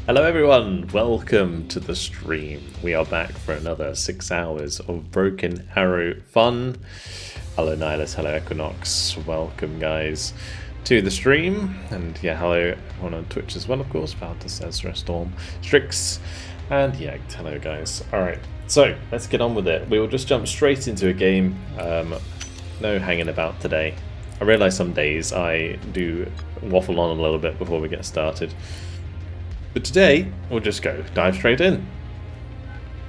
Hello everyone, welcome to the stream. We are back for another 6 hours of Broken Arrow fun. Hello Nihilus, hello Equinox, welcome guys to the stream. And yeah, hello everyone on Twitch as well, of course. Valtus, Ezra, Storm, Strix, and yeah, hello guys. Alright, so let's get on with it. We will just jump straight into a game. No hanging about today. I realise some days I do waffle on a little bit before we get started. But today, we'll just dive straight in.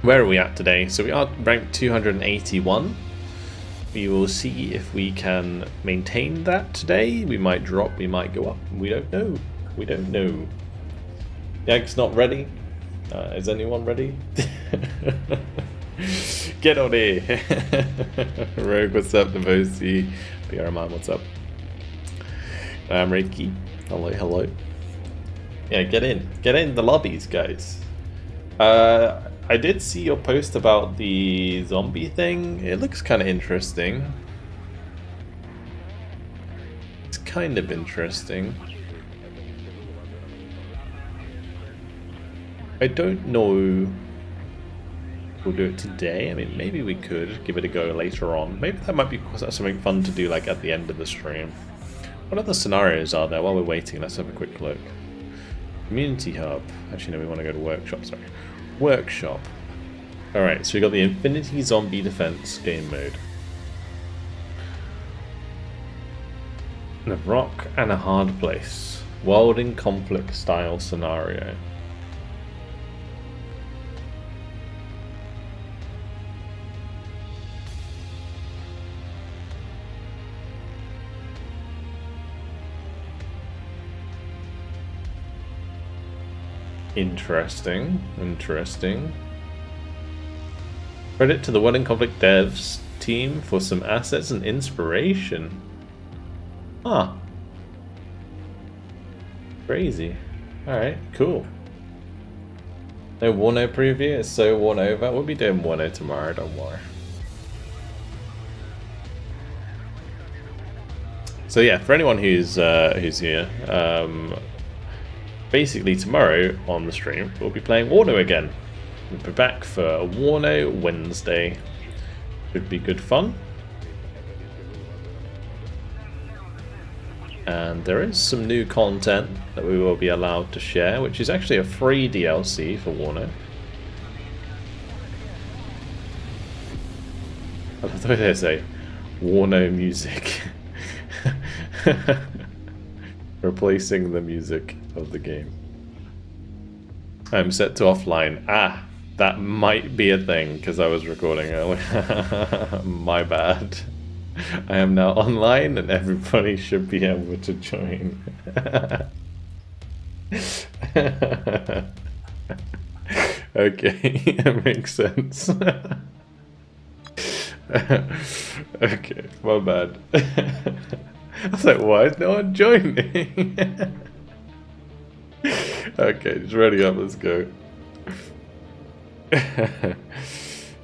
Where are we at today? So we are ranked 281. We will see if we can maintain that today. We might drop, we might go up. We don't know. We don't know. Yank's not ready. Is anyone ready? Get on here. Rogue, what's up? Devosi. PRMan, what's up? I'm Reiki. Hello, hello. Yeah, get in the lobbies, guys. I did see your post about the zombie thing. It looks kind of interesting. It's kind of interesting. I don't know if we'll do it today. I mean, maybe we could give it a go later on. Maybe that might be something fun to do like at the end of the stream. What other scenarios are there? While we're waiting, let's have a quick look. Community hub. Actually, no, we want to go to workshop. Sorry, workshop. All right, so we got the Infinity Zombie Defense game mode. A rock and a hard place. World in conflict style scenario. Interesting, interesting. Credit to the World in Conflict devs team for some assets and inspiration. Huh. Crazy. Alright, cool. No Warno preview, it's so worn over. We'll be doing Warno tomorrow, don't worry. So yeah, for anyone who's here, basically tomorrow on the stream we'll be playing Warno again. We'll be back for a Warno Wednesday. Should be good fun. And there is some new content that we will be allowed to share, which is actually a free DLC for Warno. I love the way they say Warno music. Replacing the music of the game. I'm set to offline. Ah, that might be a thing because I was recording earlier. My bad. I am now online and everybody should be able to join. Okay, that makes sense. Okay, my bad. I was like, why is no one joining? Okay, just ready up, let's go.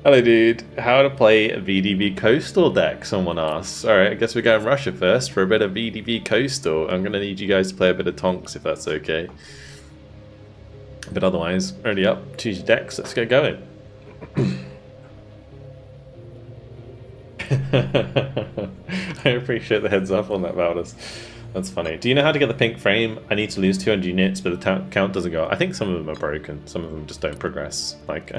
Hello dude, how to play a VDB Coastal deck, someone asks. Alright, I guess we're going Russia first for a bit of VDB Coastal. I'm going to need you guys to play a bit of Tonks if that's okay. But otherwise, ready up, choose your decks, let's get going. I appreciate the heads up on that, Valdus. That's funny. Do you know how to get the pink frame? I need to lose 200 units, but the count doesn't go up. I think some of them are broken. Some of them just don't progress. Like,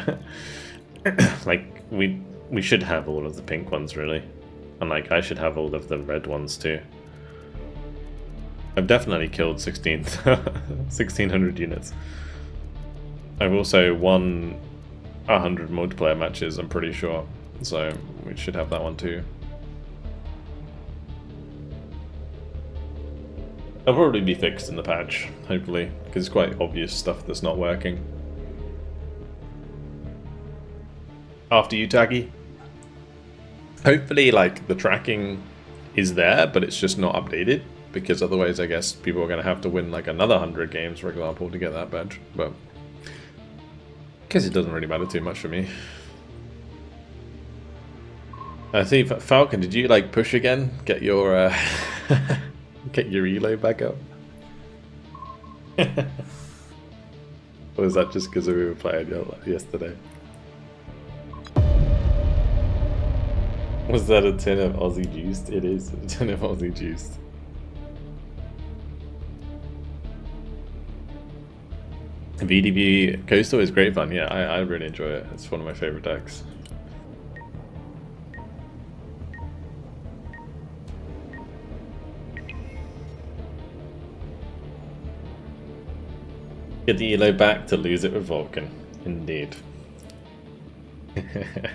like we should have all of the pink ones, really. And like, I should have all of the red ones, too. I've definitely killed 1,600 units. I've also won 100 multiplayer matches, I'm pretty sure. So, we should have that one, too. It'll probably be fixed in the patch, hopefully, because it's quite obvious stuff that's not working. After you, Taggy. Hopefully, like, the tracking is there, but it's just not updated, because otherwise I guess people are going to have to win, like, another 100 games, for example, to get that badge, but... because it doesn't really matter too much for me. I think, Falcon, did you, like, push again? Get your, Get your ELO back up. Or is that just because we were playing yesterday? Was that a tin of Aussie juiced? It is a tin of Aussie juiced. VDB Coastal is great fun. Yeah, I really enjoy it. It's one of my favorite decks. Get the ELO back to lose it with Vulcan. Indeed. Alright,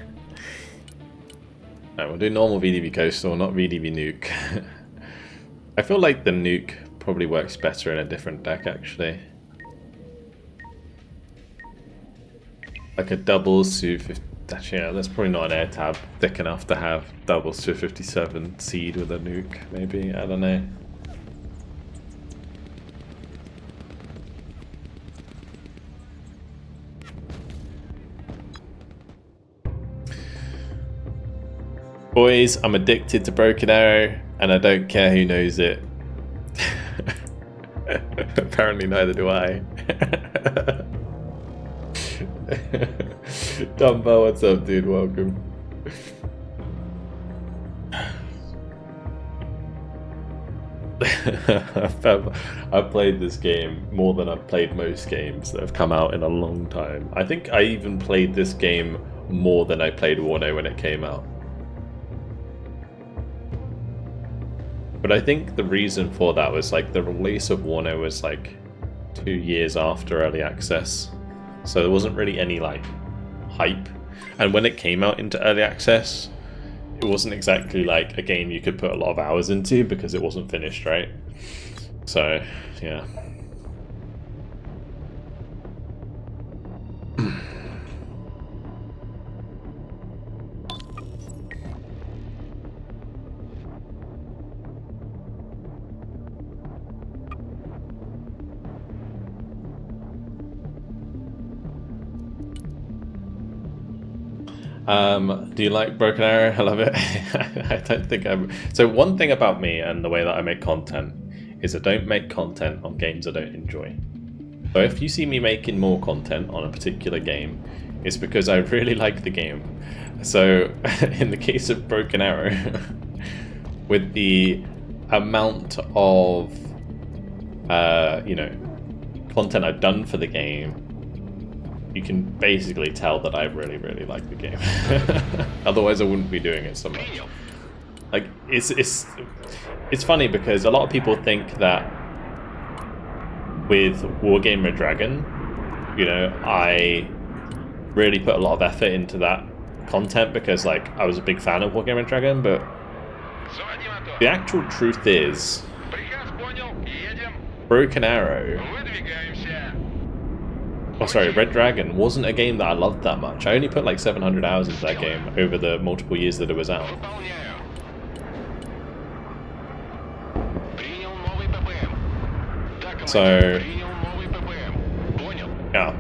we'll do normal VDB Coastal, not VDB Nuke. I feel like the Nuke probably works better in a different deck, actually. Like a double suit 50. Actually, yeah, that's probably not an air tab thick enough to have double suit 57 seed with a Nuke, maybe. I don't know. Boys, I'm addicted to Broken Arrow, and I don't care who knows it. Apparently neither do I. Dumbo, what's up, dude? Welcome. I've played this game more than I've played most games that have come out in a long time. I think I even played this game more than I played Warno when it came out. But I think the reason for that was like the release of Warno was like 2 years after early access. So there wasn't really any like hype. And when it came out into early access, it wasn't exactly like a game you could put a lot of hours into because it wasn't finished, right? So, yeah. Do you like Broken Arrow? I love it. I don't think I'm... So one thing about me and the way that I make content is I don't make content on games I don't enjoy. So if you see me making more content on a particular game, it's because I really like the game. So in the case of Broken Arrow, with the amount of, you know, content I've done for the game, you can basically tell that I really, really like the game. Otherwise, I wouldn't be doing it so much. Like, it's funny because a lot of people think that with Wargamer Dragon, you know, I really put a lot of effort into that content because, like, I was a big fan of Wargamer Dragon, but the actual truth is, Broken Arrow... Oh, sorry, Red Dragon wasn't a game that I loved that much. I only put like 700 hours into that game over the multiple years that it was out. So, yeah.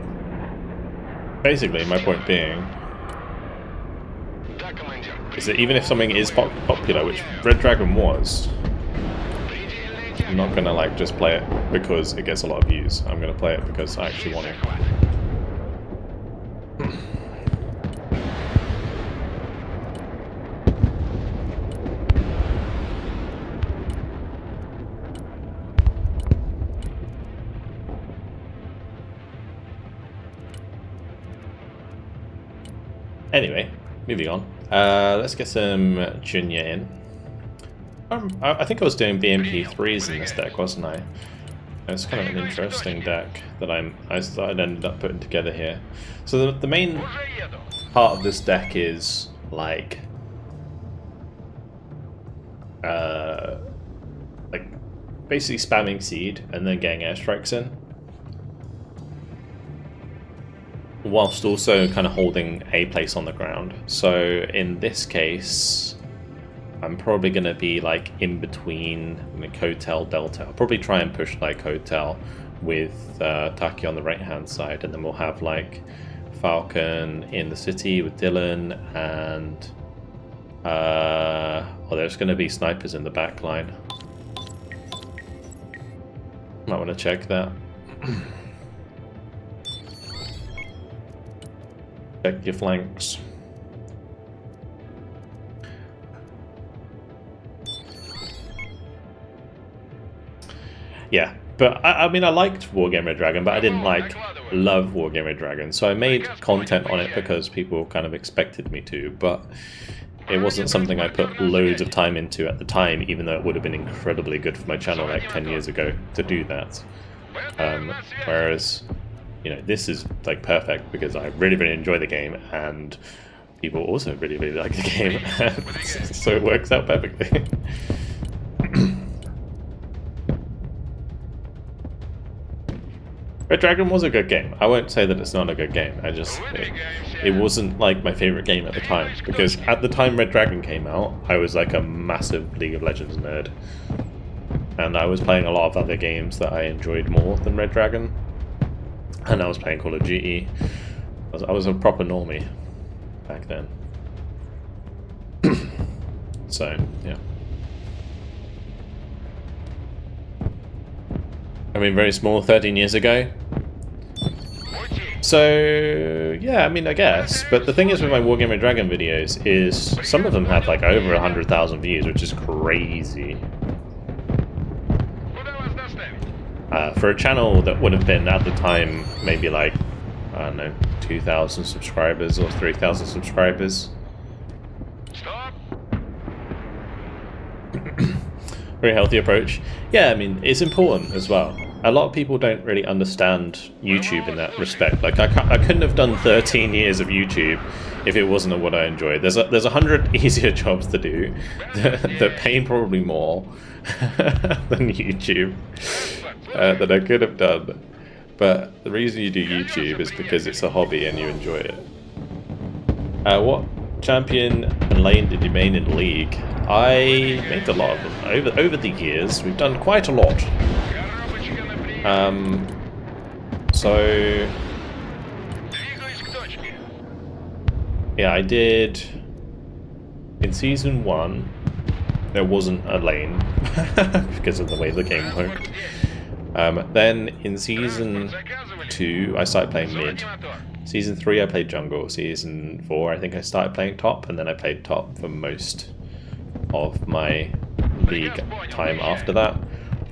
Basically, my point being is that even if something is popular, which Red Dragon was, I'm not gonna like just play it because it gets a lot of views. I'm gonna play it because I actually want it. Anyway, moving on. Let's get some Junior in. I think I was doing BMP3s in this deck, wasn't I? It's kind of an interesting deck that I ended up putting together here. So the main part of this deck is like basically spamming seed and then getting airstrikes in, whilst also kind of holding a place on the ground. So in this case, I'm probably going to be like in between like Hotel, Delta. I'll probably try and push like Hotel with Taki on the right hand side, and then we'll have like Falcon in the city with Dylan, and there's going to be snipers in the back line. Might want to check that. Check your flanks. Yeah, but I mean, I liked Wargame Red Dragon, but I didn't love Wargame Red Dragon. So I made content on it because people kind of expected me to, but it wasn't something I put loads of time into at the time, even though it would have been incredibly good for my channel like 10 years ago to do that. Whereas, you know, this is like perfect because I really enjoy the game, and people also really like the game, so it works out perfectly. Red Dragon was a good game. I won't say that it's not a good game. It wasn't like my favorite game at the time, because at the time Red Dragon came out, I was like a massive League of Legends nerd, and I was playing a lot of other games that I enjoyed more than Red Dragon, and I was playing Call of Duty. I was a proper normie back then. So yeah. I mean, very small 13 years ago. So, yeah, I mean, I guess. But the thing is with my Wargame Red Dragon videos is some of them have like over 100,000 views, which is crazy. For a channel that would have been, at the time, maybe like, I don't know, 2,000 subscribers or 3,000 subscribers. Very healthy approach. Yeah, I mean, it's important as well. A lot of people don't really understand YouTube in that respect. Like, I couldn't have done 13 years of YouTube if it wasn't what I enjoyed. There's 100 easier jobs to do that pay probably more than YouTube that I could have done. But the reason you do YouTube is because it's a hobby and you enjoy it. What champion and lane did you main in League? I made a lot of them over the years. We've done quite a lot. So yeah, I did in season 1. There wasn't a lane because of the way the game worked. Then in season 2, I started playing mid. Season 3, I played jungle. Season 4, I think I started playing top, and then I played top for most of my League time after that.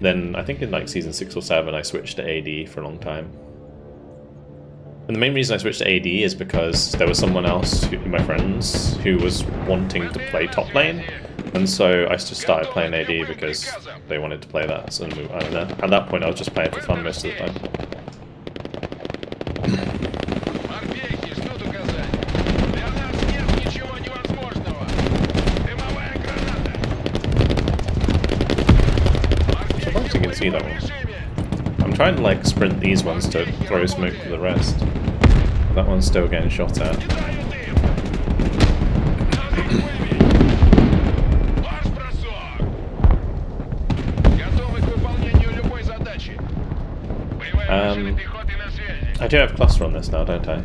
Then I think in like season 6 or 7, I switched to AD for a long time. And the main reason I switched to AD is because there was someone else, my friends, who was wanting to play top lane, and so I just started playing AD because they wanted to play that. So at that point, I was just playing for fun most of the time. So you can see that one. I'm trying to like sprint these ones to throw smoke to the rest. That one's still getting shot at. I do have cluster on this now, don't I?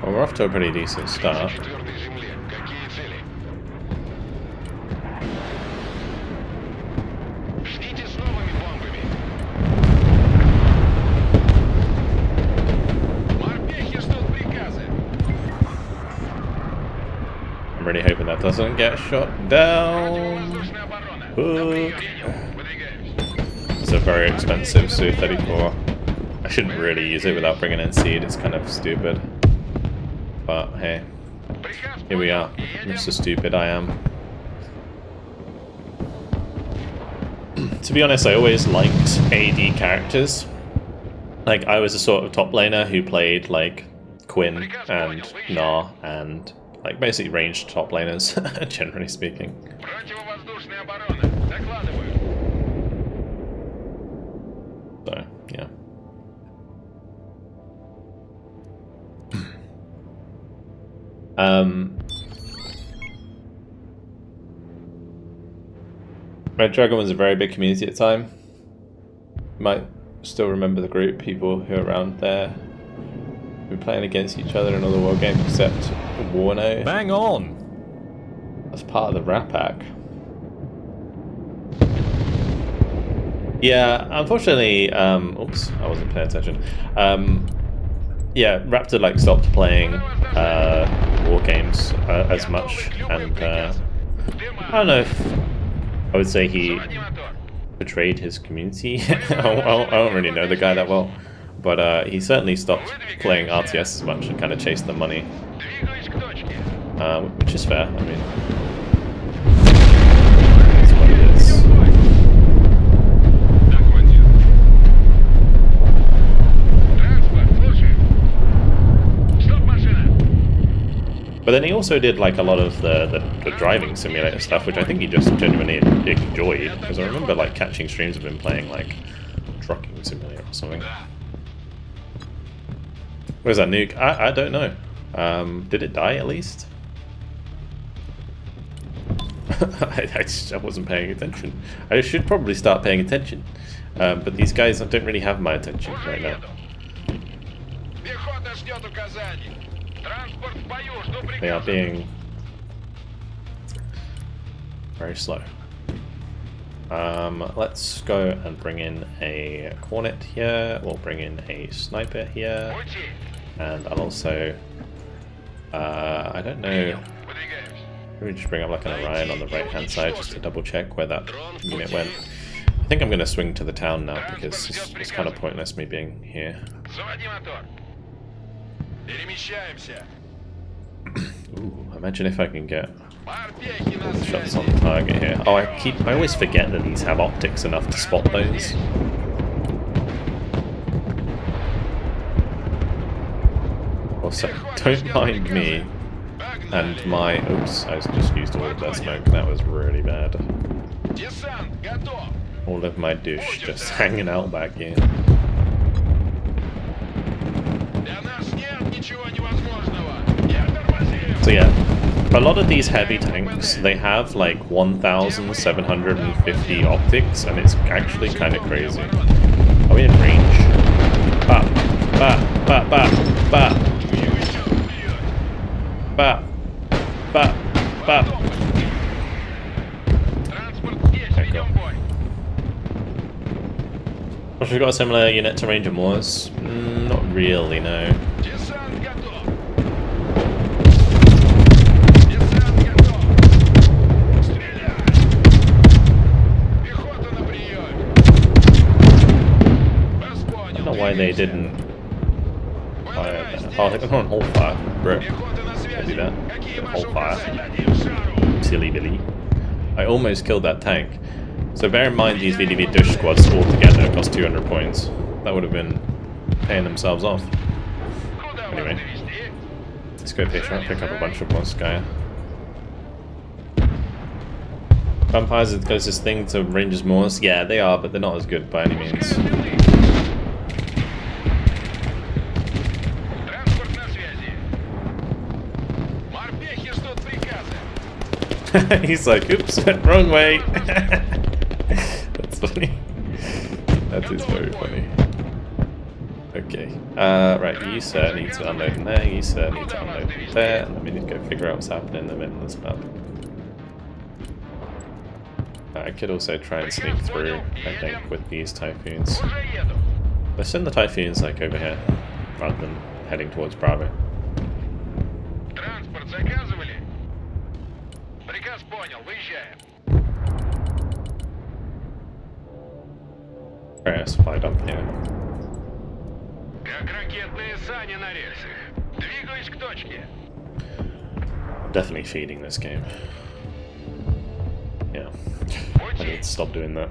Well, we're off to a pretty decent start. I'm really hoping that doesn't get shot down. Hook. It's a very expensive Su-34. I shouldn't really use it without bringing in seed, it's kind of stupid. But hey, here we are. Mr. Stupid I am. To be honest, I always liked AD characters. Like, I was a sort of top laner who played like Quinn and Gnar and like basically ranged top laners, generally speaking. So, yeah. Red Dragon was a very big community at the time. You might still remember the group, people who are around there. We're playing against each other in other war games except Warno. Bang on! That's part of the rap pack. Yeah, unfortunately, oops, I wasn't paying attention. Yeah, Raptor like stopped playing war games as much, and I don't know if I would say he betrayed his community. I don't really know the guy that well, but he certainly stopped playing RTS as much and kind of chased the money, which is fair. I mean, it's what it is. But then he also did like a lot of the driving simulator stuff, which I think he just genuinely enjoyed, because I remember like catching streams of him playing like trucking simulator or something. Where's that nuke? I don't know. Did it die at least? I wasn't paying attention. I should probably start paying attention. But these guys don't really have my attention right now. They are being very slow. Let's go and bring in a Cornet here. We'll bring in a Sniper here. And I'll also, I don't know, maybe just bring up like an Orion on the right hand side just to double check where that unit went. I think I'm going to swing to the town now because it's kind of pointless me being here. Ooh, imagine if I can get shots on target here. Oh, I always forget that these have optics enough to spot those. Also, don't mind me and my... Oops, I just used all of that smoke. That was really bad. All of my douche just hanging out back here. So yeah, a lot of these heavy tanks, they have like 1,750 optics, and it's actually kind of crazy. Are we in range? Bap, bap, bap, bap, bap. Bap, bap, bap. Okay, cool. Have we got a similar unit to Ranger Moors? Not really, no. Why they didn't fire that. Oh, they're on hold fire, bro. Don't do that. Hold fire. Silly Billy. I almost killed that tank. So bear in mind these VDV Dush squads all together cost 200 points. That would have been paying themselves off. Anyway, let's go pick up a bunch of Moscow. Vampires are the closest thing to Rangers Moors. Yeah, they are, but they're not as good by any means. He's like, oops, wrong way. That's funny. That is very funny. Okay. Right, you sir need to unload in there, you sir need to unload in there, and then we need to go figure out what's happening in the middle of this map. I could also try and sneak through, I think, with these Typhoons. Let's send the Typhoons like over here, rather than heading towards Bravo. Alright, supply dump here. I'm definitely feeding this game. Yeah. I need to stop doing that.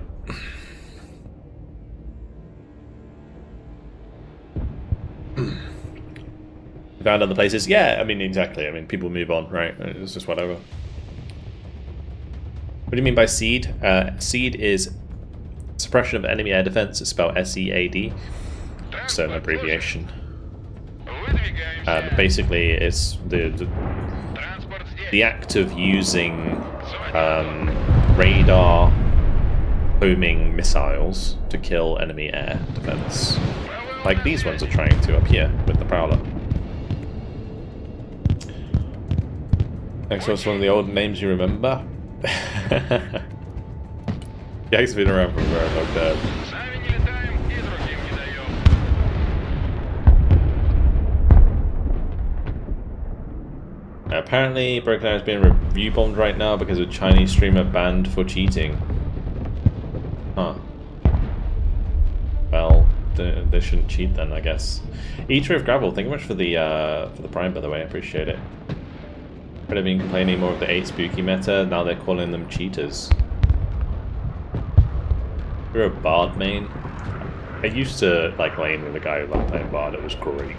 Found other places? Yeah, I mean, exactly. I mean, people move on, right? It's just whatever. What do you mean by SEAD? SEAD is suppression of enemy air defense. It's spelled SEAD. So an abbreviation. Basically, it's the act of using radar homing missiles to kill enemy air defense. Like these ones are trying to up here with the Prowler. Next one's one of the old names you remember. Jack's been around for a very long time. Apparently, Broken Arrow is being review bombed right now because a Chinese streamer banned for cheating. Huh. Well, they shouldn't cheat then, I guess. Eater of Gravel, thank you much for the Prime, by the way. I appreciate it. Could have been complaining more of the 8 spooky meta. Now they're calling them cheaters. You're a Bard main. I used to like lane with a guy who loved playing Bard. It was great.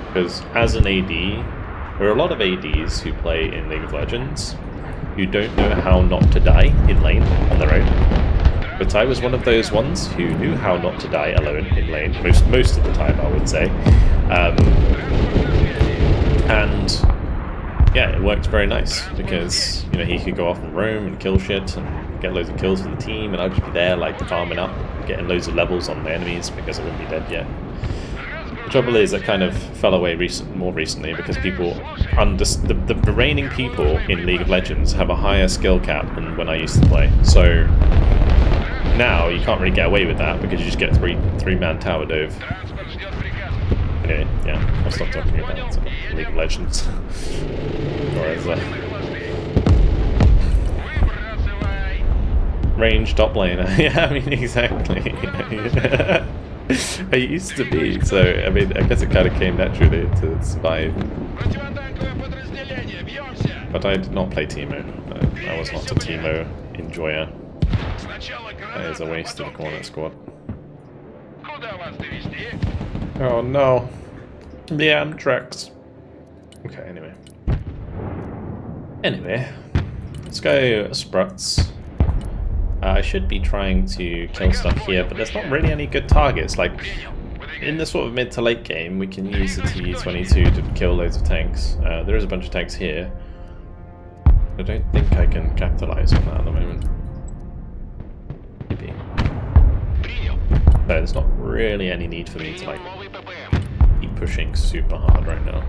Because as an AD, there are a lot of ADs who play in League of Legends who don't know how not to die in lane on their own. But I was one of those ones who knew how not to die alone in lane, most of the time, I would say. And yeah, it worked very nice because, you know, he could go off and roam and kill shit and get loads of kills for the team, and I'd just be there like farming up, getting loads of levels on the enemies because I wouldn't be dead yet. The trouble is, it kind of fell away more recently because people the reigning people in League of Legends have a higher skill cap than when I used to play. So now you can't really get away with that because you just get three-man tower dove. Anyway, yeah, I'll stop talking about League of Legends. Or as range top laner. Yeah, I mean, exactly. I used to be, so I mean, I guess it kind of came naturally to survive. But I did not play Teemo. I was not a Teemo enjoyer. That is a waste of a corner squad. Oh no. The Amtrax. Okay, anyway. Let's go Spruts. I should be trying to kill stuff here, but there's not really any good targets. Like, in the sort of mid to late game, we can use the T22 to kill loads of tanks. There is a bunch of tanks here. I don't think I can capitalize on that at the moment. Maybe. No, there's not really any need for me to, like, keep pushing super hard right now.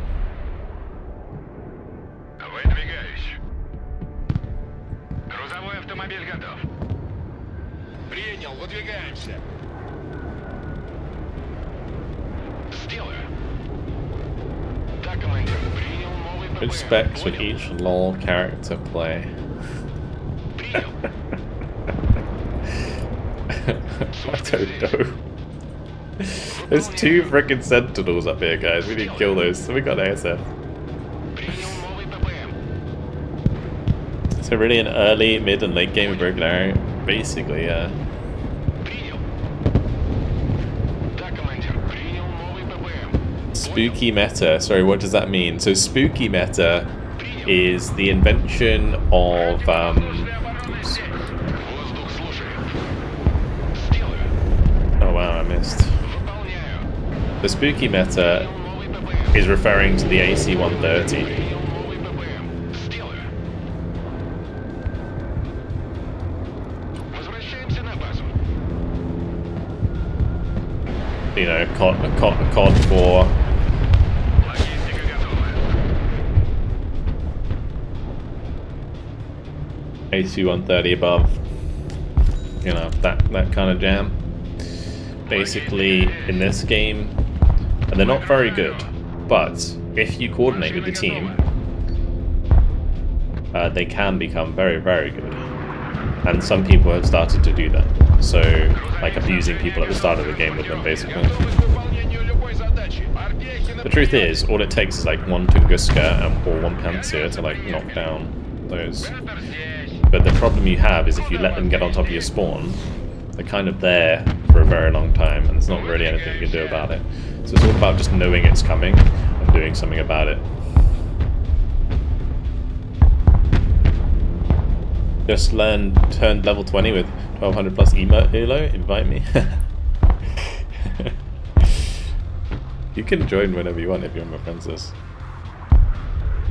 Which specs with each LOL character play? I don't know. There's 2 freaking sentinels up here, guys. We need to kill those. So we got ASF. So really an early, mid and late game of Broken Arrow. Basically, yeah. Spooky meta. Sorry, what does that mean? So spooky meta is the invention of oops. Oh wow, I missed. The spooky meta is referring to the AC 130. You know, COD for AC 130 above, you know, that kind of jam. Basically, in this game, and they're not very good, but if you coordinate with the team, they can become very, very good. And some people have started to do that. So, like abusing people at the start of the game with them, basically. The truth is, all it takes is like one Tunguska or one Panzer to like knock down those. But the problem you have is if you let them get on top of your spawn, they're kind of there for a very long time, and there's not really anything you can do about it. So it's all about just knowing it's coming and doing something about it. Just turned level 20 with 1200 plus ELO, invite me. You can join whenever you want if you're on my friends list.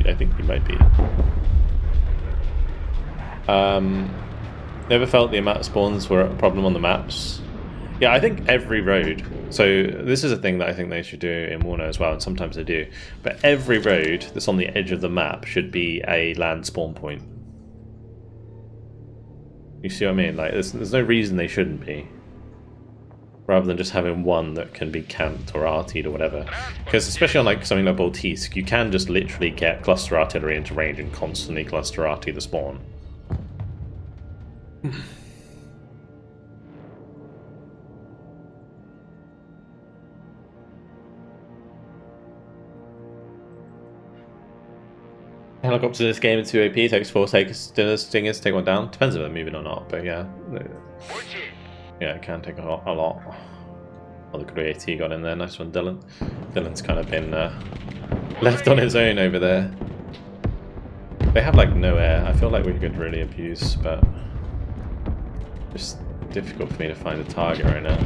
I think you might be. Never felt the amount of spawns were a problem on the maps. Yeah, I think every road. So this is a thing that I think they should do in Warner as well, and sometimes they do. But every road that's on the edge of the map should be a land spawn point. You see what I mean? Like, there's no reason they shouldn't be. Rather than just having one that can be camped or artied or whatever. Because especially on like something like Baltisk, you can just literally get cluster artillery into range and constantly cluster arty the spawn. Helicopters in this game in 2 AP takes 4 stingers to take one down. Depends if they're moving or not, but yeah. Yeah, it can take a lot. Oh, the good AT got in there. Nice one, Dylan. Dylan's kind of been left on his own over there. They have like no air. I feel like we could really abuse, but just difficult for me to find a target right now.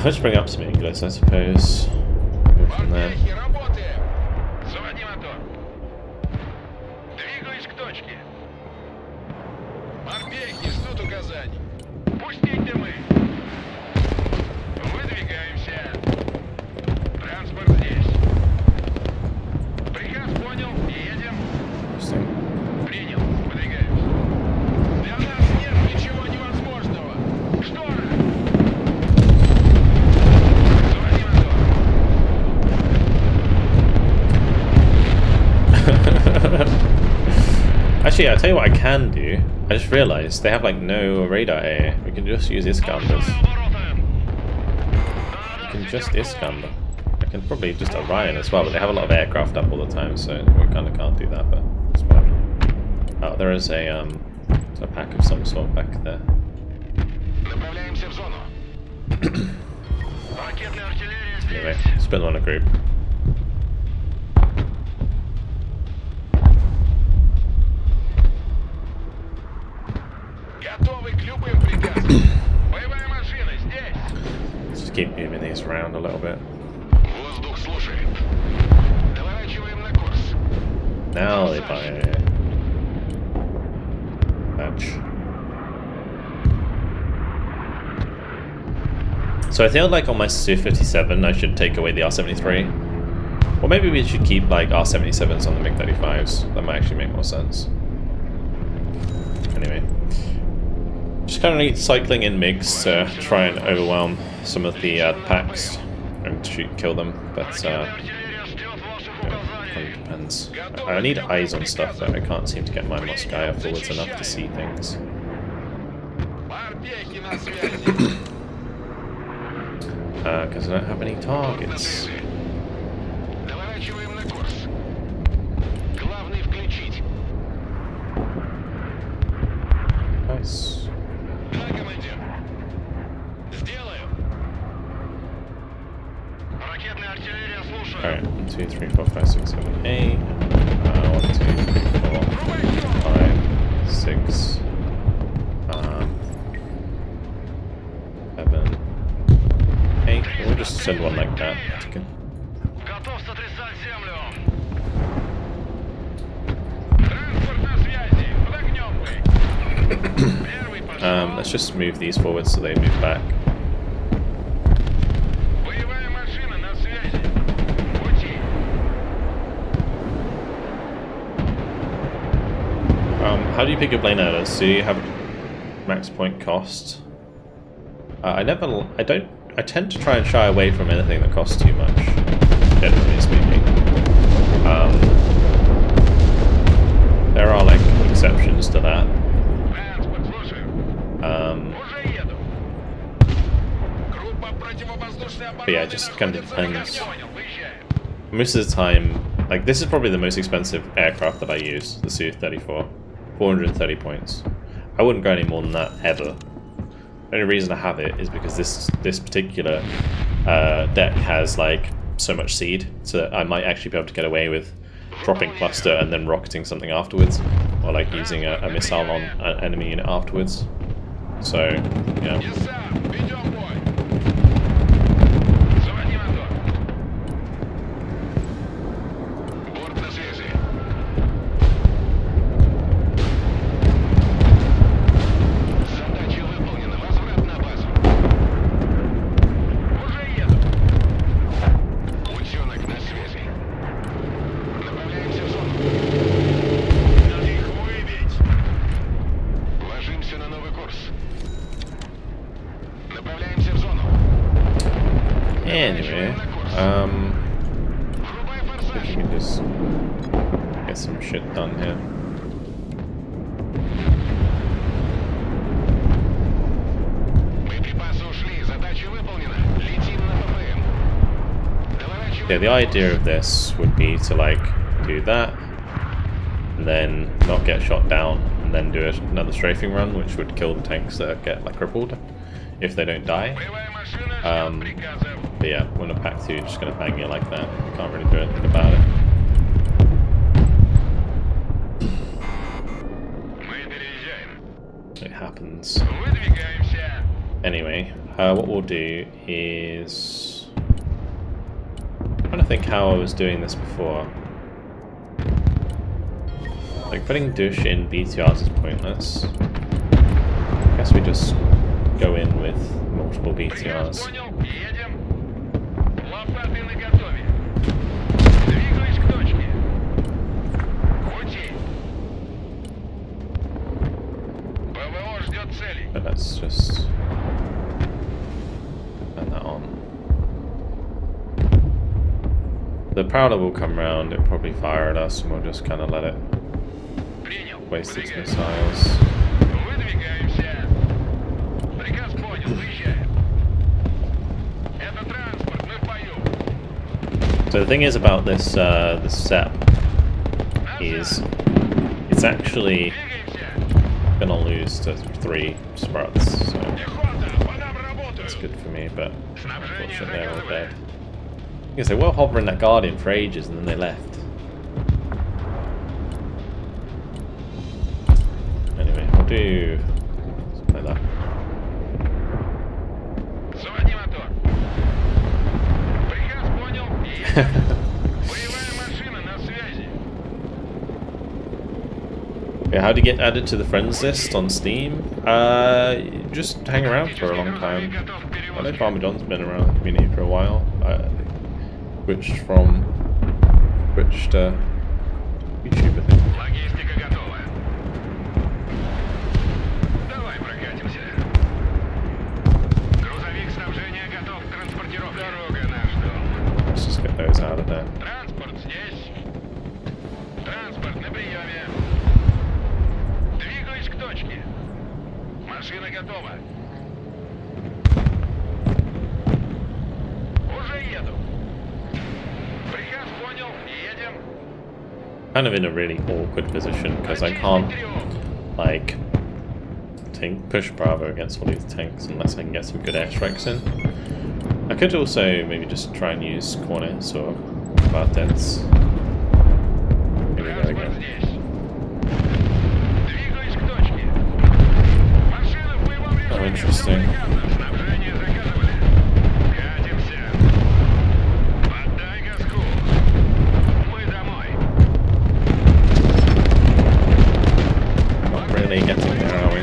Let's bring up some English, I suppose. Go from there. Actually, I'll tell you what I can do. I just realised they have like no radar here. We can just use Iskanders. We can just Iskander. I can probably just Orion as well, but they have a lot of aircraft up all the time, so we kind of can't do that, but it's whatever. Oh, there is a pack of some sort back there. Anyway, spin on a group. Let's just keep moving these around a little bit. Now they buy patch. So I feel like on my Su-57 I should take away the R-73. Or maybe we should keep like R-77s on the MiG-35s. That might actually make more sense. Anyway. Just kind of cycling in MiGs to try and overwhelm some of the packs and kill them, but yeah, it depends. I need eyes on stuff though. I can't seem to get my Moskaya forwards enough to see things. Because I don't have any targets. Nice. Alright, 1, 2, 3, 4, 5, 6, 7, 8. 1, 2, 3, 4, 5, 6, 7, 8. We'll just send one like that. Okay. Let's just move these forward so they move back. How do you pick your plane out? So you have max point cost. I tend to try and shy away from anything that costs too much, generally speaking. There are like exceptions to that. But yeah, it just kind of depends. Most of the time, like, this is probably the most expensive aircraft that I use, the Su-34. 430 points. I wouldn't go any more than that ever. The only reason I have it is because this particular deck has like so much seed, so that I might actually be able to get away with dropping cluster and then rocketing something afterwards, or like using a missile on an enemy unit afterwards. So, yeah. Anyway, I think we can just get some shit done here. Yeah, the idea of this would be to like do that, and then not get shot down, and then do another strafing run, which would kill the tanks that get like crippled if they don't die. But yeah, when a pack 2 just gonna bang you like that, you can't really do anything about it. It happens. Anyway, what we'll do is... I'm trying to think how I was doing this before. Like, putting douche in BTRs is pointless. I guess we just go in with multiple BTRs. But let's just turn that on. The Prowler will come round, it'll probably fire at us, and we'll just kind of let it waste its missiles. So the thing is about this this set is it's actually gonna lose to 3 sprouts, so that's good for me, but unfortunately they're all dead. Because they were hovering that Guardian for ages and then they left. Anyway, we'll do something like that. Yeah, how to get added to the friends list on Steam? Just hang around for a long time. I know Farmer John's been around the community for a while. Switched from Twitch to YouTube, I think. Let's just get those out of there. Kind of in a really awkward position because I can't like push Bravo against all these tanks unless I can get some good airstrikes in. I could also maybe just try and use Cornets or Bartens. Here we go again. Oh, interesting. Getting there, are we?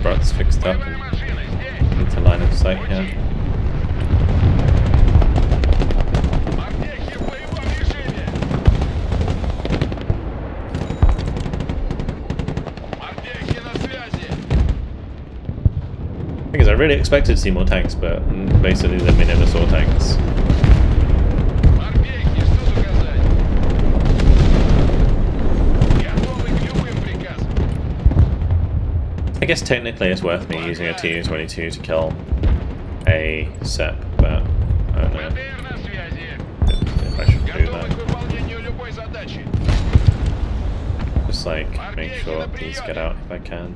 Sprut's fixed up and into line of sight here. Because I really expected to see more tanks, but basically then we never saw tanks. I guess technically it's worth me using a Tu-22 to kill a SEP, but I don't know if I should do that. Just like make sure these get out if I can.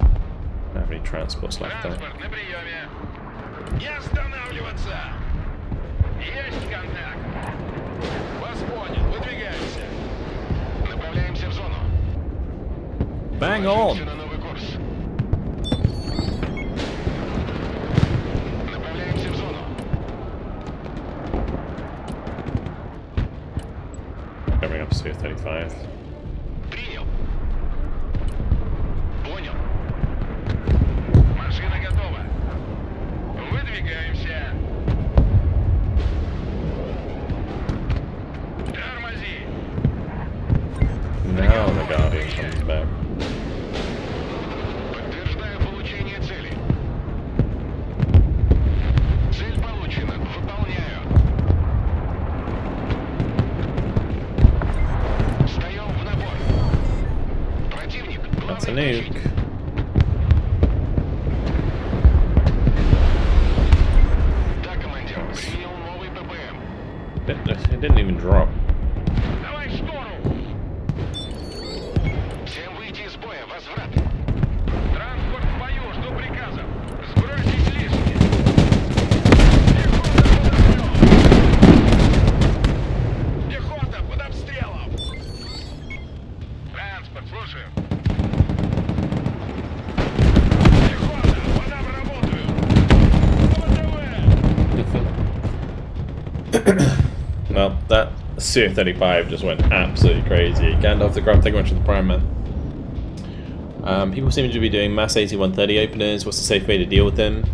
Don't have any transports left though. Bang on! Coming up to 35. Now the Guardian comes back. That's a nuke. It didn't even drop. Well, that Su-35 just went absolutely crazy. Gandalf the Grub, thank you much for the Prime Man. People seem to be doing mass 8130 openers. What's the safe way to deal with them?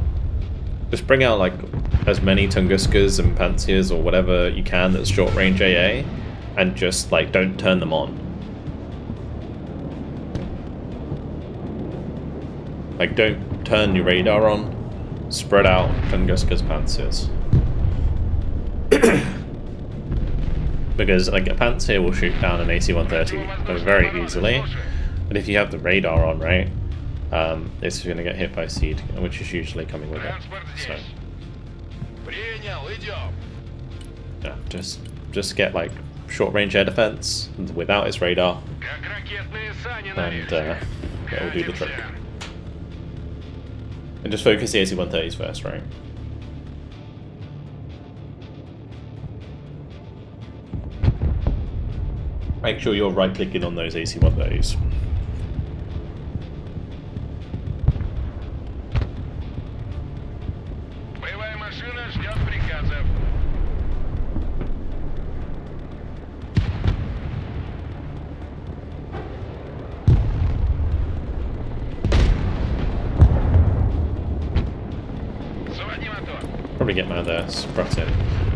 Just bring out like as many Tunguskas and Pantsias or whatever you can that's short range AA, and just like don't turn them on. Like don't turn your radar on. Spread out Tunguskas, Pantsias. Because like a Panzer will shoot down an AC-130 very easily, but if you have the radar on, right, it's going to get hit by seed, which is usually coming with it. So yeah, just get like short range air defense without its radar, and it will do the trick. And just focus the AC-130s first, right? Make sure you're right-clicking on those AC-130s. Probably get mad there, sprut it.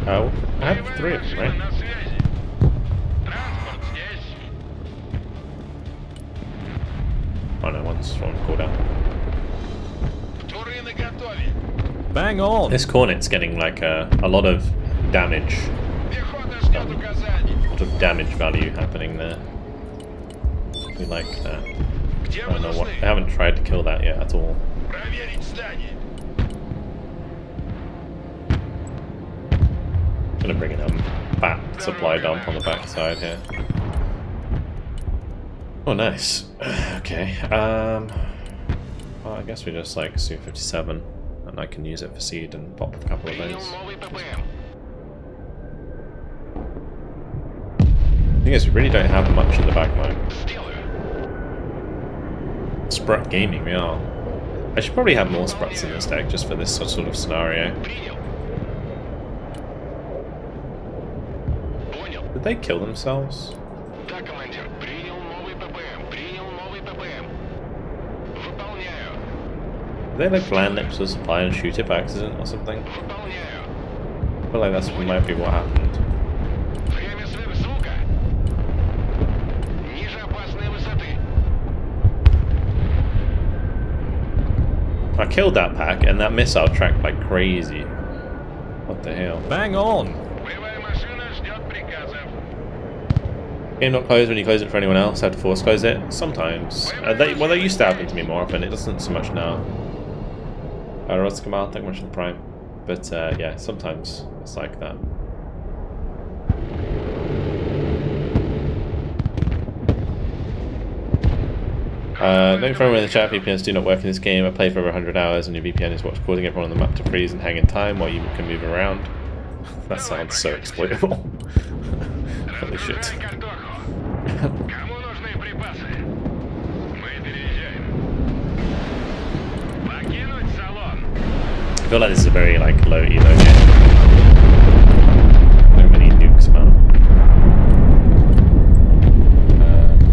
I have 3 of them, right? Oh no, one's on cooldown. Bang on! This Cornet's getting like a lot of damage. A lot of damage value happening there. We like that. I don't know what. I haven't tried to kill that yet at all. Gonna bring in a bat supply dump on the backside here. Oh, nice. Okay. Well, I guess we just like Su-57, and I can use it for seed and pop a couple of those. The thing is, we really don't have much in the back line. Sprut Gaming, we are. I should probably have more Spruts in this deck just for this sort of scenario. Did they kill themselves? they like land next to a supply and shoot it by accident or something? I feel like that's might be what happened. I killed that pack and that missile tracked like crazy. What the hell? Bang on! Game not closed when you close it for anyone else. Have to force close it? Sometimes. Well, they used to happen to me more often. It doesn't so much now. Rods Kamal, thank you much for the Prime. But yeah, sometimes it's like that. Don't throw in the chat, VPNs do not work in this game. I played for over 100 hours and your VPN is what's causing everyone on the map to freeze and hang in time while you can move around. That sounds so exploitable. Holy shit. I feel like this is a very like low elo game. So many nukes, man.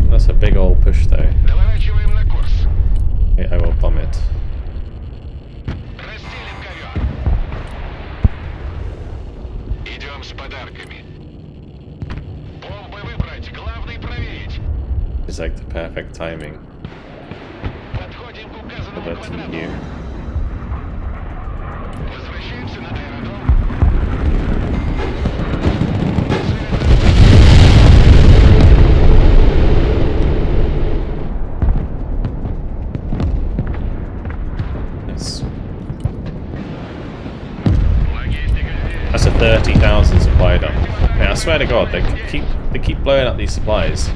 That's a big old push though. Okay, I will bomb it. It's like the perfect timing for the TU. Yes. That's a 30,000 supply dump. Yeah, I swear to God, they keep blowing up these supplies.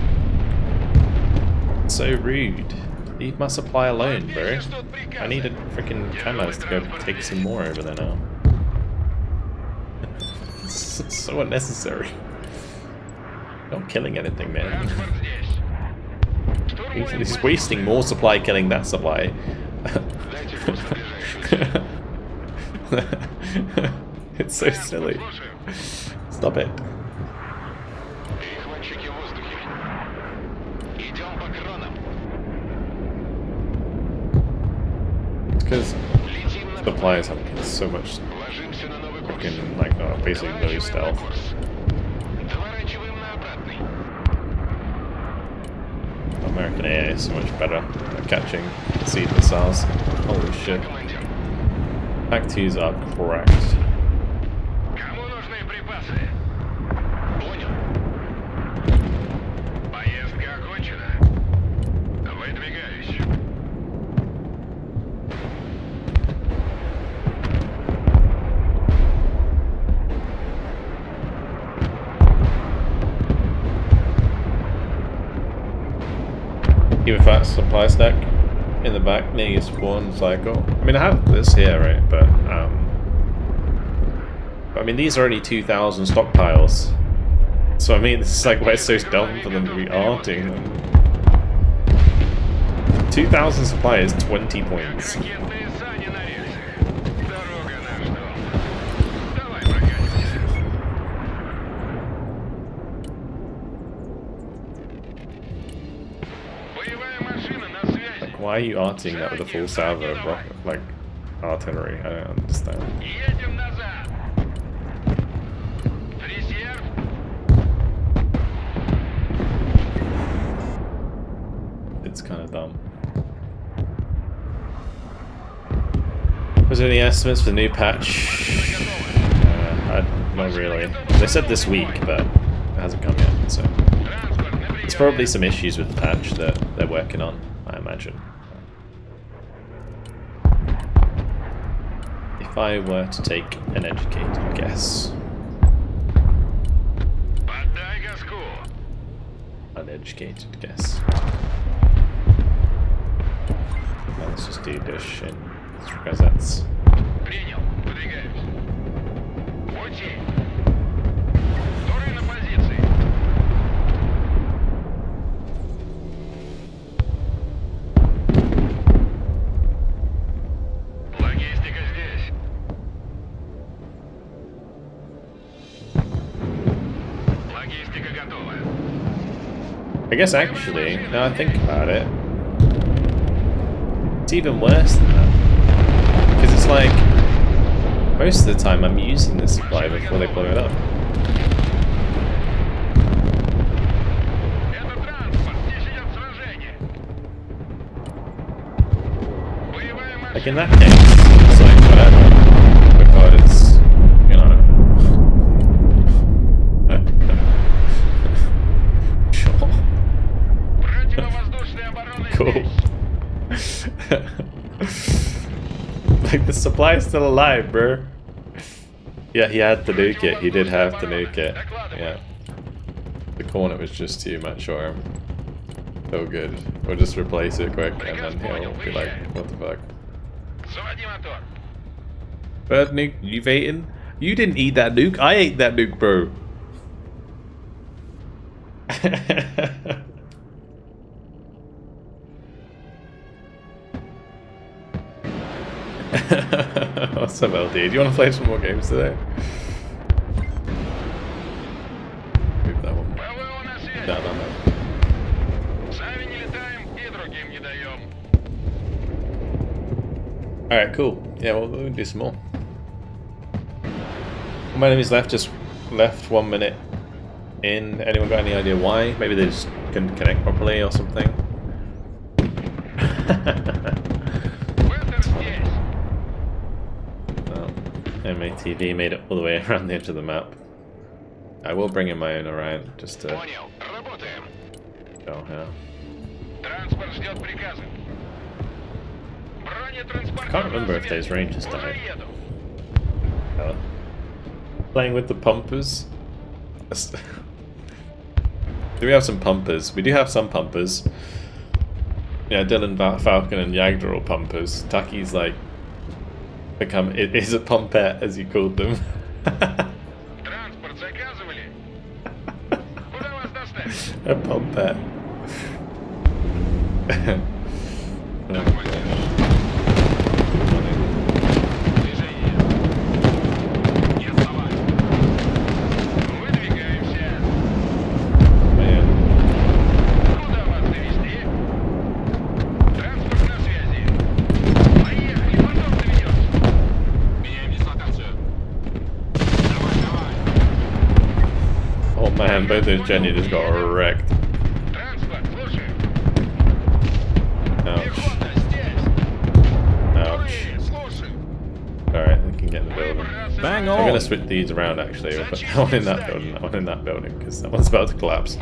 So rude. Leave my supply alone, bro. I needed freaking cameras to go take some more over there now. It's so unnecessary. Not killing anything, man. He's wasting more supply killing that supply. It's so silly. Stop it. Because supplies have so much freaking like basically no stealth. American AA is so much better at catching seed missiles. Holy shit. Pack 2s are cracked. Keep a fat supply stack in the back near your spawn cycle. I mean, I have this here, right? But I mean, these are only 2,000 stockpiles. So I mean, this is like why it's so dumb for them to be arting them. 2,000 supply is 20 points. Why are you arting that with a full salvo of like artillery? I don't understand. It's kind of dumb. Was there any estimates for the new patch? Not really. They said this week, but it hasn't come yet. So there's probably some issues with the patch that they're working on, I imagine. If I were to take an educated guess. Uneducated guess. Let's just do this in gazettes. I guess actually, now I think about it, it's even worse than that. like most of the time I'm using the supply before they blow it up. Like in that case, it's like whatever, because, you know. Sure. Cool. Like, the supply is still alive, bro. Yeah, he had to nuke it. He did have to nuke it. Yeah. The corner was just too much for him. So good. We'll just replace it quick and then he'll be like, what the fuck? Bird nuke, you've eaten? You didn't eat that nuke. I ate that nuke, bro. What's up, LD? Do you want to play some more games today? Move that one. Down on that. Alright, cool. Yeah, we'll do some more. My enemies left, just left 1 minute in. Anyone got any idea why? Maybe they just couldn't connect properly or something. MATV made it all the way around the edge of the map. I will bring in my own around just to go here. I can't remember if those rangers died. Playing with the pumpers. Do we have some pumpers? We do have some pumpers. Yeah, Dylan, Falcon, and Yagd are all pumpers. Taki's like it is a pumpette, as you called them. A pumpette. Man, both those Jenny just got wrecked. Ouch. Ouch. Alright, we can get in the building. Bang on! I'm gonna switch these around actually. I'll put that one in that building, that one in that building, because that one's about to collapse.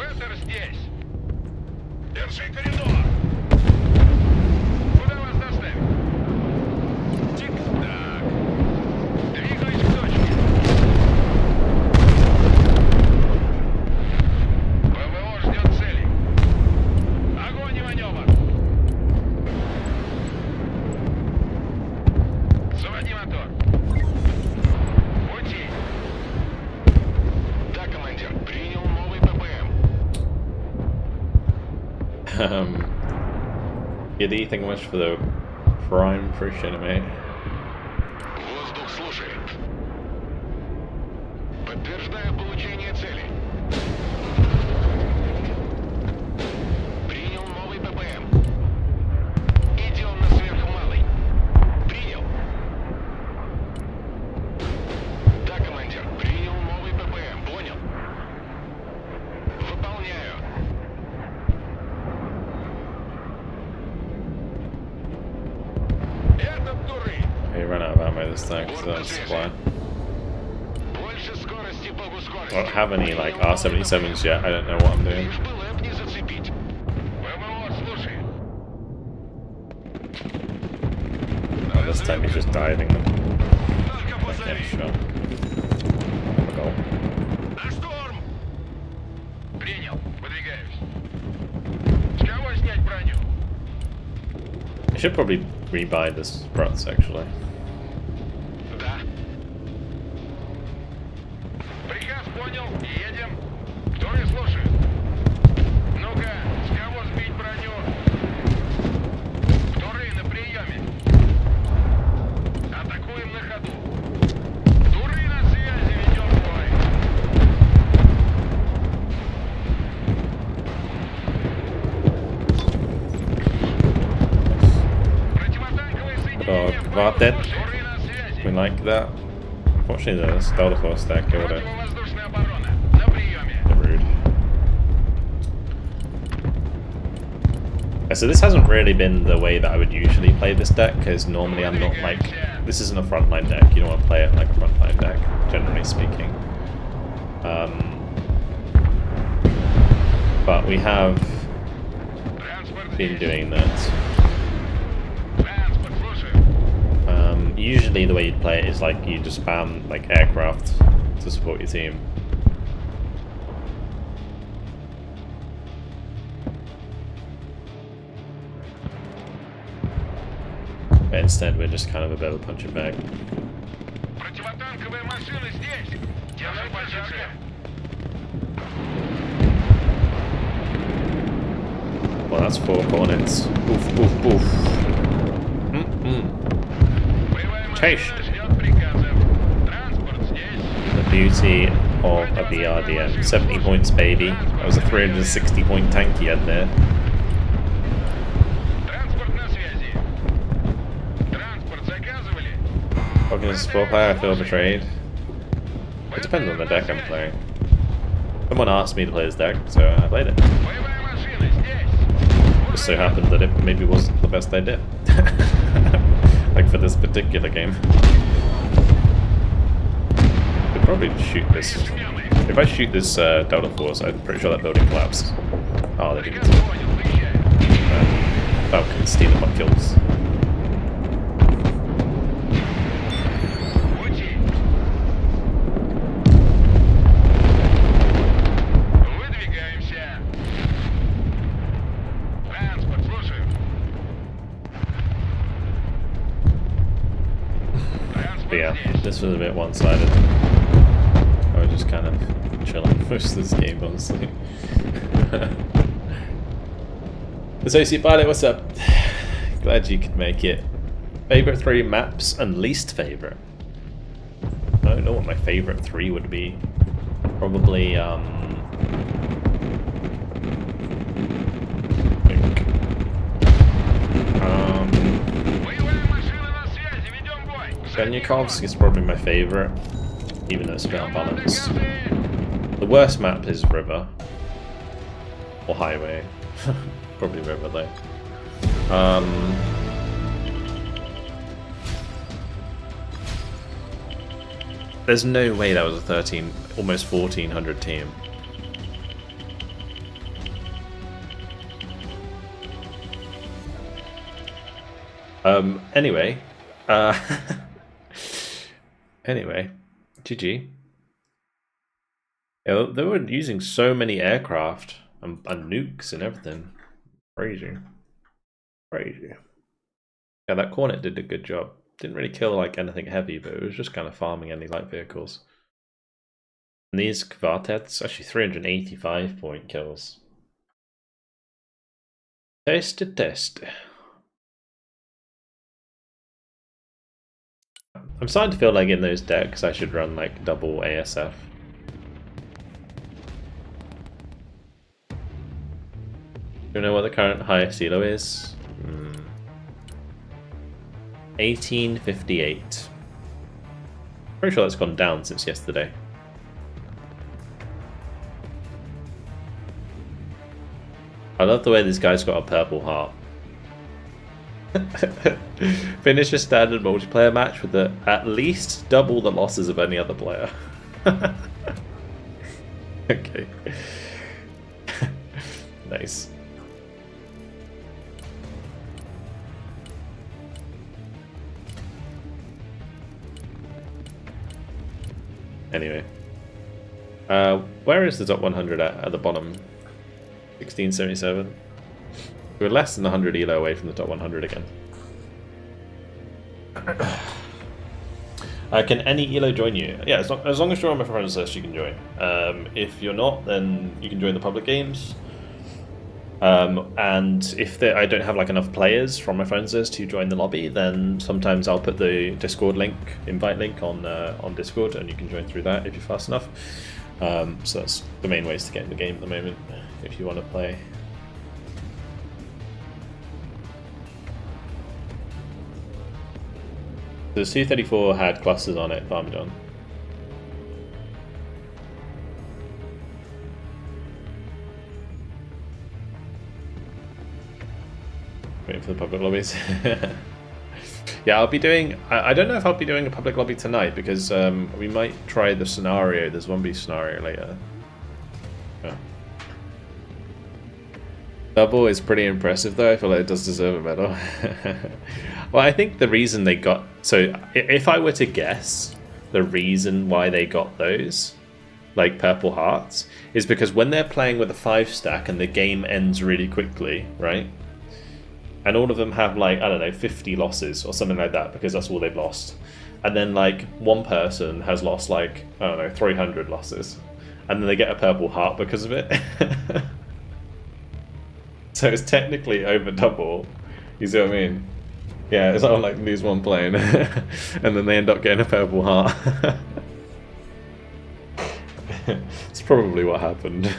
Giddy, thank you much for the prime fresh anime. Воздух слушает. Подтверждаю получение цели. Принял новый ППМ. Идем на сверхмалый. Принял. Да, командир. Принял новый ППМ. Понял. Выполняю. He ran out of ammo this time because that's supply. I don't have any like R77s yet, I don't know what I'm doing. Oh, this time he's just diving them. Okay, sure. Go. I should probably rebuy the struts actually. Vartet. We like that. Unfortunately, the Delta Force there killed it. Противовоздушная оборона. На приеме. Rude. Yeah, so this hasn't really been the way that I would usually play this deck, because normally I'm not like... This isn't a frontline deck, you don't want to play it like a frontline deck, generally speaking. But we have been doing that. Транспорт, слушаю. Usually the way you'd play it is like you just spam like aircraft to support your team. But instead we're just kind of a bit of a punching bag. Противотанковые машины здесь. Держи позицию. Well, that's 4 cornets. Oof, oof, oof. Боевая машина Chased. ждет приказов. Транспорт здесь. The beauty of a BRDM. 70 points, baby. That was a 360 point tank he had there. Транспорт на связи. Транспорт заказывали. Talking as a sport player, I feel betrayed. It depends on the deck I'm playing. Someone asked me to play this deck, so I played it. Боевая машина здесь. Just so happened that it maybe wasn't the best idea. Like for this particular game. Could probably shoot this. If I shoot this Delta Force, I'm pretty sure that building collapses. Oh, they didn't. Понял, выезжай. Falcon stealing my kills. Пути. Выдвигаемся. Транспорт, слушаю. But yeah, Транспорт здесь. this was a bit one-sided. I was just kind of chilling most of this game, honestly. Associate Pilot, what's up? Glad you could make it. Favorite 3 maps and least favorite? I don't know what my favorite 3 would be. Probably, Боевая машина на связи, ведем бой. Gunyakovsk is probably my favorite, even though it's a bit unbalanced. The worst map is River. Or Highway. Probably River though. There's no way that was a 13, almost 1400 team. Anyway, anyway, GG. Yeah, they were using so many aircraft and nukes and everything. Crazy. Crazy. Yeah, that Cornet did a good job. Didn't really kill like anything heavy, but it was just kind of farming any light vehicles. And these Kvartets, actually 385 point kills. Test. I'm starting to feel like in those decks I should run like double ASF. Do you know what the current highest ELO is? 1858. Pretty sure that's gone down since yesterday. I love the way this guy's got a purple heart. Finish a standard multiplayer match with at least double the losses of any other player. Okay. Nice. Anyway. Where is the top 100 at the bottom? 1677. We're less than 100 ELO away from the top 100 again. Can any ELO join you? Yeah, as long as you're on my friends list, you can join. If you're not, then you can join the public games. And if I don't have like enough players from my friends list to join the lobby, then sometimes I'll put the Discord link, invite link on Discord, and you can join through that if you're fast enough. So that's the main ways to get in the game at the moment, if you want to play. The Su-34 had clusters on it, Parmesan. Waiting for the public lobbies. Yeah, I'll be doing... I don't know if I'll be doing a public lobby tonight, because we might try the scenario, the zombie scenario later. Yeah. Double is pretty impressive though, I feel like it does deserve a medal. Well, I think the reason they got... So, if I were to guess, the reason why they got those, like purple hearts, is because when they're playing with a 5-stack and the game ends really quickly, right? And all of them have like, I don't know, 50 losses or something like that, because that's all they've lost. And then like one person has lost like, I don't know, 300 losses. And then they get a purple heart because of it. So it's technically over double. You see what I mean? Yeah, it's not like lose one plane and then they end up getting a purple heart. It's probably what happened.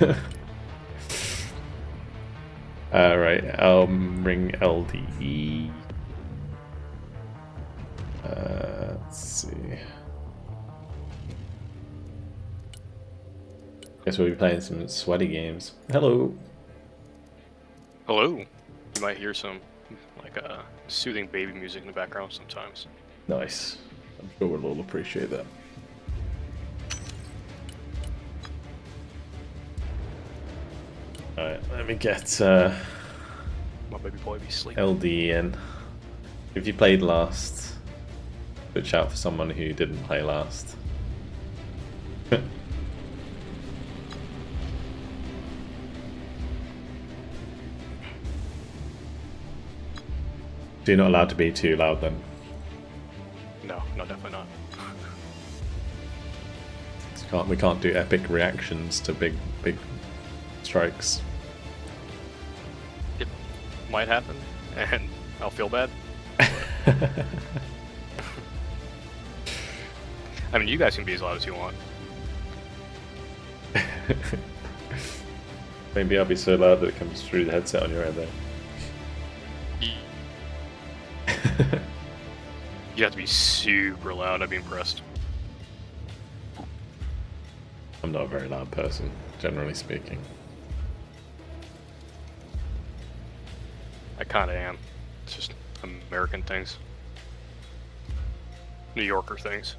Right, ring LDE. Let's see. Guess we'll be playing some sweaty games. Hello. Hello. You might hear some like soothing baby music in the background sometimes. Nice. I'm sure we'll all appreciate that. Alright, let me get My baby boy be sleeping. LD in. If you played last, switch out for someone who didn't play last. So you're not allowed to be too loud then? No, definitely not. We can't do epic reactions to big strikes. It might happen, and I'll feel bad. I mean, you guys can be as loud as you want. Maybe I'll be so loud that it comes through the headset on your end there. You have to be super loud. I'd be impressed. I'm not a very loud person, generally speaking. I kind of am. It's just American things. New Yorker things.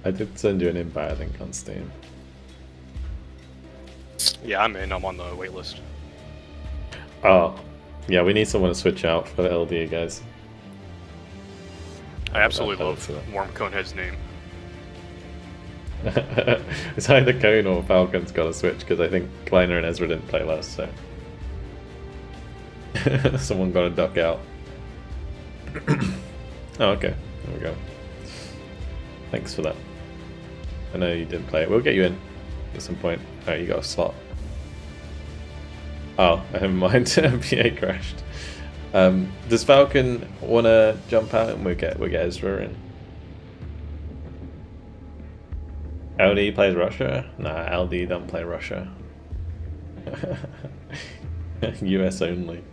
I did send you an invite, I think, on Steam. Yeah, I'm in. I'm on the wait list. Oh, yeah, we need someone to switch out for the LD, guys. I absolutely love Warm Conehead's name. It's either Cone or Falcon's got to switch, because I think Kleiner and Ezra didn't play last, so... Someone got to duck out. Oh, okay. There we go. Thanks for that. I know you didn't play it. We'll get you in at some point. Oh, you got a slot. Oh, never mind. PA crashed. Does Falcon want to jump out and we'll get Ezra in? LD plays Russia? Nah, LD don't play Russia. US only.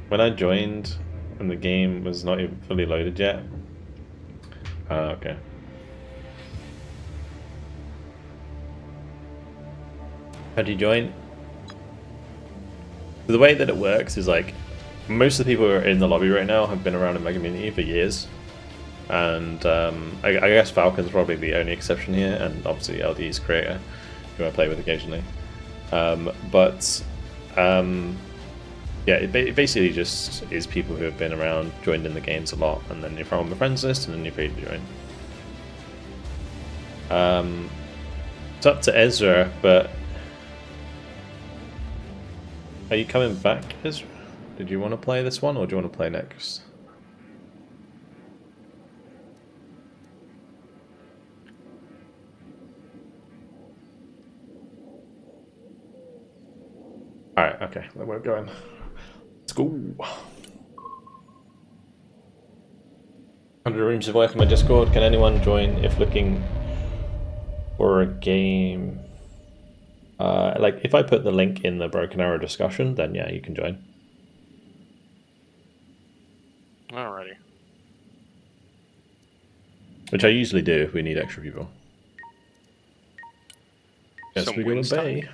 When I joined, and the game was not even fully loaded yet. Okay. How do you join? The way that it works is like, most of the people who are in the lobby right now have been around in my community for years. And I guess Falcon's probably the only exception here, and obviously LD's creator, who I play with occasionally. Yeah, it basically just is people who have been around, joined in the games a lot, and then you're from the friends list, and then you're free to join. It's up to Ezra, but are you coming back, Ezra? Did you want to play this one, or do you want to play next? Alright, okay, then we're going. Let's go. 100 rooms of work in my Discord. Can anyone join if looking for a game? Like, if I put the link in the Broken Arrow discussion, then yeah, you can join. Alrighty. Which I usually do if we need extra people. Yes, Some we go wins to Bay. time.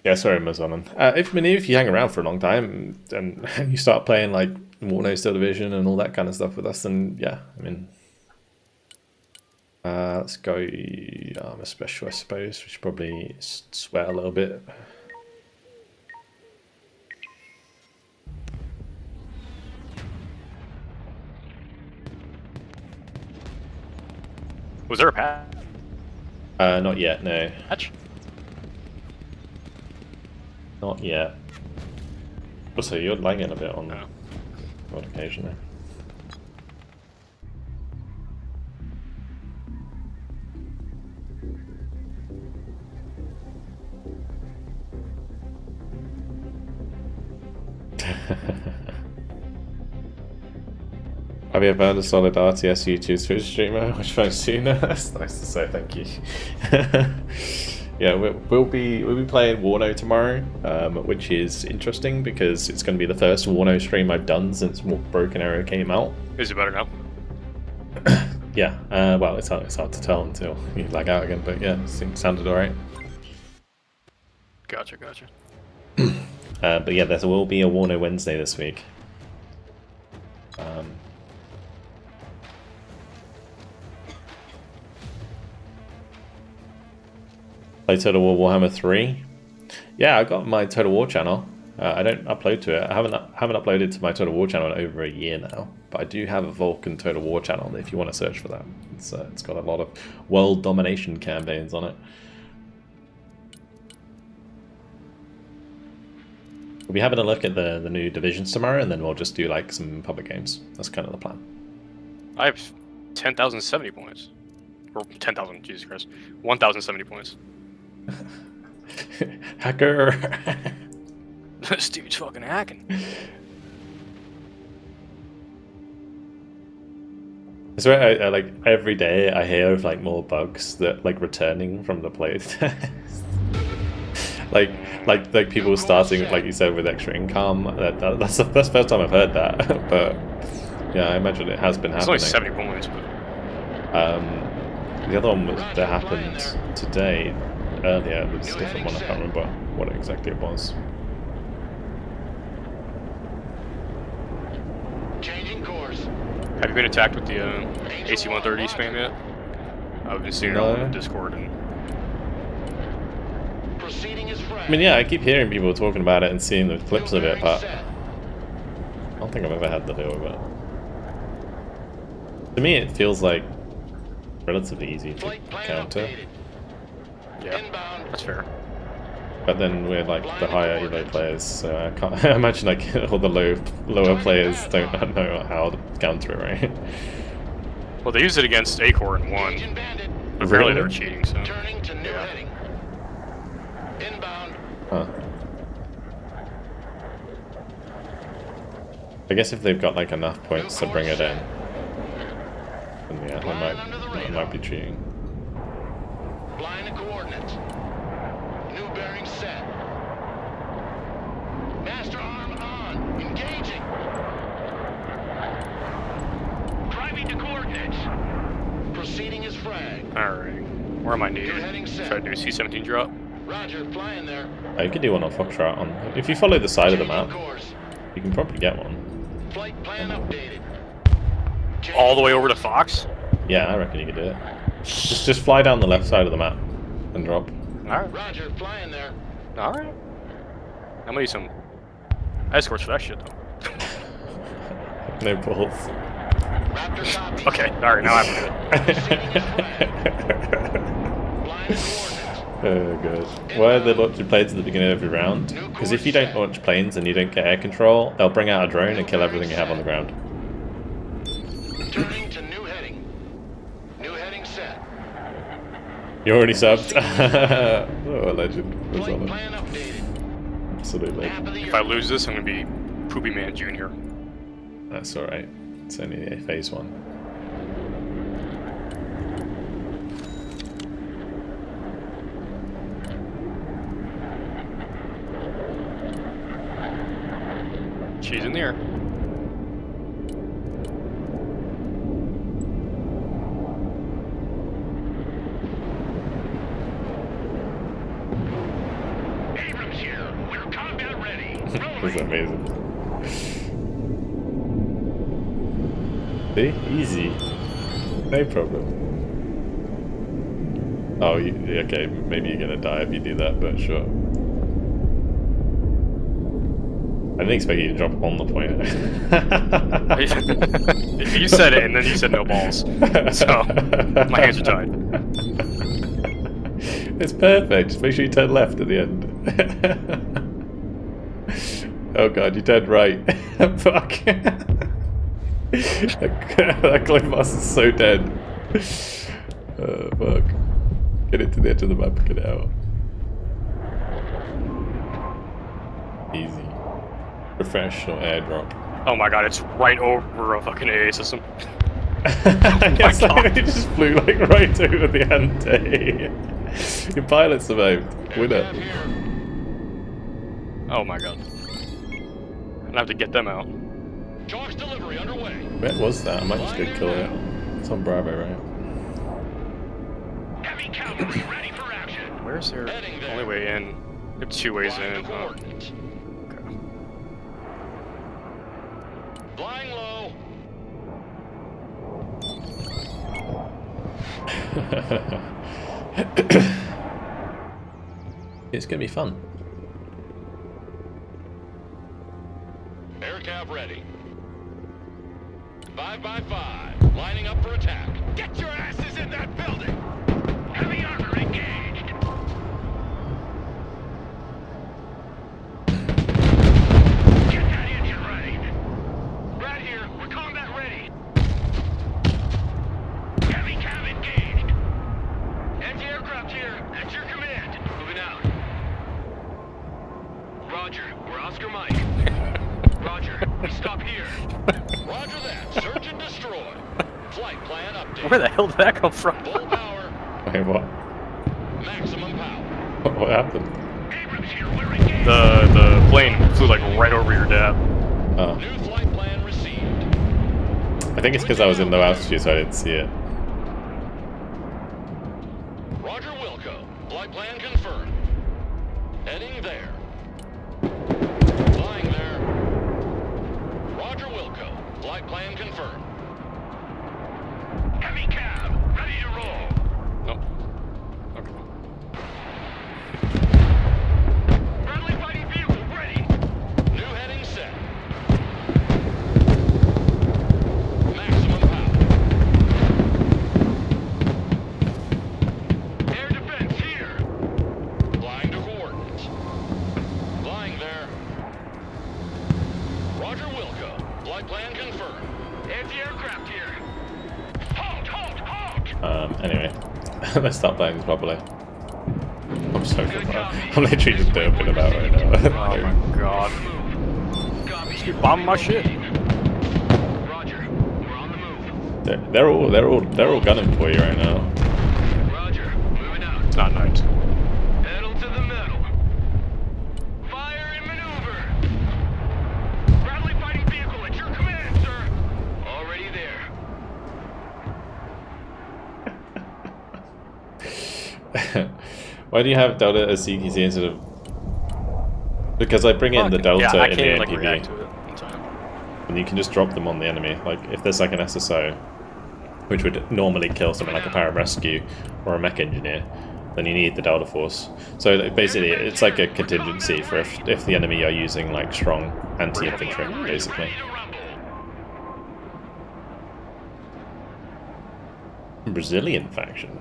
Yeah, sorry, Mazonon. If you hang around for a long time and you start playing like Warno Steel Division and all that kind of stuff with us, then yeah, I mean, let's go. I'm a special, I suppose. We should probably sweat a little bit. Was there a patch? Not yet, no. Not yet. Also, you're lagging a bit on occasion there. Have you found a solid RTS YouTube Twitch streamer? Which phone sooner? That's nice to say, thank you. Yeah, we'll be playing Warno tomorrow, which is interesting because it's going to be the first Warno stream I've done since Broken Arrow came out. Is it better now? Yeah, well, it's hard to tell until you lag out again, but yeah, it sounded alright. Gotcha. But yeah, there will be a Warno Wednesday this week. Play Total War Warhammer 3. Yeah, I got my Total War channel. I don't upload to it. I haven't uploaded to my Total War channel in over a year now. But I do have a Vulcan Total War channel if you want to search for that. It's got a lot of world domination campaigns on it. We'll be having a look at the new divisions tomorrow, and then we'll just do like some public games. That's kind of the plan. I have 10,070 points. Or 10,000, Jesus Christ. 1,070 points. Hacker! This dude's fucking hacking. So I like every day I hear of like more bugs that like returning from the playtest. like people starting like you said with extra income. That's the first time I've heard that. But yeah, I imagine it has been happening. It's only 70 points, but the other one that happened today earlier was a different one. I can't remember what exactly it was. Changing course. have you been attacked with the AC-130 spam yet? I've been seeing it on Discord and. Proceeding is I mean, yeah, I keep hearing people talking about it and seeing the clips of it, but I don't think I've ever had to deal with it. To me, it feels like relatively easy to counter. Yeah, that's fair. But then we're like the higher ELO players, so I can't imagine like all the lower players don't know how to counter it, right? Well, they used it against A-Core and won. But apparently they were cheating, so. Turning to new heading. Inbound. Huh. I guess if they've got like enough points to bring it in, then yeah, they might be cheating. Flying the coordinates. New bearing set. Master arm on. Engaging. Driving to coordinates. Proceeding as frag. Alright. Where am I needed? Should I do C-17 drop? Roger, flying there. You could do one on Foxtrot. If you follow the side of the map, you can probably get one. Flight plan updated. All the way over to Fox? Yeah, I reckon you could do it. Just fly down the left side of the map and drop. Alright. Roger, flying there. Alright. I'm gonna need some escorts for that shit, though. No balls. Raptor copy. Okay, alright, now I'm good. Flying coordinates. Oh god. Why are they launching planes at the beginning of every round? Because if you don't launch planes and you don't get air control, they'll bring out a drone and kill everything you have on the ground. Turning to new heading. New heading set. You already subbed? Oh, a legend. Flight plan updated. Absolutely. Map of the If I Earth. lose this, I'm gonna be Poopy Man Jr. That's alright. It's only phase 1. She's in the air. Abrams here. We're combat ready. That's amazing. See? Easy. No problem. Oh, okay, maybe you're gonna die if you do that, but sure. I didn't expect you to drop on the point. You said it, and then you said no balls. So, my hands are tied. It's perfect. Just make sure you turn left at the end. Oh god, you turned right. Fuck. That clone mass is so dead. Fuck. Get it to the edge of the map, get it out. Easy. Refresh or airdrop. Oh my god, it's right over a fucking AA system. Yes, God. it just flew like right over the ante. Your pilot survived. Winner. Oh my god. I'm gonna have to get them out. Charge delivery underway. Where was that? I might just go kill it. It's on Bravo, right? Heavy cavalry ready for action. Where's their Heading there. only way in? There's 2 ways Flying in. to coordinates. Flying low. It's gonna be fun. Air cav ready. 5 by 5. Lining up for attack. Get your asses in that building. Heavy armor engaged. Get that engine ready. Right here. We're combat ready. Heavy cav engaged. Anti-aircraft here. That's your command. Moving out. Roger. We're Oscar Mike. Roger. We stop here. Roger that. Search and destroy. Flight plan update. Where the hell did that come from? Full power. Wait, what? Maximum power. What happened? Abrams here. We're engaged. The plane flew like right over your dad. Oh. New flight plan received. I think it's because I was in low altitude, so I didn't see it. Roger Wilco. Flight plan confirmed. Heading there. Flying there. Roger Wilco. Flight plan confirmed. Heavy cab. Ready to roll. Nope. Okay. Friendly fighting vehicle ready. New heading set. Maximum power. Air defense here. Flying to coordinates. Flying there. Roger Wilco. Flight plan confirmed. Anti-aircraft here. Halt! Halt! Halt! Anyway. Let's start playing this properly. I'm so Good confused. copy. I'm literally just derping about right Oh now. my god. Move. Copy. You bombing my shit. Roger. We're on the move. they're all gunning for you right now. Roger. Moving out. It's not night. Pedal to the metal. Fire in maneuver. Bradley fighting vehicle at your command, sir. Already there. Why do you have Delta as CTC instead of... Because I bring in the Delta yeah, I in can't the even, like, react NPV, to it in time. and you can just drop them on the enemy. Like, if there's like an SSO, which would normally kill something like a paramescue or a mech engineer, then you need the Delta Force. So basically, it's like a contingency for if the enemy are using like strong anti-infantry, basically. Ready to rumble. Brazilian faction.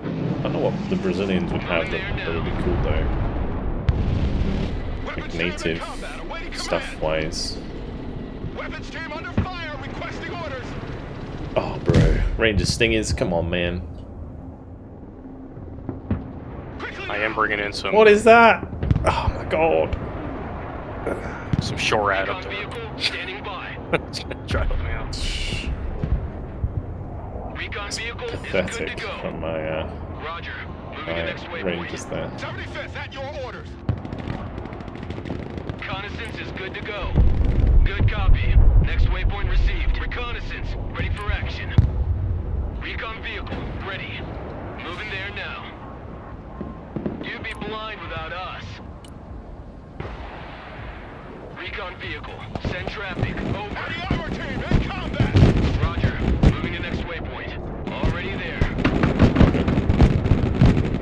I don't know what the Brazilians would have that would be cool though. Like native stuff-wise. Weapons team under fire, requesting orders. Oh, bro. Ranger Stingers, come on, man. I am bringing in some What is that? Oh my god. some shore ad up Recon there. vehicle standing by. Try to help me out. Recon vehicle is good Pathetic to go. from my Roger. Moving to next waypoint. Rangers there. 75th at your orders. Reconnaissance is good to go. Good copy. Next waypoint received. Reconnaissance, ready for action. Recon vehicle, ready. Moving there now. You'd be blind without us. Recon vehicle, send traffic, over. Heavy armor team, in combat! Roger, moving to next waypoint. Already there.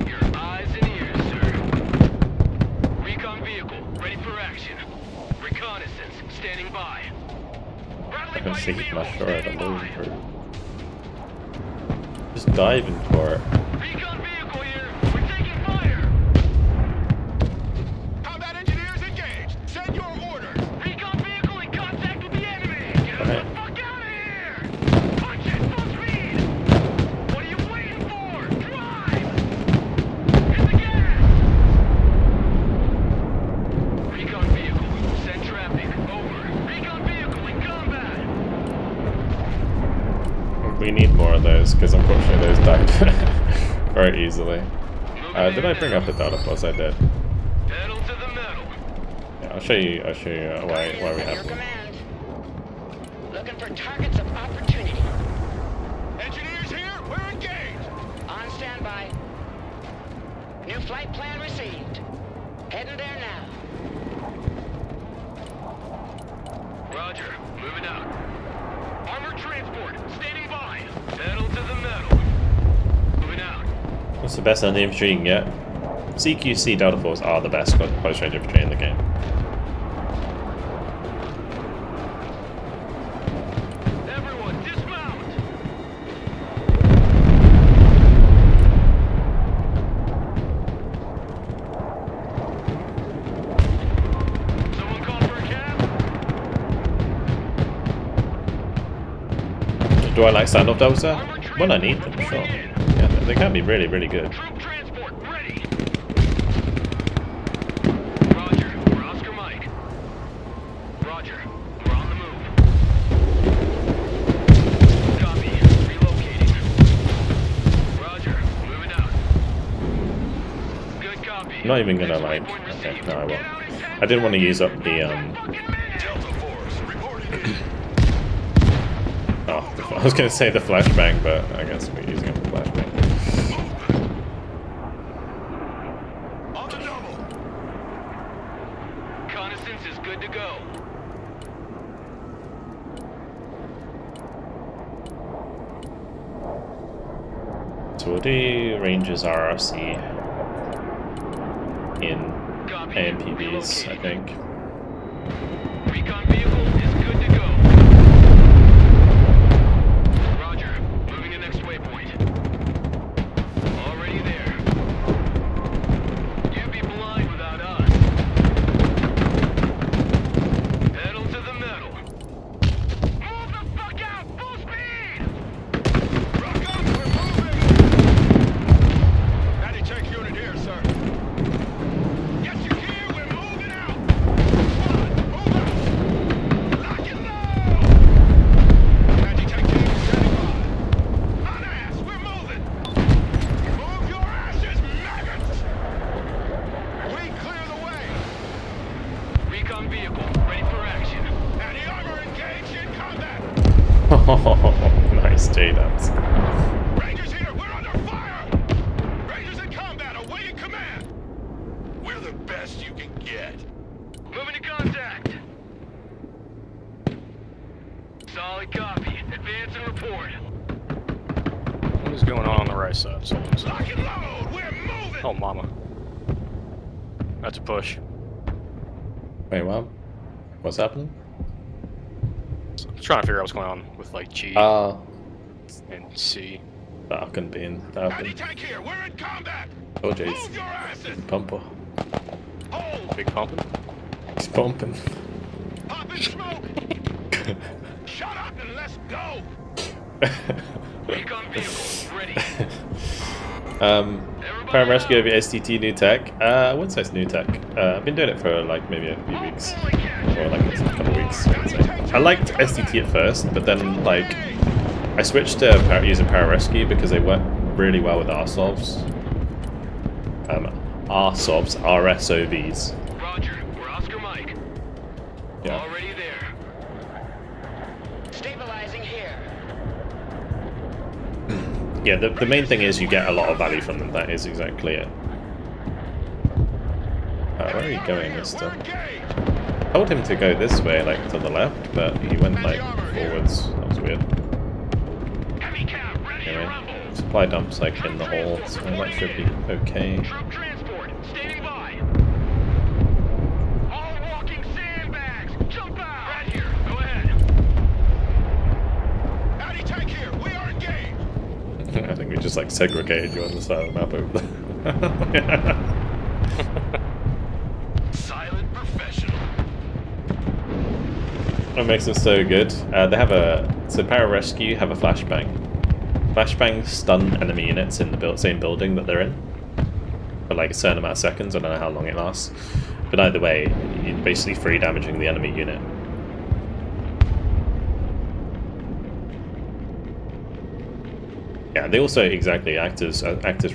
Your eyes and ears, sir. Recon vehicle, ready for action. Reconnaissance, standing by. I can see my shore at a loading for it. Just diving for it. Recon vehicle here, we're taking fire! Combat engineers engaged! Send your orders! Recon vehicle in contact with the enemy! Get us the fuck out of here! Punch it, full speed! What are you waiting for? Drive! Hit the gas! Recon vehicle, send traffic, over. Recon vehicle in combat! We need more of those, because unfortunately those died very easily. Did I bring up the data plus? I did. Pedal to the metal. Yeah, I'll show you why we have them. Command. Looking for targets of opportunity. Engineers here, we're engaged! On standby. New flight plan received. Heading there now. Roger, moving out. Armored transport, standing by. Pedal to the metal. Moving out. What's the best anti-infantry you can get? CQC Delta Force are the best close range infantry in the game. Everyone, dismount! Someone call for a cab? Do I like standoff Delta? When I need them, sure. Yeah, they can be really, really good. Troop transport, ready! Roger, we're Oscar Mike. Roger, we're on the move. Copy, relocating. Roger, moving out. Good copy. I'm not even gonna like. Okay, no, I won't. I didn't want to use up the Delta Force, reporting. Oh, I was gonna say the flashbang, but I guess we're using the flashbang. On the double. Reconnaissance is good to go. So we'll do Rangers RRC in Copy. AMPBs, I think. Recon vehicle is good to go. Roger. Moving to next waypoint. Already there. You'd be blind without us. Pedal to the metal. Move the fuck out! Full speed! Rock up! We're moving! Anti-tank unit here, sir. Get your gear! We're moving out! Squad, move out! Lock and load! Anti-tank team standing by. On ass, we're moving! Move your asses, maggots! We clear the way! Recon vehicle, ready for action. Anti-armor engaged in combat! Nice J-dubs. Rangers here, we're under fire! Rangers in combat, awaiting command! We're the best you can get. Moving to contact. Solid copy. Advance and report. What is going on the right side? Someone's... Lock and load! We're moving! Oh, mama. That's a push. Wait, what? What's happening? So I'm trying to figure out what's going on with like G and C. Falcon being Falcon. Anti-tank here, we're in combat! Oh, Move jeez. your asses! Pumper. Hold! Big pumping. He's pumping. Pop and smoke! Shut up and let's go! Recon vehicle, ready. Pararescue over STT new tech. I wouldn't say it's new tech. I've been doing it for like maybe a few weeks. Or like a couple of weeks, I'd say. I liked STT at first, but then like I switched to using Pararescue because they work really well with RSOVs. RSOVs, RSOVs. Roger, we're Oscar Mike. Yeah. Already there. Yeah, the main thing is you get a lot of value from them. That is exactly it. Where are you going, mister? I told him to go this way, like to the left, but he went like forwards. That was weird. Anyway, supply dumps like in the hall, so that should be okay. Troop transport, standing by. All walking sandbags, jump out. Right here, go ahead. Howdy, tank here. We are engaged. I think we just like segregated you on the side of the map over there. Silent professional. What makes them so good? They have so pararescue have a flashbang. Flashbang stun enemy units in the same building that they're in for like a certain amount of seconds. I don't know how long it lasts, but either way, you're basically free damaging the enemy unit. Yeah, they also exactly act as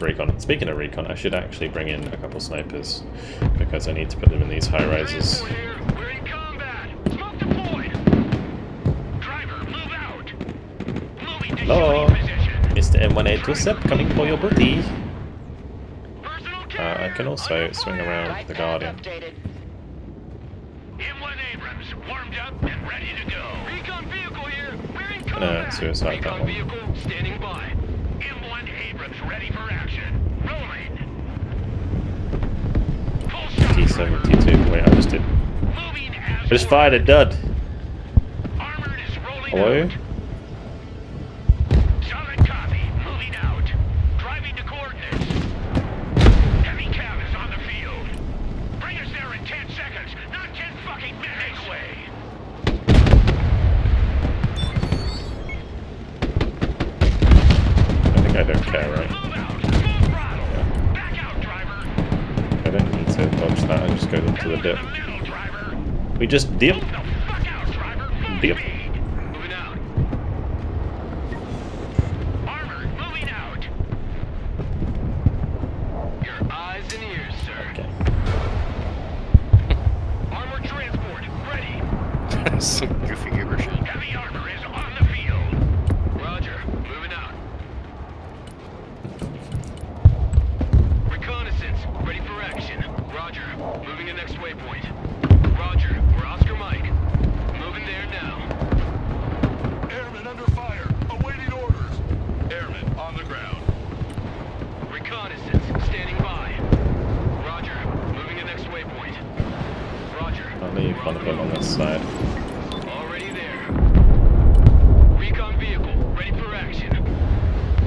recon. Speaking of recon, I should actually bring in a couple snipers because I need to put them in these high rises. We're in combat. Smoke deployed. Driver, move out. Moving to Hello, shooting position. Mr. M18 Joseph, coming for your booty. Personal I carrier. can also swing around Flight the plans Guardian. updated. M1 Abrams, warmed up and ready to go. Recon vehicle here. We're in combat. Suicide that Recon one. vehicle standing by. M1 Abrams ready for action. Rolling. Full shot. T7, T2. Wait, I just did. Moving as I just fired a dud. Armored is rolling Hello? out. Solid copy. Moving out. Driving to coordinates. Heavy cav is on the field. Bring us there in 10 seconds, not 10 fucking minutes. Make way. I think I don't care, right? Move out. Full throttle. Back out, driver. I don't need to dodge that. I just go into the dip. In the middle, driver. We just dip. Move the fuck out, driver. Full Dip. speed. Moving out. Armored, moving out. Your eyes and ears, sir. Okay. Armored transport, ready. Some goofy goober shit. Heavy armor is on the field. Roger, moving out. Reconnaissance, ready for action. Roger, moving to next waypoint. Roger, we're Oscar Mike. Moving there now. Airmen under fire, awaiting orders. Airmen on the ground. Reconnaissance, standing by. Roger, moving to next waypoint. Roger. I'll leave one of them on this side. Already there. Recon vehicle, ready for action.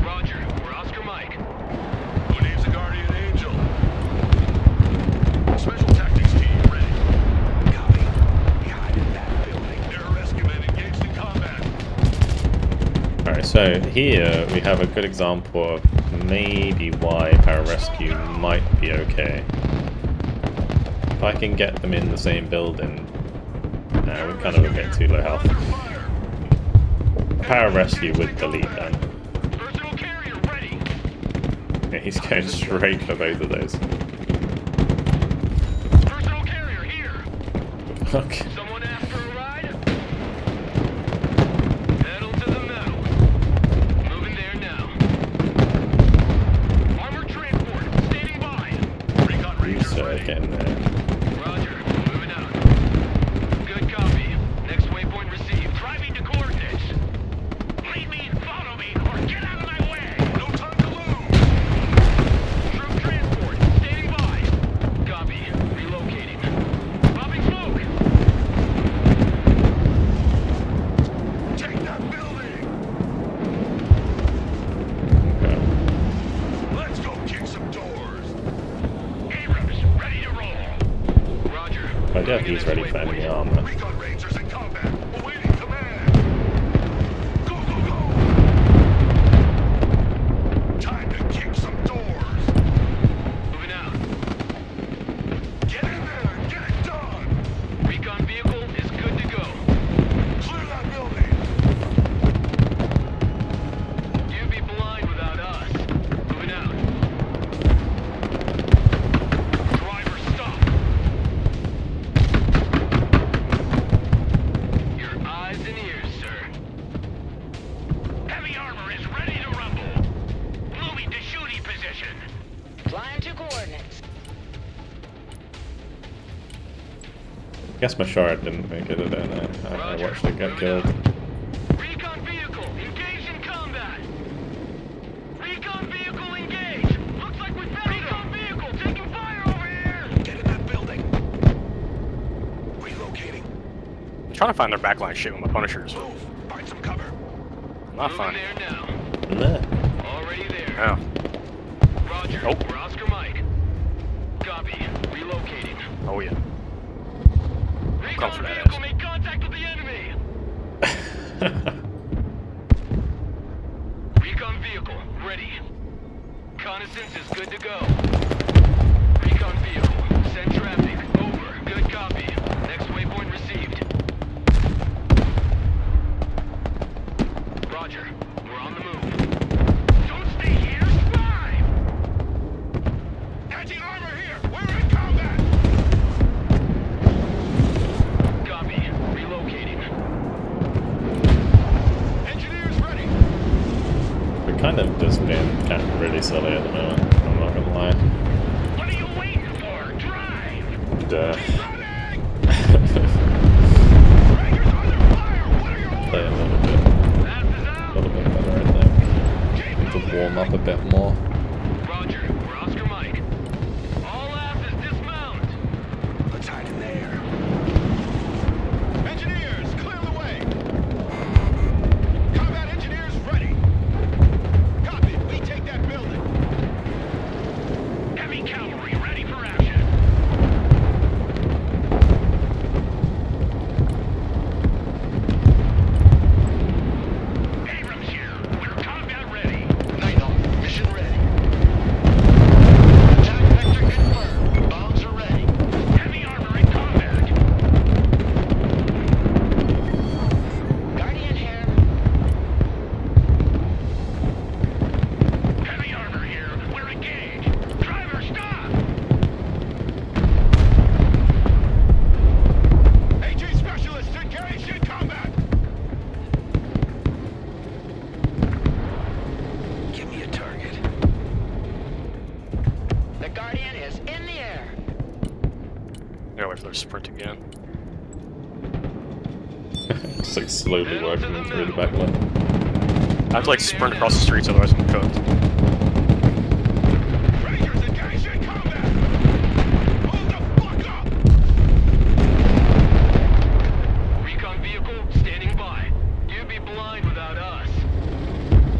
Roger, we're Oscar Mike. Who needs a guardian angel? Special tactics team, ready. Copy. Behind that building. Air rescue men engaged in combat. Alright, so here we have a good example of maybe why pararescue might be okay. If I can get them in the same building. Nah, we're kind of a bit too low health. Pararescue would delete them. Personal carrier, ready. Yeah, he's going straight for both of those. Personal carrier here. Fuck. Someone after a ride? Pedal to the metal. Moving there now. Armored transport, standing by. Recon You Rangers sir, ready. get in there. Roger, moving out. Good copy. Next waypoint received. Driving to coordinates. Lead me, follow me, or get out of my way. No time to lose. Troop transport, standing by. Copy. Relocating. Popping smoke. Take that building. Okay. Let's go kick some doors. Abrams, ready to roll. Roger. I doubt he's ready for enemy armor. Recon Rangers in combat. Awaiting command. Go, go, go. Time to kick some doors. Moving out. Get in there and get it done. Recon vehicle is good to go. Clear that building. You'd be blind without us. Moving out. Driver, stop. Guess my shard didn't make it, I don't know. I watched it get killed. Recon vehicle, engaged in combat. Recon vehicle engaged. Looks like we found recon vehicle taking fire over here. Get in that building. Relocating. I'm trying to find their backline shit with my Punishers. Move. Find some cover. Not fun. There now. Nah. Already there. Yeah. Roger. Nope. We're Oscar Mike. Copy. Relocating. Oh yeah. Recon for that vehicle ass. made contact with the enemy. Recon vehicle ready. Reconnaissance is good to go. Recon vehicle, send traffic. Over. Good copy. Next waypoint received. Roger. We're on the move. Don't stay here. Spy! Anti-armor here. We're in combat. Copy. Relocating. Engineers ready. We're kind of just being really silly at the moment, I'm not gonna lie. What are you waiting for? Drive! Duh. Keep running! Rangers under fire! What are your Play a orders? little bit Passes better, out! I think. Keep To warm up a moving! bit more. Roger, we're Oscar Mike. All asses dismount! Let's hide in there. Engineers, clear the way! Combat engineers ready! Copy, we take that building! Heavy cavalry ready for action! Abrams here, we're combat ready! Night Hawk, mission ready! Attack vector confirmed, bombs are ready! Heavy armor in combat! Guardian here. Heavy armor here, we're engaged! Driver, stop! AG specialists engaged in combat! Give me a target. The Guardian is in the air. Gotta wait for their sprint again. Just like slowly working them through the back line. I have to like sprint across the streets, otherwise I'm cooked. Rangers engaged in combat! Move the fuck up! Recon vehicle standing by. You'd be blind without us.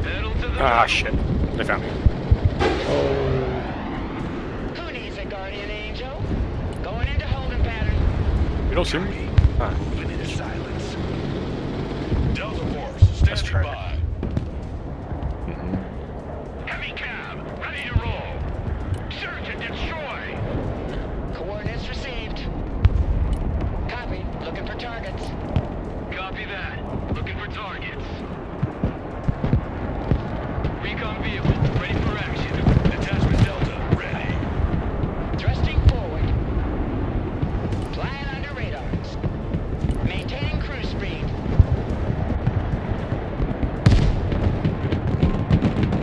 Pedal to the Ah shit. They found me. Who needs a Guardian Angel? Going into holding pattern. You don't see me? Ah. Moving into silence. Delta Force, Let's try standing it. by. Heavy cab, ready to roll. Search and destroy. Coordinates received. Copy. Looking for targets. Copy that. Looking for targets. Recon vehicle, ready for action. Detachment Delta, ready. Thrusting forward. Flying under radars. Maintaining cruise speed.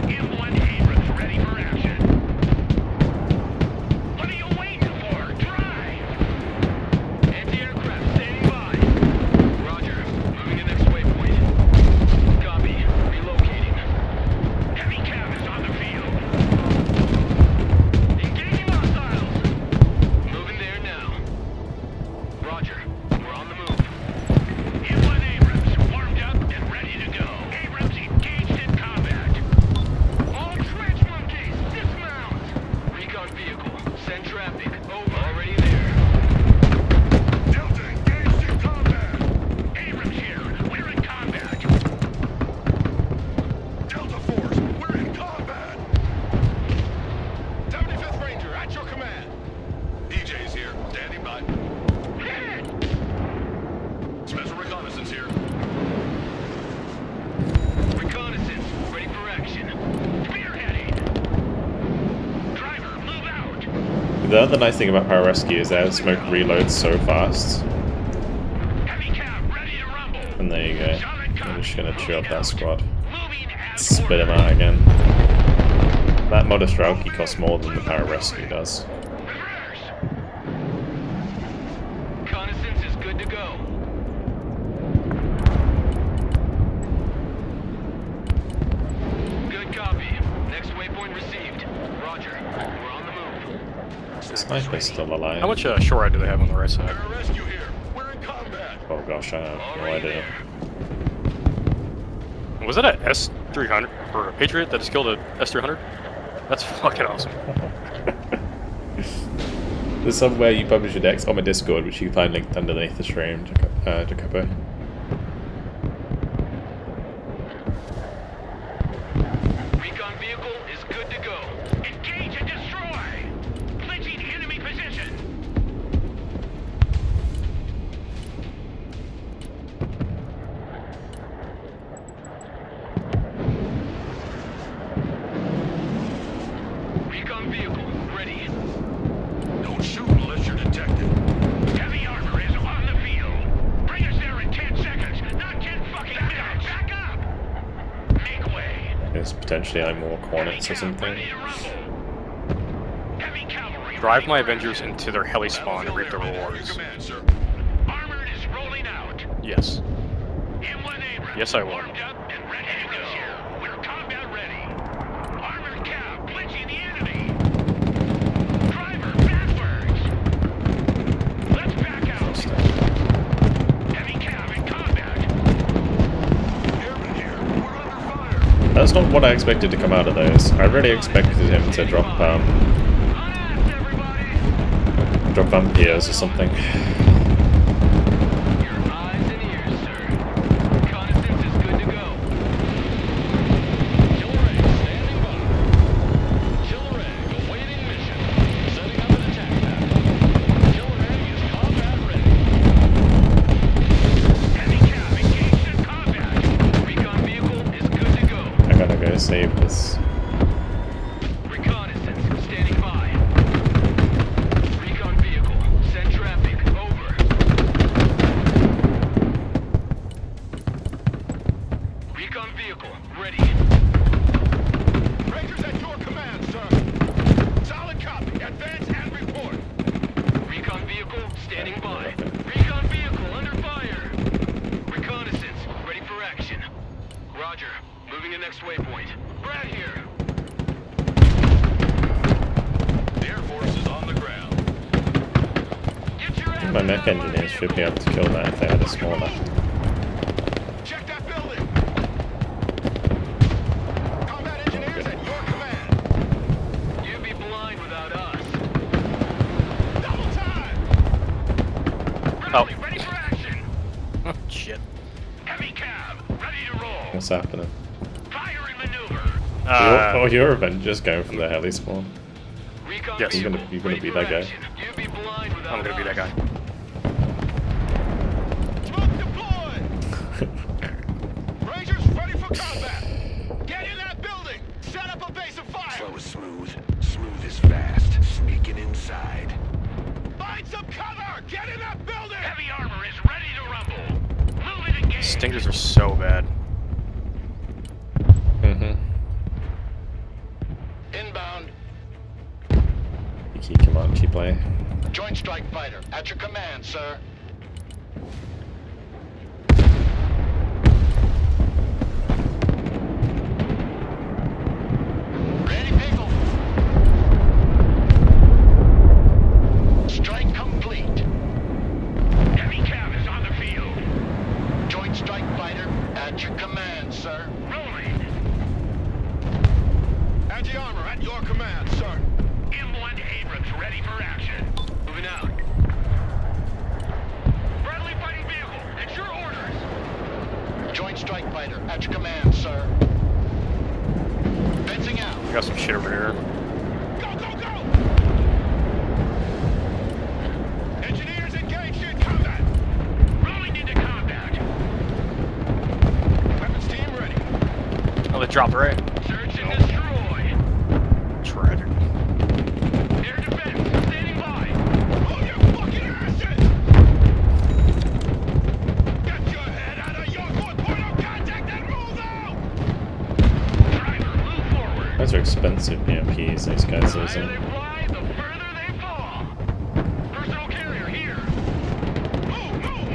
M1 Abrams, ready for action. What are you waiting for? Drive! Anti-aircraft standing by. Roger. Moving to next waypoint. Copy. Relocating. Heavy cab is on the field. Engaging hostiles. Moving there now. Roger. We're on the move. M1 Abrams, warmed up and ready to go. Abrams engaged in combat. All trench monkeys, dismount! Recon vehicle, send traffic. Over. Already there. Delta engaged in combat. Abrams here, we're in combat. Delta Force, we're in combat. 75th Ranger, at your command. EJ's here, standing by. Hit! Special reconnaissance here. Reconnaissance, ready for action. Spearheading! Driver, move out! The other nice thing about Pararescue is that smoke reloads so fast. Heavy cab, ready to rumble! And there you go. Solid I'm copy. just gonna chew up Moving that out. squad. Moving as Spit him ordered. out again. That modest Ralki costs more than the Pararescue does. Reverse! Reconnaissance is to go. Good copy. Next waypoint received. Roger. We're on the move. Sniper's still alive. How much shore ride do they have on the right side? Rescue here. We're in combat. Oh gosh, I have no Already idea. there. Was that a S300 or a Patriot that just killed a S300? That's fucking awesome. There's somewhere you publish your decks on my Discord, which you can find linked underneath the stream, Jacopo. Recon vehicle is good to go. Engage and destroy. Clinching enemy position. Recon vehicle ready. Don't shoot unless you're detected. Heavy armor is on the field. Bring us there in 10 seconds, not 10 fucking minutes. Back up. Make way. There's potentially like more Hornets or something. Heavy cavalry. Drive my Avengers into their heli spawn and reap the rewards. Armored is rolling out. Yes. M1 Abrams. Yes, I will. Warmed up and ready to go. We're combat ready. Armored cav clinching the enemy. Driver backwards. Let's back out. Heavy cav in combat. Airman here. We're under fire. That's not what I expected to come out of those. I really expected him to drop Unasked, everybody. drop vampires or something. Your eyes and ears, sir. Reconnaissance is good to go. Killray standing by. Killray awaiting mission. Setting up an attack map. Killray is combat ready. Heavy cav engaged in combat. Recon vehicle is good to go. I gotta go save this. Reconnaissance standing by. Recon vehicle send traffic over. Recon vehicle ready. Rangers at your command, sir. Solid copy. Advance and report. Recon vehicle standing by. Recon vehicle under fire. Reconnaissance ready for action. Roger. Moving to next waypoint. Brad here. The Air Force is on the ground. Get your ass My mech out of our engineers should be vehicle. able to kill that if they had a smaller. Check that building. Combat engineers at your command. You'd be blind without us. Double time. Bradley, ready for action. Oh, shit. Heavy cab, ready to roll. What's happening? Fire and maneuver. Your Avengers going for the heli spawn. Recon Yes. vehicle, You're gonna ready be for that guy. action. You'd be blind without I'm gonna be that us. guy. Smoke deployed. Rangers ready for combat. Get in that building. Set up a base of fire. Flow is smooth. Smooth is fast. Sneaking inside. Find some cover. Get in that building. Heavy armor is ready to rumble. Move it engage. Stingers are so bad. Mm-hmm. Inbound. Come on, keep playing. Joint Strike Fighter at your command, sir. Ready, Pickle. Strike complete. Heavy cav is on the field. Joint Strike Fighter at your command, sir. Rolling. Anti-armor at your command, sir. M1 Abrams ready for action. Moving out. Friendly fighting vehicle, it's your orders. Joint Strike Fighter at your command, sir. Fencing out. I got some shit over here. Go, go, go! Engineers engaged in combat. Rolling into combat. Weapons team ready. Oh, they dropped right. Search and destroy. Tragic. Air defense standing by. Move your fucking asses! Get your head out of your point of contact and move out! Driver, move forward. Those are expensive BMPs, these guys The are. higher they fly, the further they fall. Personal carrier here. Move, move,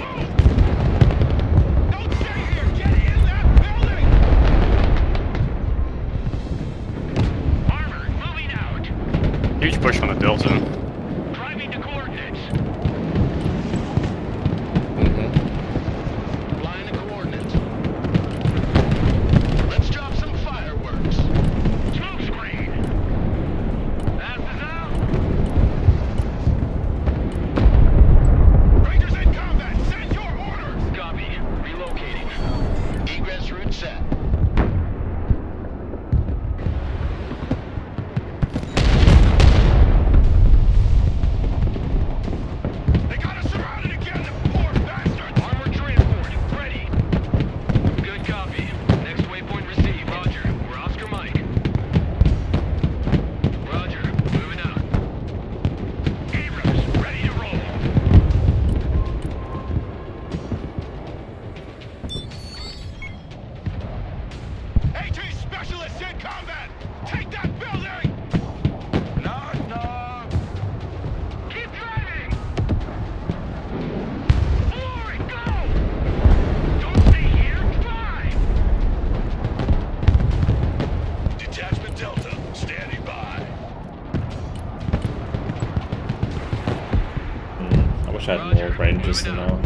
wish I had more rangers than now.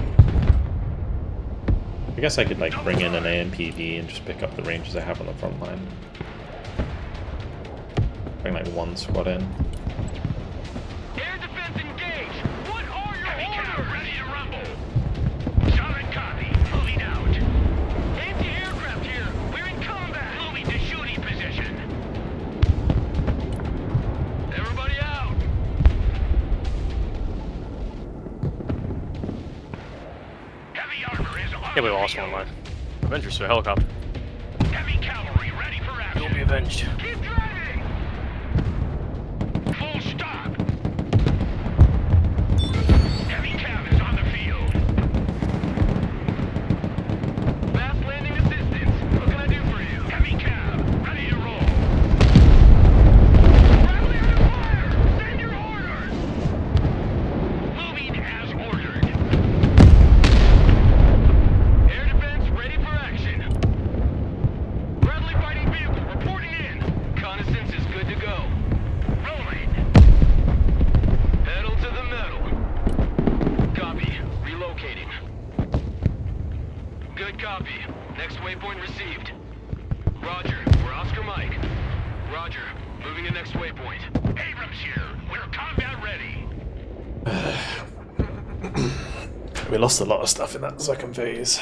I guess I could like bring in an AMPV and just pick up the rangers I have on the front line. Bring like one squad in. Air defense engaged. What are your orders? Ready to rumble. Solid copy. Moving out. Anti-aircraft here. We're in combat. Moving to shooting position. Everybody out. Heavy armor is on. Yeah, we lost one line. Avengers to a helicopter. Heavy cavalry ready for action. You'll be avenged. Keep driving. Full stop. Heavy cav is on the field. Fast landing assistance. What can I do for you? Heavy cav, ready to roll. Bradley under fire. Send your orders. Moving as ordered. Air defense ready for action. Bradley fighting vehicle reporting in. Reconnaissance is good to go. Rolling. Pedal to the metal. Copy. Relocating. Good copy. Next waypoint received. Roger. We're Oscar Mike. Roger. Moving to next waypoint. Abrams here. We're combat ready. We lost a lot of stuff in that second phase.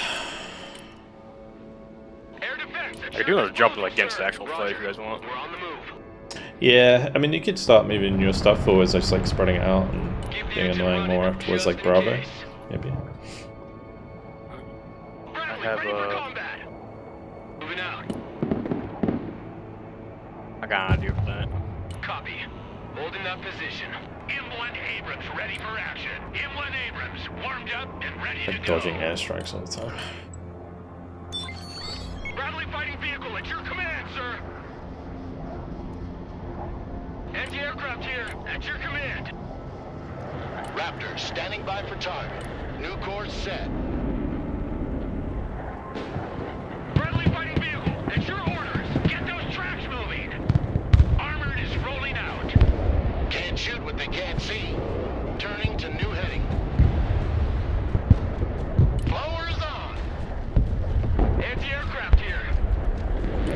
I could do another jump like against the actual fight if you guys want. We're on the move. Yeah, I mean you could start moving your stuff forwards, just like spreading it out and being annoying more towards like Bravo, maybe. Bradley, have, ready for combat. Moving out. I got an idea for that. Copy. Holding that position. M1 Abrams ready for action. M1 Abrams warmed up and ready to Like go. dodging airstrikes all the time. Bradley fighting vehicle at your command, sir. Anti-aircraft here at your command. Raptor standing by for target. New course set. Bradley fighting vehicle at your orders. Get those tracks moving. Armored is rolling out. Can't shoot what they can't see. Turning to new heading. Blowers on. Anti-aircraft here.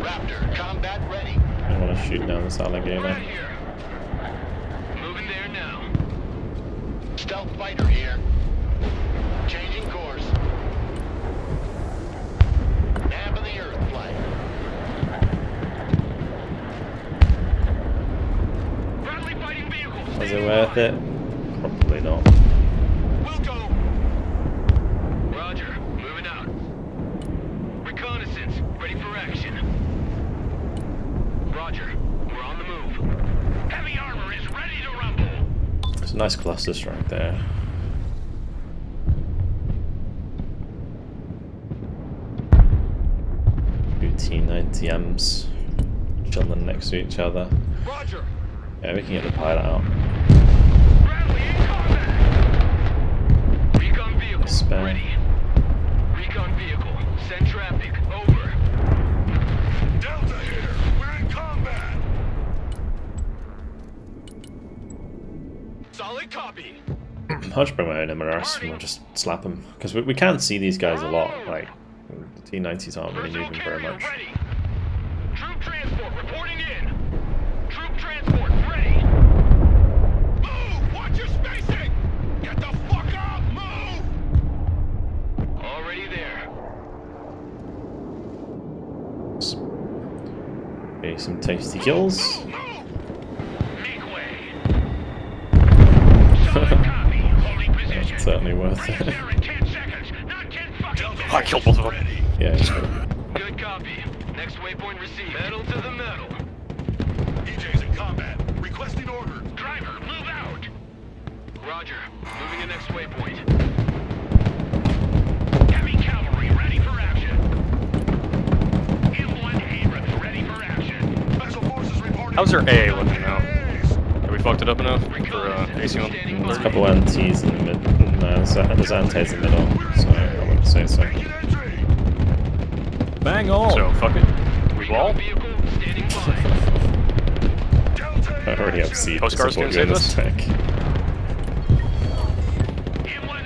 Raptor combat ready. I want to shoot down this alligator. Right here. Moving there now. Stealth fighter here. Changing course. Nab of the Earth flight. Bradley fighting vehicle. Was it worth it? Probably not. We'll go. Roger. Moving out. Reconnaissance. Ready for action. Roger. We're on the move. Heavy armor is ready to rumble. It's a nice cluster strike there. Two T-90Ms chilling next to each other. Roger. Yeah, we can get the pilot out. Bradley in combat. Recon vehicle. Spare. Ready. Recon vehicle. Send traffic. Over. Delta here. We're in combat. Solid copy. I'll just bring my own MRS and we'll just slap them. Because we can see these guys a lot. Like, the T-90s aren't really Personal moving very carrier much. ready. Troop transport reporting in. Troop transport ready. Move! Watch your spacing! Get the fuck up! Move! Already there. Okay, some tasty kills. Move! Make way. Solid copy. Holding position. Certainly worth Right it. there in 10 seconds. Not 10 fucking I killed both of them. Yeah, Good copy. Next waypoint received. Metal to the metal. EJ's in combat. Requesting orders. Driver, move out. Roger. Moving to next waypoint. Heavy cavalry ready for action. M1 Abrams ready for action. Special forces reporting. How's their A looking now? Have we fucked it up enough for AC on? there's a couple antis in the mid. No, there's antis in the middle, so I wouldn't say so. Making entry. Bang on! So, fuck it. We Recon wall? vehicle standing by. Delta. I already have seed to Coast Guard's support gonna you in save this us? tech. M1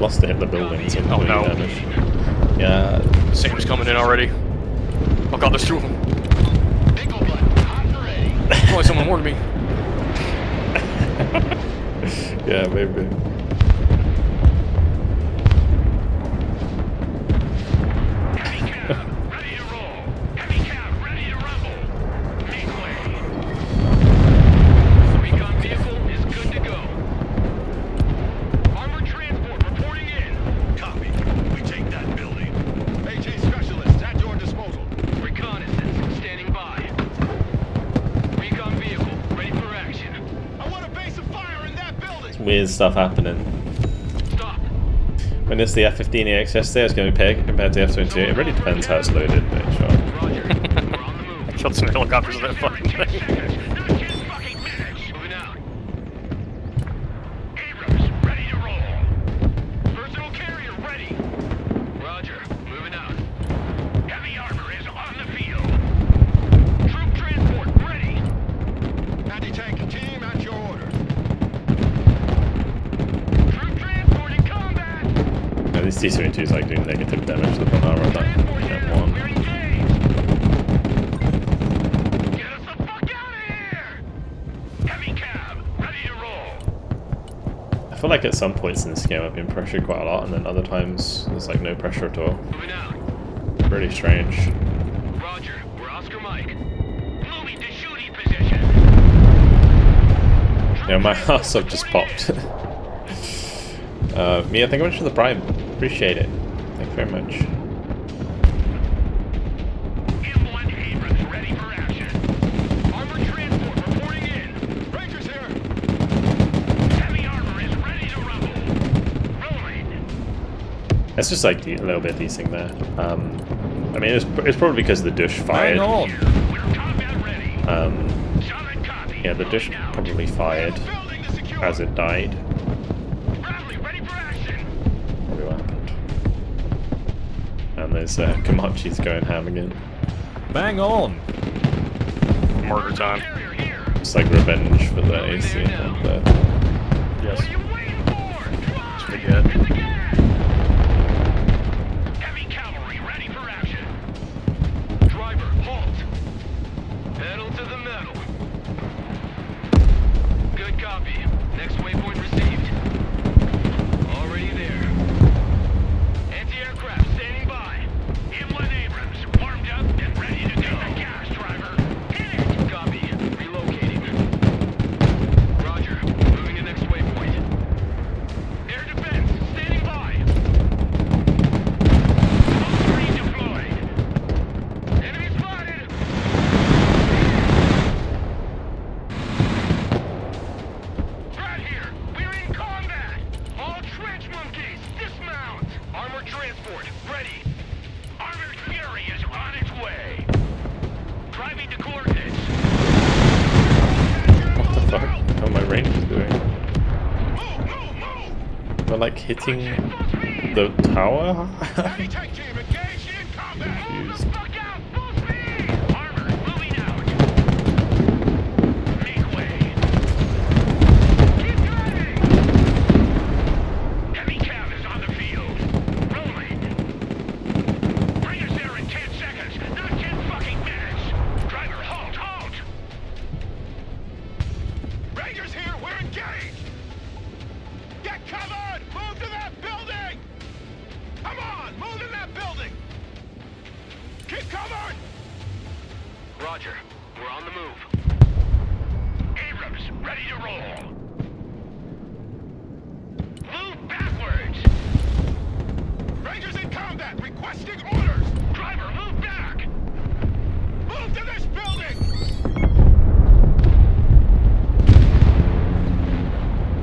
must have hit the buildings and Oh, doing no. damage. Yeah. Sam's coming in already. Oh god, there's two of them. Nickel button, hot and ready. Probably someone warned me. Yeah, maybe. Heavy cab, ready to roll. Heavy cab, ready to rumble. Make way. Recon vehicle is good to go. Armored transport reporting in. Copy. We take that building. AT specialists at your disposal. Reconnaissance standing by. Recon vehicle ready for action. I want a base of fire in that building. Weird stuff happening. Stop. When it's the F-15EX yesterday, it's going to be big compared to the F-22. It really depends how it's loaded, but sure. Roger. We're on the move. Killed some helicopters in that fucking 10 thing. seconds. Not 10 fucking minutes. Moving out. Abrams, ready to roll. Personal carrier ready. Roger. Moving out. Heavy armor is on the field. Troop transport ready. Anti-tank team at your order. Troop transport in combat. Now, this T-72 is like doing negative damage to the armor on that Transport here. one. We're engaged. Get us the fuck out of here. Heavy cab ready to roll. I feel like at some points in this game I've been pressured quite a lot, and then other times there's like no pressure at all. Moving out. Really strange. Roger, we're Oscar Mike. Moving to shooting position. Yeah, my house I've just popped. Mia, thank you much for the prime. Appreciate it. Thank you very much. M1 Abrams ready for action. Armored transport reporting in. Rangers here. Heavy armor is ready to rumble. Rolling. It's just like a little bit desync there. I mean, it's probably because the douche fired. We're combat ready. Solid copy. Yeah, the douche probably fired Building to secure. as it died. Bradley ready for action. Probably what happened. And there's Comanches going ham again. Bang on! Murder time. Carrier here. It's like revenge for the AC and the... Yes. What are you waiting for? Drive! Spaghetti. Hit the gas! Heavy cavalry ready for action. Driver, halt. Pedal to the metal. Good copy. Next waypoint received. Already there. Anti-aircraft standing by. M1 Abrams warmed up and ready to go. Gas, driver. Hit it! Copy. Relocating. Roger. Moving to next waypoint. Air defense standing by. All deployed. Enemy spotted. Brad here. We're in combat. All trench monkeys dismount. Armored transport ready. Armored Fury is on its way. Driving to coordinates. What the fuck? How are my rangers doing? Move, move, move. They're like hitting Full speed. the tower? Heavy tank team engaged in combat. Move Confused. the fuck out. Full speed. Armor moving out. Make way. Keep driving. Heavy cav is on the field. Rolling. Bring us there in 10 seconds, not 10 fucking minutes. Driver, halt, halt. Rangers here, we're engaged. Get covered. Move to that building. Come on, move in that building. Keep covered. Roger, we're on the move. Abrams, ready to roll. Move backwards. Rangers in combat, requesting orders. Driver, move back. Move to this building.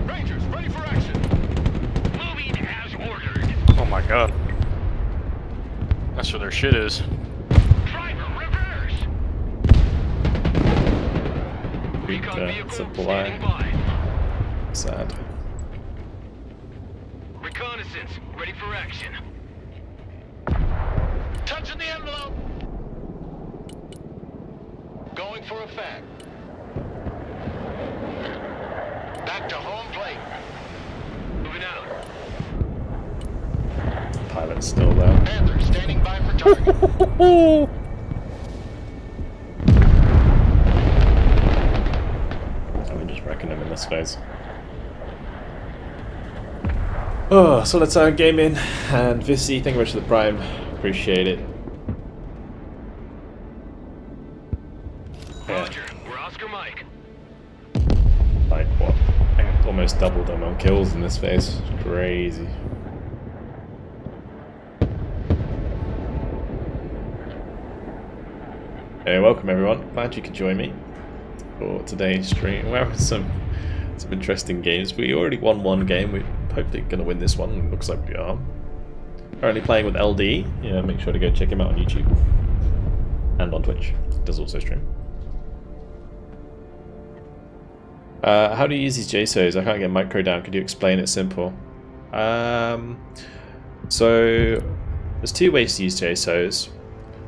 Rangers, ready for action. Moving as ordered. Oh my god. That's where their shit is. Driver, reverse. Recon It's a vehicle black. standing by. Sad. Reconnaissance, ready for action. Touching the envelope. Going for effect. Back to home plate. Moving out. pilot's still there. Panther standing by for target. I'm just wrecking him in this phase. Oh, VulcanHDGaming and Vissy, thank you very much for the Prime. Appreciate it. Yeah. Roger. We're Oscar Mike. Like what? I almost doubled them on kills in this phase. It's crazy. Hey, welcome everyone. Glad you could join me for today's stream. We're having some interesting games. We already won one game. We're hopefully going to win this one. Looks like we are. Currently playing with LD. Yeah, make sure to go check him out on YouTube and on Twitch. He does also stream. How do you use these JSOs? I can't get micro down. Could you explain it simple? So there's two ways to use JSOs.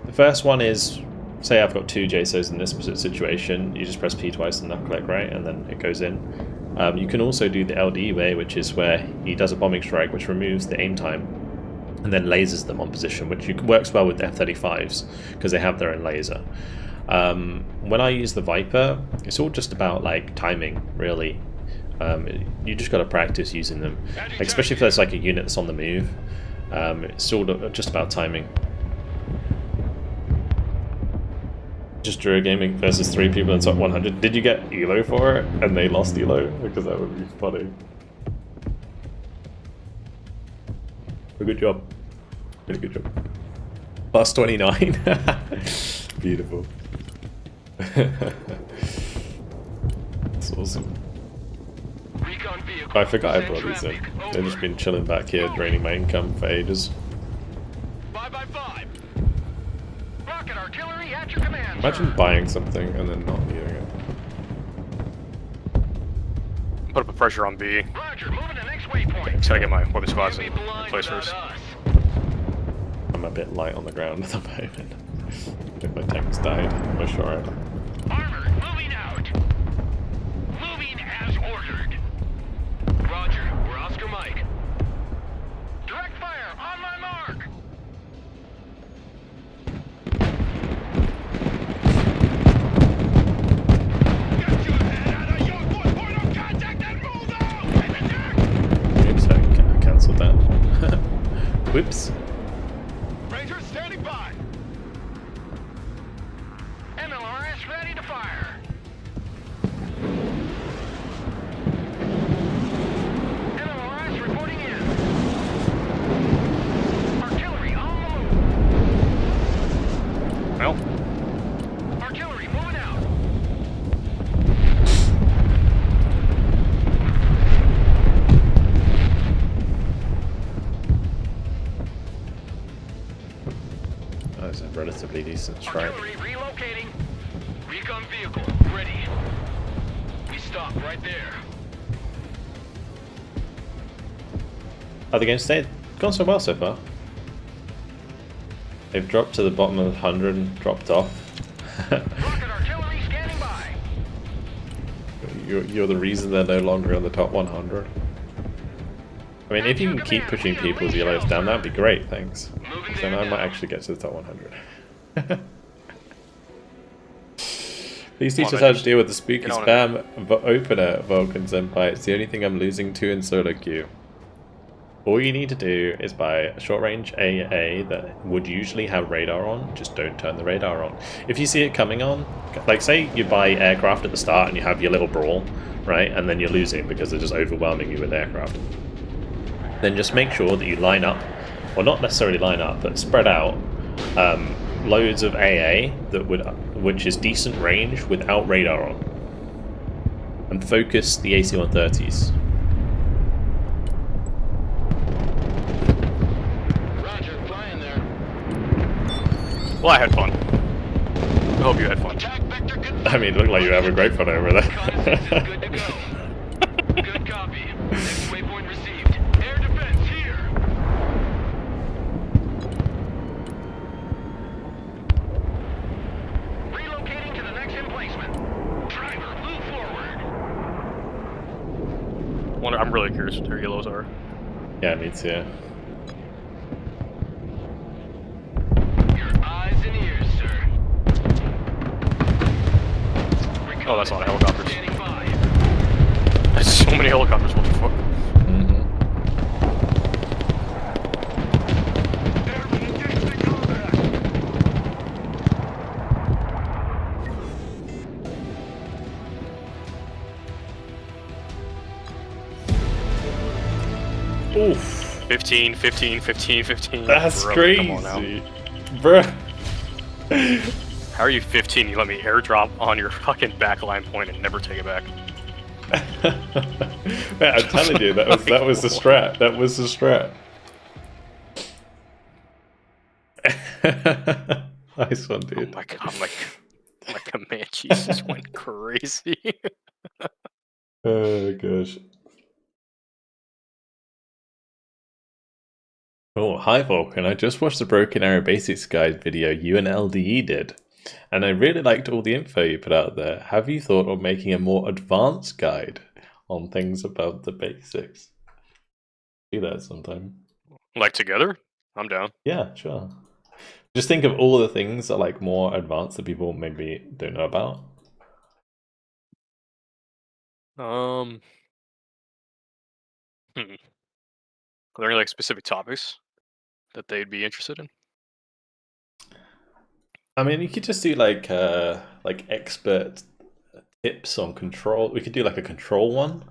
The first one is, say I've got two JSOs in this situation, you just press P twice and left click, right, and then it goes in. You can also do the LD way, which is where he does a bombing strike, which removes the aim time, and then lasers them on position, which works well with F-35s, because they have their own laser. When I use the Viper, it's all just about like timing, really. You just got to practice using them, like, especially if there's like a unit that's on the move. It's all just about timing. Just drew a gaming versus 3 people in top 100. Did you get ELO for it and they lost ELO? Because that would be funny. A good job. Really good job. Plus 29. Beautiful. That's awesome. I forgot I brought these in. They've just been chilling back here, draining my income for ages. 5x5. Rocket artillery at your command. Imagine buying something and then not needing it. Put up a pressure on B. Roger, moving to next waypoint. Just gotta get my weapon squads in place first. I'm a bit light on the ground at the moment. If my tank's died, I'm sure I am. Armor, moving out. Moving as ordered. Roger, we're Oscar Mike. Direct fire, on my mark. Get your head out of your point of contact and move out! Oops, I cancelled that. Whoops. Rangers standing by. MLRS ready to fire. MLRS reporting in. Artillery on the move. Well, Artillery moving out. Oh, it's a relatively decent strike. Artillery relocating. Recon vehicle ready. We stop right there. Oh, the game's stayed gone so well so far. They've dropped to the bottom of 100 and dropped off. Rocket artillery standing by. You're the reason they're no longer in the top 100. I mean, if you can keep pushing people's yellows down, that'd be great, thanks. Then I might actually get to the top 100. Please teach us how to deal with the spooky spam opener, Vulcan Senpai. It's the only thing I'm losing to in solo queue. All you need to do is buy a short range AA that would usually have radar on, just don't turn the radar on. If you see it coming on, like say you buy aircraft at the start and you have your little brawl, right, and then you're losing because they're just overwhelming you with aircraft. Then just make sure that you line up, or not necessarily line up, but spread out loads of AA which is decent range without radar on. And focus the AC-130s. well, I had fun. I hope you had fun. I mean, it looked like you were having great fun over there. Good to go. Good copy. Next waypoint received. Air defense here. Relocating to the next emplacement. Driver, move forward. I'm really curious what their yellows are. Yeah, me too. that's a lot of helicopters. There's so many helicopters, what the fuck? Mhm. Airmen engaged in combat. Oof. 15, 15, 15, 15. That's Bro, come on now. crazy. Bruh. How are you 15? You let me airdrop on your fucking backline point and never take it back. Man, I'm telling you, that was the strat. That was the strat. Nice one, Oh dude. my god, my Comanches just went crazy. Oh gosh. Oh, hi Vulcan. I just watched the Broken Arrow Basics Guide video you and LDE did, and I really liked all the info you put out there. Have you thought of making a more advanced guide on things above the basics? Do that sometime. Like together? I'm down. Yeah, sure. Just think of all the things that are like more advanced that people maybe don't know about. Are there any like specific topics that they'd be interested in? I mean, you could just do like expert tips on control. We could do like a control one.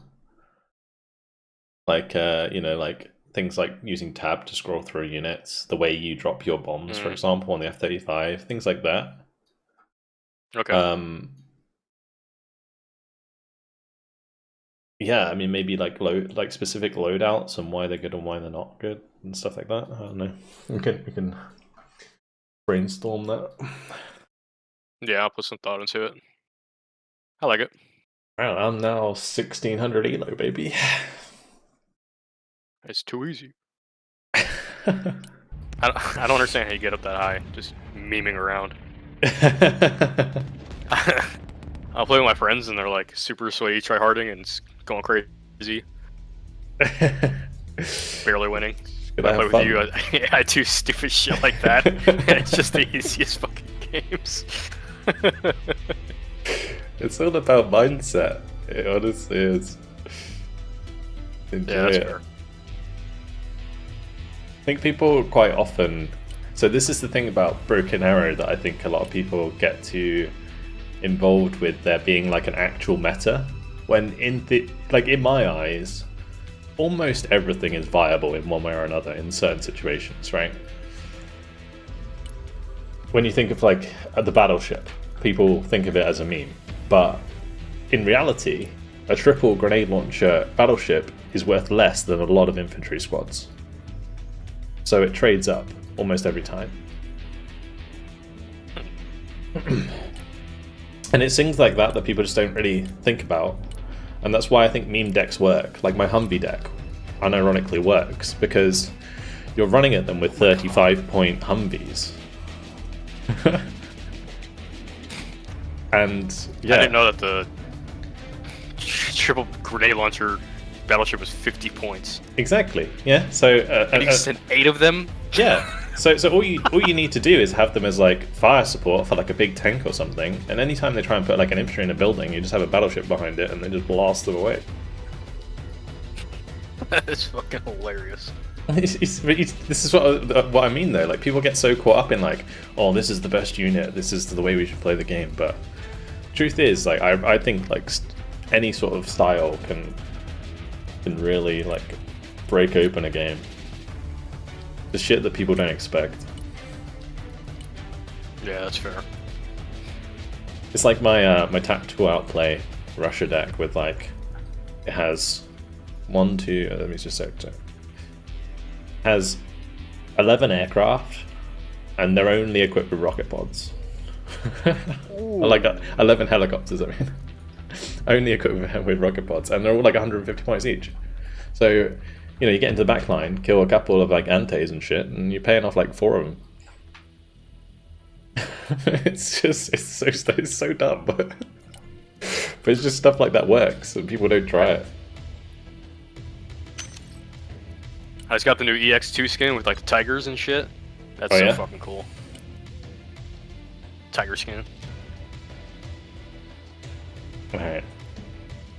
Like like things like using tab to scroll through units, the way you drop your bombs, for example, on the F-35, things like that. Okay. Yeah, I mean maybe like specific loadouts and why they're good and why they're not good and stuff like that. I don't know. We can brainstorm that. Yeah, I'll put some thought into it. I like it. Wow, I'm now 1600 ELO, baby. It's too easy. I don't understand how you get up that high, just memeing around. I'll play with my friends and they're like super sweaty tryharding and it's going crazy. Barely winning. Could I I play have with fun? you, I do stupid shit like that. And it's just the easiest fucking games. It's all about mindset. It honestly is. Enjoy Yeah, that's it. fair. I think people quite often. So this is the thing about Broken Arrow that I think a lot of people get too involved with there being like an actual meta. When in my eyes, almost everything is viable in one way or another in certain situations, right? When you think of like the battleship, people think of it as a meme, but in reality, a triple grenade launcher battleship is worth less than a lot of infantry squads. So it trades up almost every time. And it's things like that that people just don't really think about. And that's why I think meme decks work. Like my Humvee deck unironically works because you're running at them with 35-point Humvees. And yeah. I didn't know that the triple grenade launcher battleship was 50 points. Exactly. Yeah. So And you sent 8 of them? yeah. So all you need to do is have them as like fire support for like a big tank or something, and anytime they try and put like an infantry in a building, you just have a battleship behind it and they just blast them away. That's fucking hilarious. This is what I mean though. Like people get so caught up in like, oh, this is the best unit, this is the way we should play the game. But truth is, like I think like any sort of style can really like break open a game. The shit that people don't expect. Yeah, that's fair. It's like my my tactical outplay Russia deck with like it has 1, 2. Let me just check. Has 11 aircraft, and they're only equipped with rocket pods. Like 11 helicopters. I mean, only equipped with rocket pods, and they're all like 150 points each. So you know, you get into the back line, kill a couple of like antes and shit, and you're paying off like 4 of them. it's so dumb, but it's just stuff like that works, and people don't try it. I just got the new EX2 skin with like the tigers and shit. That's Oh, so yeah? fucking cool. Tiger skin. Alright.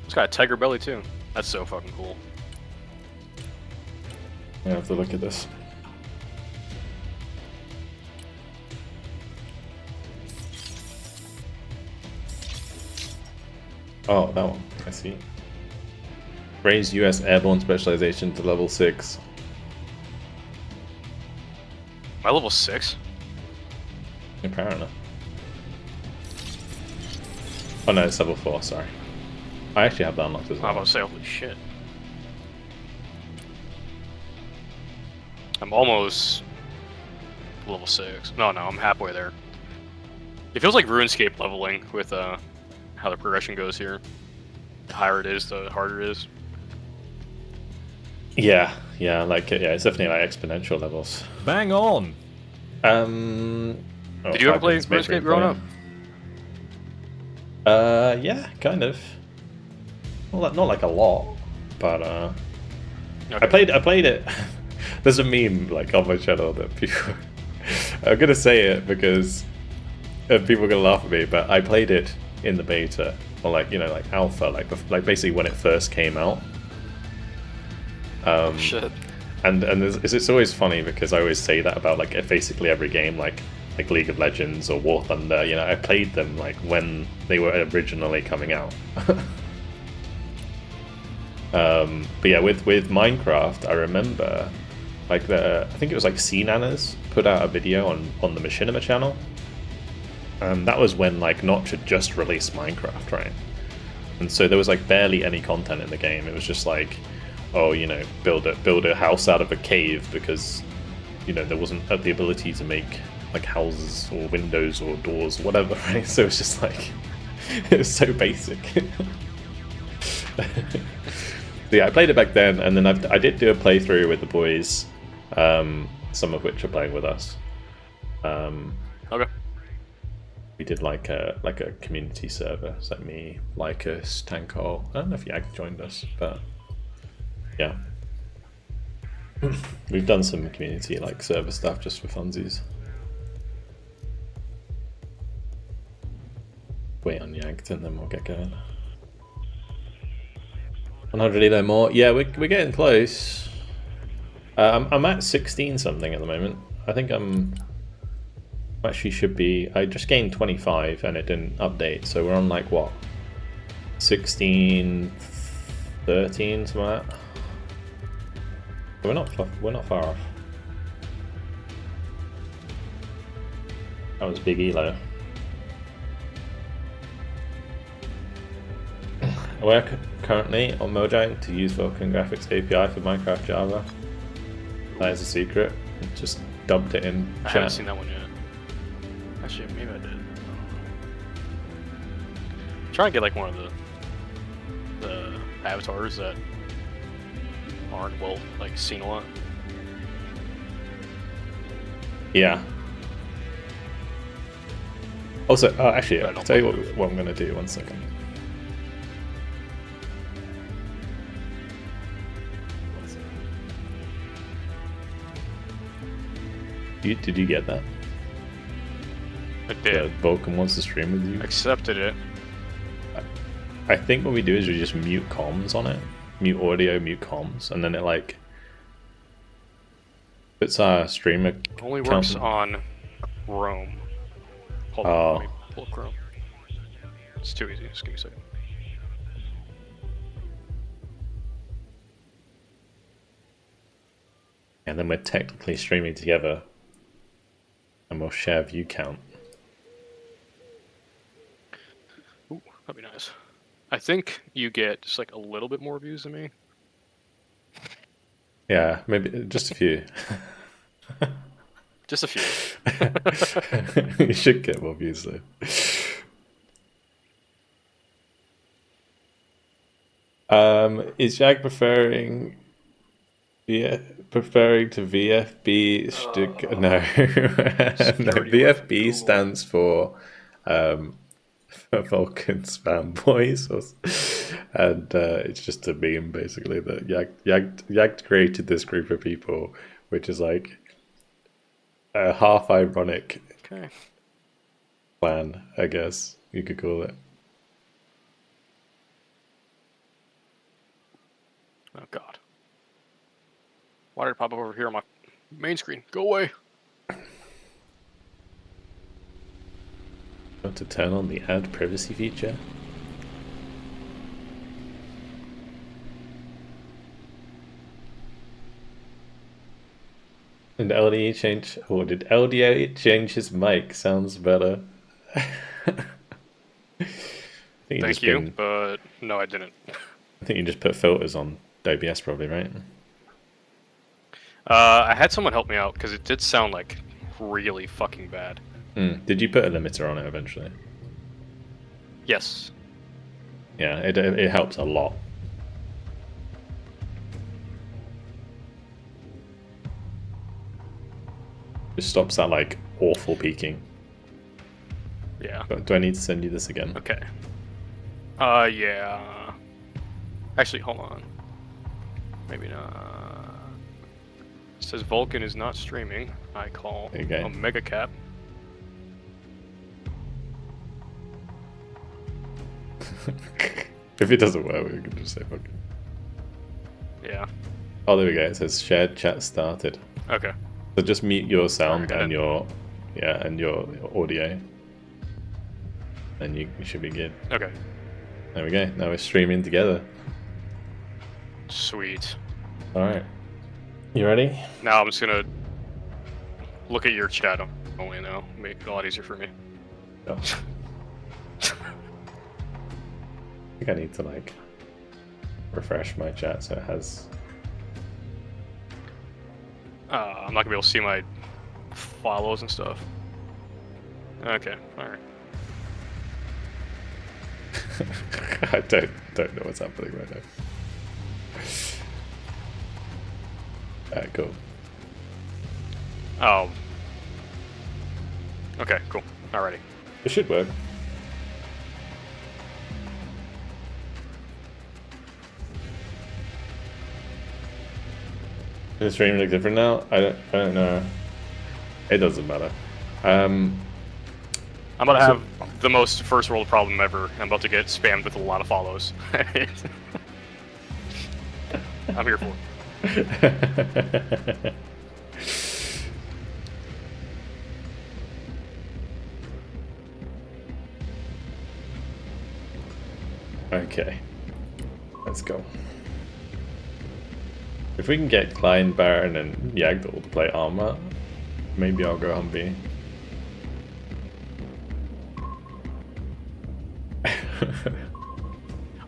It's got a tiger belly too. That's so fucking cool. I have to look at this. Oh, that one. I see. Raise US airborne specialization to level 6. My level 6? Apparently. Oh no, it's level 4, sorry. I actually have that unlocked as I'm well. about to say, holy shit. I'm almost level 6. No, I'm halfway there. It feels like RuneScape leveling with how the progression goes here. The higher it is, the harder it is. Yeah, like it's definitely like exponential levels. Bang on! Did you ever play RuneScape growing up? Yeah, kind of. Well, not like a lot, but Okay. I played it. There's a meme like on my channel that people. I'm gonna say it because people are gonna laugh at me, but I played it in the beta or like like alpha, like basically when it first came out. Shit. And it's always funny because I always say that about like basically every game, like League of Legends or War Thunder. I played them like when they were originally coming out. But yeah, with Minecraft, I remember like I think it was like CNanners put out a video on the Machinima channel. That was when like Notch had just released Minecraft, right? And so there was like barely any content in the game. It was just like, oh, build a house out of a cave because there wasn't the ability to make like houses or windows or doors or whatever, right? So it's just like it was so basic. So yeah, I played it back then, and then I did do a playthrough with the boys, some of which are playing with us. Okay. We did like a community server. It's like me, Lycus, Tanko. I don't know if Yag joined us, but yeah. We've done some community like server stuff just for funsies. Wait on Yagged and then we'll get going. 100 elo more. Yeah, we're getting close. I'm at 16 something at the moment. I think I'm actually should be. I just gained 25 and it didn't update, so we're on like what? 16, 13, something like that. We're not far off. That was big elo. I work currently on Mojang to use Vulkan Graphics API for Minecraft Java. That is a secret. Just dumped it in I chat. haven't seen that one yet. Actually, maybe I did. Try to get like one of the avatars that aren't like seen a lot. Yeah. Also, actually, I I'll don't tell you believe what I'm going to do. 1 second. Did you get that? I did. Vulcan wants to stream with you. Accepted it. I think what we do is we just mute comms on it, mute audio, mute comms, and then it like puts our streamer. Only works on Chrome. Hold on, let me pull up Chrome. It's too easy. Just give me a second. And then we're technically streaming together, and we'll share view count. Ooh, that'd be nice. I think you get just like a little bit more views than me. Yeah, maybe just a few. Just a few. You should get more views though. Is Jag preferring to VFB? No, no. VFB stands for Vulcan spam boys, and it's just a meme basically that Yag created this group of people, which is like a half ironic Okay. plan, I guess you could call it. Oh god. Why did it pop up over here on my main screen? Go away. Want to turn on the ad privacy feature? And LDE change, or did LDA change his mic? Sounds better. Thank you, but no, I didn't. I think you just put filters on OBS probably, right? I had someone help me out because it did sound like really fucking bad. Did you put a limiter on it eventually? Yes. Yeah, it helps a lot. Just stops that like awful peaking. Yeah. But do I need to send you this again? Okay. Yeah. Actually, hold on. Maybe not. It says Vulcan is not streaming. I call Okay. Omega Cap. If it doesn't work, we can just say fuck it. Yeah. Oh, there we go. It says shared chat started. Okay. So just mute your sound Alright, and your audio, and you should be good. Okay. There we go. Now we're streaming together. Sweet. All right. You ready? Now I'm just gonna look at your chat only now. Make it a lot easier for me. Oh. I think I need to like refresh my chat so it has. I'm not gonna be able to see my follows and stuff. Okay, alright. I don't know what's happening right now. Alright, cool. Oh. Okay, cool. Alrighty. It should work. Does the stream look different now? I don't know. It doesn't matter. I'm about to have the most first world problem ever. I'm about to get spammed with a lot of follows. I'm here for it. Okay. Let's go. If we can get Klein, Baron, and Yagdal to play armor, maybe I'll go Humvee.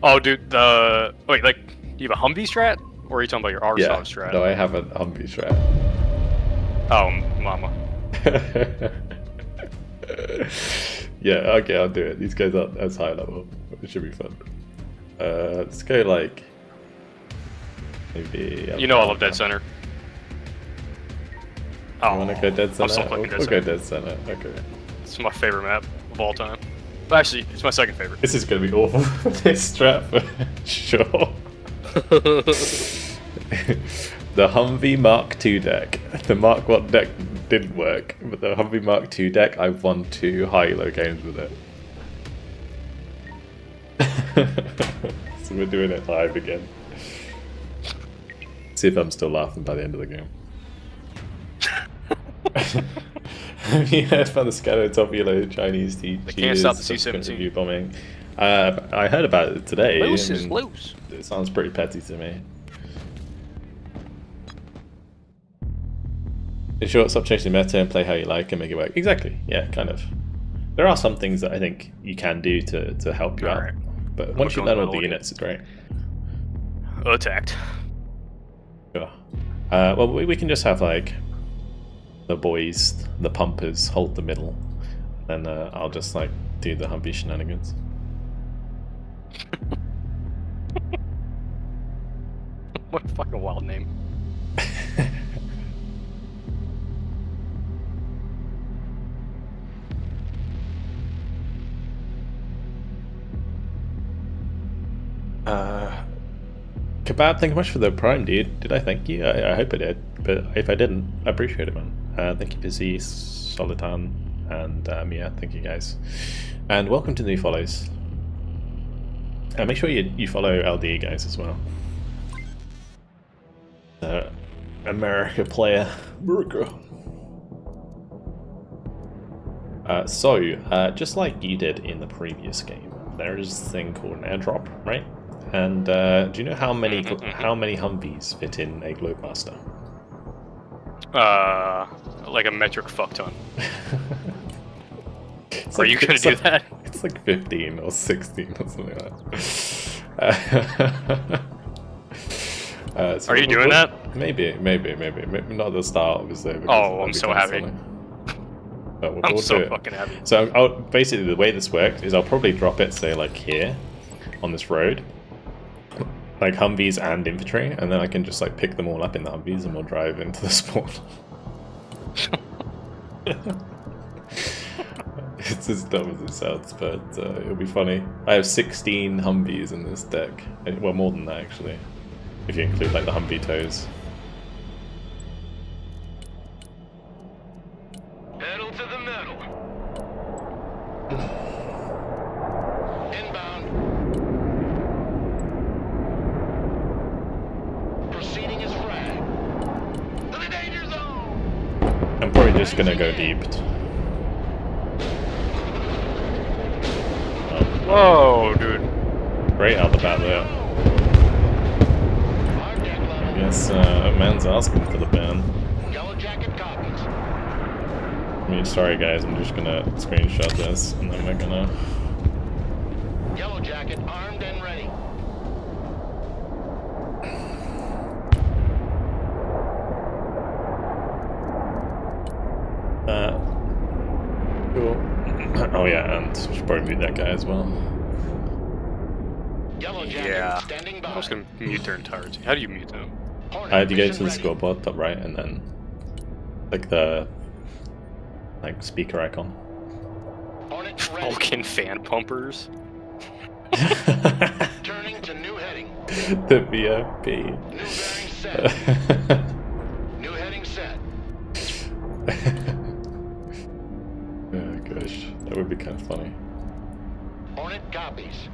Oh, dude, wait, like, you have a Humvee strat? Or are you talking about your Arsenal strat? No, I have an Humvee strat. Oh, mama. Yeah, okay, I'll do it. These guys aren't as high level. It should be fun. Let's go like... Maybe... You know I love Dead Center. Oh, You wanna go Dead Center? I'm still fucking Dead We'll Center. go Dead Center, okay. It's my favorite map of all time. But actually, it's my second favorite. This is gonna be awful for this strat, for sure. The Humvee Mark II deck. The Mark 1 deck didn't work, but the Humvee Mark II deck, I've won 2 high-elo games with it. So we're doing it live again. See if I'm still laughing by the end of the game. Have you heard about the scatter top yellow Chinese They can't stop the subsequent C-17. review bombing? I heard about it today. Loose I is mean, loose. It sounds pretty petty to me. In short, stop chasing meta and play how you like and make it work. Exactly. Yeah, kind of. There are some things that I think you can do to help you out. Alright. But once you going learn all the metal units, it's great. Attacked. Sure. Well, we can just have like the boys, the pumpers, hold the middle, and I'll just like do the Humvee shenanigans. What a fucking wild name. Kebab, thank you much for the prime, dude. Did I thank you? I hope I did, but if I didn't, I appreciate it, man. Thank you, Pizzy, Solitan, and yeah, thank you guys. And welcome to the new follows. Make sure you follow LDE guys as well. America player. America. Just like you did in the previous game, there is this thing called an airdrop, right? And do you know how many Humvees fit in a Globemaster? Like a metric fuck ton. It's Are you gonna do that? It's like 15 or 16 or something like that. So Are you doing that? Maybe not at the start, obviously. Oh, I'm so happy. But we'll I'm do so it. fucking happy. So basically, the way this works is I'll probably drop it, say, like here, on this road, like Humvees and infantry, and then I can just like pick them all up in the Humvees and we'll drive into the spawn. It's as dumb as it sounds, but it'll be funny. I have 16 Humvees in this deck. Well, more than that actually, if you include like the Humvee tows. Pedal to the metal. Inbound. Proceeding as frag. To the danger zone. I'm probably just gonna go deep. Whoa, dude. Right out the bat there. Hard deck level. Yes, man's asking for the ban. Yellow jacket copies. I mean, sorry guys, I'm just gonna screenshot this and then we're gonna... Yellow jacket armed and ready. Cool. Oh yeah, and should probably mute that guy as well. Yellow jacket Yeah. standing by. I was gonna mute their entire team. How do you mute them? Hornet I had to go to mission the ready. scoreboard top right and then like the speaker icon. Hornet ready. Vulcan fan pumpers. Turning to new heading. The VIP. New bearing set. New heading set. Oh gosh, that would be kind of funny. Hornet copies.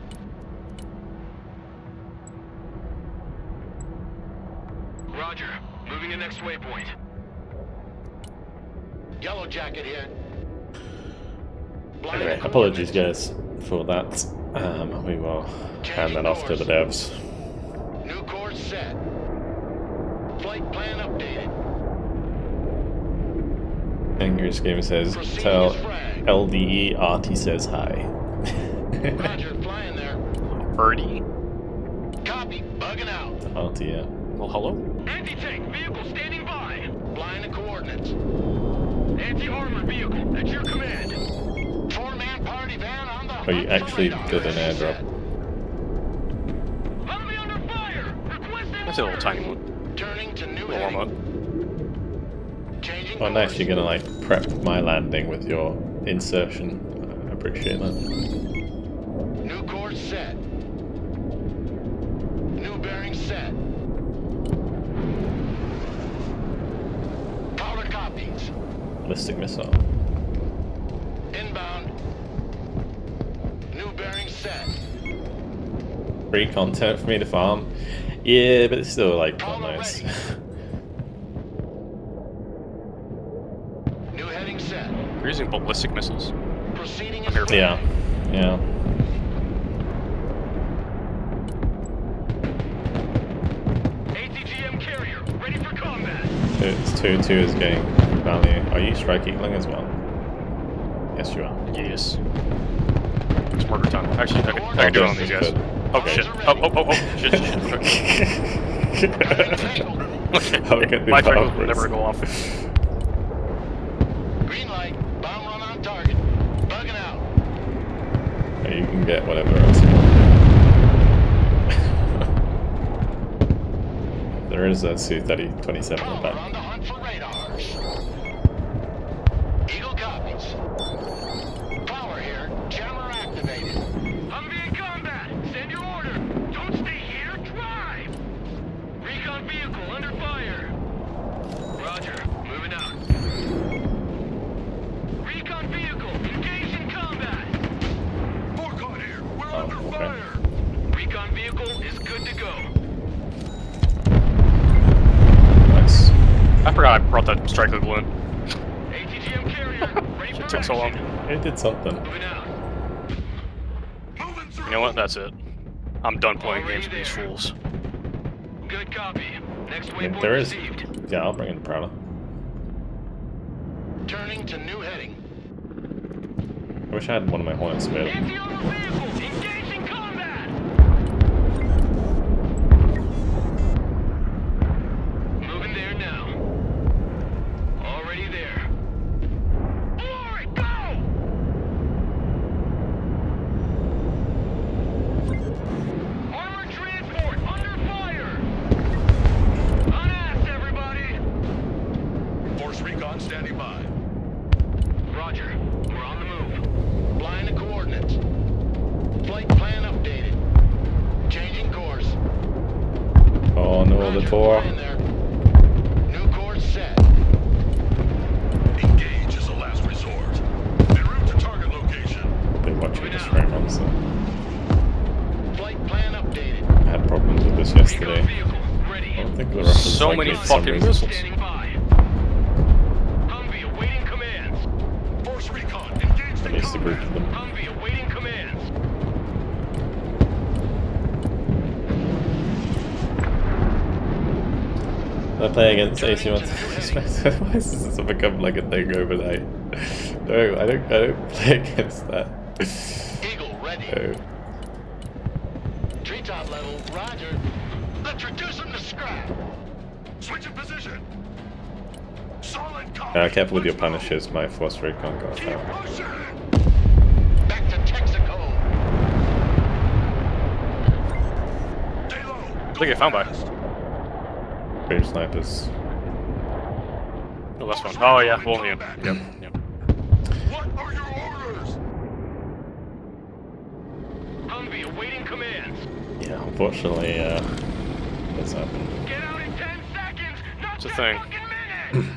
Roger. Moving to next waypoint. Yellow jacket here. Blind Anyway, apologies guys for that. We will hand that off to the devs. New course set. Flight plan updated. Angriest Gamer says, Proceeding tell as frag. LDE Artie says hi. Roger, flying there. Birdie. Copy, bugging out. Artie, yeah. Well, hello. Anti-tank vehicle standing by. Flying the coordinates. Anti-armored vehicle at your command. 4-man party van on the Oh, you hunt for actually radar. did an airdrop. Enemy under fire. Request That's a little tiny one. Turning to new Little warm up. heading. Changing Oh, course. nice, you're gonna like prep my landing with your insertion. I appreciate that. New course set. New bearing set. Powder copies. Ballistic missile. Inbound. New bearing set. Free content for me to farm. Yeah, but it's still like not nice. New heading set. We're using ballistic missiles. Proceeding I'm here as for Yeah, yeah. ATGM carrier ready for combat. It's 2-2 is getting value. Are you strike eagling as well? Yes, you are. Yes. It's murder time. Actually, I can do it on these guys. Oh shit. Oh, shit. Okay. I'll get the My turn will powers. never go off. green light. Bomb run on target. Bugging out. Yeah, you can get whatever else you want. There is a Su-30-27 on Bomber that. on the hunt for radars. Eagle copies. Power here. Jammer activated. Humvee in combat. Send your order. Don't stay here. Drive. Recon vehicle under fire. Roger. Moving out. Recon vehicle engaged in combat. Vulcan here. We're under okay. fire. Recon vehicle is good to go. forgot I brought that strike eagle in. ATGM carrier, ready for It took so long. action. It did something. Moving out. Moving through. You know what? That's it. I'm done playing games with these fools. Good copy. Next I mean, waypoint there is. received. Yeah, I'll bring in the Prowler. Turning to new heading. I wish I had one of my Hornets available. Anti-armor vehicle, engaging combat. Moving there now. Already there. Glory, go! Armor transport under fire. Unasked, everybody. Force recon standing by. Roger. We're on the move. Flying the coordinates. Flight plan updated. Changing course. Oh no, the Roger, Tor. flying there. New course set. Engage is a last resort. En route to target location. Been watching this for a month, so Flight plan updated. I had problems with this Recon yesterday. vehicle ready. I don't think the Russians So like many me for some fucking reason. missiles. Standing by. Humvee awaiting commands. Force recon. Engaged At in least a group of combat. them. Humvee awaiting commands. I play against AC Why is this become like a thing overnight? No, I don't play against that. Eagle ready. No. Treetop level. Roger. Let's reduce them to scrap. Switch in position. Solid copy. Careful with your punishes, my force recon got Keep out. pushing. Back to Texaco. Stay low. I think I found by. Dream snipers. Oh, that's fun. Oh yeah, well, yeah. Yep. Yep. What are your orders? Humvee awaiting commands. Yeah, unfortunately, what's happened? Get out in 10 seconds. Not It's a 10 thing. fucking minutes.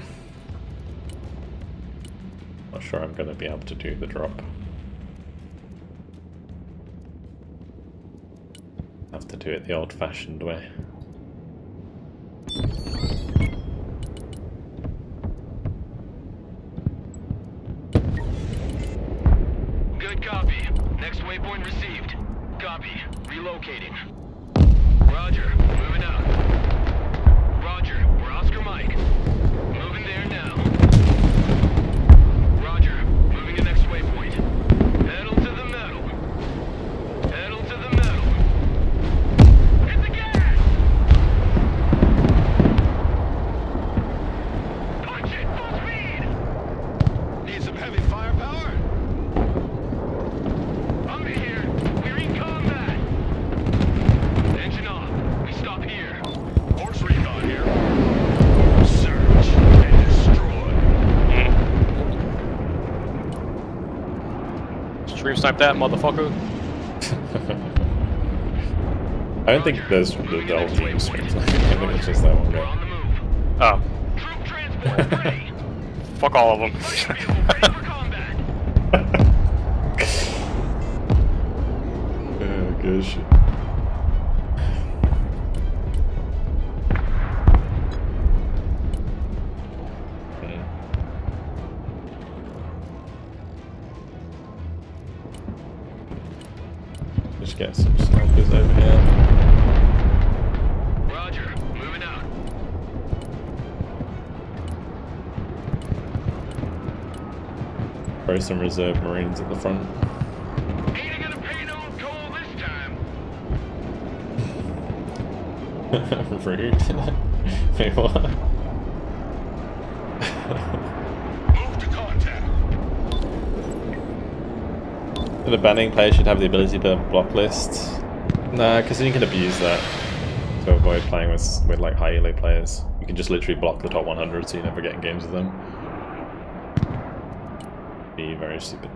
Not sure I'm gonna be able to do the drop. Have to do it the old-fashioned way. Good copy. Next waypoint received. Copy. Relocating. Roger. Moving out. Roger. We're Oscar Mike. Moving there now. Roger. Moving to next waypoint. Pedal to the metal. Pedal to the metal. Hit the gas! Punch it! Full speed! Need some heavy firepower? I'm here. We're in combat. Engine off. We stop here. Force recon here. Search and destroy. Stream snipe that motherfucker. I don't think there's the whole team streams like I think it's just that one We're guy. on the move. Oh, Troop transport ready. fuck all of them. Fighter vehicle ready for combat. Good shit. Just get some snipers over here. Roger. Moving out. Throw some reserve marines at the front. Ain't gonna pay no toll this time. Rude. Wait, what? Move to contact. The banning player should have the ability to block lists. Nah, because then you can abuse that to avoid playing with like high elo players. You can just literally block the top 100 so you never get in games with them. Be very stupid.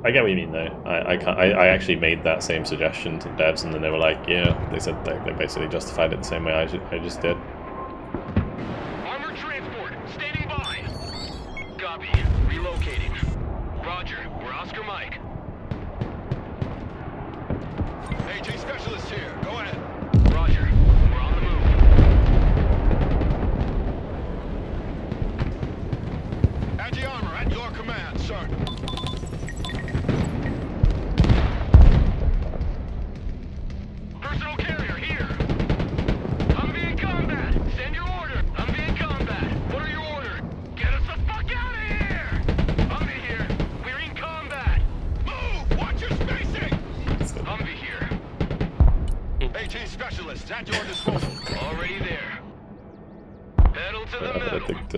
I get what you mean though. I actually made that same suggestion to devs and then they were like, yeah, they said they basically justified it the same way I just did. Armored transport. Standing by. Copy. Relocating. Roger. We're Oscar Mike. AT specialist here. Go ahead. Roger. We're on the move. AT specialists at your disposal. Already there. Pedal to the I metal. think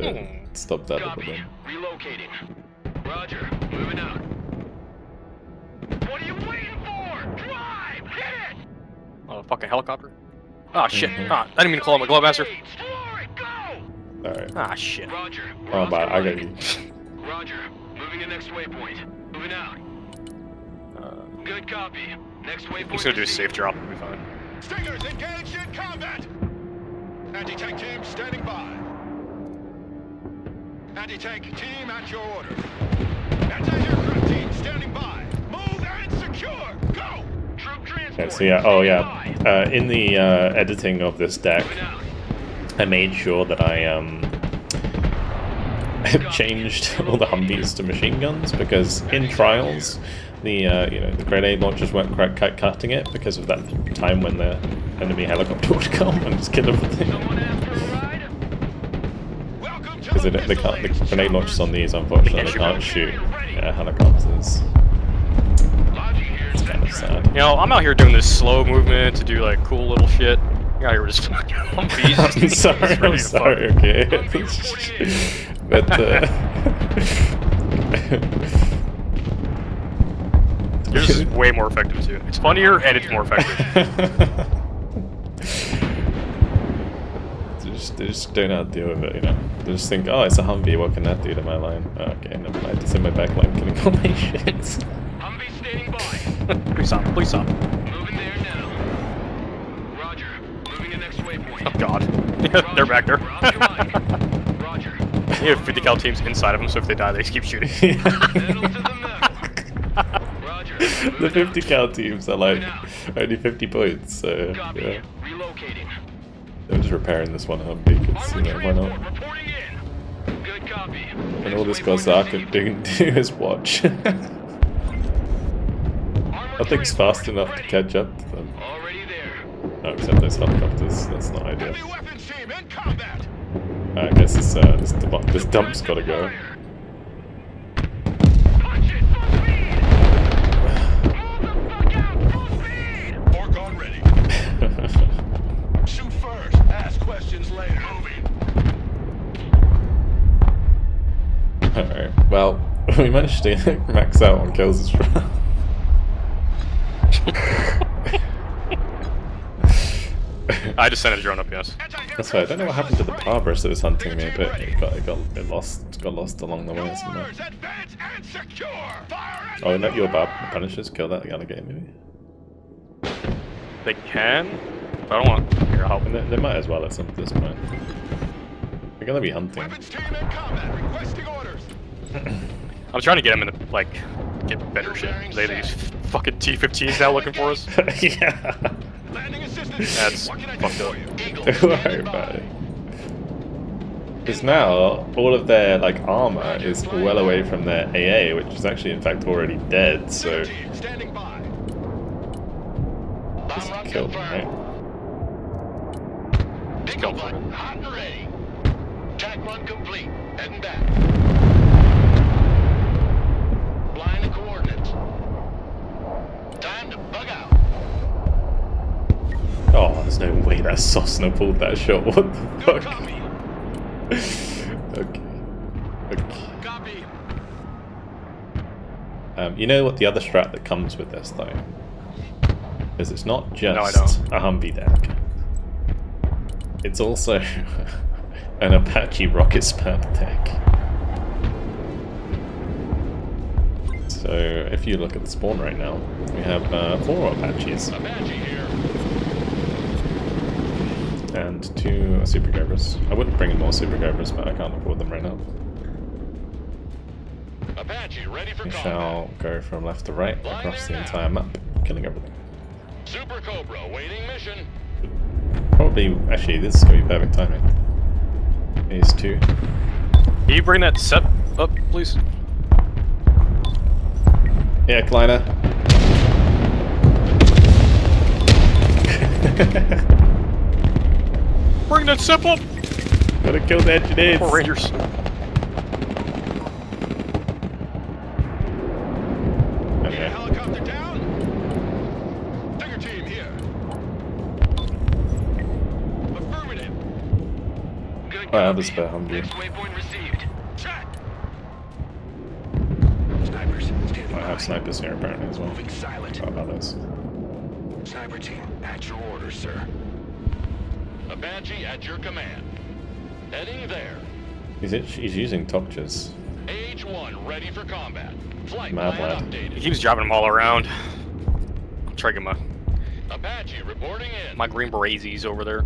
to stop that a little Copy. bit. Relocating. Roger. Moving out. What are you waiting for? Drive! Hit it! Oh, fucking helicopter. Ah, shit. Ah, I didn't mean to call him a glove master. Explore it! Go! Alright. Ah, shit. Roger. We're Oh, off but and I got running. you. Roger. Moving to next waypoint. Moving out. Good copy. Next waypoint. I'm just gonna do a is safe drop. We'll be fine. Stingers engaged in combat. Anti-tank team standing by. Anti-tank team at your order. Anti-aircraft team standing by. Move and secure. Go. Troop transport. Okay, so yeah, oh yeah. In the editing of this deck, Moving out. I made sure that I changed all the Humvees to machine guns because in trials, the the grenade launchers weren't quite cutting it because of that time when the enemy helicopter would come and just kill everything. Someone asked for a ride? Welcome to Because the the missile grenade launchers on these, unfortunately, can't shoot helicopters. Logi here. It's kind of sad. You know, I'm out here doing this slow movement to do like cool little shit. You out here with just fucking Humvees. I'm sorry, I'm sorry, okay. But, Yours is way more effective too. It's funnier and it's more effective. They just don't know how to deal with it, you know. They just think, oh, it's a Humvee, what can that do to my line? Oh, okay, never mind, it's in my back line killing all my shit. Humvee standing by. Please stop, please stop. Moving there now. Roger. Moving to next waypoint. Oh god. They're back there. We're off your mic. Roger. You have 50 cal teams inside of them, so if they die, they just keep shooting. Pedal to the metal. Roger. The Moving 50 cal teams are like only 50 points, so out. Copy. yeah. Relocating. They're just repairing this one Humvee, because, you know, why Transport not? reporting in. Good copy. And all this Next Gozak waypoint can do is watch. Nothing's fast enough to catch up to them. already there. Oh, except those helicopters, that's not ideal. Heavy weapons team in combat. I guess this dump's gotta go. Punch it, full speed! Move the fuck out, full speed! Orc ready. Shoot first. Ask questions later. Moving. Alright, well, we managed to max out on kills this round. I just sent a drone up, yes. That's right, I don't know what happened to the power burst that was hunting me, but it got lost along the way somehow. Advance and secure. Fire and Oh, let your punishers kill that alligator maybe? They can, but I don't want your help. And they might as well at this point. They're gonna be hunting. weapons team in combat. Requesting orders. I'm trying to get them in the, like, get better shit. They these fucking T-15s now looking for us. Yeah. Landing assistance. That's What can I do fucked for up. you? Eagle, Don't worry standing about by. it. Because now, all of their, like, armor is well away from their AA, which is actually, in fact, already dead, so... Team standing by. Just Bomb run kill them, right? confirmed. Just Eagle kill them. Butt, hot and ready. Tac run complete. Heading back. Flying the coordinates. Time to bug out. Oh, there's no way that Sosna pulled that shot, what the Good fuck? copy. Okay. Okay. Copy. You know what the other strat that comes with this, though? Is it's not No, I just a Humvee deck. It's also an Apache rocket spam deck. So if you look at the spawn right now, we have 4 Apaches Apache here. and 2 Super Cobras. I wouldn't bring in more Super Cobras, but I can't afford them right now. Apache ready for We combat. shall go from left to right across the entire map, killing everything. Super Cobra waiting mission. Probably, actually, this is going to be perfect timing. These 2. Can you bring that set up, please? Yeah, Kleiner. Bring that set up! Gotta kill the engineers. Poor Rangers. Get a Okay. helicopter down. Stinger team here. I have a spare Humvee. Next waypoint received. Check. Snipers, standing I have by. snipers here apparently as well. Moving silent. How about those? Sniper team, at your orders, sir. Apache at your command. Heading there. He's using Tokchas. AH-1 ready for combat. Flight Mad plan lad. updated. He keeps dropping them all around. I'm trying to get Apache reporting in. my green berets over there.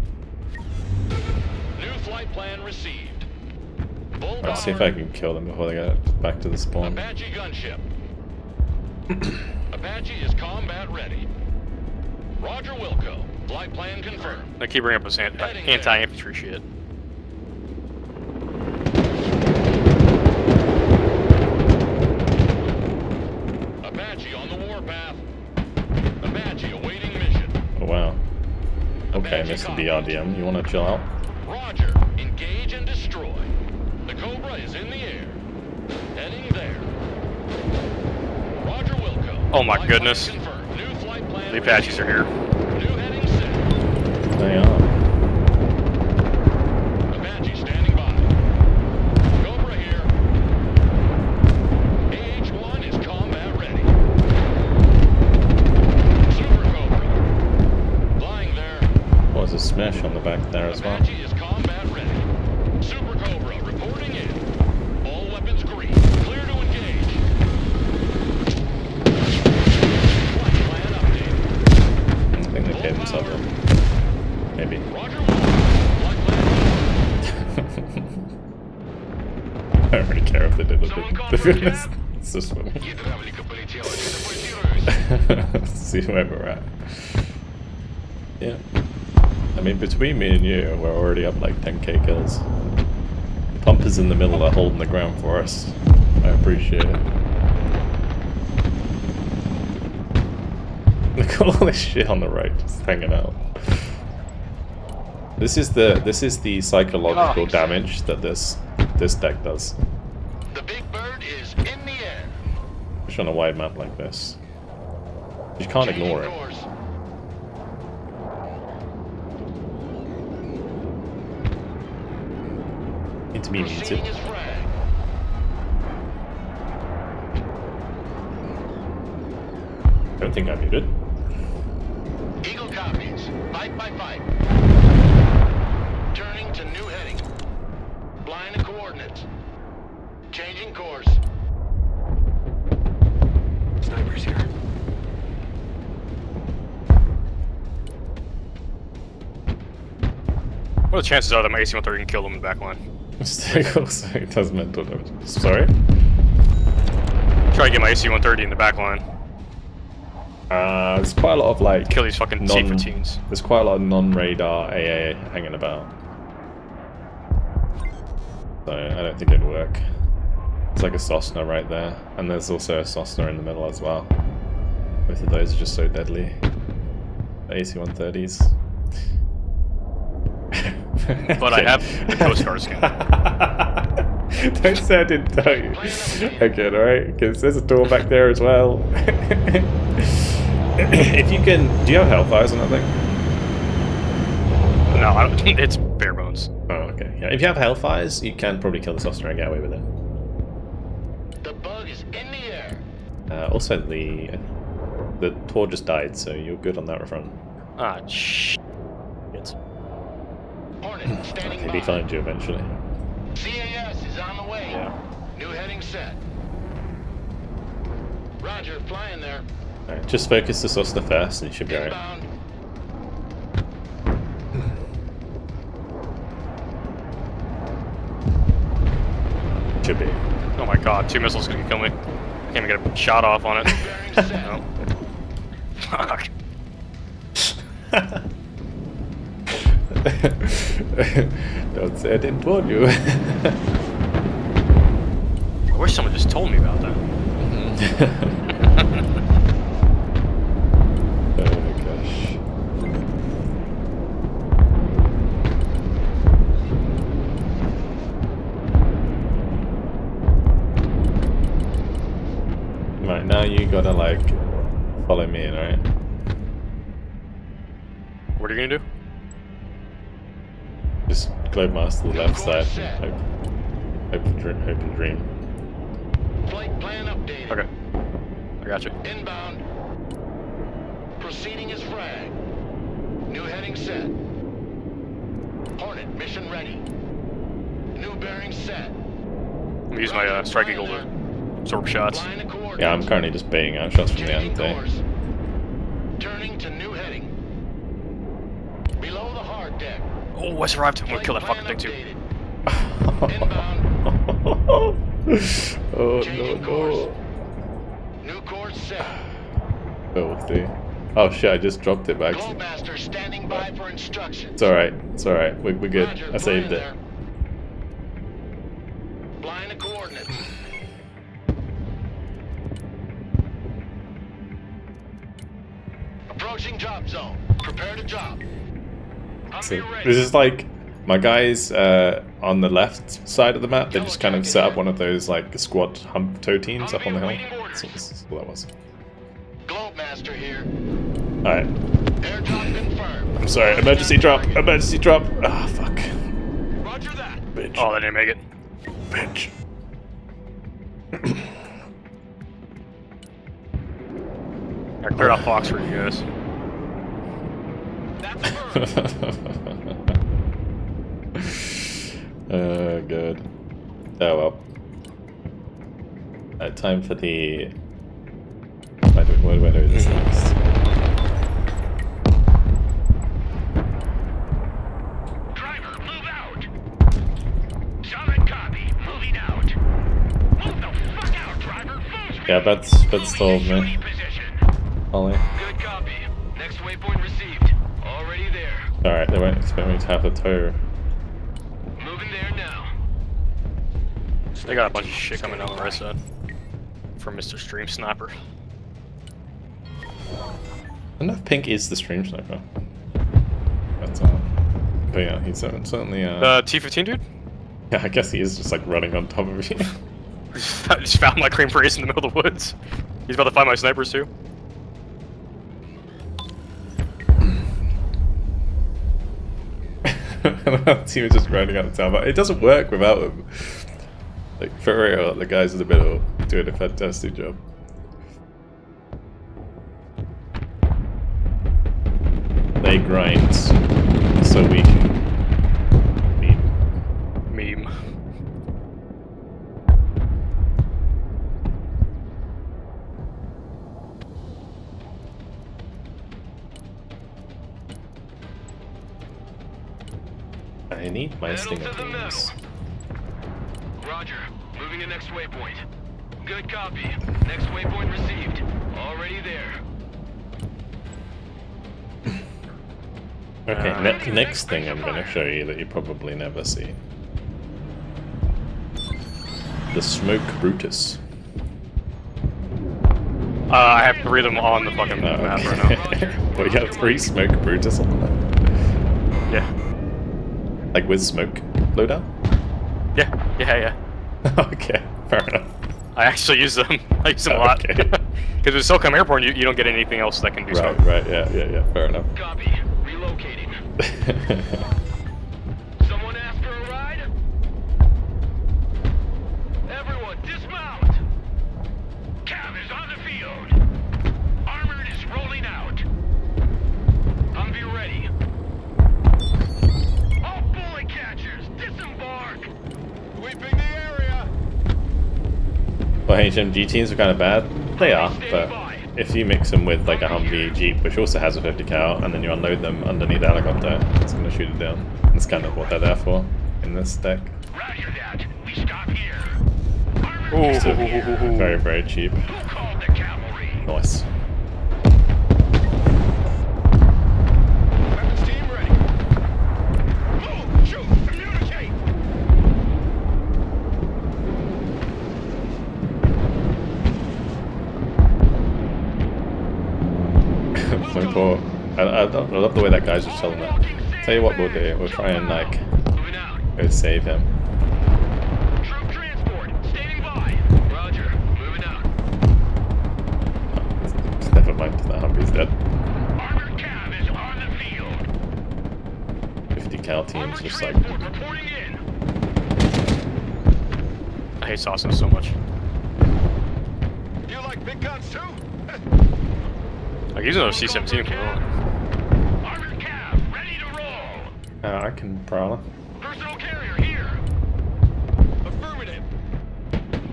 New flight plan received. Bull Let's see if I can kill them before they get back to the spawn. Apache gunship. Apache is combat ready. Roger Wilco. Flight plan confirmed. I keep bringing up this anti-infantry shit. Apache on the warpath. Apache awaiting mission. Oh wow. Okay, Apache Mr. copy. BRDM, you want to chill out? Roger. Engage and destroy. The Cobra is in the air. Heading there. Roger Wilco. Oh my Flight goodness. plan confirmed. New flight plan The Apaches are here. New heading set. They are. Apache standing by. Cobra here. AH-1 is combat ready. Super Cobra. Flying there. Oh, there's a smash on the back there as well. Apache is combat ready. Super Cobra reporting in. All weapons green. Clear to engage. Flight plan updated. I think they gave themselves up. Maybe. Roger. Flight plan. I don't really care if they did or didn't, to be honest. It's just funny. Гидравлика полетела. Телепортируюсь. See where we're at. Yeah. I mean, between me and you, we're already up like 10k kills. The pumpers in the middle are holding the ground for us. I appreciate it. Look at all this shit on the right, just hanging out. This is the psychological damage that this deck does. The big bird is in the air. Just on a wide map like this, you can't ignore it. Course. It's me muted. Proceeding as frag. I don't think I'm muted. Eagle copies. Fight by fight. Turning to new heading. Flying the coordinates. Changing course. Snipers here. What are the chances are that my AC-130 can kill them in the back line? It does mental damage. Sorry? Try to get my AC-130 in the back line. There's quite a lot of like Kill these fucking C-15s. There's quite a lot of non-radar AA hanging about, so I don't think it'd work. It's like a Cessna right there, and there's also a Cessna in the middle as well. Both of those are just so deadly. The AC-130s. But I have the Coast Guard skin. Don't say I didn't tell you. Again, alright? Because there's a door back there as well. If you can... Do you have Hellfires on that thing? No, I don't, it's bare bones. Oh, okay. Yeah, if you have Hellfires, you can probably kill the Cessna and get away with it. The bug is in the air. Also, the Tor just died, so you're good on that front. Ah, shit. Hornet standing Maybe by. find you eventually. CAS is on the way. Yeah. New heading set. Roger, flying there. Alright, just focus the Cessna first, and you should be alright. Inbound. Should be. Oh my god, 2 missiles gonna kill me. I can't even get a shot off on it. Bearing set. No. Fuck. Don't say I didn't warn you. I wish someone just told me about that. Oh my gosh. Right, now you gotta like follow me in, alright? What are you gonna do? just Globemaster to the left side. Hope you dream. Flight plan updated. Okay. I got you. Inbound. Proceeding as frag. New heading set. Hornet mission ready. New bearing set. I'm gonna use my Strike Eagle to absorb shots. Line of coordinates. Yeah, I'm currently just baiting out shots from the Changing ante. course. Turning to new heading. Below the hard deck. Oh, I survived. I'm gonna Flight kill that plan fucking thing too. updated. Inbound. Oh Changing no, course. New course set. filthy. Oh shit, I just dropped it back. Globemaster standing by for instructions. It's alright, it's alright. We're good. Roger, I saved it. flying there. Line of coordinates. Approaching drop zone. Prepare to drop. So this is like my guys on the left side of the map. They just kind of set up one of those like squad hump tow teams up on the hill. So this is what that was. Globemaster here. Alright. Airdrop confirmed. I'm sorry. Emergency drop. Emergency drop. Ah, fuck. Roger that. Bitch. Oh, they didn't make it. Bitch. I cleared out Fox for you guys. That's firm. Good. Oh well. Time for the. What do I do this next? Driver, move out. Solid copy. Moving out. Move the fuck out, driver. Full speed. Yeah, that's told me. Shooting position. Ollie. Good copy. Next waypoint received. Already there. Alright, they won't expect me to have a tow. Moving there now. They got a bunch of shit coming down the right side. From Mr. Stream Sniper. I don't know if Pink is the stream sniper. But yeah, he's certainly. The T-15 dude? Yeah, I guess he is just like running on top of you. I just found my cream race in the middle of the woods. He's about to find my snipers too. He was just riding out the town, but it doesn't work without him. Like for real, the guys in the middle doing a fantastic job. They grind so we can Meme. I need my Pedal stinger to the things. Roger. Moving to next waypoint. Good copy. Next waypoint received. Already there. Okay, next thing I'm going to show you that you probably never see. The Smoke Brutus. I have 3 of them on the fucking Oh, map right now. okay. We got 3 Smoke Brutus on the map. Yeah. Like with smoke loadout? Yeah. Okay, fair enough. I actually use them. I use them a lot. Okay. Because with Silcom Airborne, you don't get anything else that can do Right, smoke. right, yeah, fair enough. Copy. Relocating. Someone ask for a ride? Everyone, dismount! Cav is on the field. Armored is rolling out. Humvee ready. All bullet catchers, disembark! Sweeping the area. Well, HMG teams are kind of bad. They are, but if you mix them with like a Humvee Jeep, which also has a 50 cal, and then you unload them underneath the helicopter, it's going to shoot it down. That's kind of what they're there for in this deck. Roger that. We stop here. Ooh. So very, very cheap. Who called the cavalry? Nice. Weapons team ready. Move! Shoot! Communicate! So cool. I love the way that guy's just chilling there. Tell you what we'll do. We'll try and like Moving out. go save him. Troop transport. Standing by. Roger. Moving out. Never mind, the Humvee's dead. Armored Cav is on the field. 50 decal teams just like Reporting in. I hate Saucon so much. You like big guns too? Like using a C-17 for real. Armored cab, ready to roll. I can prowler. Personal carrier here. Affirmative.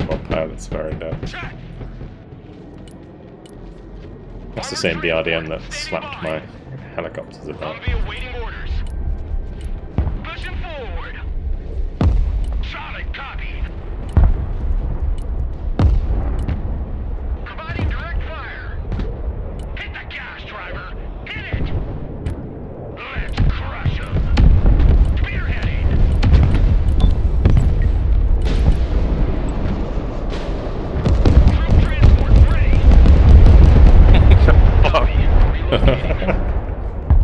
Well, pilot's very dead. Check. That's the same BRDM that slapped my helicopters about. Humvee awaiting orders. Pushing forward. Solid copy. Providing direct fire. Hit the gas, driver. Hit it. Let's crush him. Spearheading. Troop transport ready.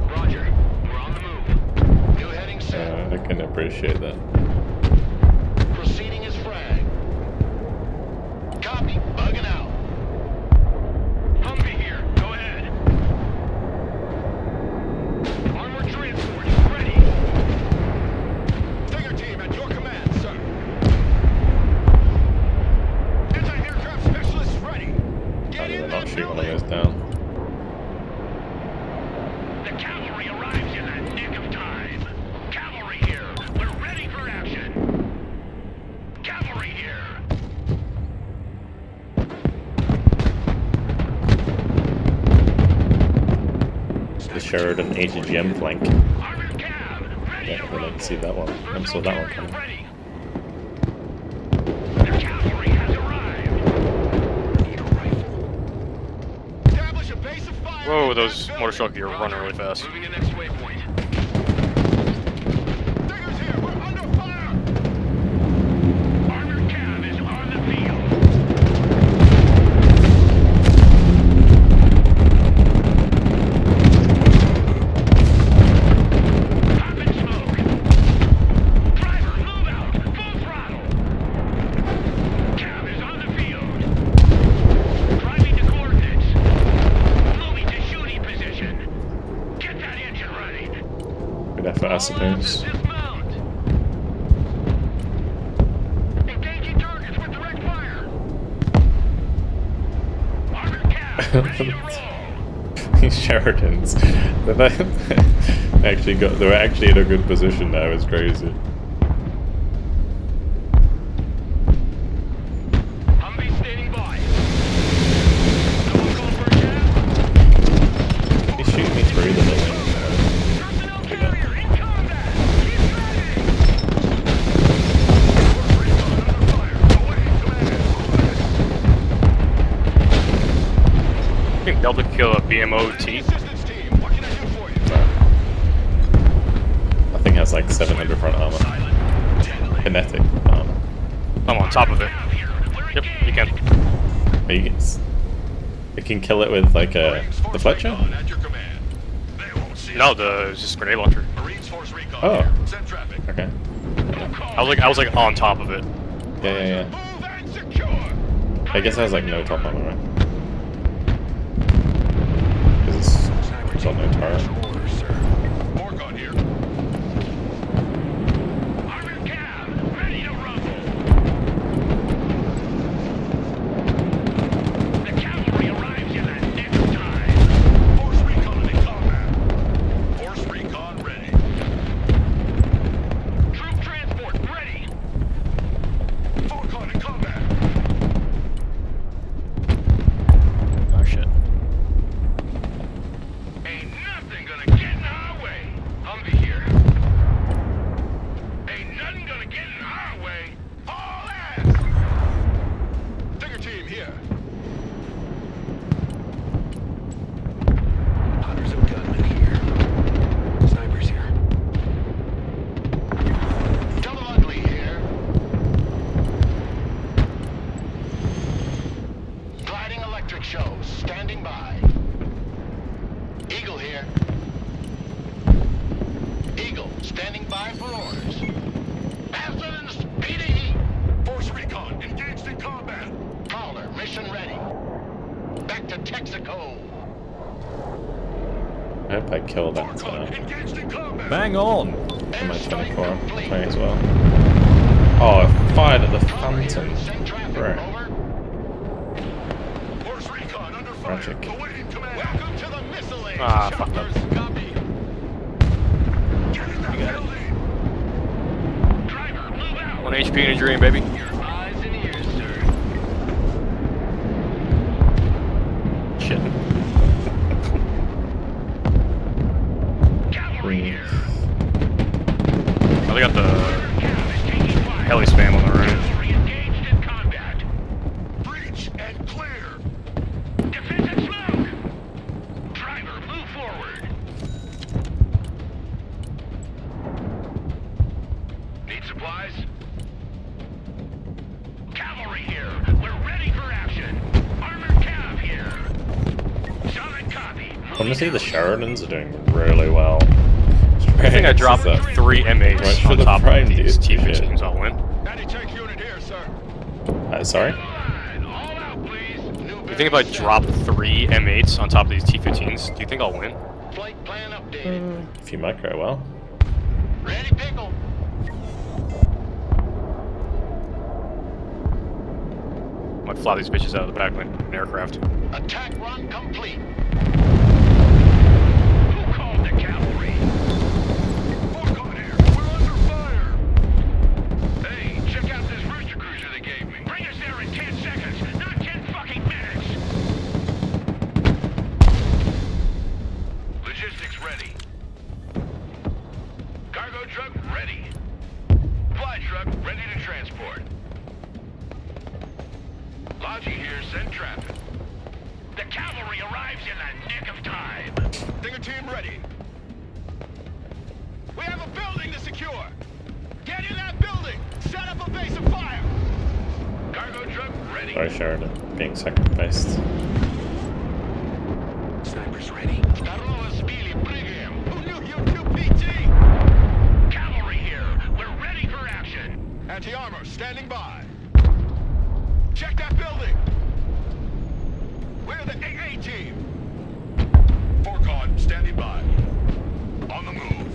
Roger. We're on the move. New heading set. I can appreciate that. Proceeding as frag. Copy. Bugging out. Humvee here. Go ahead. Armored transport is ready. Stinger team at your command, sir. Anti-aircraft specialists ready. Get I'd in rather that not shoot one of building. those down. The cavalry arrives in the nick of time. Cavalry here. We're ready for action. Cavalry here. The Sheridan HDGM flank. Armored cab. Ready Yeah, to I roll. didn't see that one. I saw that one coming. Ready. The cavalry has arrived. Need a rifle. Establish a base of fire. Whoa, in those that motorcycle building. are running really fast. Moving to next waypoint. Stingers here. We're under fire. Armored cab is on the field. Pop and smoke. Driver, move out. Full throttle. Cab is on the field. Driving to coordinates. Moving to shooting position. Get that engine running. Good effort, I suppose. Dismount. Engaging targets with direct fire. Armored cab, ready to roll. These Sheridans, they were actually in a good position now. It's crazy. Humvee standing by. Someone call for a cab. He's shooting me through the building. Personnel carrier in combat. Keep driving. Recon under fire. Away, command. I think Delta kill a BMO-T. Assistance team. What can I do for you? I think it has like 700 front armor. Silent. Deadly. Kinetic armor. I'm on top of it. Cab here. We're Yep, engaged. you can. It can kill it with like the Marines Fletcher? Force Recon at your command. They won't see No, us. it's just grenade launcher. Marines Force Recon Oh. here. Send traffic. Okay. I was like on top of it. Yeah. Move and secure. I guess it has like no top armor, right? Because it's got no turret. Orders, sir. Morcon here. Armored cab, ready to rumble. The cavalry arrives in the nick of time. Force Recon in combat. Force Recon ready. Troop transport ready. Forcon in combat. Oh shit. Ain't nothing gonna get in our way. Humvee here. Ain't nothing gonna get in our way. Haul ass! Stinger team here. Hunters and gunmen here. Snipers here. Telemontley here. Gliding electric shows. Standing by. Eagle here. Eagle, standing by for orders. Faster than the speed of heat. Force Recon, engaged in combat. Prowler, mission ready. Back to Texaco. I hope I kill that. Engaged in combat. Bang on! And my 24 playing as well. Oh, I fired at the Phantom. Right. Force recon under fire. Tragic. Awaiting command. Welcome to the missile age. Ah, fucked up. Choppers, copy. Get in that building. Driver, move out. 1 HP in a dream, baby. Your eyes and ears, sir. Shit. Cavalry here. Oh, they got the Cav is taking fire. heli spam on the right. Cavalry engaged in combat. Breach and clear. Defensive smoke. Driver, move forward. Need supplies? Cavalry here. We're ready for action. Armored cav here. Solid copy. Honestly, the Sheridans are doing really well. I think I dropped 3 M8s Right, should on have top primed of these you. T-15s. I'll win. Anti-tank unit here, sir. Sorry? Line, all out, please. You think if I drop 3 M8s on top of these T-15s, do you think I'll win? Flight plan updated. If you micro well. Ready, pickle. I might fly these bitches out of the back of an aircraft. Attack run complete. Who called the cavalry? Vulcan here. We're under fire. Hey, check out this rooster cruiser they gave me. Bring us there in 10 seconds, not 10 fucking minutes. Logistics ready. Cargo truck ready. Fly truck ready to transport. Logi here, send traffic. The cavalry arrives in the nick of time. Stinger team ready. We have a building to secure. Get in that building. Set up a base of fire. Cargo truck ready. Sorry, Sheridan, being sacrificed. Snipers ready. Здорово, сбили, прыгаем. Who knew you do PT? Cavalry here. We're ready for action. Anti-armor standing by. Check that building. We're the AA team. Forcon standing by. On the move.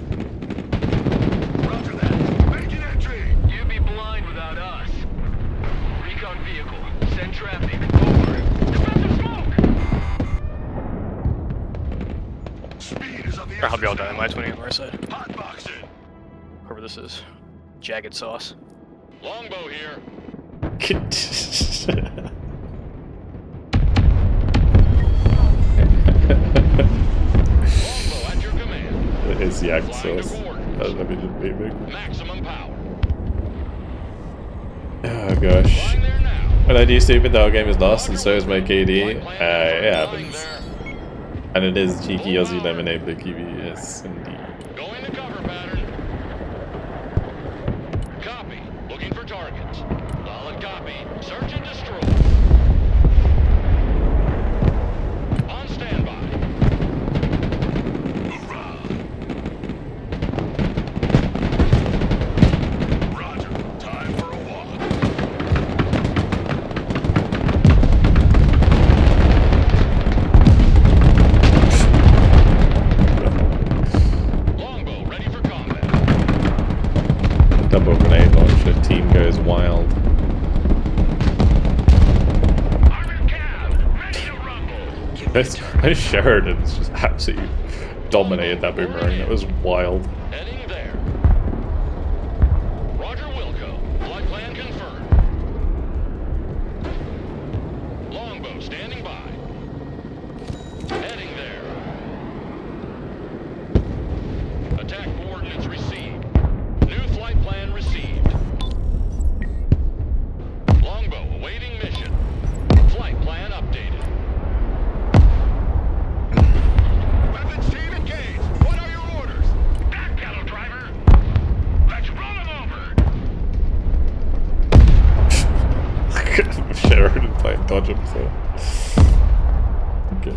Roger that. Making entry. You'd be blind without us. Recon vehicle. Send traffic. Over. Defensive smoke. Speed is of the Or I'll be all essence done. now. My 20 on the right side. Hot boxing. Whoever this is. Jagged sauce. Longbow here. Longbow at your command. It is Yak Flying to sauce. coordinates. Let me just be big. Maximum power. Oh gosh. Flying there now. When I do stupid, the whole game is lost, and so is my KD. Flight plan It flying happens. there. And it is cheeky Aussie Lemonade Big EV, yes indeed. Going to cover pattern. Copy. Looking for targets. Solid copy. Search and destroy. On standby. Hoorah. Roger. Time for a walk. Longbow ready for combat. Double grenade launcher, team goes wild. Armored cav. Ready to rumble. Those Sheridans just absolutely dominated that boomerang. That was wild. Heading there. Roger Wilco. Flight plan confirmed. Longbow standing by. Heading there. Attack coordinates received. New flight plan received. Longbow awaiting mission. Flight plan updated. Weapons team engaged. What are your orders? Backpedal, driver. Let's roll him over. Sheridan playing dodge himself. Okay.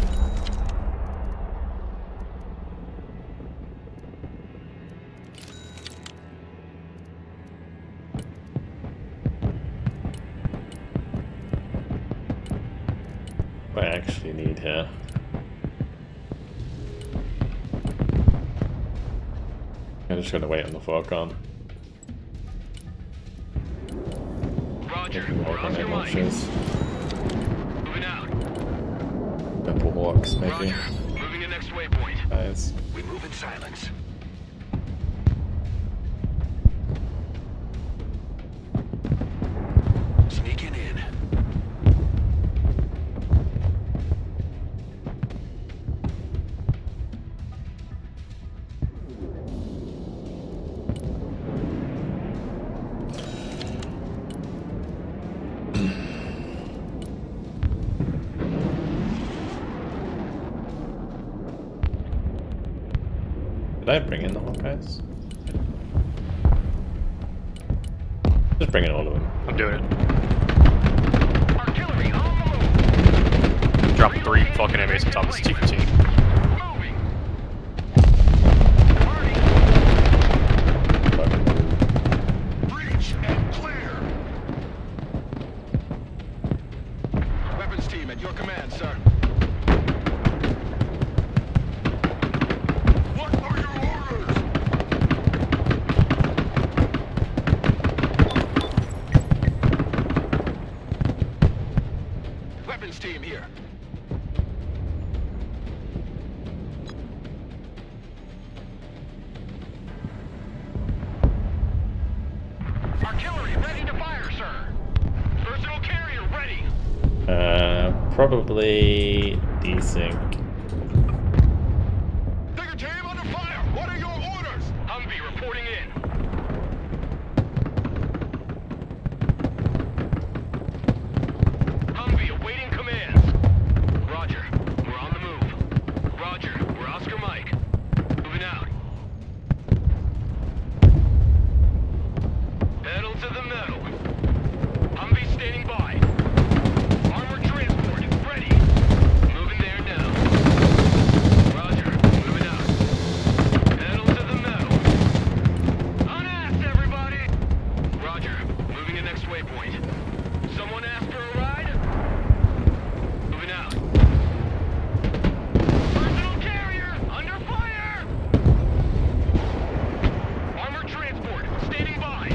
What I actually need here. I'm just gonna wait on the Vulcan. Roger. Maybe more We're on off their your mic. launches. Moving out. Purple Hawks, maybe. Roger. Moving to next waypoint. Guys. We move in silence. Sneaking in. Did I bring in the Hawkeyes? Just bring in all of them. I'm doing it. Artillery on the move. Drop 3 fucking enemies on top of this T-15. Moving. Breach and clear. Weapons team at your command, sir. What are your orders? Weapons team here. Artillery ready to fire, sir. Personal carrier ready. Probably desync. Digger team under fire. What are your orders? Humvee reporting in. Humvee awaiting commands. Roger. We're on the move. Roger. We're Oscar Mike. Moving out. Pedal to the metal. Humvee standing by. Armored transport ready. Moving there now. Roger. Moving out. Pedal to the metal. Unasked, everybody. Roger. Moving to next waypoint. Someone asked for a ride? Moving out. Personal carrier under fire. Armored transport standing by.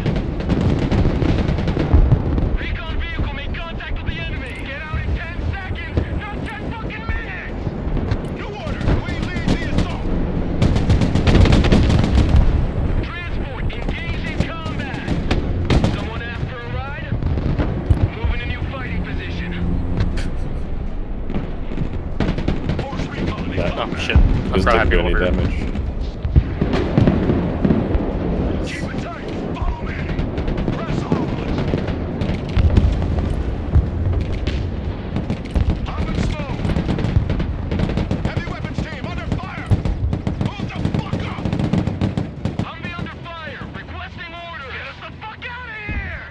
Recon vehicle made contact with the enemy. Get out in 10 seconds, not 10 fucking minutes. New order. We lead the assault. Transport engaged in combat. Someone asked for a ride? Moving a new fighting position. Force recon. That Oh shit. I'm just probably didn't do happy any over. damage. Keep it tight. Follow me. Press onwards. Hop and slow. Heavy weapons team under fire. Move the fuck up. Humvee under fire. Requesting orders. Get us the fuck out of here.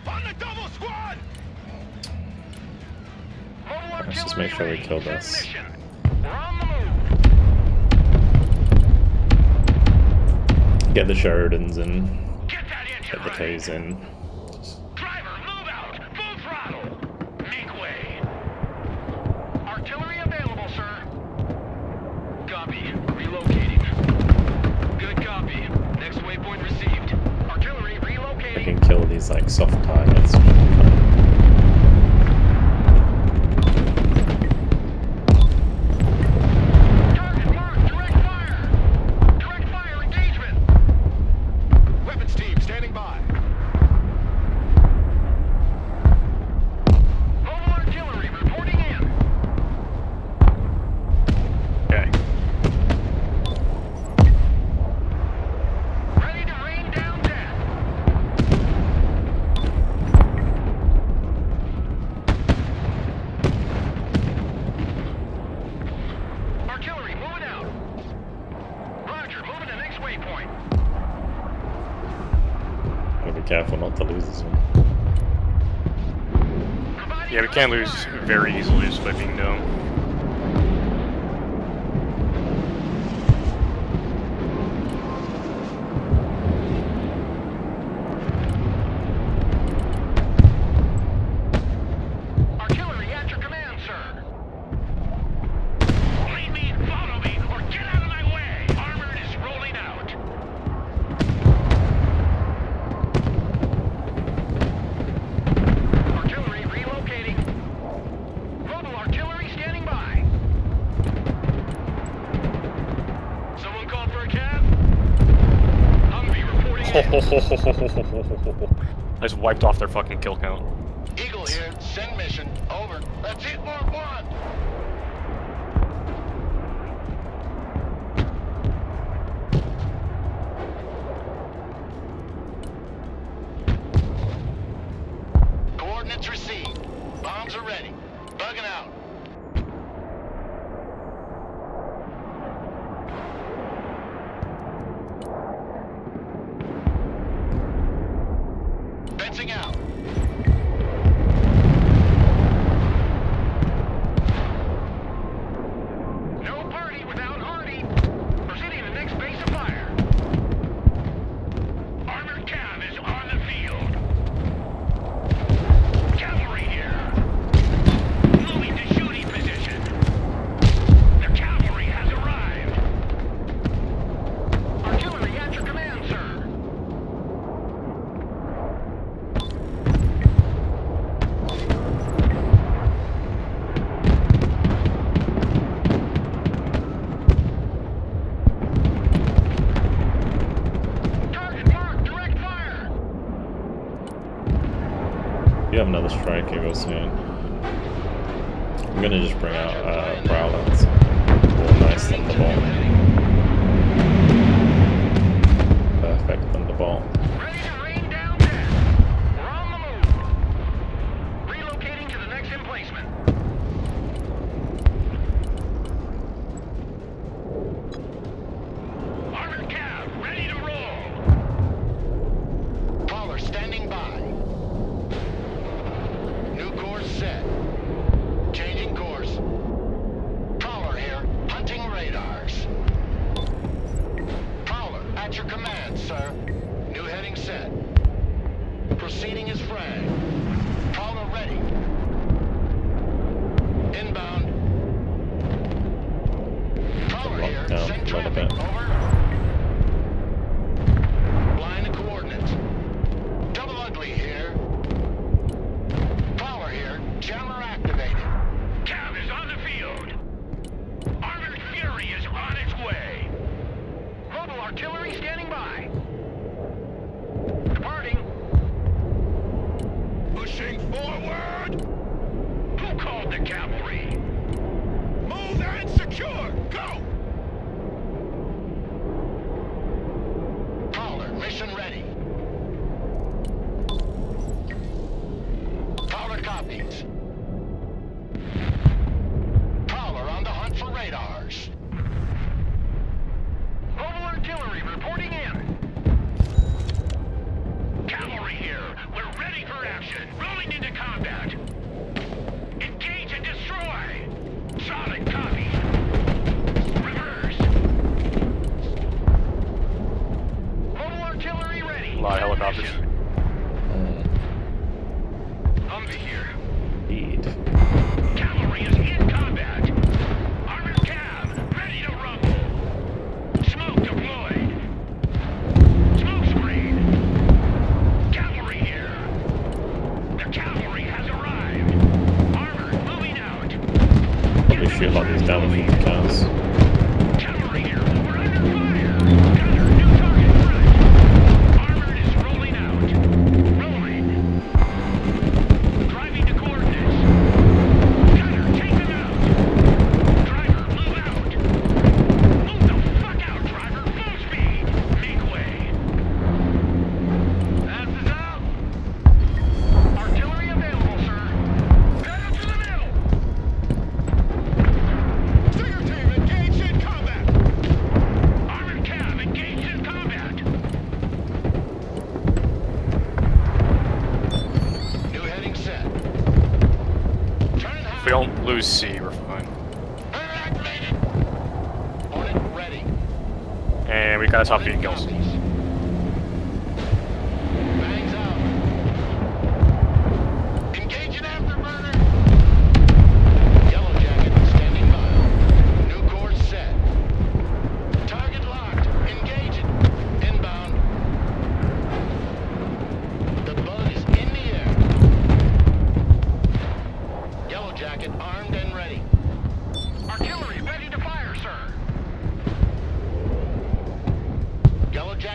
On the double squad. Mobile Let's just artillery make sure we ready. kill Set this. mission. We're on the move. Get the Sheridans in. Get that engine Get the ready. Ks in. Driver, move out. Full throttle. Make way. Artillery available, sir. Copy. Relocating. Good copy. Next waypoint received. Artillery I relocating. can kill these like soft targets. Target marked. Direct fire. Direct fire engagement. Weapons team standing by. Mobile artillery reporting in. Okay. Ready to rain down death. Artillery moving out. Roger, moving to next waypoint. Gotta be careful not to lose this one. Providing Yeah, we can lose cover. very easily just by being dumb. Artillery at your command, sir. Lead me, follow me, or get I just wiped off their fucking kill count. Eagle here. Send mission. Over. That's it, Mark 1. Coordinates received. Bombs are ready. Bugging out. Fencing out. No party without Artie. Proceeding to the next base of fire. Armored cav is on the field. Cavalry here. Moving to shooting position. The cavalry has arrived. Artillery at your command, sir. Target marked. Direct fire. You have another strike eagle soon. I'm gonna just bring out prowlers. Oh, nice thunderbolt. Perfect thunderbolt. Ready to rain down death. We're on the move. Relocating to the next emplacement. Armored cav, ready to roll. Caller standing by. New course set. Changing course. Caller here. Hunting radars. Caller at your command, sir. New heading set. Proceeding as flag. Caller ready. Inbound. Caller here. Down Send a little traffic. bit. Over. Blind the coordinates. Double ugly here. Caller here. Jammer activated. Cav is on the field. Armored Fury is on its way. Mobile artillery standing by. Departing. Pushing forward. Who called the cavalry? Move and secure. Go. Caller, mission ready. Caller copies. Caller on the hunt for radars. Mobile artillery reporting in. Cavalry here. We're ready for action. Rolling into combat. Engage and destroy. Solid copy. Reverse. Mobile artillery ready. A lot of helicopters. Humvee here. Indeed. Cavalry is in combat. Armored cav, ready to rumble. Smoke deployed. Smoke screen. Cavalry here. The cavalry has arrived. Armored moving out. Probably shoot a lot of these down with the cars. Cavalry here. We're under fire. Gunner, new target front. Armored is rolling out. Rolling. Driving to coordinates. Gunner, take them out. Driver, move out. Move the fuck out, driver. Full speed. Make way. Passes out. Artillery available, sir. Pedal to the middle. Stinger team engaged in combat. Armored cav engaged in combat. New heading set. Turn If we half. don't lose C, we're fine. Burner activated. Hornet ready. And we got top 8 Hornet kills. copies. Bangs out. Engaging afterburner. Yellow jacket standing by. New course set. Target locked. Engaging. Inbound. The bug is in the air. Yellow jacket armed and ready. Artillery ready to fire, sir. Yellow jacket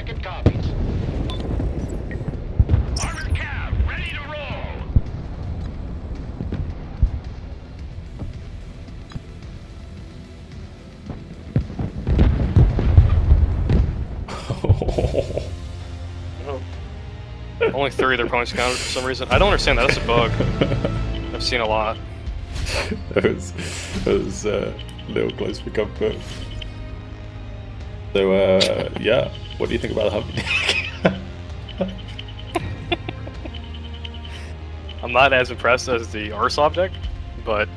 Only 3 of their points counted for some reason. I don't understand that. That's a bug. I've seen a lot. that was a little close for comfort. So, yeah, what do you think about the Humpy? I'm not as impressed as the Arsov deck, but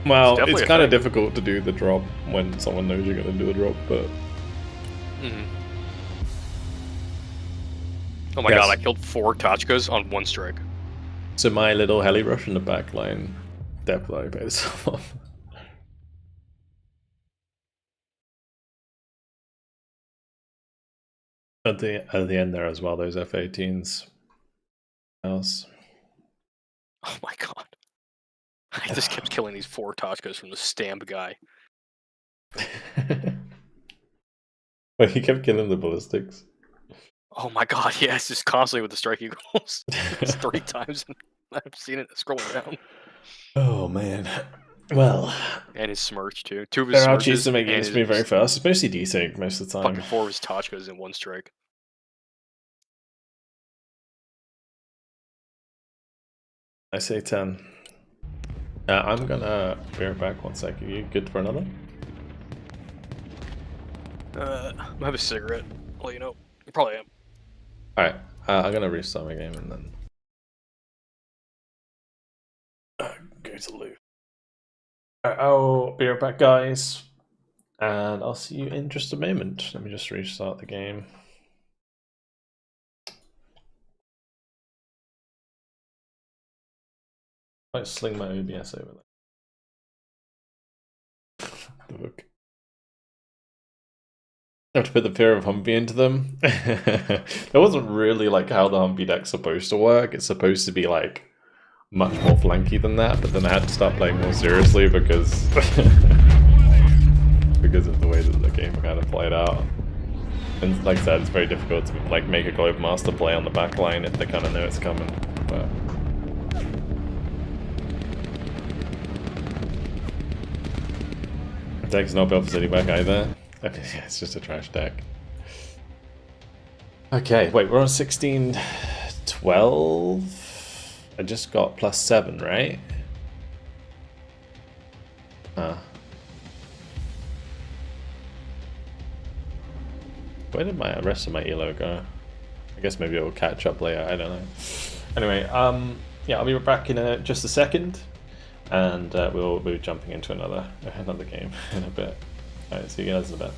Well, definitely it's a kind of thing. difficult to do the drop when someone knows you're going to do the drop, but... Oh my Yes. god, I killed 4 Tachkas on 1 strike. So my little heli rush in the back line definitely paid itself off. At the end there as well, those F-18s. Else. Oh my god. I just kept killing these 4 Tachkas from the stamp guy. Well, he kept killing the ballistics. Oh my god, yeah, it's just constantly with the strike eagles. It's 3 times and I've seen it scrolling down. Oh man. Well, And his smirch too. 2 of his their smirches archies are making and this move very fast. It's mostly desync most of the time. fucking 4 of his Tachkas in 1 strike. I say 10. I'm gonna be right back 1 sec. Are you good for another? I'm gonna have a cigarette. Well, you know, you probably am. Alright, I'm gonna restart my game and then go to loot. Alright, I'll be right back, guys. And I'll see you in just a moment. Let me just restart the game. Might sling my OBS over there. The book. I have to put the fear of Humpy into them. That wasn't really like how the Humpy deck's supposed to work. It's supposed to be like much more flanky than that, but then I had to start playing more seriously because because of the way that the game kind of played out. And like I said, it's very difficult to like make a Globe Master play on the back line if they kind of know it's coming. But the deck's not built for City back either. I mean, yeah, it's just a trash deck. Okay, wait, we're on 16, 12. I just got +7, right? Huh. Where did my rest of my ELO go? I guess maybe it will catch up later. I don't know. Anyway, yeah, I'll be back in just a second, and we'll be jumping into another game in a bit. All right, see you guys in a bit.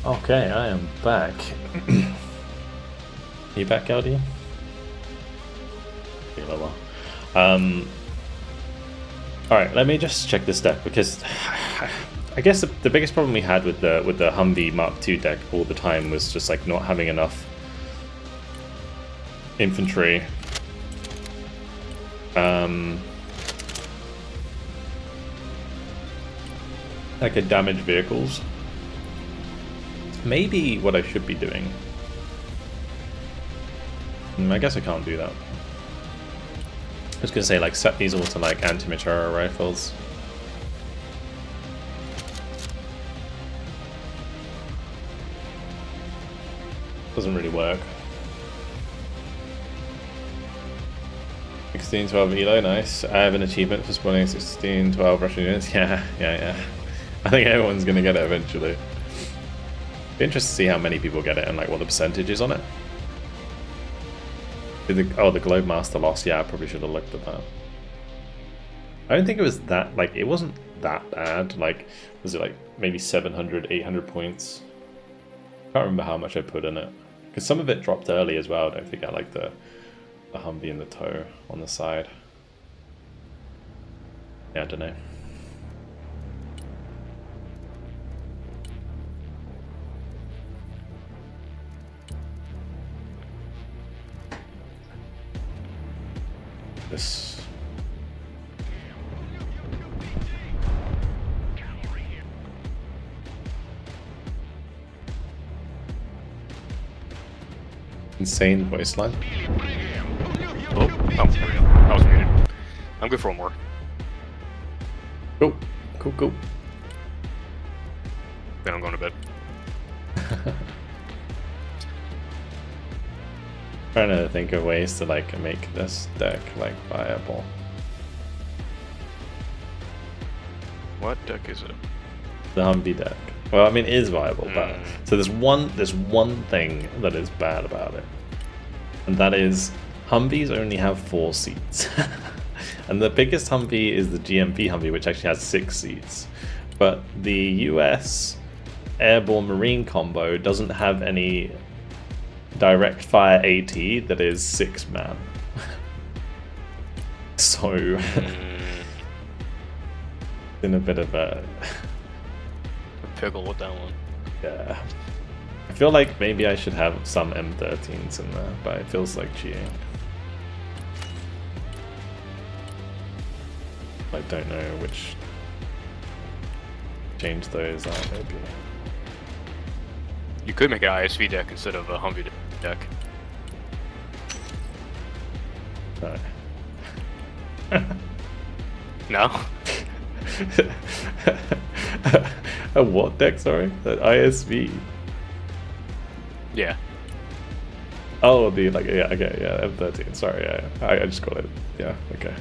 Okay, I am back. You back, LD? Alright, let me just check this deck because I guess the biggest problem we had with the Humvee Mark II deck all the time was just like not having enough infantry. Like a damaged vehicles. Maybe what I should be doing. I guess I can't do that. I was gonna say like set these all to like anti-material rifles. Doesn't really work. 1612 ELO, nice. I have an achievement for spawning 1612 Russian units. Yeah. I think everyone's gonna get it eventually. Be interested to see how many people get it and like what the percentage is on it. The Globe Master loss. Yeah, I probably should have looked at that. I don't think it was that, like, it wasn't that bad. Like, was it like maybe 700, 800 points? Can't remember how much I put in it. Because some of it dropped early as well. Don't forget, like, the Humvee and the tow on the side. Yeah, I don't know. This. Insane voice line. Oh, I was muted. I'm good for one more. Cool. Then I'm going to bed. Trying to think of ways to like make this deck like viable. What deck is it? The Humvee deck. Well, I mean, it is viable, but so there's one thing that is bad about it, and that is Humvees only have 4 seats, and the biggest Humvee is the GMP Humvee, which actually has 6 seats. But the US Airborne Marine combo doesn't have any direct fire AT that is 6-man. So in a bit of a pickle with that one. Yeah. I feel like maybe I should have some M13s in there, but it feels like cheating. I don't know which change those are, maybe. You could make an ISV deck instead of a Humvee deck. No. No? A what deck, sorry? That ISV? Yeah. Oh, the, like, yeah, okay, yeah, M13, sorry, yeah. I just got it, yeah, okay.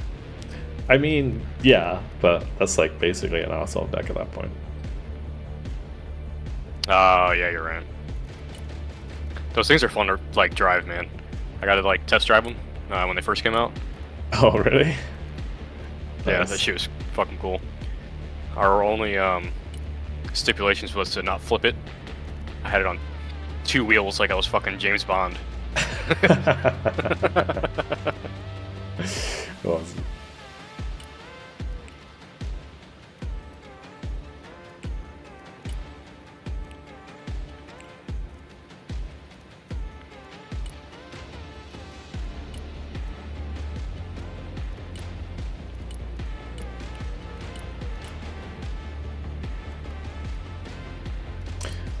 I mean, yeah, but that's like basically an arsehole deck at that point. Oh, yeah, you're right. Those things are fun to, like, drive, man. I got to, like, test drive them when they first came out. Oh, really? Yeah, Nice. that shit was fucking cool. Our only stipulations was to not flip it. I had it on 2 wheels like I was fucking James Bond. Awesome.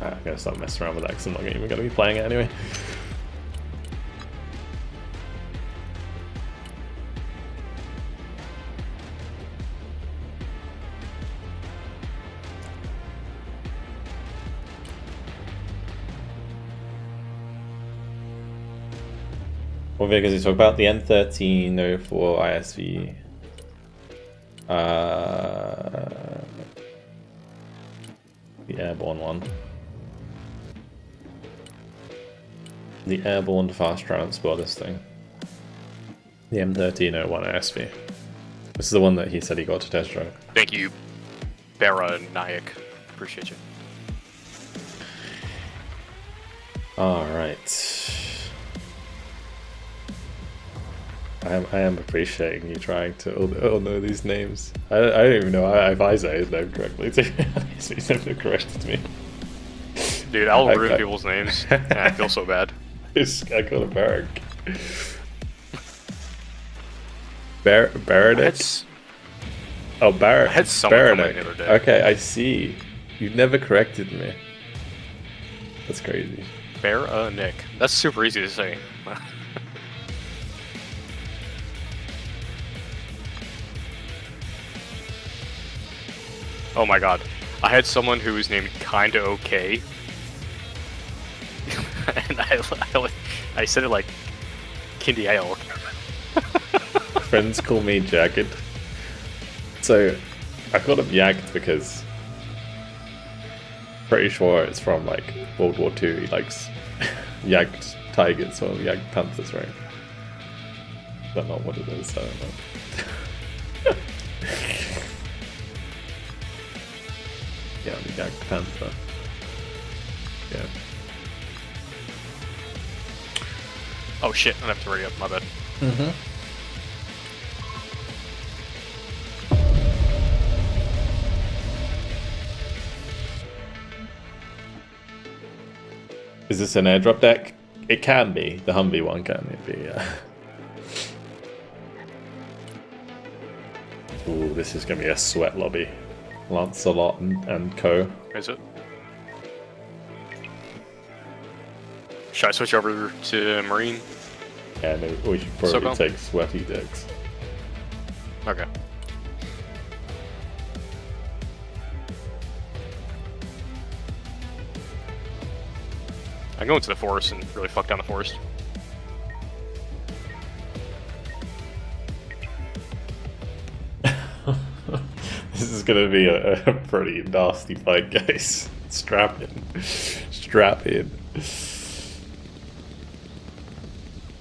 I'm gonna stop messing around with that because I'm not even gonna be playing it anyway. What vehicles you talk about? The M1304 ISV. The airborne one. The airborne fast transport, this thing. The M1301 ISV. This is the one that he said he got to test drive. Thank you, Bera Nayak. Appreciate you. Alright. I am appreciating you trying to all know these names. I don't even know if I say his name correctly. He's never corrected me. Dude, I'll ruin people's names. And I feel so bad. I call it Berg. Baradix? Oh, Barrett. I had someone come in the other day. Okay, I see. You've never corrected me. That's crazy. Nick. That's super easy to say. Oh my god. I had someone who was named Kinda Okay. And I said it like Kindy Ale. Friends call me Jagged. So I called him Yagged because pretty sure it's from like World War II. He likes yagged tigers or yagged panthers, right? That's not what it is, I don't know. Yeah, the yagged panther. Yeah. Oh shit, I have to ready up, my bad. Is this an airdrop deck? It can be. The Humvee one can be, yeah. Ooh, this is going to be a sweat lobby. Lancelot and co. Is it? Should I switch over to Marine? Yeah, no, we should probably So take sweaty decks. Okay. I go into the forest and really fuck down the forest. This is gonna be a pretty nasty fight, guys. Strap in. Strap in.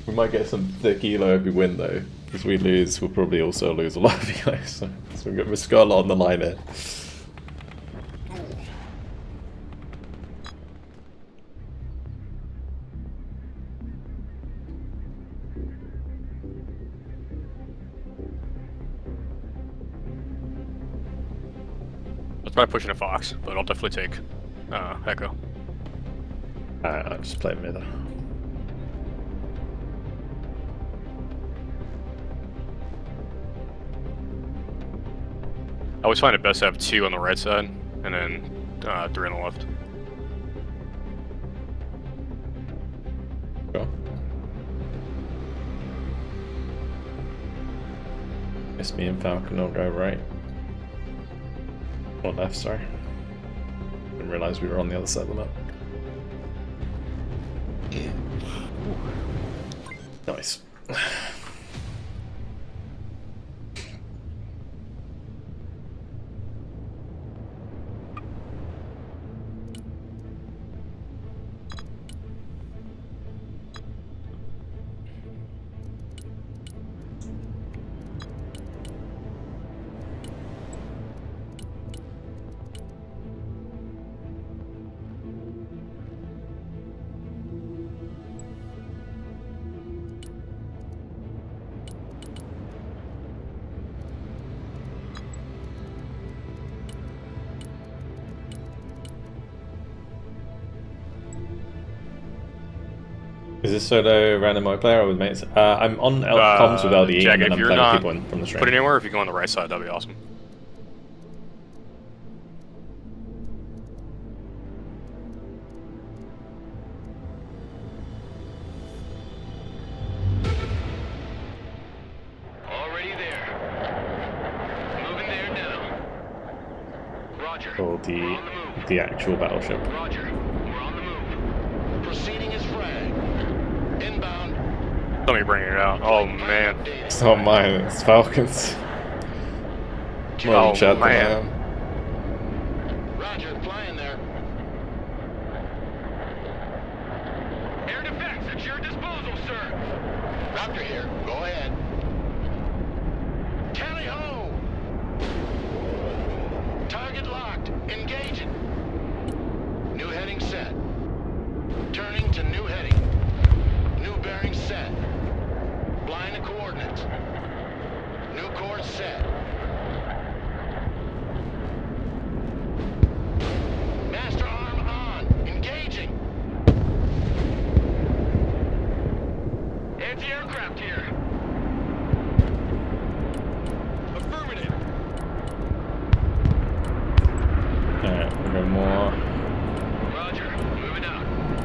We might get some thick ELO if we win though. If we lose, we'll probably also lose a lot of ELO. So we've got a lot on the line here. Let's try pushing a Fox, but I'll definitely take Echo. I'll just play middle. I always find it best to have 2 on the right side, and then 3 on the left. Go. Guess me and Falcon will go right. Or left, sorry. Didn't realise we were on the other side of the map. Nice. Is this solo random multiplayer or with mates? I'm on comms with LDE Jack, and then if I'm you're playing not with people from the stream. Put it anywhere, if you go on the right side, that'd be awesome. Already there. Moving there now. Roger. Or We're on the move. the actual battleship. Roger. We're on the move. Proceeding as frag. Inbound. Let me bring it out. Oh man. It's not mine, it's Falcon's. More Oh, in chat than I man. am. Roger, flying there. Air defense at your disposal, sir. Raptor here. Go ahead. Tally ho! Target locked. Engaging. New heading set. Turning to new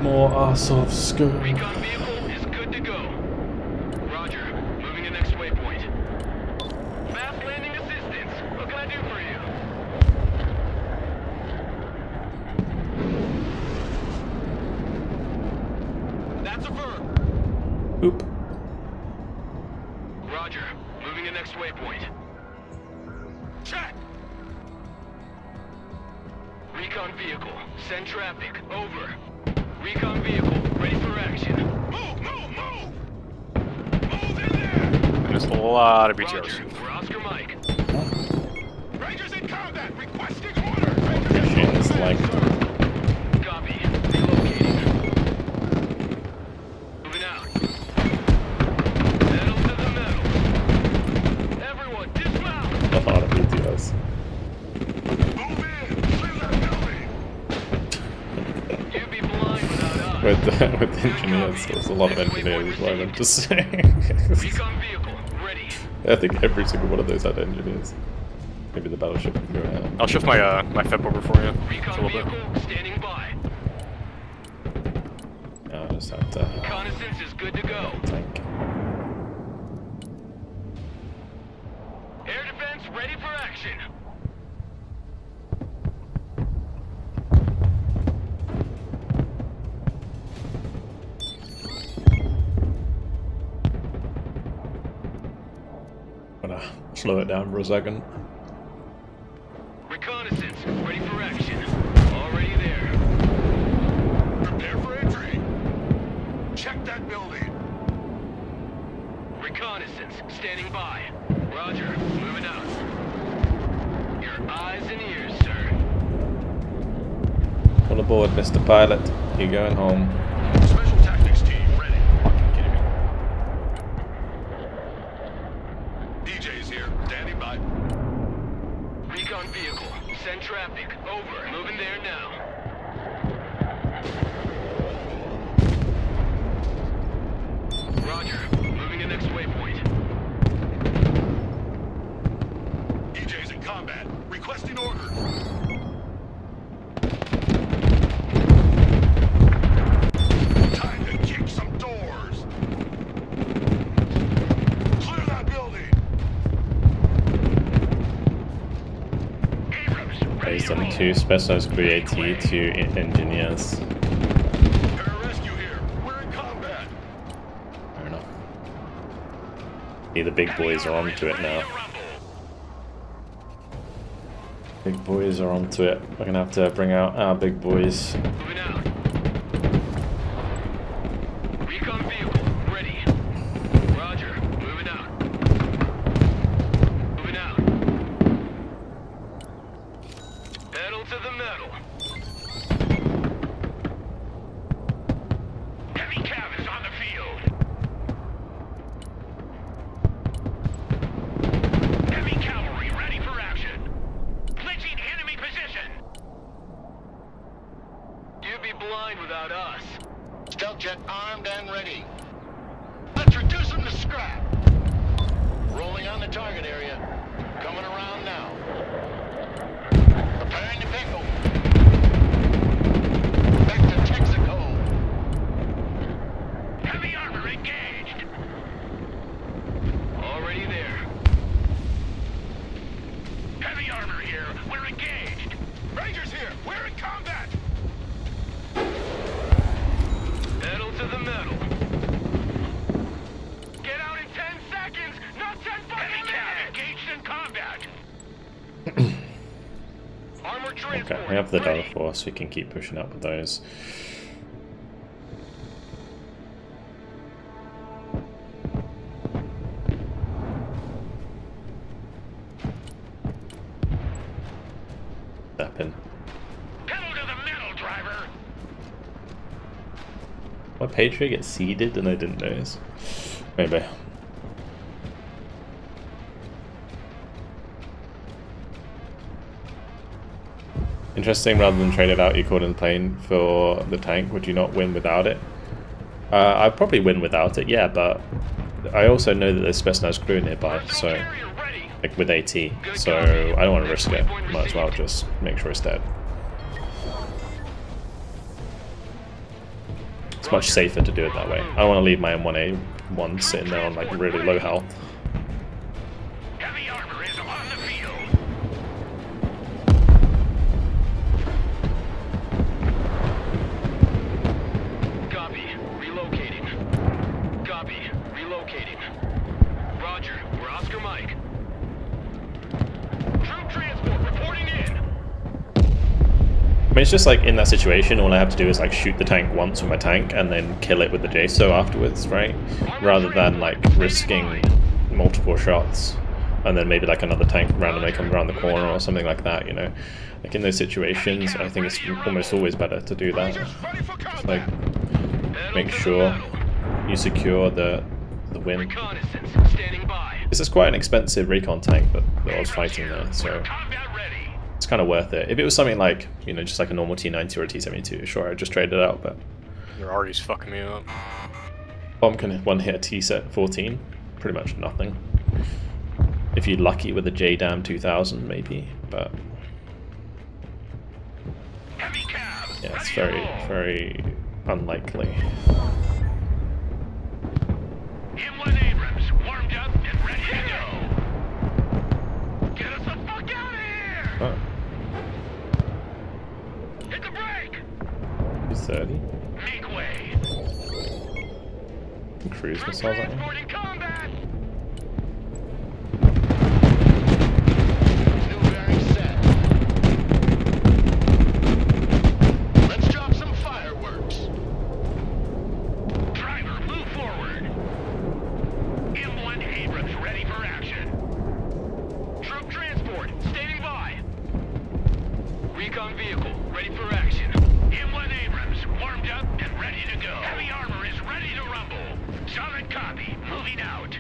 More Arsovsk. Recon vehicle is good to go. Roger. Moving to next waypoint. Fast landing assistance. What can I do for you? That's a verb. Oop. Roger. Moving to next waypoint. Check. Recon vehicle. Send traffic. Over. Recon vehicle. Ready for action. Move! Move! Move! Move in there! There's a lot of Roger. BTRs. We're Oscar Mike. Rangers in combat, requesting orders. Rangers Machine is like Copy. Relocating. Moving out. Metal to the metal. Everyone, dismount! a lot of BTS. move in. Clear that building. You'd be blind without us. With engineers, there's a lot of engineers is what I meant to say. Recon vehicle. Ready. I think every single one of those had engineers. Maybe the battleship can go out. I'll shift my my FEP over for you. Just a Recon little bit. vehicle standing by. I'll just have to Reconnaissance is good to go. tank. Air defense ready for action. Gonna slow it down for a second. Reconnaissance ready for action. Already there. Prepare for entry. Check that building. Reconnaissance standing by. Roger. Moving out. Your eyes and ears, sir. All aboard, Mr. Pilot. You're going home. Special tactics team ready. Kidding me. DJ's here, standing by. Recon vehicle. Send traffic. Over. Moving there now. Roger. Moving to next waypoint. DJ's in combat, requesting orders. Time to kick some doors. Clear that building. Abrams, ready Based to on roll. 2 specialized crew AT, 2 engineers. Pararescue here. We're in combat. Fair enough. See, the big boys are onto it now. Big boys are onto it. We're gonna have to bring out our big boys. Moving out. Recon vehicle ready. Roger. Moving out. Moving out. Pedal to the metal. Heavy cav is on the field. Heavy cavalry ready for action. Clinching enemy position. You'd be blind without us. Stealth jet armed and ready. Let's reduce them to scrap. Rolling on the target area. Coming around now. Preparing to pickle. Back to Texaco. Heavy armor engaged. Already there. Heavy armor here. We're engaged. Rangers here. We're in combat. Pedal to the metal. Get out in 10 seconds, not 10 fucking minutes. Engaged in combat. Armor transport. Okay, we have the ready. Delta Force, we can keep pushing up with those. Step in. Pedal to the metal, driver. My Patriot get seeded and I didn't notice. Maybe. Interesting, rather than trade it out, you called in plane for the tank. Would you not win without it? I'd probably win without it, yeah, but I also know that there's specialized crew nearby, so Carrier ready. like with AT, so I don't want to risk it. Might as well just make sure it's dead. It's much safer to do it that way. I don't want to leave my M1A1 sitting there on like really low health. Heavy armor is on the field. Copy. Relocating. Copy. Relocating. Roger. We're Oscar Mike. Troop transport reporting in. I mean, it's just like in that situation, all I have to do is like shoot the tank once with my tank and then kill it with the JSO afterwards, right? Rather than like risking multiple shots and then maybe like another tank randomly comes around the corner or something like that, you know? Like in those situations, I think it's almost always better to do that. Rangers ready for Just combat. like make sure you secure the win. Reconnaissance. Standing by. This is quite an expensive recon tank that I was fighting there, so Combat ready. it's kind of worth it. If it was something like, you know, just like a normal T90 or a T72, sure, I'd just trade it out, but They're already fucking me up. bomb can one hit a T-14, pretty much nothing. If you're lucky with a JDAM 2000, maybe, but Heavy cab. yeah, it's ready to very, roll. very unlikely. M1 Abrams warmed up and ready to go. Get us the fuck out of here! Oh, Hit the brake! 230. Make way. Cruise Troop missiles on him. transport in combat. New bearing set. Let's drop some fireworks. Driver, move forward. M1 Abrams ready for action. Troop transport standing by. Recon vehicle ready for action. M1 Abrams warmed up and ready to go. Heavy armor is ready to rumble. Solid copy. Moving out.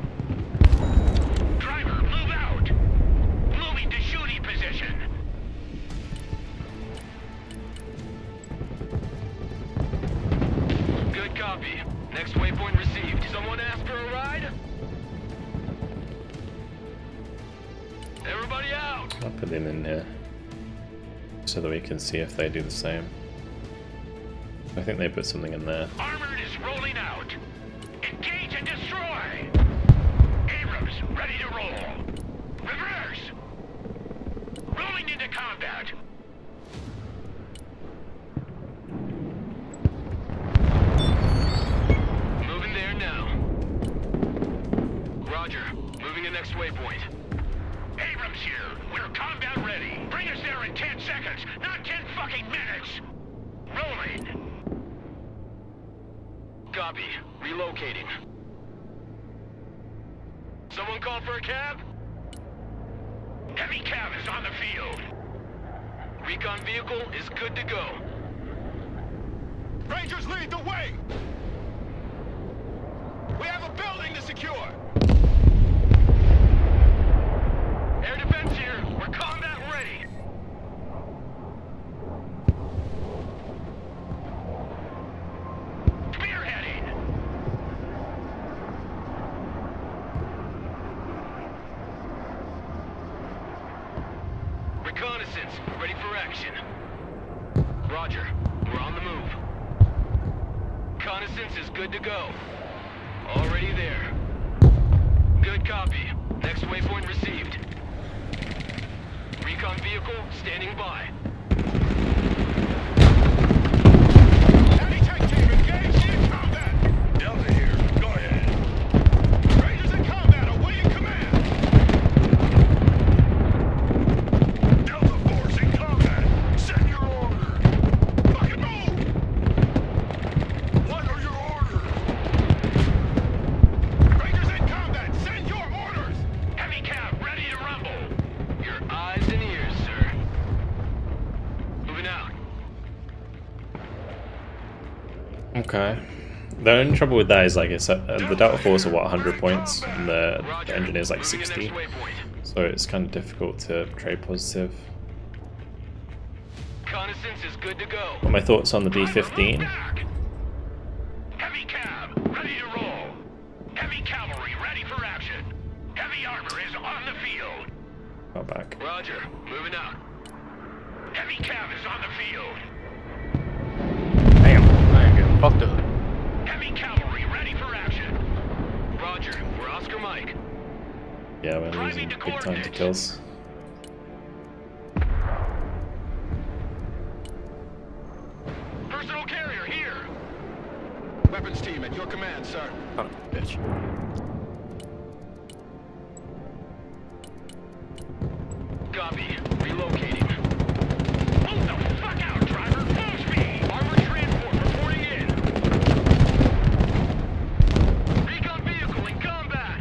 Driver, move out. Moving to shooting position. Good copy. Next waypoint received. Someone asked for a ride? Everybody out! I'll put him in here so that we can see if they do the same. I think they put something in there. Armored is rolling out. Engage and destroy. Abrams ready to roll. Reverse. Rolling into combat. Moving there now. Roger. Moving to next waypoint. Abrams here. We're combat ready. Bring us there in 10 seconds, not 10 fucking minutes. Rolling. Copy. Relocating. Someone call for a cab? Heavy cab is on the field. Recon vehicle is good to go. Rangers lead the way. We have a building to secure. Air defense here. We're combat ready. Spearheading. Reconnaissance. Ready for action. Roger. We're on the move. Reconnaissance is good to go. Already there. Good copy. Next waypoint received. Recon vehicle standing by. Heavy tank team engaged in combat. Delta here. Go ahead. Rangers in combat awaiting command. Delta Force in combat. Send your order. Fucking move. What are your orders? Rangers in combat. Send your orders. Heavy cab ready to rumble. Your eyes and ears, sir. Moving out. Okay. The only trouble with that is like it's the Delta Force are what 100 points and the engine is like Moving to 60, next waypoint. so it's kind of difficult to trade positive. Reconnaissance is good to go. What are my thoughts on the Driver, move B-15? back. Heavy cab ready to roll. Heavy cavalry ready for action. Heavy armor is on the field. Go back. Roger. Moving out. Heavy cab is on the field. Damn, I ain't getting fucked up. Time to kills. Personal carrier here. Weapons team at your command, sir. Son of a bitch. Copy. Relocating. Move the fuck out, driver! Move speed! Armored transport reporting in. Recon vehicle in combat.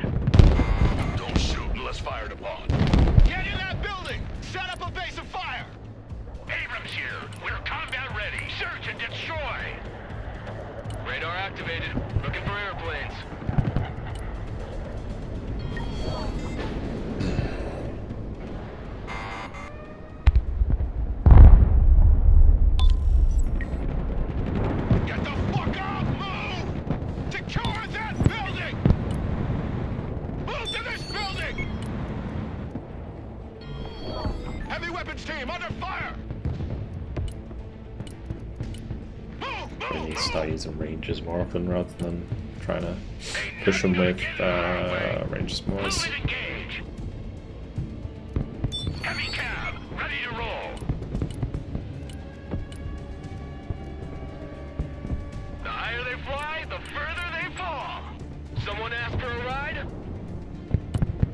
Don't shoot unless fired upon. Get in that building! Set up a base of fire! Abrams here. We're combat ready. Search and destroy! Radar activated. Looking for airplanes. Get the fuck up! Move! Secure that building! Move to this building! Heavy weapons team under fire! Move! We Move! need to start using ranges more often rather than trying to push them with ranges more. Move and engage! Heavy cab, ready to roll! The higher they fly, the further they fall! Someone ask for a ride?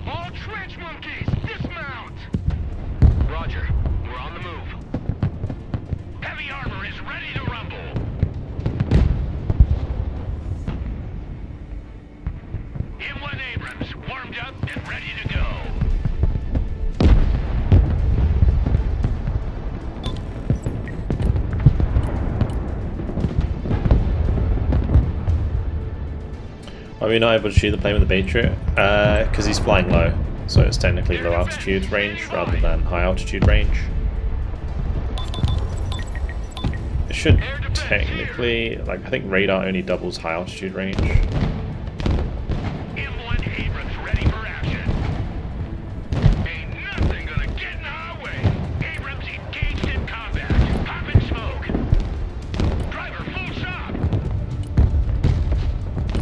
All trench monkeys, dismount! Roger, we're on the move. Heavy armor is ready to rumble! M1 Abrams, warmed up and ready to go. Are we not able to shoot the plane with the Patriot? Because he's flying low, so it's technically low altitude range rather than high altitude range. It should technically, like, I think radar only doubles high altitude range. M1 Abrams ready for action. Ain't nothing gonna get in our way. Abrams engaged in combat. Popping smoke. Driver full stop.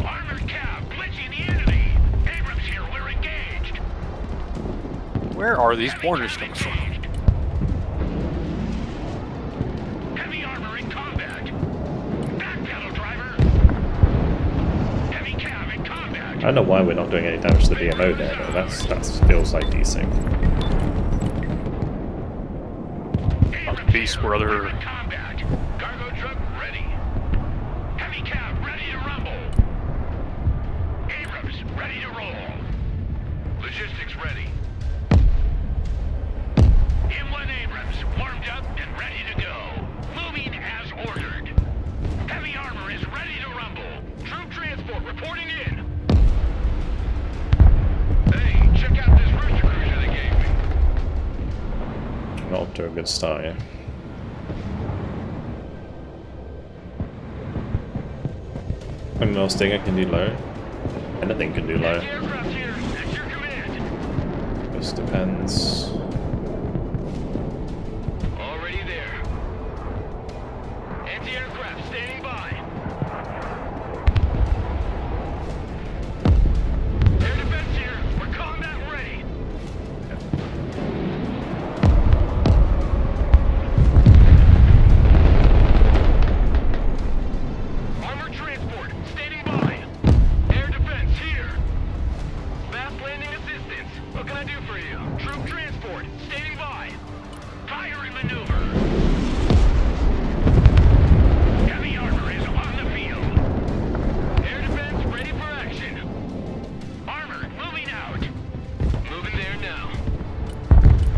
Armored cab blitzing the enemy. Abrams here, we're engaged. Where are these mortars coming from? Heavy armor in combat. Backpedal, driver. Heavy cab in combat. I don't know why we're not doing any damage to the BMO there, though. That feels like desync. Beast brother. In combat. Cargo truck ready. Heavy cab ready to rumble. Abrams ready to roll. Logistics ready. M1 Abrams warmed up and ready to go. Moving as ordered. Heavy armor is ready to rumble. Troop transport reporting in. Hey, check out this rooster cruiser they gave me. Not off to a good start, yeah. I don't know, Stinger can do low. Anything can do low. Aircraft here. At your command. Just depends. Already there. Anti-aircraft standing by. Air defense here. We're combat ready. Armored transport standing by. Air defense here. Fast landing assistance. What can I do for you? Troop transport standing by. Fire and maneuver. Heavy armor is on the field. Air defense ready for action. Armor moving out. Moving there now.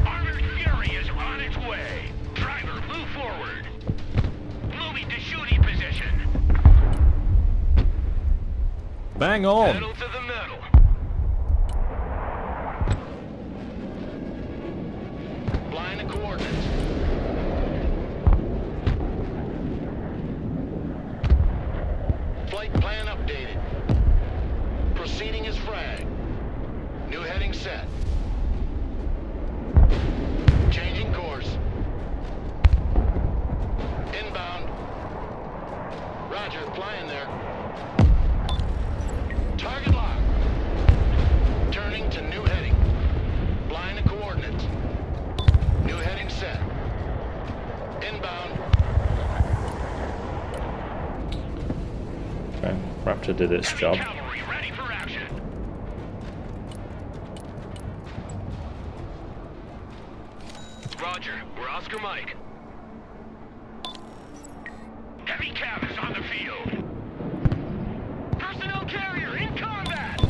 Armored Fury is on its way. Driver, move forward. Moving to shooting position. Bang on! Pedal to the metal. Flying the coordinates. Flight plan updated. Proceeding as frag. New heading set. Changing course. Inbound. Roger, flying there. Target lock. Turning to new heading. Flying set. Inbound. Okay, Raptor did its job. Cavalry ready for action. Roger. We're Oscar Mike. Heavy cav is on the field. Personnel carrier in combat.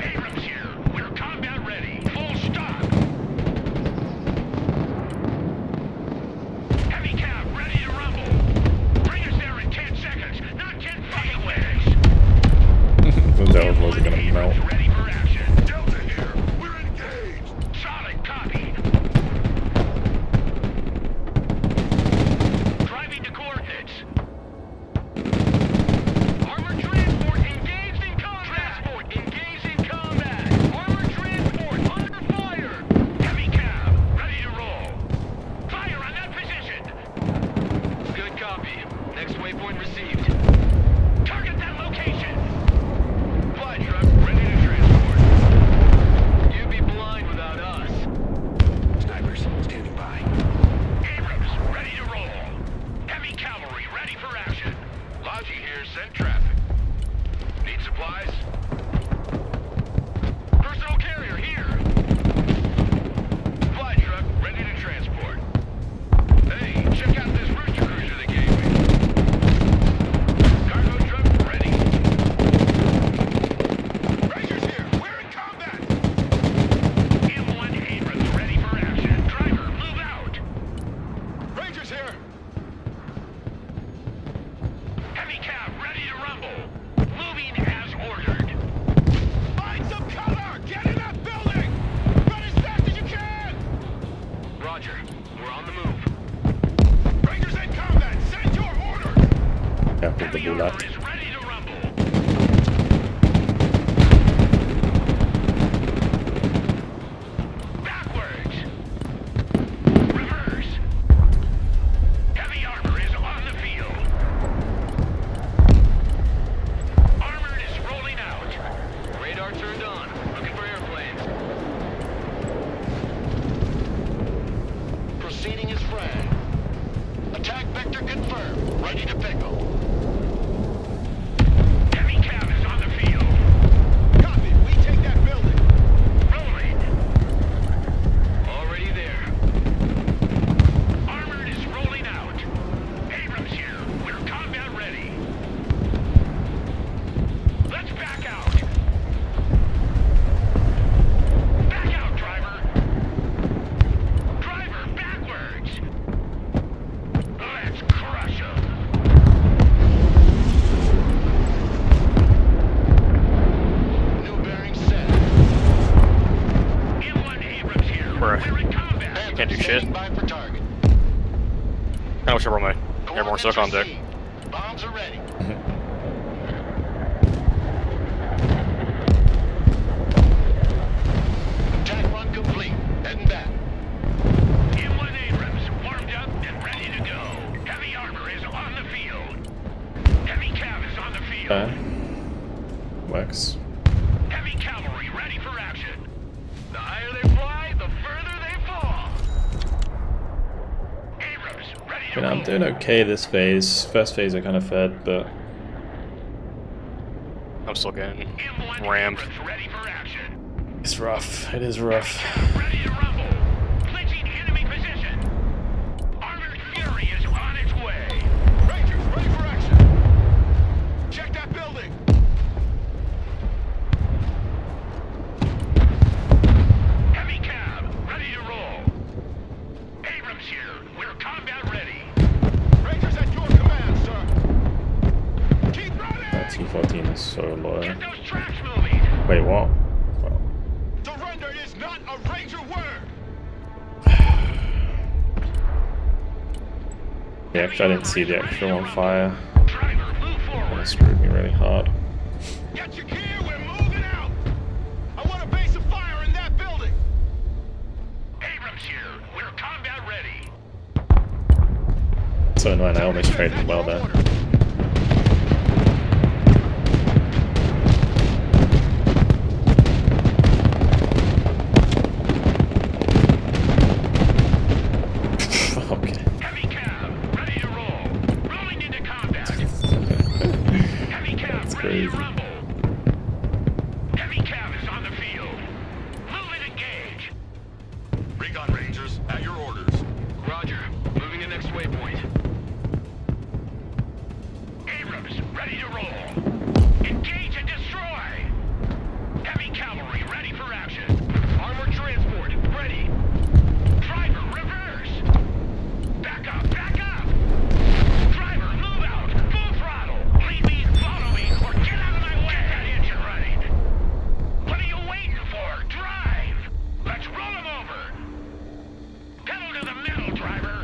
Abrams here. We're combat ready. Full stop. Heavy cav ready to rumble. Bring us there in 10 seconds, not 10 fucking minutes. The Delta wasn't gonna melt. Ready for action. Delta here. We're engaged. Solid copy. Driving to coordinates. Armored transport engaged in combat. Transport engaged in combat. Armored transport under fire. Heavy cab ready to roll. Fire on that position. Good copy. Next waypoint received. Target that location. Flight truck ready to transport. You'd be blind without us. Snipers standing by. Abrams ready to roll. Heavy cavalry ready for action. Logi here, send traffic. Need supplies? Personal carrier here. Flight truck ready to transport. Hey, check out this rooster cruiser they gave me. Cargo truck ready. Rangers here. We're in combat. M1 Abrams ready for action. Driver, move out. Rangers here. Heavy cab ready to rumble. Moving as ordered. Find some cover. Get in that building. Run as fast as you can. Roger. We're on the move. Rangers in combat. Send your orders. Careful the Heavy armor bullet. is ready to rumble. Backwards. Reverse. Heavy armor is on the field. Armored is rolling out. Radar turned on. Looking for airplanes. Proceeding as frag. Attack vector confirmed. Ready to pickle. Heavy cab is on the field. Copy. We take that building. Rolling. Already there. Armored is rolling out. Abrams here. We're combat ready. Let's back out. Back out, driver. Driver, backwards. Let's crush him. New bearing set. M1 Abrams here. Bruh. We're in combat. Can't do shit. Standing by for target. I wish I brought my airborne Coordinates stuff on deck. received. Bombs are ready. Attack run complete. Heading back. M1 Abrams warmed up and ready to go. Heavy armor is on the field. Heavy cav is on the field. Okay. Works. Heavy cavalry ready for action. The higher they fly, the further they fall. Abrams ready to You know, I'm roll. doing okay this phase. First phase I kind of fed, but I'm still getting M1 rammed. Abrams ready for action. it's rough. It is rough. Ready to rumble. Clinching enemy position. Armored Fury is on its way. Rangers ready for action. Check that building. Heavy cab ready to roll. Abrams here. We're combat ready. Rangers at your command, sir. Keep running. T-14 is so low. Get those tracks moving. Wait, what? Well, Surrender is not a Ranger word. yeah, actually I didn't see the extra on fire. Driver, move forward. That screwed me really hard. Get your gear. We're moving out. I want a base of fire in that building. Abrams here. We're combat ready. So annoying, I almost traded well there. crazy. rumble. Heavy cav is on the field. Move and engage. Recon Rangers, at your orders. Roger. Moving the next waypoint. Abrams, ready to roll. Engage and destroy. Heavy cavalry, ready for action. Armored transport, ready. Driver, reverse. Back up, back up. Driver, move out. Full throttle. Lead me, follow me, or get out of my way. Get that engine running. What are you waiting for? Drive. Let's roll him over. Pedal to the metal, driver.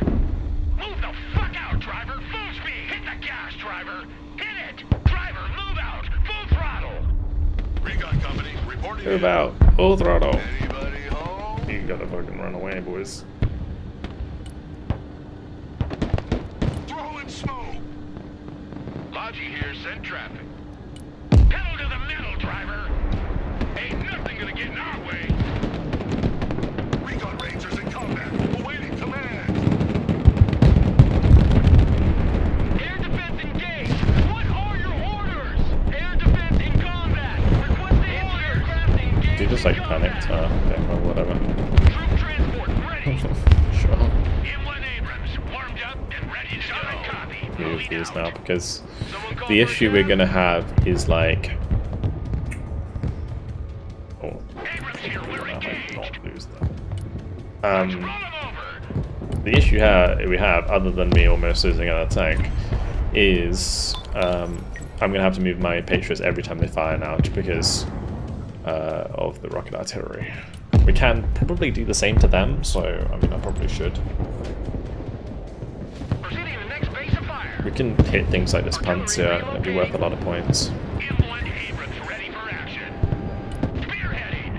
Move the fuck out, driver. Full speed. Hit the gas, driver. Hit it. Driver, move out. Full throttle. Recon Company, reporting Move in. out. Full throttle. Anybody home? You gotta fucking run away, boys. Throwing smoke. Logi here, send traffic. Pedal to the metal, driver. Ain't nothing gonna get in our way. Recon Rangers in combat, awaiting command. Air defense engaged. What are your orders? Air defense in combat. Requesting anti-aircraft engaged. Do you just like panicked? Okay, well, whatever. Troop transport ready. Sure. M1 Abrams warmed up and ready to go. Copy. Move Moving these out. now because Someone call the for issue we're attack? gonna have is like. Oh, Abrams here, we're I might engaged. not lose that. Let's roll him over. The issue we have, other than me almost losing an tank, is I'm gonna have to move my Patriots every time they fire now, just because of the rocket artillery. We can probably do the same to them, so I mean I probably should. Proceeding to the next base of fire. We can hit things like this Panzer, it'd be worth a lot of points. M1 Abrams ready for action. Spearheading.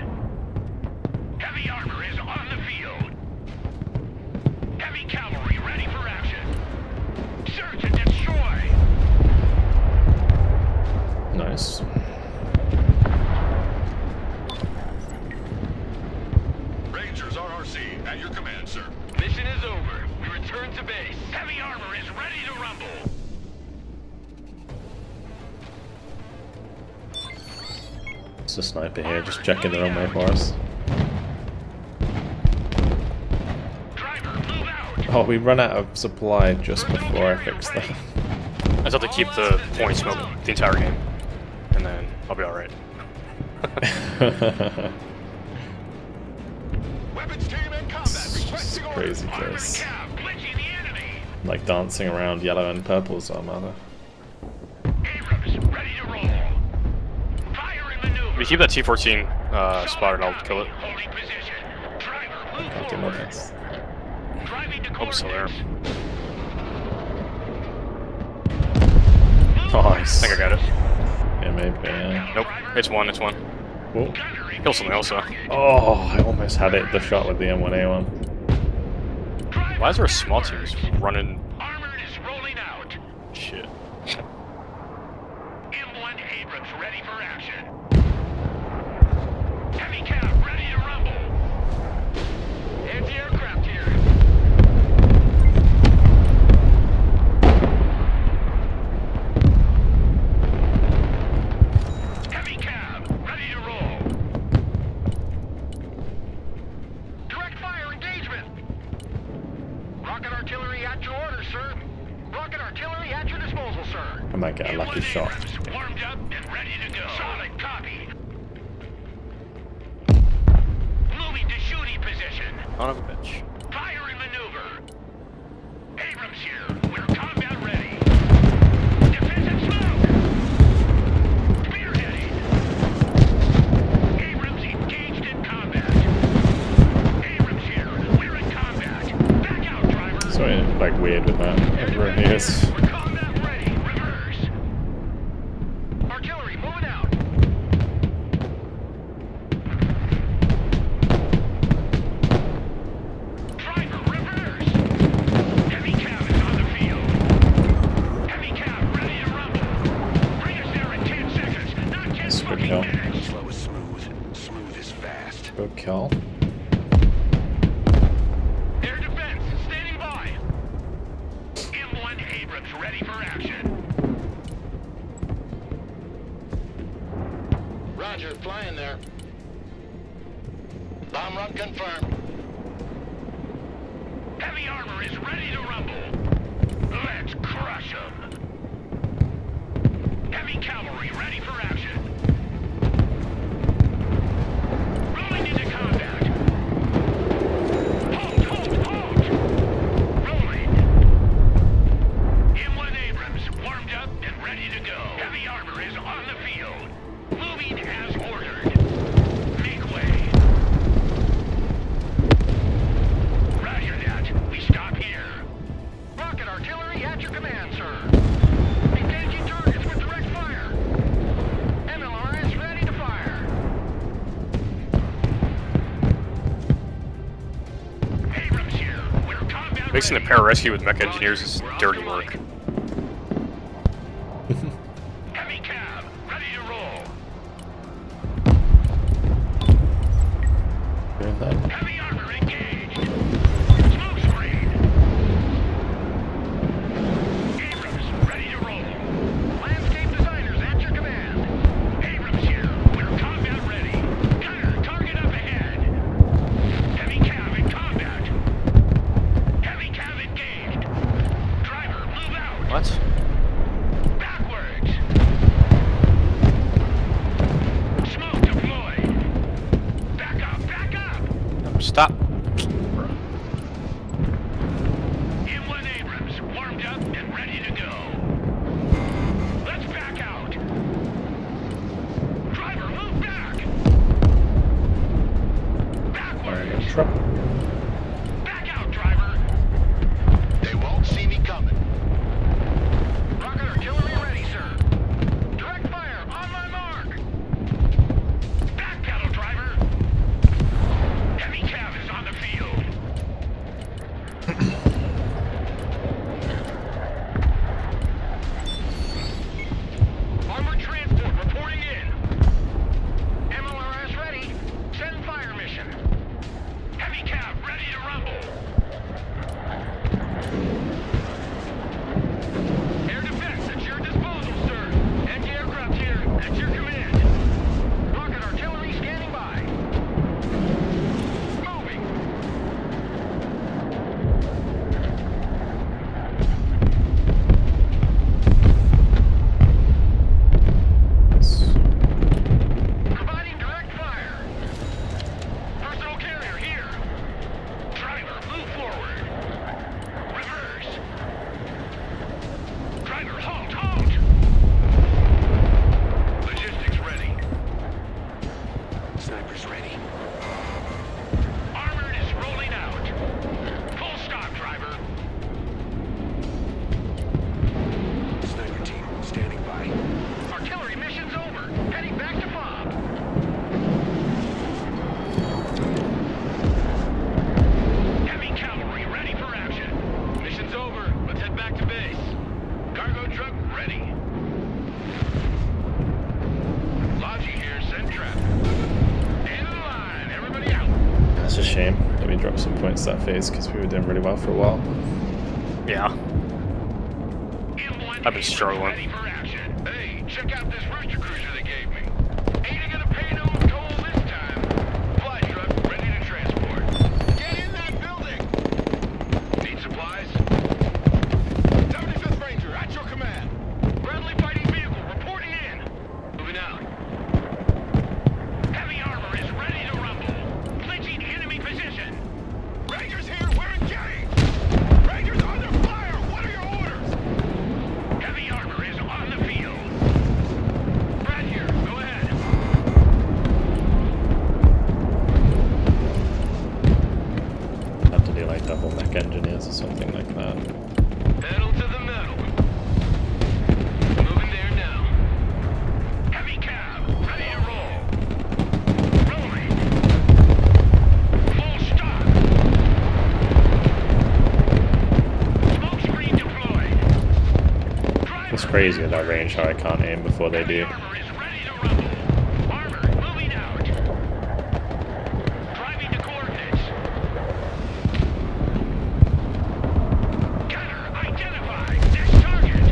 Heavy armor is on the field. Heavy cavalry ready for action. Search and destroy. Nice. Rangers RRC, at your command, sir. Mission is over. We return to base. Heavy armor is ready to rumble. It's a sniper here, just checking the runway for us. Driver, move out. Oh, we run out of supply just before I fix that. I just have to keep the point smoke the entire game, and then I'll be alright. Weapons team in combat, requesting orders. Crazy Armored case. cav, glitching the enemy. Like dancing around yellow and purple's armada. Abrams ready to roll. Fire and maneuver. If you keep that T-14 spotted, I'll kill it. Holding position. Driver, move Can't do my forward. best. Driving to Oh, I'm still there. coordinates. Nice. I think I got it. Yeah, maybe, yeah. Nope, it's one. Oh, Kill something else, though. oh, I almost had it, the shot with the M1A1. Why is there a small team just running? Armored is rolling out. Shit. M1 Abrams ready for action. Heavy cap ready to rumble. Anti-aircraft here. Heavy cab ready to roll. Direct fire engagement. Rocket artillery at your order, sir. Rocket artillery at your disposal, sir. I might get a lucky M1 shot. Abrams warmed up and ready to go. Solid copy. Moving to shooting position. Son of a bitch. Fire and maneuver. Abrams here. We're combat ready. Defensive smoke. Spearheading. Abrams engaged in combat. Abrams here. We're in combat. Back out, driver. So like weird with that. Everyone here is. We're combat ready. Reverse. Artillery moving out. Driver, reverse. Heavy cab is on the field. Heavy cab ready to rumble. Bring us there in 10 seconds, not 10 Super fucking kill. minutes. Slow is smooth. Smooth is fast. Good kill. Air defense, standing by. M1 Abrams ready for action. Roger, flying there. Bomb run confirmed. Heavy armor is ready to rumble. Let's crush them. Heavy cavalry ready for action. Rolling into combat. Halt, halt, halt! Rolling. M1 Abrams warmed up and ready to go. Heavy armor is on the field. Moving as ordered. Make way. Roger that. We stop here. Rocket artillery at your command, sir. Engaging targets with direct fire. MLRS ready to fire. Abrams here. We're combat Mixing the ready. pararescue with mech engineers is dirty work. Heavy cab, ready to roll. Doing that. Heavy armor engaged. Smoke screen. Abrams, ready to roll. Landscape designers at your command. Abrams here. We're combat ready. Gunner, target up ahead. Heavy cab in combat. Heavy cab engaged. Driver, move out. What? Backwards. Smoke deployed. Back up, back up. Stop. M1 Abrams warmed up and ready to go. Let's back out. Driver, move back. Backwards. Trouble. Back out, driver. They won't see me coming. Rocket artillery ready, sir. Direct fire on my mark. Back pedal, driver. Heavy cav is on the field. Armored transport reporting in. MLRS ready. Send fire mission. Heavy cav ready to rumble. Air defense at your disposal, sir. Anti-aircraft here at your command. Rocket artillery standing by. Moving. Providing direct fire. Personal carrier here. Driver, move forward. Reverse. Driver, halt, halt! Logistics ready. Snipers ready. Armored is rolling out. Full stop, driver. Sniper team, standing by. Artillery mission's over. Heading back to FOB. Heavy cavalry ready for action. Mission's over. Let's head back to base. Cargo truck ready. Logi here, send traffic. End of the line, everybody out. That's a shame that we dropped some points that phase because we were doing really well for a while. Yeah. M1 I've been struggling. Ready for action. Hey, check out this rooster cruiser they gave me. Ain't gonna pay no toll this time. Fly truck ready to transport. Get in that building. Need supplies? 75th Ranger at your command. Bradley fighting vehicle reporting in. Moving out. Heavy armor is ready to rumble. Clinching enemy position. Rangers here, we're engaged. Rangers under fire. What are your orders? Heavy armor is on the field. Brad here, go ahead. Have to do like double mech engineers or something like that. Pedal to the metal. Moving there now. Heavy cab, ready to roll. Rolling. Full stop. Smoke screen deployed. It's crazy at that range how I can't aim before they do. Armor is ready to rumble. Armor moving out. Driving to coordinates. Gunner identified. Next target.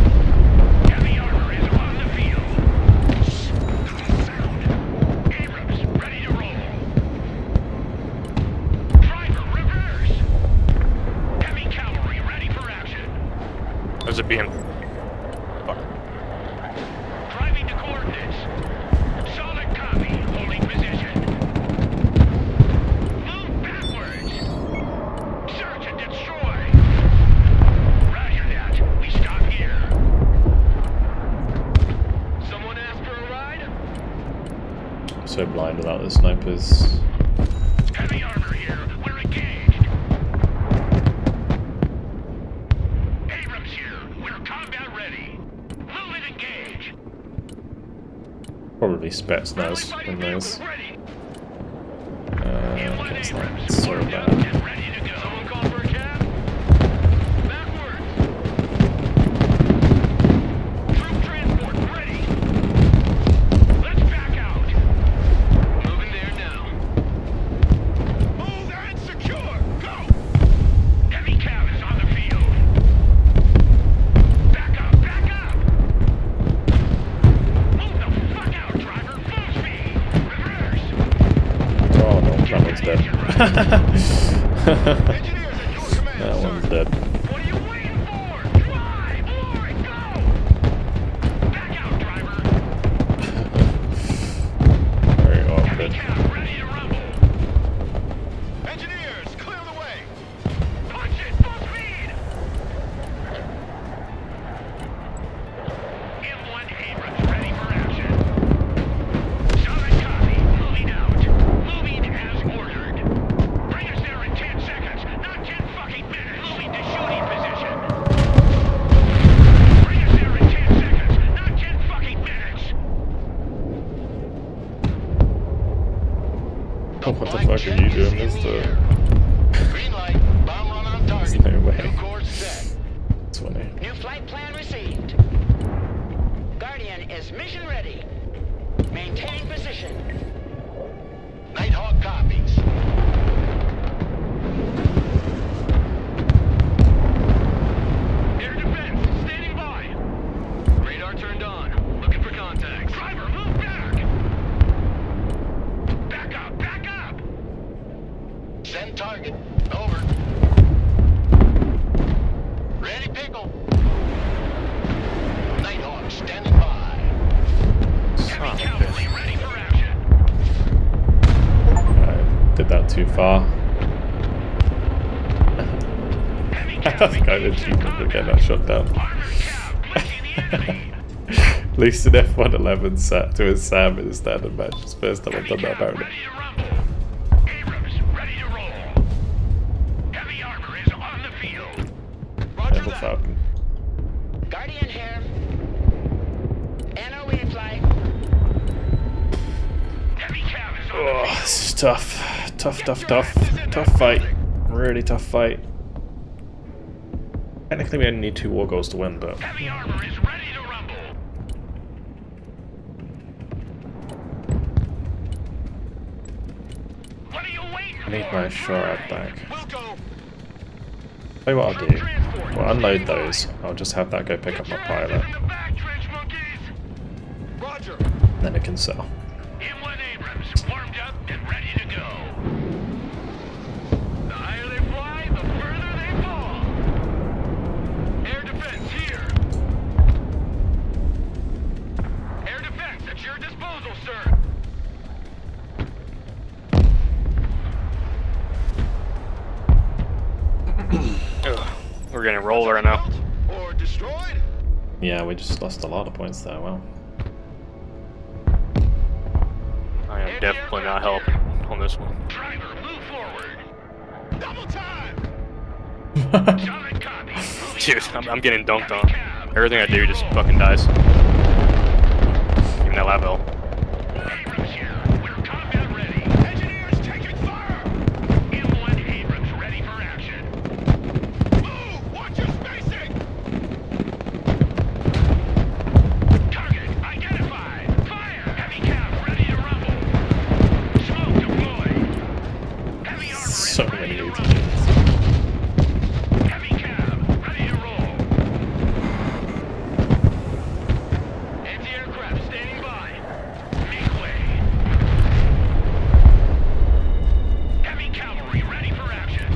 Heavy armor is on the field. Sound. So blind without the snipers. Heavy armor here. We're engaged. Abrams here. We're combat ready. Move and engage. Probably Spetsnaz in those. Ready. What's that? So bad. Get ready to go. Someone call for a cab? Backwards. Troop transport ready. Let's back out. Moving there now. Move and secure. Go. Heavy cav is on the field. Back up. Back up. Move the fuck out, driver. Full speed. Reverse. Oh no, that one's dead. Engineers at your command, That sir. one's dead. What are you waiting for? Drive! Lord, go! Back out, driver. Very Heavy awkward. cab ready to rumble. Engineers, clear the way. Punch it, full speed. M1 Abrams ready for action. Solid copy. Moving out. Moving as ordered. Bring us there in 10 seconds, not 10 fucking minutes. Moving to shooting position. Bring us there in 10 seconds, not 10 fucking minutes. Oh, what the fuck are you doing, Mister? Green light. Bomb run on target. No way. New course set. It's funny. New flight plan received. Guardian is mission ready. Maintaining position. Nighthawk copies. Air defense, standing by. Radar turned on. Looking for contacts. Driver, move back. Back up, back up. Send target. Over. Ready, pickle. Nighthawk standing by. Heavy cavalry ready for action. I did that too far. Heavy I cavalry think I did achievement to get that shot down. Armored cab, breaking the enemy. At least an F-111 sat to his Sam in the standard match. It's the first time I've done that Cab apparently. ready to rumble. Abrams ready to roll. Heavy armor is on the field. Level Falcon. Guardian here. NOE flight. Heavy cab is on Oh, the field. this is tough. Tough fight. Really tough fight. Technically we only need 2 war goals to win, but Heavy armor is ready to rumble. What are you waiting I need for? my SHORAD back. We'll go. Tell you what I'll do. We'll unload those. I'll just have that go pick up my pilot. In the back, trench monkeys. Roger. Then it can sell. M1 Abrams warmed up and ready to go. The higher they fly, the further they fall. Air defense here. Air defense at your disposal, sir. We're getting rolled right now. Or destroyed? Yeah, we just lost a lot of points there. Well, I am definitely not helping on this one. Driver, move forward. Double time. Solid copy. Dude, I'm getting dunked on. Everything I do just fucking dies. Even that Lavelle. Abrams here. We're combat ready. Engineers taking fire. M1 Abrams ready for action. Move! Watch your spacing! Target identified. Fire! Heavy cab ready to rumble. Smoke deployed. Heavy armor is so ready many to ATGs. rumble. Heavy cab ready to roll. Anti-aircraft standing by. Make way. Heavy cavalry ready for action.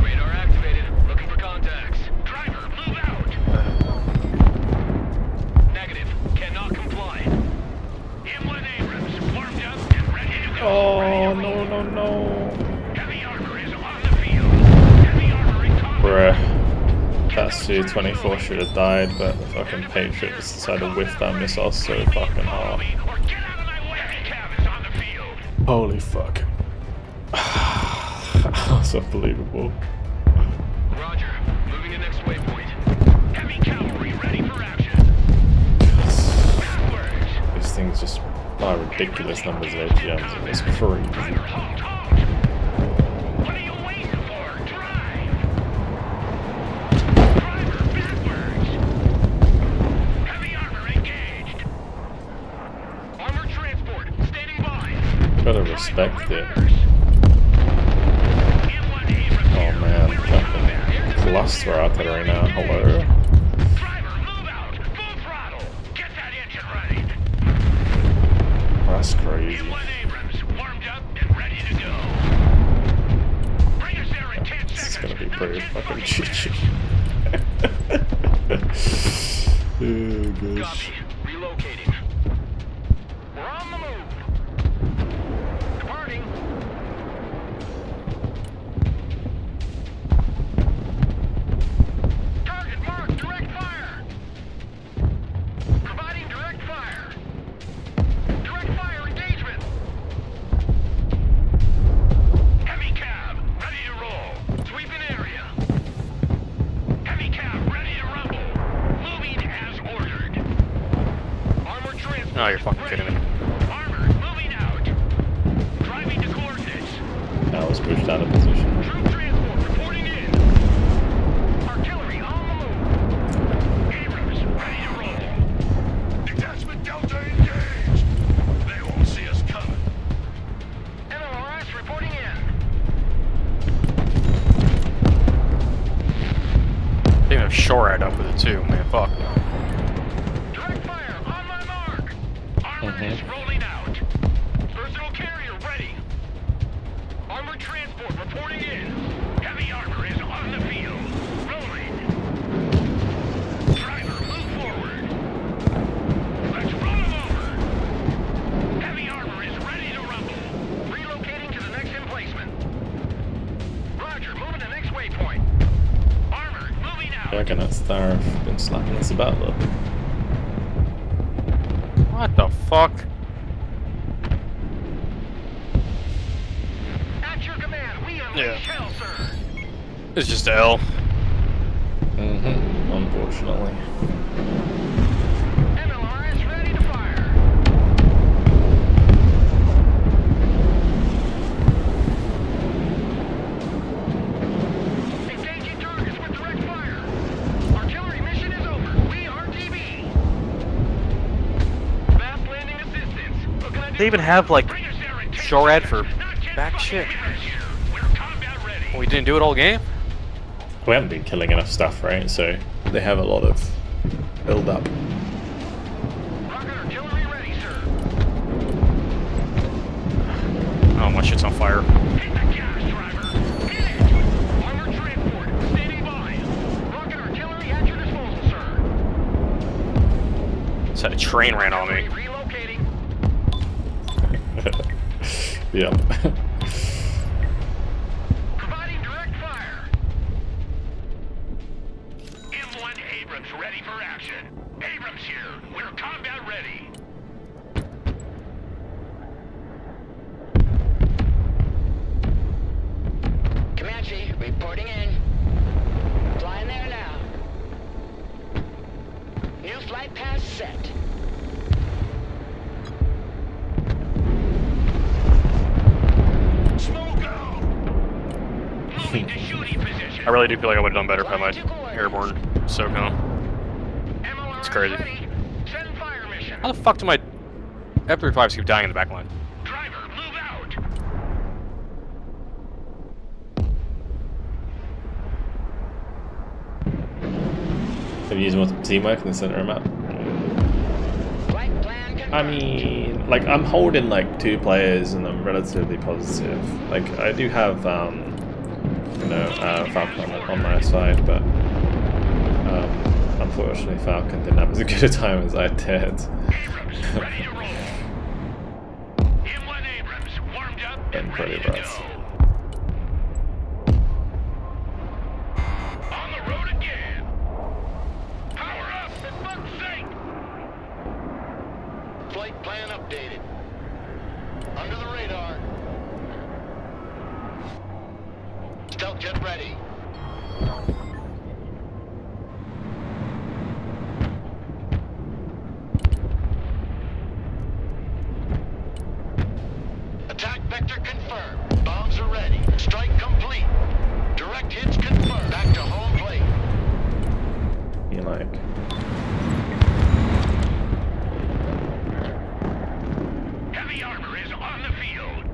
Radar activated. Looking for contacts. Driver, move out. Negative. Cannot comply. M1 Abrams warmed up and ready to go. Oh no! Heavy armor is on the field. Heavy armor in combat. Bruh. That Su-24 should have died, but the fucking Patriots decided to whiff that missile so fucking hard. Or get out of my way. Heavy cab is on Holy fuck. That's unbelievable. Roger. Moving to next waypoint. Heavy cavalry ready for action. Backwards. These things just are ridiculous numbers of AGMs, and it's crazy. Driver, halt, halt. What are you waiting for? Drive. Driver, backwards. Heavy armor engaged. Armor transport standing by. Gotta respect it. Reverse. Oh man, fucking cluster out there right now. Hello. Driver, move out. Full throttle. Get that engine running. That's crazy. M1 Abrams warmed up and ready to go. Bring us there in 10 This is seconds. gonna be pretty 10 fucking seconds. cheeky. Oh gosh. Copy. Relocating. We're on the move. Departing. Target marked. Direct fire. Providing direct fire. Direct fire engagement. Heavy cab ready to roll. Sweeping area. Heavy cab ready to rumble. Moving as ordered. Armor transport. Oh, you're fucking kidding me. Armor moving out. Driving to coordinates. Now let's push down a position. Troop transport reporting in. Artillery on the move. Abrams ready to roll. Detachment Delta engaged. They won't see us coming. MLRS reporting in. They even have SHORAD up with it too, man. Fuck. Direct fire on my mark. Armor is rolling out. Personal carrier ready. Armored transport reporting in. Heavy armor is on the field. Rolling. Driver, move forward. Let's run him over. Heavy armor is ready to rumble. Relocating to the next emplacement. Roger, moving to next waypoint. Armor moving out. I reckon that star have been slapping us about though. What the fuck? At your command, we unleash Yeah. hell, sir. It's just L. Unfortunately. MLRS ready to fire. Engaging targets with direct fire. Artillery mission is over. We are TB. Fast landing assistance. Looking at They even have like Bring us there in 10 SHORAD for seconds. Not 10 back fucking shit. minutes here. We're combat ready. We didn't do it all game. We haven't been killing enough stuff, right? So they have a lot of build up. Rocket artillery ready, sir. Oh, my shit's on fire. Hit the gas, driver. Hit it. Armored transport standing by. Rocket artillery at your disposal, sir. Just had a train ran on me. Relocating. Yep. Providing direct fire. M1 Abrams ready for action. Abrams here. We're combat ready. Comanche reporting in. Flying there now. New flight path set. Smoke out. Moving to shooting position. I really do feel like I would have done better if I had my airborne SOCOM. MLRS It's crazy. ready. Send fire mission. How the fuck do my F-35s keep dying in the back line? Driver, move out. Have you used more teamwork in the center of the map? Flight plan confirmed. I mean, like I'm holding like 2 players and I'm relatively positive. Like I do have, Falcon on my side, but unfortunately Falcon didn't have as good a time as I did. Abrams, ready to roll. M1 Abrams, warmed up Been and pretty ready to rough. go. On the road again. Power up, for fuck's sake. Flight plan updated. Under the radar. Stealth jet ready. Attack vector confirmed. Bombs are ready. Strike complete. Direct hits confirmed. Back to home plate. You like? Heavy armor is on the field.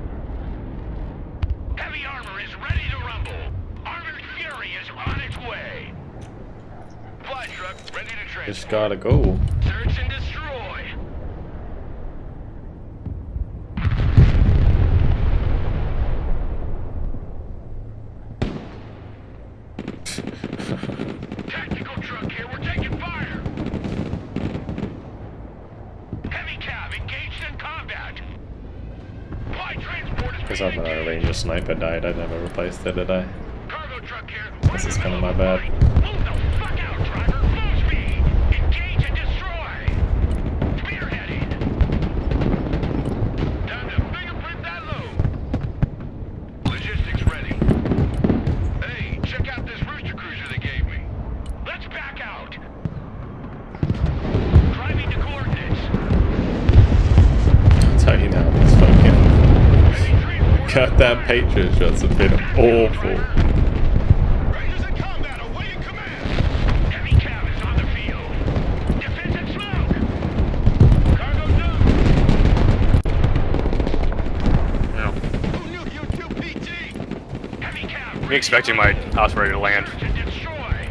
Heavy armor is ready to rumble. Armored Fury is on its way. Fly truck ready to transport. Just gotta go. Search and destroy. Tactical truck here, we're taking fire. Heavy cav engaged in combat. Fly transport is Because I thought a Ranger sniper died, I never replaced it, did I? Cargo truck here. This is kind of my bad. Move the fuck out, driver. Full speed. Engage and destroy. Spearheading. Time to fingerprint that load. Logistics ready. Hey, check out this rooster cruiser they gave me. Let's back out. Driving to coordinates. I'll tell you now, this fucking goddamn Patriot shots have been awful. Rangers in combat, awaiting command. Heavy cav is on the field. Defensive smoke. Cargo done. Yeah. Who knew you two PT? Heavy cav. Me expecting my house ready to land. To destroy.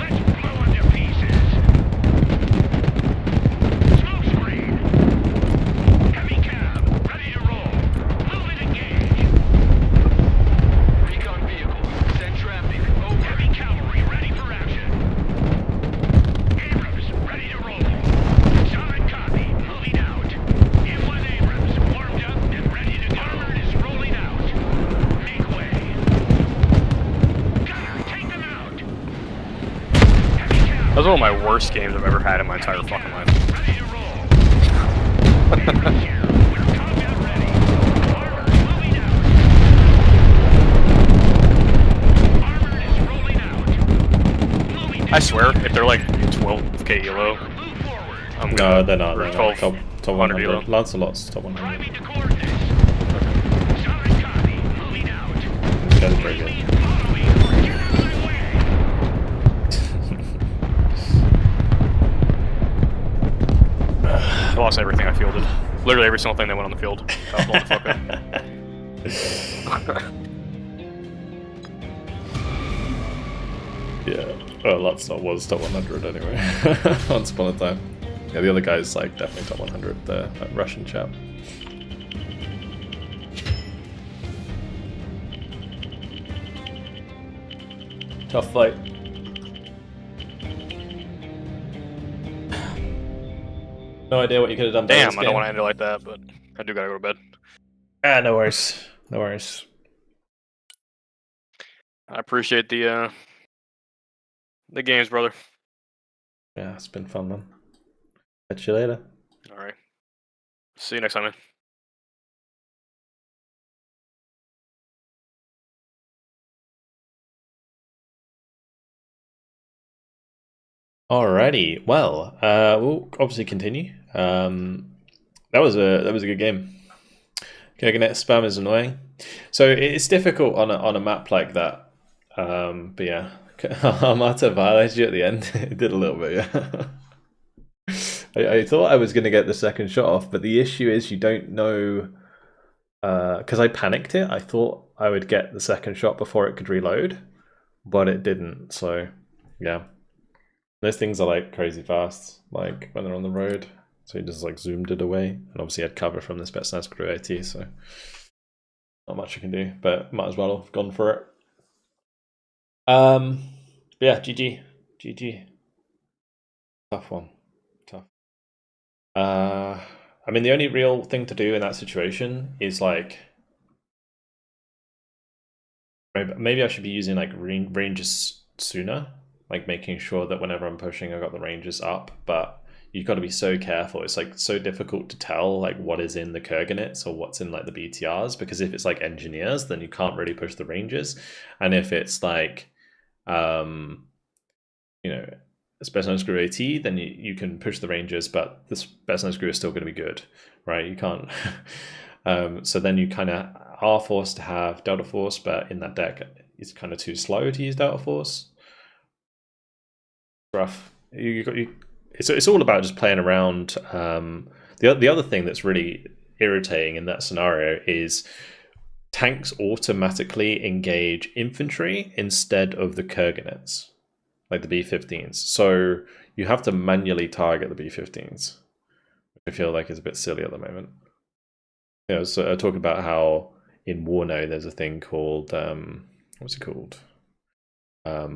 Let's blow them to pieces. Smoke screen. Heavy cav, ready to roll. Move and engage. Recon vehicle, send traffic. Oh, heavy cavalry, ready for action. Abrams, ready to roll. Solid copy, moving out. M1 Abrams, warmed up and ready to go. Armor is rolling out. Make way. Gunner, take them out. Heavy cav. That was one of my worst games I've ever had in my entire fucking life. Ready to roll. Abrams here. We're combat ready. Armor is moving out. Armor is rolling out. Moving I swear, if they're like 12k ELO, Move forward. I'm No, gonna they're not. or They're not. 12 Top 100 100. Lancelot's top 100. Driving to coordinates. Solid copy. Moving out. This guy's pretty good. Enemy following. Get out of my way. I lost everything I fielded. Literally every single thing that went on the field. I was blown the fuck up. Yeah. Well, Lancelot was top 100 anyway. Once upon a time. Yeah, the other guy's like definitely top 100. That Russian chap. Tough fight. No idea what you could have done. Damn, I don't want to end it like that, but I do gotta go to bed. Ah, no worries. No worries. I appreciate the games, brother. Yeah, it's been fun, man. Catch you later. Alright. See you next time, man. Alrighty. Well, we'll obviously continue. That was a good game. Coconut spam is annoying, so it's difficult on a map like that. But yeah, Armata violated you at the end. It did a little bit, yeah. I thought I was going to get the second shot off, but the issue is you don't know, because I panicked it. I thought I would get the second shot before it could reload, but it didn't. So yeah, those things are like crazy fast, like when they're on the road. So he just like zoomed it away, and obviously had cover from the Spetsnaz crew AT, so not much I can do, but might as well have gone for it. But yeah, GG. Tough one. Tough. I mean, the only real thing to do in that situation is like maybe I should be using like ranges sooner, like making sure that whenever I'm pushing, I got the ranges up. But you've got to be so careful. It's like so difficult to tell like what is in the Kurganets or what's in like the BTRs, because if it's like engineers, then you can't really push the Rangers, and if it's like you know, specialized crew AT, then you can push the Rangers, but the specialized crew is still going to be good, right? You can't. So then you kind of are forced to have Delta Force, but in that deck, it's kind of too slow to use Delta Force. Rough. It's all about just playing around. The other thing that's really irritating in that scenario is tanks automatically engage infantry instead of the Kurganets, like the B-15s. So you have to manually target the B-15s, which I feel like is a bit silly at the moment. You know, so I talk about how in Warno there's a thing called what's it called? I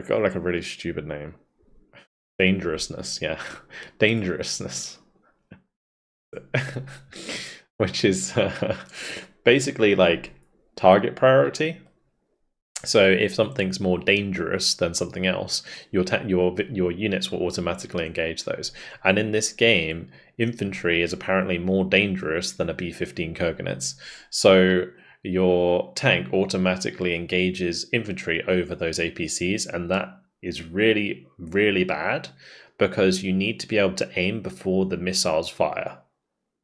got like a really stupid name. Dangerousness, yeah. Dangerousness. Which is basically like target priority. So if something's more dangerous than something else, your units will automatically engage those. And in this game, infantry is apparently more dangerous than a B-15 Kurganets. So your tank automatically engages infantry over those APCs, and that is really, really bad because you need to be able to aim before the missiles fire,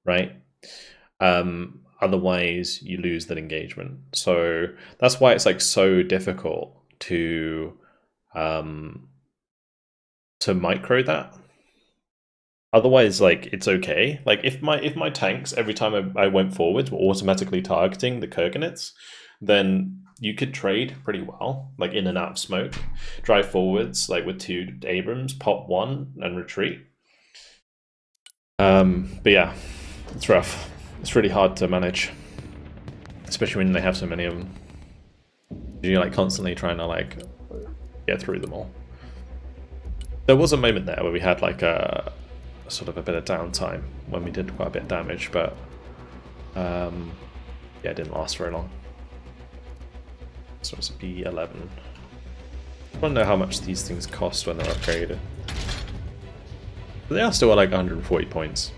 right? Otherwise, you lose that engagement. So that's why it's like so difficult to micro that. Otherwise, like it's okay. Like if my tanks every time I went forwards were automatically targeting the Kurganets, then you could trade pretty well, like in and out of smoke, drive forwards like with 2 Abrams, pop 1 and retreat. But yeah, it's rough. It's really hard to manage, especially when they have so many of them. You're like constantly trying to like get through them all. There was a moment there where we had like a sort of a bit of downtime when we did quite a bit of damage, but yeah, it didn't last very long. So it's a B11. I want to know how much these things cost when they're upgraded. But they are still at like 140 points.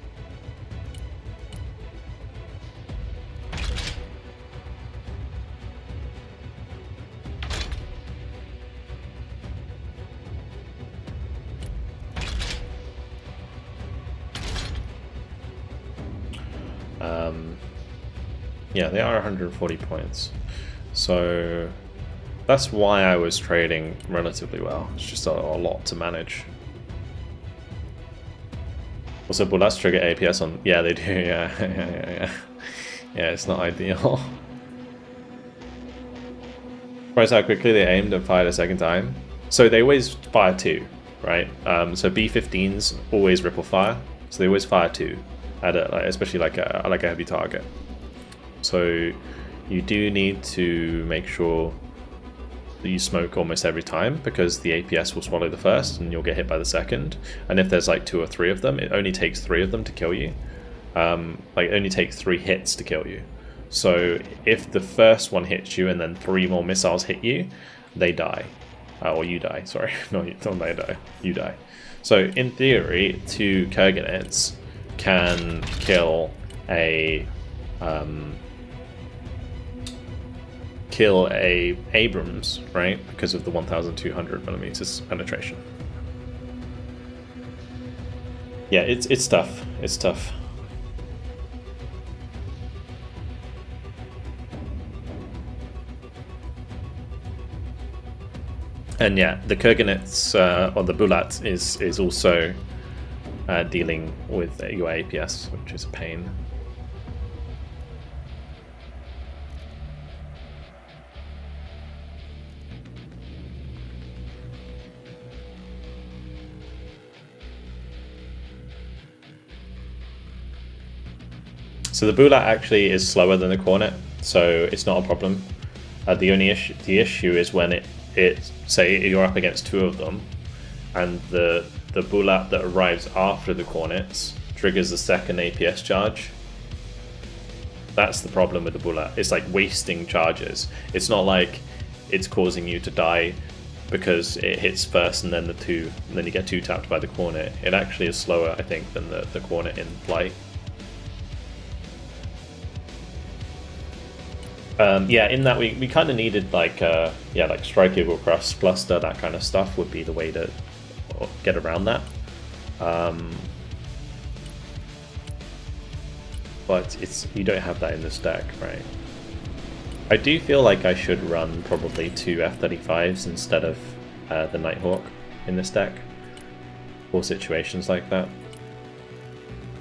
Yeah, they are 140 points. So that's why I was trading relatively well. It's just a lot to manage. Also, bullets trigger APS on... Yeah, they do. Yeah, yeah, it's not ideal. Surprised how quickly they aimed and fired a second time. So they always fire 2, right? So B-15s always ripple fire. So they always fire 2, at especially like a heavy target. So you do need to make sure that you smoke almost every time, because the APS will swallow the first and you'll get hit by the second. And if there's like 2 or 3 of them, it only takes 3 of them to kill you. Like it only takes 3 hits to kill you. So if the first one hits you and then 3 more missiles hit you, they die. Or you die, sorry. No, don't they die. You die. So in theory, 2 Kurganets can kill a Abrams, right? Because of the 1,200 millimeters penetration. Yeah, it's tough. It's tough. And yeah, the Kurganets or the Bulat is also dealing with your APS, which is a pain. So the Bulat actually is slower than the Cornet, so it's not a problem. The issue is when it say you're up against 2 of them, and the Bulat that arrives after the Cornets triggers the second APS charge. That's the problem with the Bulat. It's like wasting charges. It's not like it's causing you to die because it hits first and then and then you get 2 tapped by the Cornet. It actually is slower, I think, than the Cornet in flight. Yeah, in that we kind of needed like like Strike Eagle Cross Cluster, that kind of stuff would be the way to get around that. But you don't have that in this deck, right? I do feel like I should run probably 2 F-35s instead of the Nighthawk in this deck for situations like that.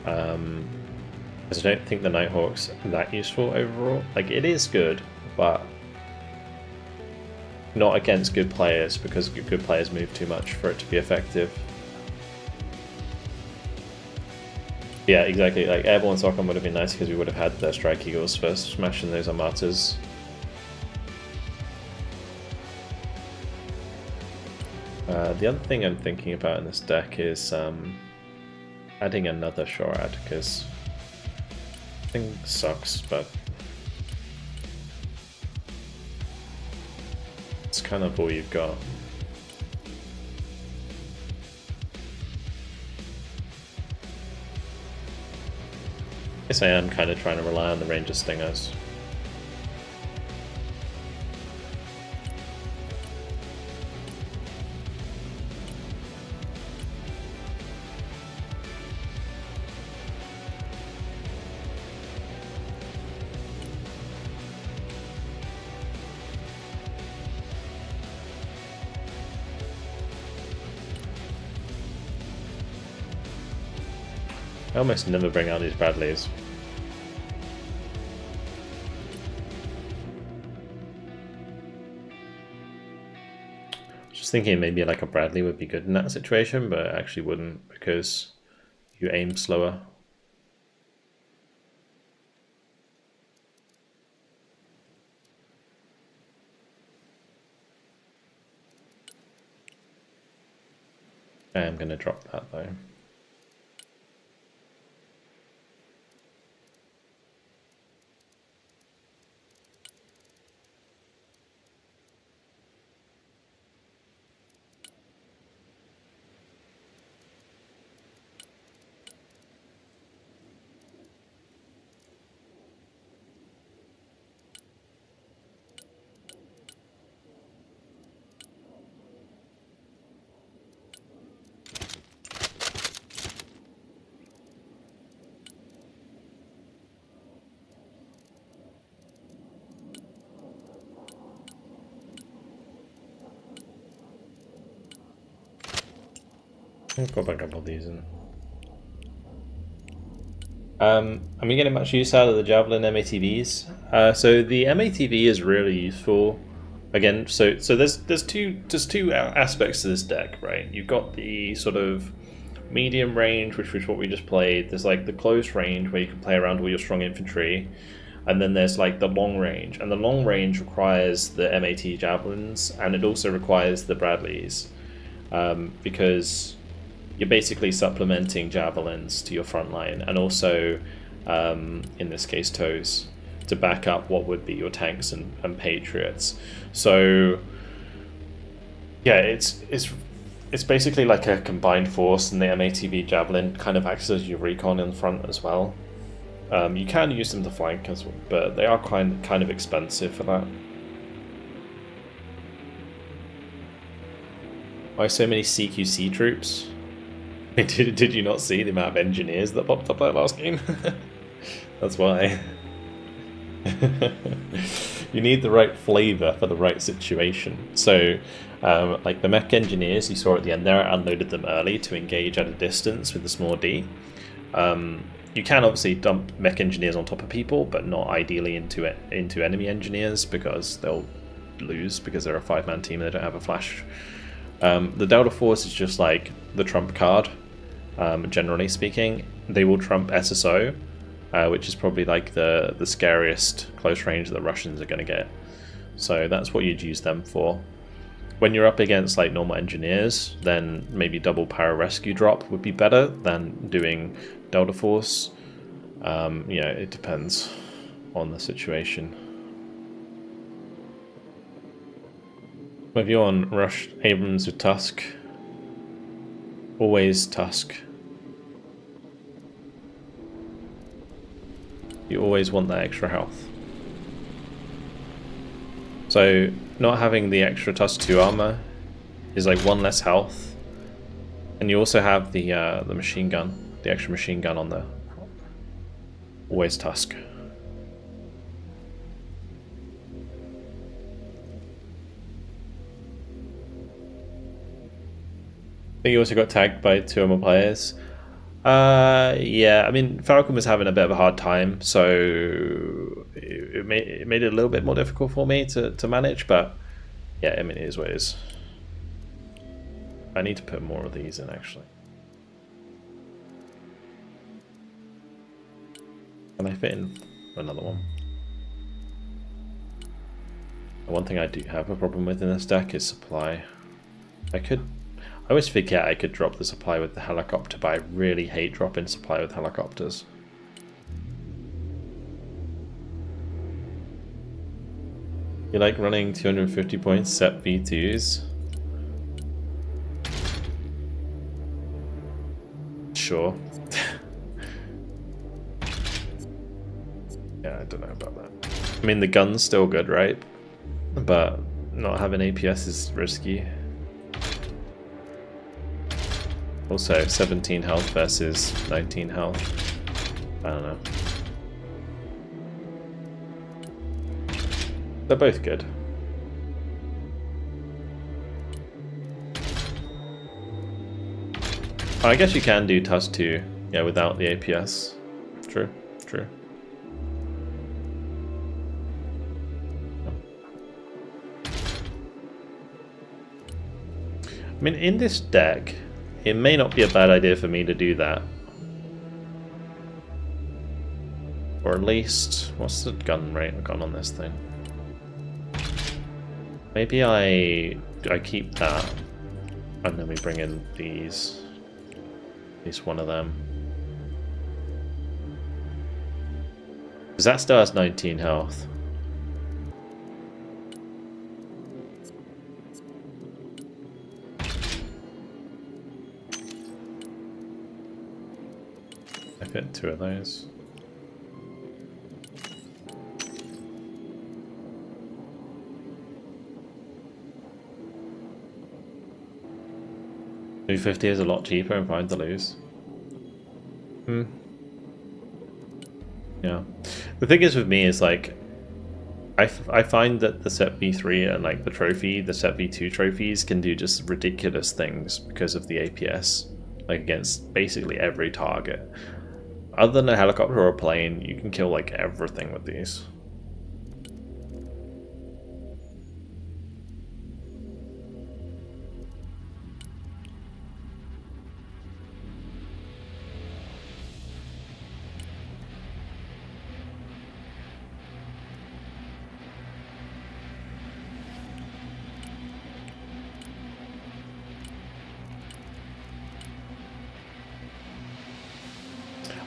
Because I don't think the Nighthawk's that useful overall. Like, it is good, but not against good players, because good players move too much for it to be effective. Yeah, exactly. Like, Airborne Socom would have been nice because we would have had the Strike Eagles for smashing those Armatas. The other thing I'm thinking about in this deck is adding another Shorad, because thing sucks, but it's kind of all you've got. I guess I am kind of trying to rely on the Ranger Stingers. I almost never bring out these Bradleys. Just thinking maybe like a Bradley would be good in that situation, but it actually wouldn't, because you aim slower. I am going to drop that though. I'll go back up all these in. Am I getting much use out of the Javelin MATVs? So the MATV is really useful. Again, so there's two aspects to this deck, right? You've got the sort of medium range, which was what we just played. There's like the close range where you can play around all your strong infantry, and then there's like the long range, and the long range requires the MAT Javelins, and it also requires the Bradleys, because you're basically supplementing Javelins to your front line, and also, in this case, TOWs, to back up what would be your tanks and Patriots. So, yeah, it's basically like a combined force, and the MATV Javelin kind of acts as your recon in front as well. You can use them to flank as well, but they are kind of expensive for that. Why so many CQC troops? Did you not see the amount of engineers that popped up that last game? That's why. You need the right flavor for the right situation. So, like the mech engineers you saw at the end there, I unloaded them early to engage at a distance with the small D. You can obviously dump mech engineers on top of people, but not ideally into enemy engineers, because they'll lose because they're a 5-man team and they don't have a flash. The Delta Force is just like the trump card, generally speaking. They will trump SSO, which is probably like the scariest close range that the Russians are going to get. So that's what you'd use them for. When you're up against like normal engineers, then maybe double pararescue drop would be better than doing Delta Force. You know, it depends on the situation. With you on Rush Abrams with Tusk. Always Tusk. You always want that extra health. So not having the extra Tusk 2 armor is like 1 less health. And you also have the machine gun, the extra machine gun on the always Tusk. I think you also got tagged by 2 more players. Yeah, I mean, Falcon was having a bit of a hard time, so it made it a little bit more difficult for me to manage, but yeah, I mean, it is what it is. I need to put more of these in, actually. Can I fit in another one? One thing I do have a problem with in this deck is supply. I always forget I could drop the supply with the helicopter, but I really hate dropping supply with helicopters. You like running 250 points set V2s? Sure. Yeah, I don't know about that. I mean, the gun's still good, right? But not having APS is risky. Also, 17 health versus 19 health. I don't know. They're both good. Oh, I guess you can do Tusk 2, yeah, without the APS. True, true. I mean, in this deck, it may not be a bad idea for me to do that. Or at least, what's the gun rate on this thing? Maybe I keep that, and then we bring in these. At least one of them. Because that still has 19 health. I fit 2 of those. $250 is a lot cheaper and fine to lose. Yeah. The thing is with me is like, I find that the set V3 and like the set V2 trophies can do just ridiculous things because of the APS, like against basically every target. Other than a helicopter or a plane, you can kill like everything with these.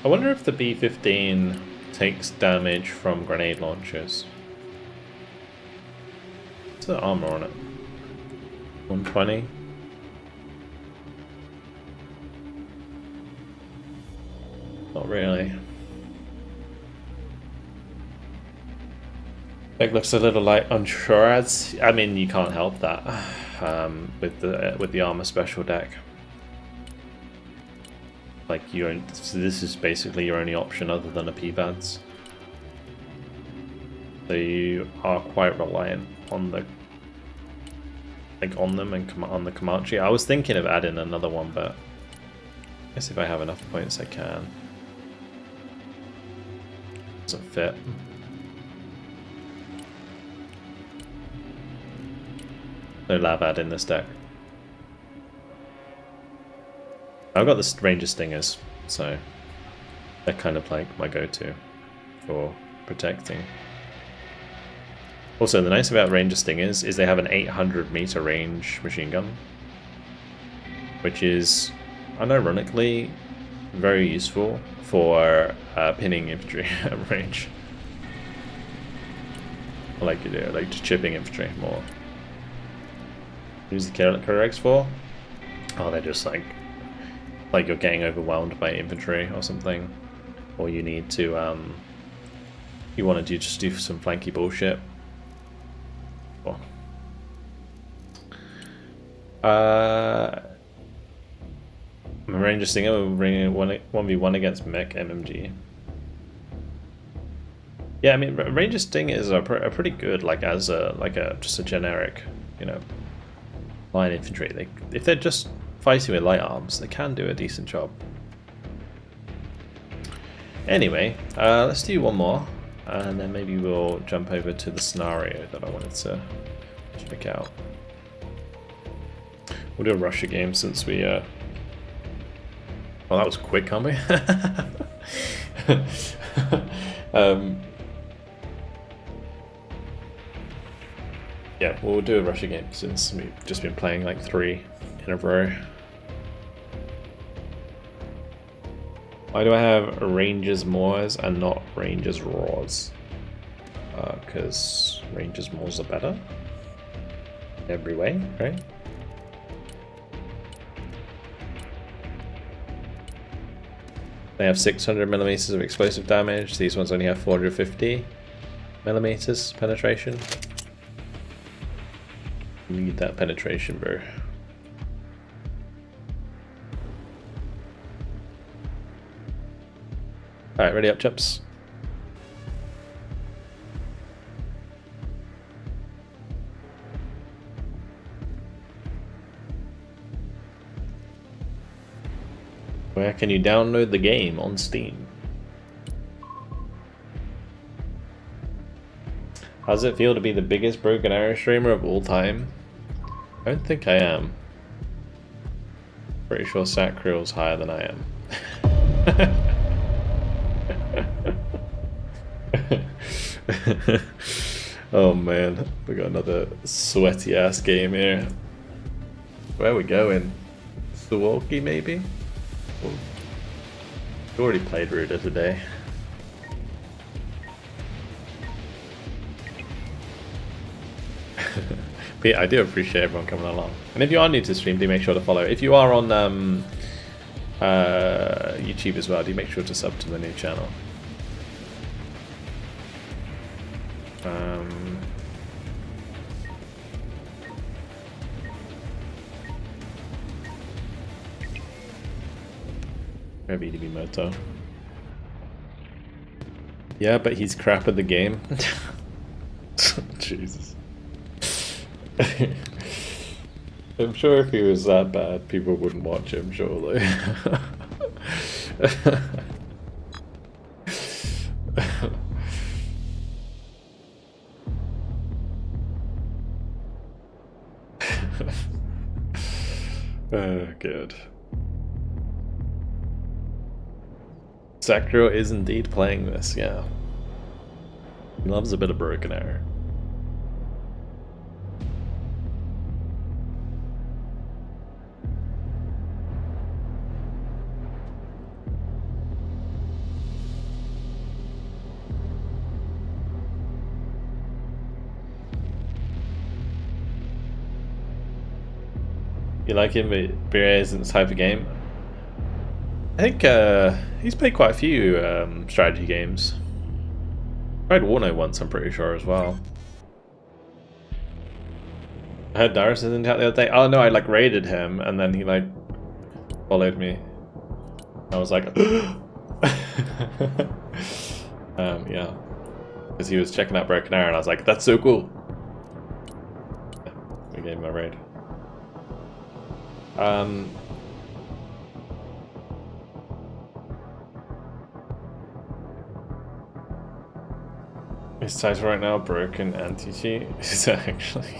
I wonder if the B-15 takes damage from grenade launchers. What's the armor on it? 120? Not really. It looks a little light on shards. I mean, you can't help that with the armor special deck. Like so this is basically your only option other than a P-Bads. So you are quite reliant on the on them and on the Comanche. I was thinking of adding another one, but I guess if I have enough points, I can. Doesn't fit. No lab ad in this deck. I've got the Ranger Stingers, so they're kind of like my go-to for protecting. Also, the nice about Ranger Stingers is they have an 800-meter range machine gun, which is, unironically, very useful for pinning infantry at range. I like to chipping infantry more. Who's the corrects for? Oh, they're just like you're getting overwhelmed by infantry or something, or you need to you want to just do some flanky bullshit. Well, Ranger Stinger will bring in 1v1 against Mech MMG. Yeah, I mean, Ranger Stingers are pretty good, like as just a generic, you know, line infantry. If they're just fighting with light arms, they can do a decent job. Anyway, let's do one more, and then maybe we'll jump over to the scenario that I wanted to check out. We'll do a Russia game since we. Well, that was quick, can't we? Yeah, we'll do a Russia game since we've just been playing like 3 in a row. Why do I have Rangers Moors and not Rangers Raws? Because Rangers Moors are better. Every way, right? They have 600mm of explosive damage. These ones only have 450mm penetration. Need that penetration, bro. Alright, ready up, chaps. Where can you download the game? On Steam. How does it feel to be the biggest Broken Arrow streamer of all time? I don't think I am. Pretty sure Sacriel's higher than I am. Oh man, we got another sweaty ass game here. Where are we going? Suwalki maybe? We already played Ruda today. But yeah, I do appreciate everyone coming along. And if you are new to the stream, do make sure to follow. If you are on YouTube as well, do make sure to sub to the new channel. Maybe to be Moto. Yeah, but he's crap at the game. Jesus. I'm sure if he was that bad, people wouldn't watch him, surely. Good. Sacriel is indeed playing this, yeah. He loves a bit of Broken Arrow. You like him, but Beer isn't the type of game. I think he's played quite a few strategy games. Tried Warno once, I'm pretty sure, as well. I heard Darius was in chat the other day. Oh no, I like raided him and then he like followed me. I was like yeah. Because he was checking out Broken Arrow and I was like, that's so cool. Yeah, we gave him a raid. His title right now, Broken Anti-Cheat, is actually...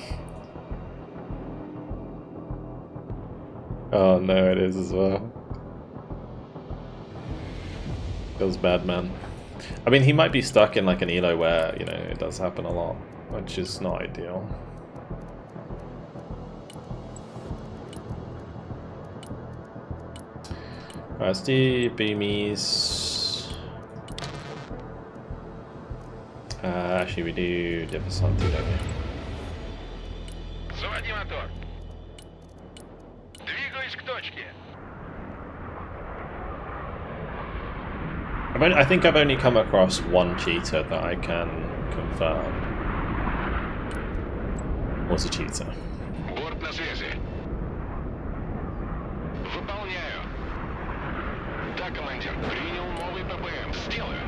Oh no, it is as well. Feels bad, man. I mean, he might be stuck in like an ELO where, you know, it does happen a lot, which is not ideal. Let's do Boomies. Actually, we do Devasanti, don't we? I think I've only come across one cheater that I can confirm was a cheater. Борт на связи. Выполняю. Да, командир. Принял новый ППМ. Сделаю.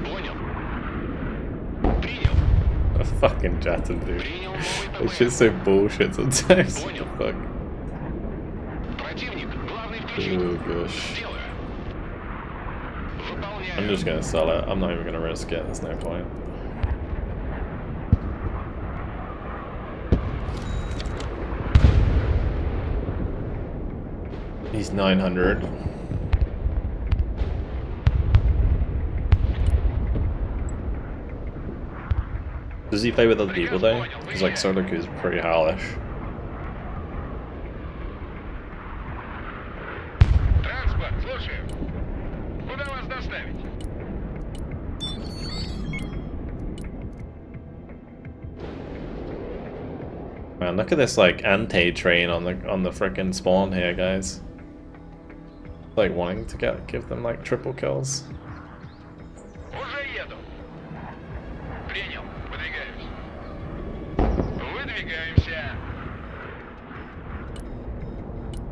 Понял. Принял. A fucking Jatten, dude. Принял новый It's ППМ. just so bullshit sometimes. What the fuck? Противник. Главный включить. Oh gosh. Сделаю. I'm Выполняю. just gonna sell it. I'm not even gonna risk it. There's no point. He's 900. Does he play with other people though? Because like Soloku is pretty hellish. Транспорт, слушаю. Куда вас доставить? Man, look at this like anti-train on the frickin' spawn here, guys. Like wanting to give them like triple kills. Уже еду. Принял. Выдвигаюсь. Выдвигаемся.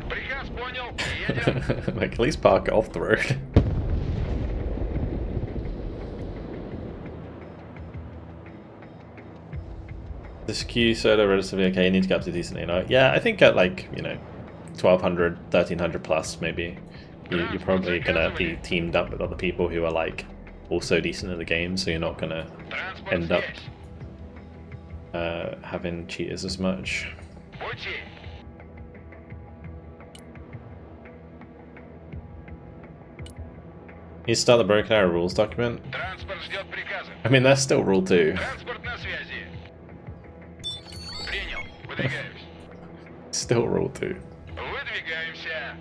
Приказ понял. Едем. Like at least park it off the road. This queue solo relatively okay. You need to get up to decent, you know. Yeah, I think at like 1200, 1300 plus maybe. You're probably gonna be teamed up with other people who are like also decent in the game, so you're not gonna Транспорт end up здесь. having cheaters as much. Пути. You start the Broken Arrow rules document. Транспорт ждет приказа. I mean, that's still rule 2. Транспорт на связи. Принял. Выдвигаюсь. Still rule 2. Выдвигаемся.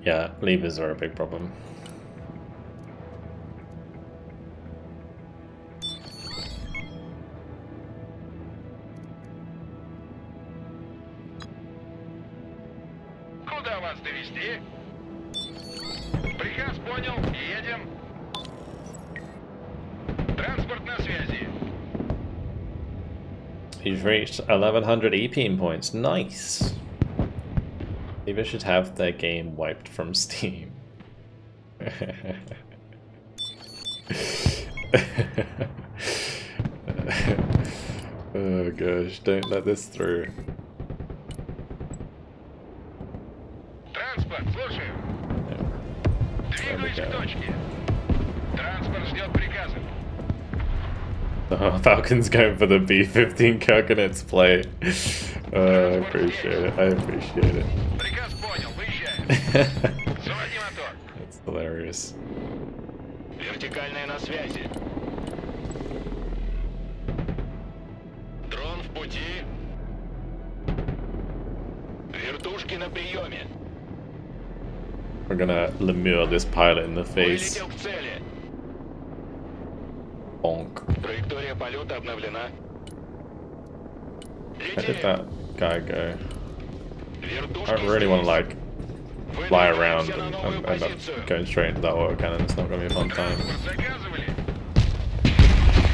Yeah, levers are a big problem. Куда вас довести? Приказ понял. Едем. Транспорт на связи. He's reached 1100 EP points. Nice. Maybe I should have their game wiped from Steam. Oh gosh, don't let this through. Транспорт, слушаю. There we Двигаюсь к go. точке. Транспорт ждет приказа. Oh, Falcon's going for the B-15 Kurganets play. I appreciate it. I appreciate it. Приказ понял. Выезжаем. Заводи мотор. That's hilarious. Вертикальная на связи. Дрон в пути. Вертушки на приеме. We're gonna lemure this pilot in the face. Вылетел к цели. Bonk. Траектория полета обновлена. Where did that guy go? Вертушки I really want to like fly around Выдвигаемся на and новую end up позицию. going straight into that autocannon. It's not gonna be a fun time. Транспорт заказывали.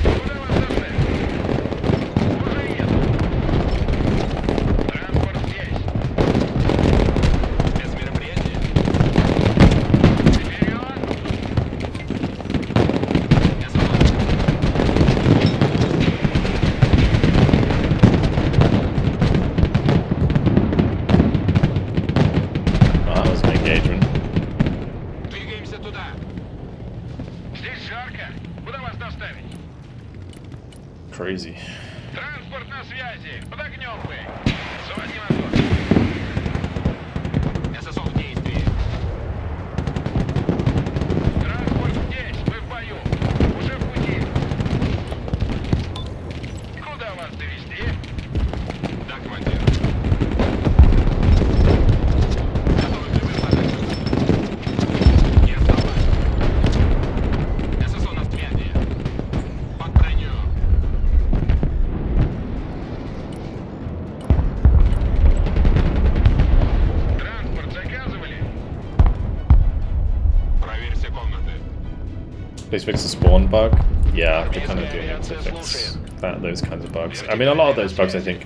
Куда вас доставить? Уже еду. Транспорт здесь. Без мероприятия. Вперед. Oh, that was an engagement. Двигаемся туда. Здесь жарко. Куда вас доставить? Crazy. Транспорт на связи. Под огнем вы. Заводи мотор. ССО в действии. Транспорт здесь. Мы в бою. Уже в пути. Куда вас довести? Да, командир. Готовы к высадке. Я сдавай. ССО на связи. Под броню. Please fix the spawn bug. Yeah, they kind of do need to fix those kinds of bugs. I mean, a lot of those bugs, I think,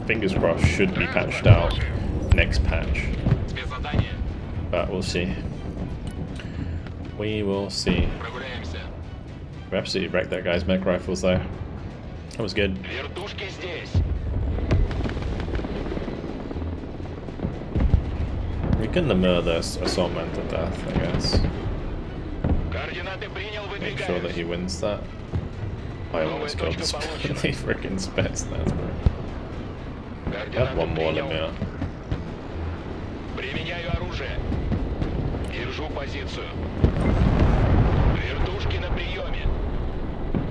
fingers crossed, should be patched out next patch. But we'll see. We will see. We absolutely wrecked that guy's mech rifles, though. That was good. Вертушки здесь. We can namur this assaultman to death, I guess. Координаты принял, Make sure that he wins that. I almost killed this the freaking spets, that's bro. I have one more lemur. Применяю оружие. Держу позицию. Вертушки на приеме.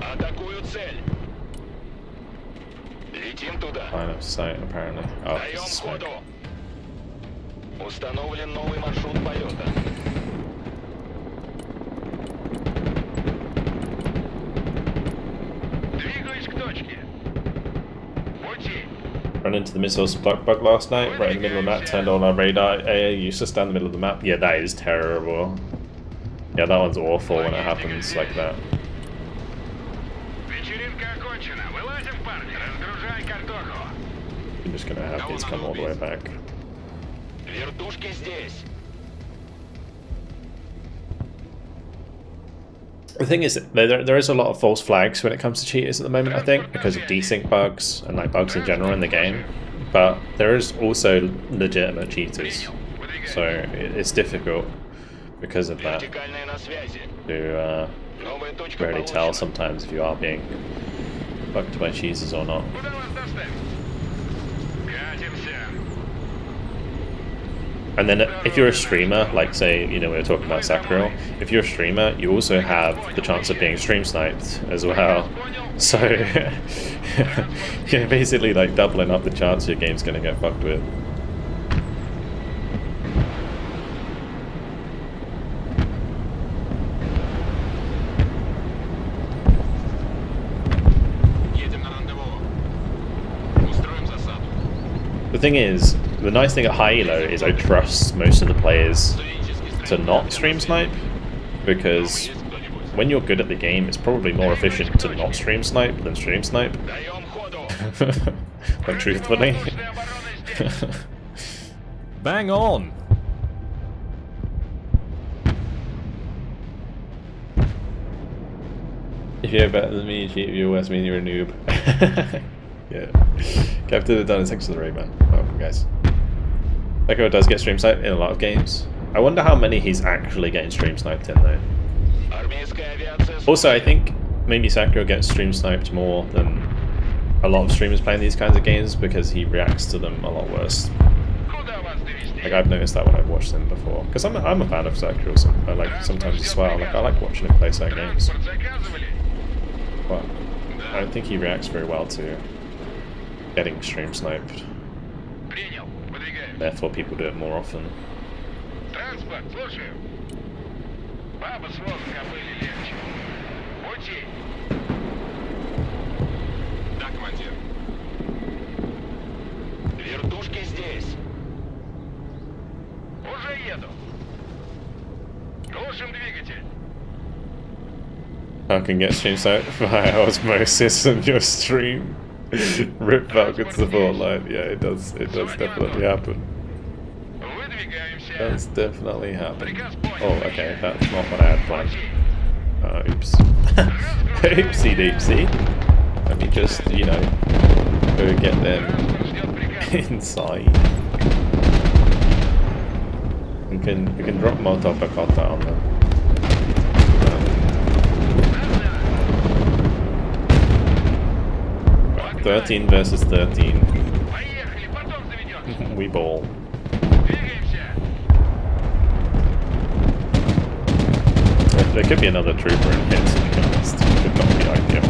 Атакую цель. Летим туда. Line of sight, apparently. Oh, Даем it's smoke. ходу. Установлен новый маршрут полета. Двигаюсь к точке. Пути. Run into the missile bug last night, right in the middle of the map, turned on our radar. Useless down the middle of the map. Yeah, that is terrible. Yeah, that one's awful when it happens like that. Вечеринка окончена. Вылазим, парни. Разгружай картоху. You're just gonna have these come all the way back. Вертушки здесь. The thing is, there is a lot of false flags when it comes to cheaters at the moment, I think, because of desync bugs and like bugs in general in the game. But there is also legitimate cheaters, so it's difficult because of that Вертикальная на связи. to Новая точка really tell получена. sometimes if you are being bugged by cheaters or not. Куда вас доставить? Катимся. And then if you're a streamer, like say, you know, we were talking about Sacriel, if you're a streamer, you also have the chance of being stream sniped as well. So you're basically like doubling up the chance your game's gonna get fucked with. Едем на рандеву. Устроим засаду. The thing is, the nice thing at high elo is I trust most of the players to not stream snipe, because when you're good at the game, it's probably more efficient to not stream snipe than stream snipe. Даем ходу. Like truthfully. Воздушная оборона здесь. Bang on! If you're better than me, you always mean you're a noob. Yeah. Captain have done it, thanks for the raid, man. Welcome, guys. Echo does get stream sniped in a lot of games. I wonder how many he's actually getting stream sniped in, though. Армейская авиация. Also, I think maybe Sakura gets stream sniped more than a lot of streamers playing these kinds of games because he reacts to them a lot worse. Куда вас довести? Like, I've noticed that when I've watched him before. Because I'm a fan of Sakura, I like sometimes as well. Like, I like watching him play certain games. Транспорт заказывали? But I don't think he reacts very well to getting stream sniped. Принял. Выдвигаем. Therefore, people do it more often. Транспорт, слушаю. Бабы с воздуха были легче. Пути. Да, командир. Вертушки здесь. Уже еду. Глушим двигатель. I can get stream sniped via osmosis on your stream. Rip Falcon support line. Yeah, it does definitely happen. Выдвигаемся. Does definitely happen. Приказ понял. Oh, okay, that's not what I had planned. Oops. Oopsie doopsie. Let me just, you know, go get them Транспорт ждет приказ. inside. We can drop Molotov Bakota on them. 13 versus 13. Поехали, потом заведем. We ball. Двигаемся. There could be another trooper in here, to be honest. It could not be ideal.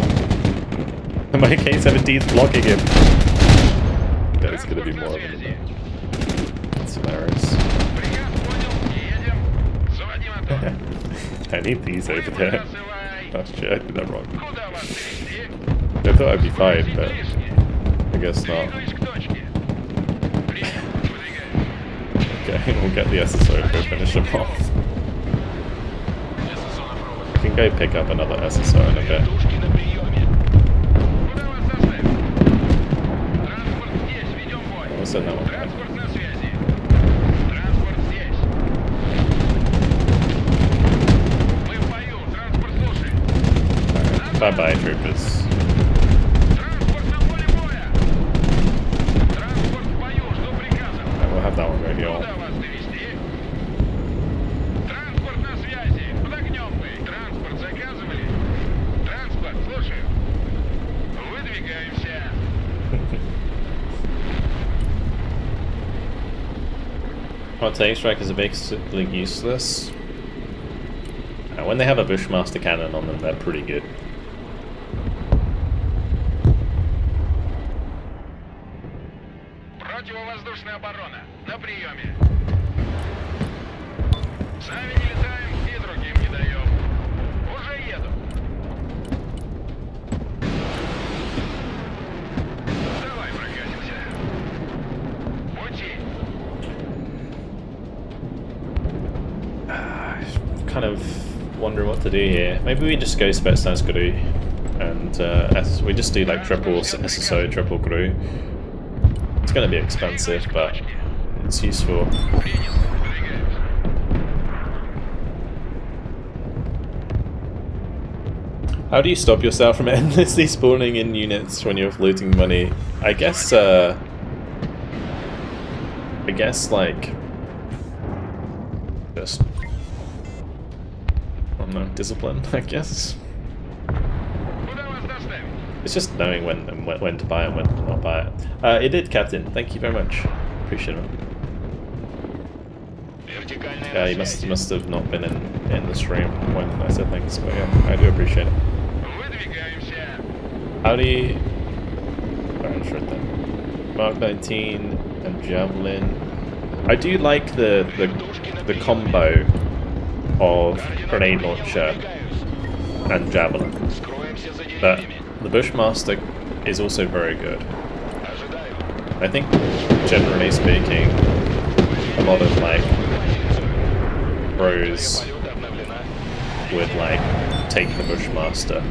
My K-17's blocking him. There's gonna be more of them. That's hilarious. Приказ понял. Едем. Заводи мотор. I need these over there. Выбрасывай. Oh shit, I did that wrong. Куда вас довести? I thought I'd be fine, but I guess not. Двигаюсь к точке. Принял. Выдвигаем. Okay, we'll get the SSO to go finish him off. We can go pick up another SSO in a bit. Вертушки на приеме. Куда вас доставить? Транспорт здесь, ведем бой. What's that now? Транспорт на связи. Транспорт здесь. Мы в бою. Транспорт слушает. Bye bye, troopers. Транспорт на поле боя. Транспорт в бою. Жду приказов. We'll have that one go here. Куда вас довести? Транспорт на связи. Под огнем мы. Транспорт заказывали? Транспорт, слушаю. Выдвигаемся. Artillery strikers are basically useless. When they have a Bushmaster cannon on them, they're pretty good. Противовоздушная оборона. На приеме. Сами не летаем и другим не даем. Уже еду. Давай прокатимся. Пути. Kind of wondering what to do here. Maybe we just go specialized GRU and we just do like triple SSO, triple GRU. It's going to be expensive, but it's useful. Принял. Выдвигаемся. How do you stop yourself from endlessly spawning in units when you're looting money? I guess like just I don't know, discipline, I guess. Куда вас доставить? It's just knowing when to buy and when to not buy it. It did, Captain. Thank you very much. Appreciate it. Вертикальная Yeah, на you связи. must have not been in the stream when I said things, but yeah, I do appreciate it. Выдвигаемся. How do you? Alright, sure then. Mark 19 and Javelin. I do like the combo of grenade launcher and Javelin, Скроемся за but деревьями. the Bushmaster is also very good. Ожидаю. I think, generally speaking, a lot of like pros Валюта обновлена. would like take the Bushmaster.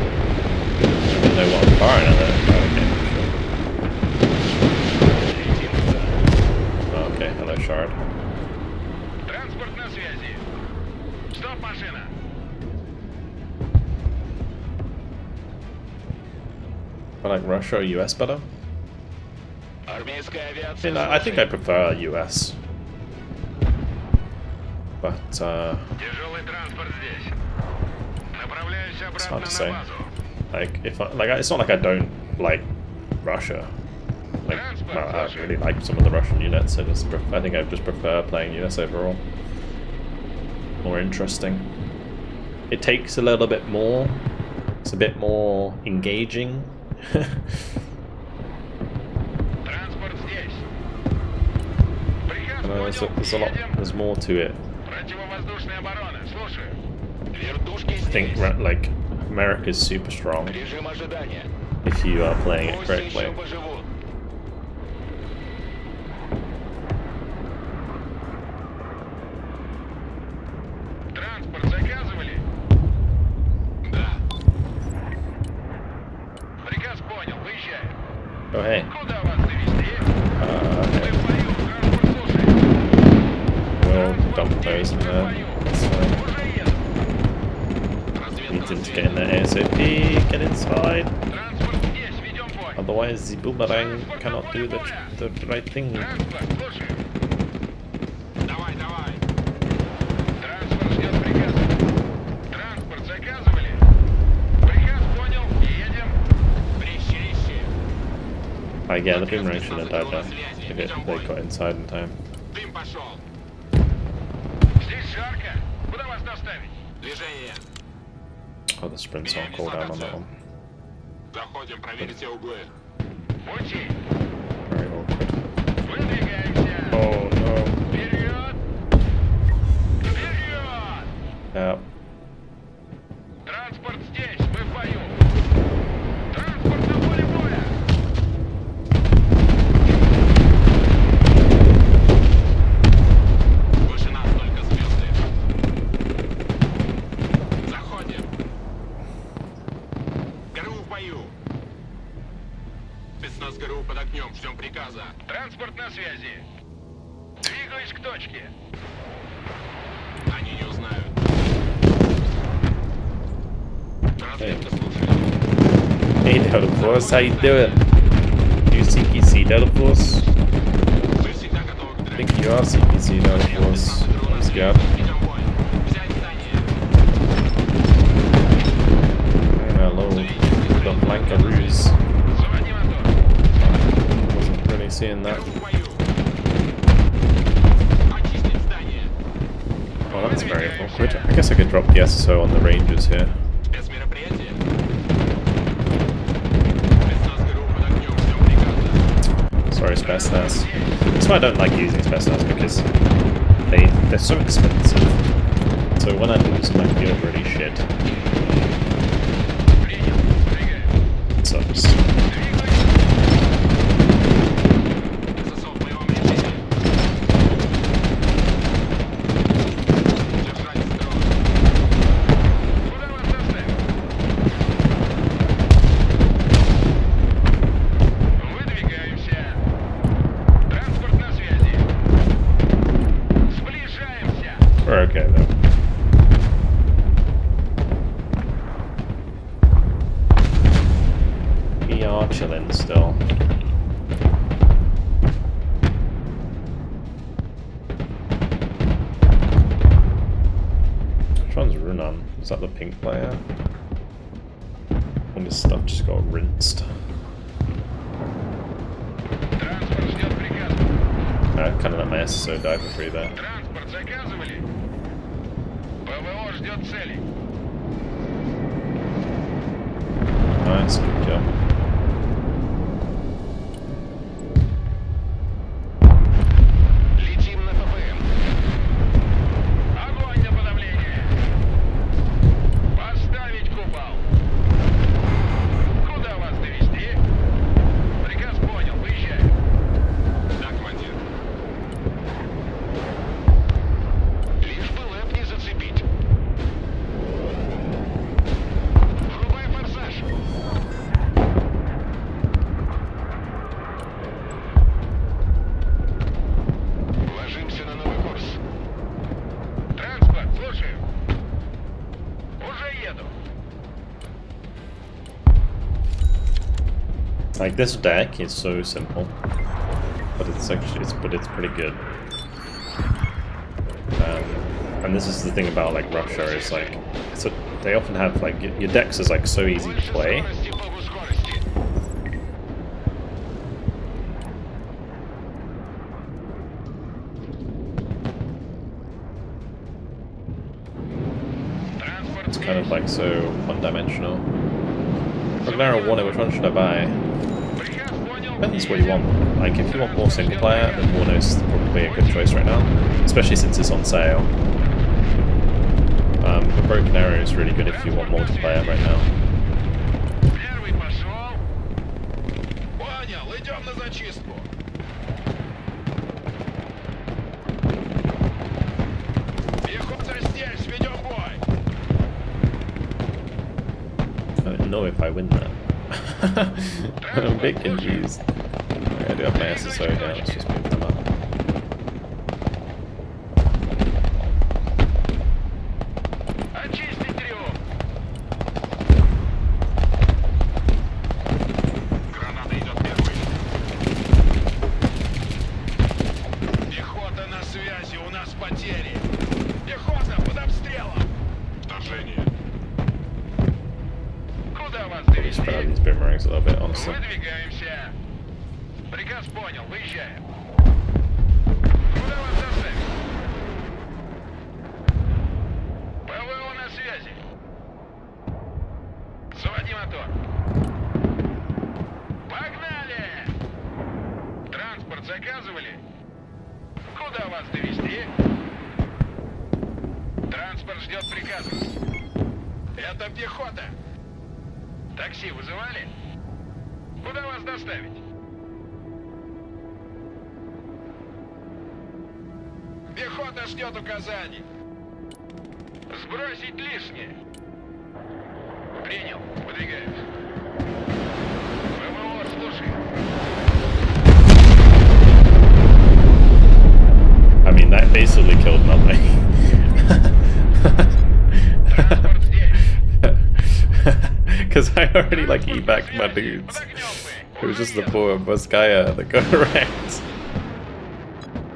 I don't know what I'm firing at it. Oh, okay, hello Shard. Транспорт на связи. Стоп, машина. I like Russia or US better? Армейская I авиация. mean, I think I prefer US. But, Тяжелый транспорт здесь. Направляюсь hard обратно to say. на базу. like, if I, like, it's not like I don't like Russia. Like, well, I really like some of the Russian units. I think I just prefer playing US overall. More interesting. It takes a little bit more. It's a bit more engaging. Транспорт здесь. Приказ There's a lot. Едем. There's more to it. Противовоздушная оборона. Слушаю. Вертушки I think здесь. like America's super strong Режим ожидания. if you are playing it Пусть correctly. еще поживут. Транспорт заказывали? Да. Приказ понял. Выезжаю. Oh hey. Куда вас довести? Мы Okay. в бою. Транспорт слушает. We'll dump those in there. That's fine. Уже еду. Need them to get in there ASAP. Get inside. Транспорт здесь. Ведем бой. Otherwise, the boomerang cannot do the right thing. Транспорт, слушаю. Давай, давай. Транспорт ждет приказа. Транспорт заказывали? Приказ понял. Едем. Yeah, the boomerang should have died there if they got inside in time. Дым пошел. Здесь жарко. Куда вас доставить? Движение. Oh, the sprint's on cooldown on that one. Заходим, проверить все углы. Пути. Very awkward. Выдвигаемся. Oh no. Вперед. Вперед. Yeah. Транспорт здесь. Мы в бою. Транспорт на поле боя. Выше нас только звезды. Спецназ ГРУ под огнем, ждем приказа. Транспорт на связи. Двигаюсь к точке. Они не узнают. Разведка слушает. Hey Delta Force, how you doing? You CPC Delta Force? Вы всегда готовы к I драке. think you are CPC Delta Force. Let's go. Идем в бой. Взять здание. Hello. The flankeroos. Заводи мотор. Wasn't really seeing that. В бою. Очистить здание. Well, that's very awkward. I guess I could drop the SSO on the Rangers here. Спецмероприятие. Спецназ ГРУ под огнем, ждем приказа. Sorry, Spetsnaz. That's why I don't like using Spetsnaz, because they're so expensive. So when I lose them, I feel really shit. Принял. Двигаем. It sucks. ССО в боевом режиме. Держать строго. Куда вас доставить? Выдвигаемся. Транспорт на связи. Сближаемся. We're okay though. We are chilling still. Which one's Runan? Is that the pink player? All this stuff just got rinsed. Транспорт ждет приказа. I kind of let my SSO die for free there. Транспорт заказывали. ПВО ждет цели. Nice, good job. Летим на ППМ. Огонь на подавление. Поставить купол. Куда вас довести? Приказ понял, выезжаем. Да, командир. Лишь бы лэп не зацепить. Врубай форсаж. Ложимся на новый курс. Транспорт, слушаю. Уже еду. Like this deck is so simple, but it's actually it's pretty good. And this is the thing about like Russia is like they often have like your decks is like so easy to Больше play. скорости, богу скорости. Транспорт It's kind of здесь. like so one-dimensional. Ragnarok Warner, which one should I buy? Приказ понял. Depends what you want. Like if you want more single player, then Warner's probably a good choice right now, especially since it's on sale. The Broken Arrow is really good if you want multiplayer right now. Первый пошел. Понял, идем на зачистку. Пехота здесь, ведем бой. I don't know if I win that. I'm a bit confused. I do have my SSO here, let's just move them up. Очистить трюм. Граната идет первой. Пехота на связи, у нас потери. Пехота под обстрелом. Вторжение. Куда вас Spread out довести? these boomerangs a little bit, honestly. Выдвигаемся. Приказ понял, выезжаем. Куда вас доставить? ПВО на связи. Заводи мотор. Погнали! Транспорт заказывали? Куда вас довести? Транспорт ждет приказа. Это пехота. Такси вызывали? Куда вас доставить? Пехота ждет указаний. Сбросить лишнее. Принял. Выдвигаюсь. ПВО, слушай. already like evac my dudes. It was just the poor Boskaya that got wrecked.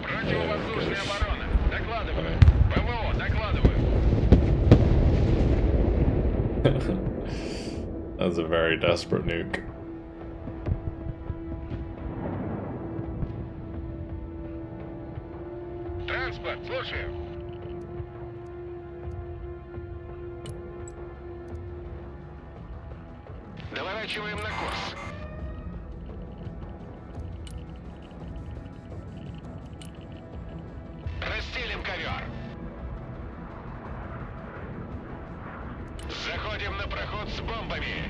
Противовоздушная оборона. Докладываю. ПВО, докладываю. That was a very desperate nuke. Транспорт, слушаю. Доворачиваем на курс. Расстелим ковер. Заходим на проход с бомбами.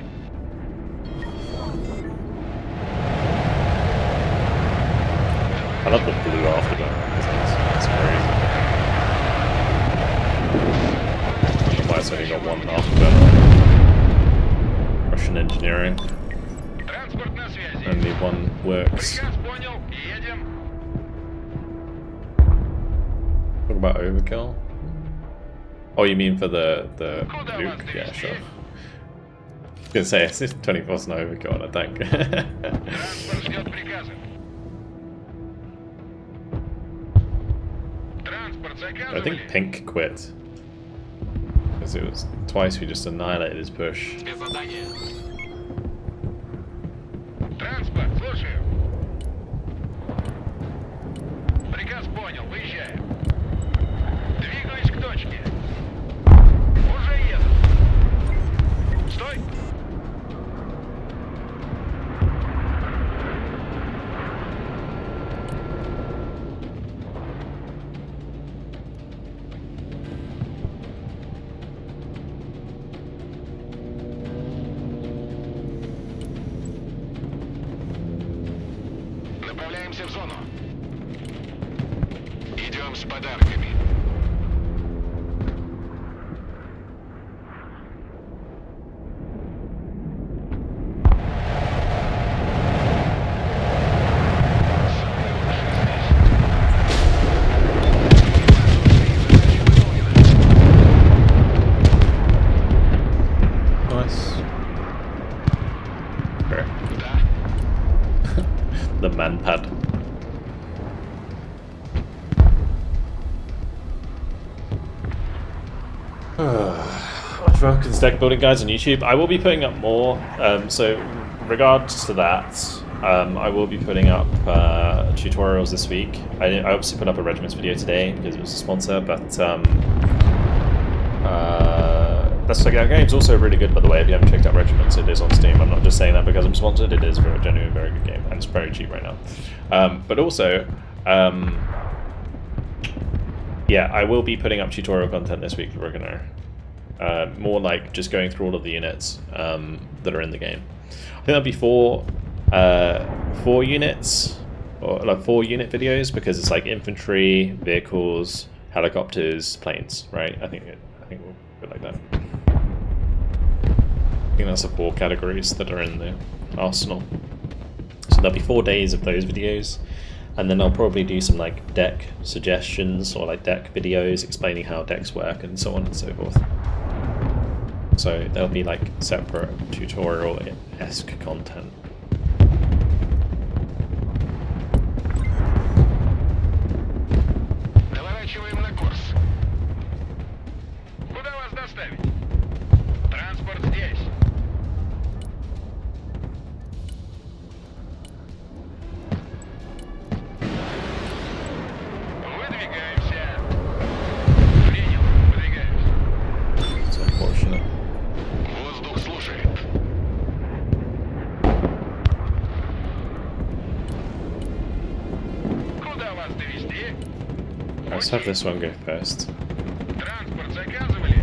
I love the blue afterburn. That's crazy. I don't know why it's only got one afterburner. Russian engineering. Транспорт на связи. Only one works. Приказ понял. Едем. Talk about overkill. Oh, you mean for the nuke? Yeah, sure. I was gonna say it's 24's no overkill, I think. Транспорт ждет приказа. Транспорт I заказывали. think Pink quit because it was twice we just annihilated his push. Транспорт, слушаю. Приказ понял, выезжаем. Двигаюсь к точке. Уже еду. Стой. Направляемся в зону. Идем с подарками. Nice. Okay. Да. The man pad. Vulcan's deck building guides on YouTube. I will be putting up more. So, regards to that, I will be putting up tutorials this week. I obviously put up a regiments video today because it was a sponsor, but that's like that game's also really good, by the way. If you haven't checked out Regiments, it is on Steam. I'm not just saying that because I'm sponsored. It is a genuinely very good game, and it's very cheap right now. But also, yeah, I will be putting up tutorial content this week for Vulcan. More like just going through all of the units that are in the game. I think that'll be four units, or like 4 unit videos, because it's like infantry, vehicles, helicopters, planes, right? I think we'll go like that. I think that's the 4 categories that are in the arsenal. So there'll be 4 days of those videos, and then I'll probably do some like deck suggestions or like deck videos explaining how decks work and so on and so forth. So there'll be like separate tutorial-esque content. Доворачиваем на курс. Куда вас доставить? Транспорт здесь. Выдвигаемся. Принял. Выдвигаемся. It's unfortunate. Воздух слушает. Куда вас довести? Let's have this one go first. Транспорт заказывали?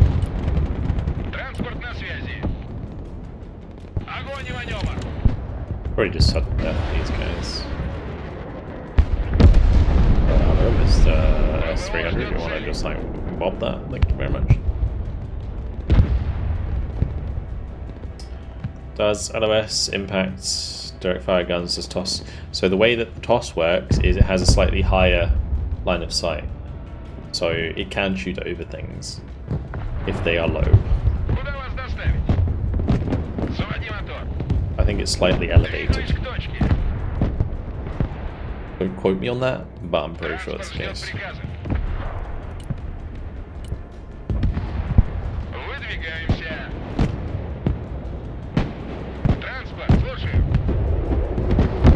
Транспорт на связи. Огонь и маневр. Probably just sudden death these guys. Hello, Mr. S300. You want to just like bob that? Thank you very much. Does LOS impact direct fire guns as TOS? So the way that the TOS works is it has a slightly higher line of sight. So it can shoot over things if they are low. Куда вас доставить? Заводи мотор. I think it's slightly elevated. Двигаюсь к точке. Don't quote me on that, but I'm pretty sure it's the Транспорт case. ждет приказа. Выдвигаемся. Транспорт, слушаю.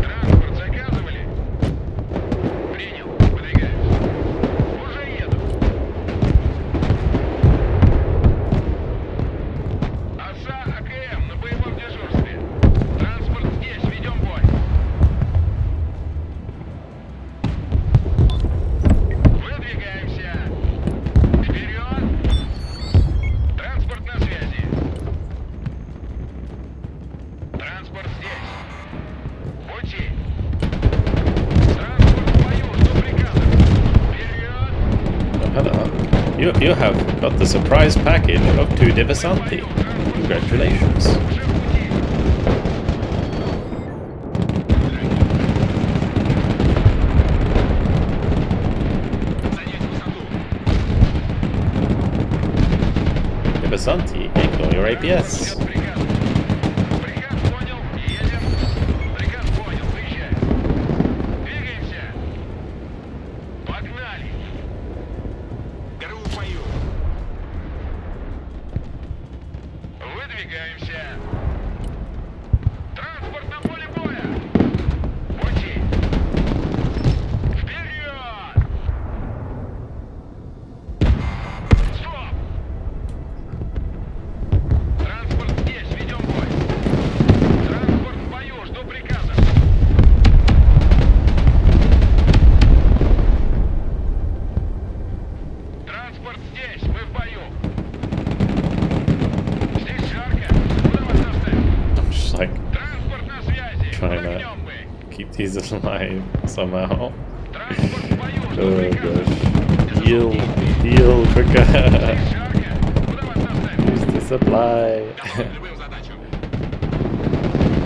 Транспорт заказывали? Принял. Выдвигаюсь. Уже еду. ОСА АКМ на боевом дежурстве. Транспорт здесь, ведем бой. Выдвигаемся. Вперед. Транспорт на связи. Транспорт здесь. Пути. Транспорт в бою. Что приказано? Вперед. Oh, hello. You have got the surprise package of 2 Divisanti. Congratulations. Уже в пути. Занять высоту. Divisanti, ignore your APS. Ждет приказ. Приказ понял. Едем. Приказ понял. Выезжай. Двигаемся. Погнали. ГРУ в бою. Выдвигаемся. Транспорт на поле боя. Пути. Вперед. Стоп. Транспорт здесь, ведем бой. Транспорт в бою, жду приказа. Транспорт здесь, мы в бою. Здесь жарко. Куда вас доставить? I'm just like Транспорт на связи. Trying to- Огнем мы. keep these alive somehow. Транспорт в бою, жду Oh приказа. gosh. Heal quicker. Здесь жарко. Куда вас доставить? Use the supply. Любым задачам.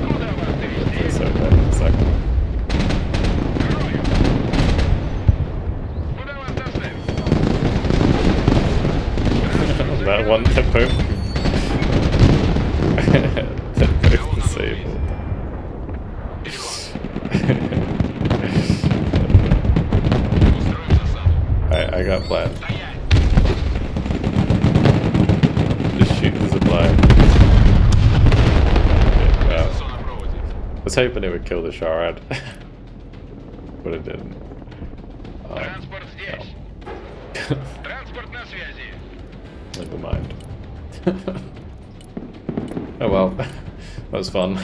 Куда вас довести? So bad. It's like, Крою. Куда вас доставить? that one, they're both they're both disabled. Устроим засаду. I got plan. Стоять. Just shoot the supply. Wow. Все на проводе. I was hoping it would kill the Sharad, but it didn't. Транспорт здесь. Транспорт на связи. Never mind. Oh well, that was fun.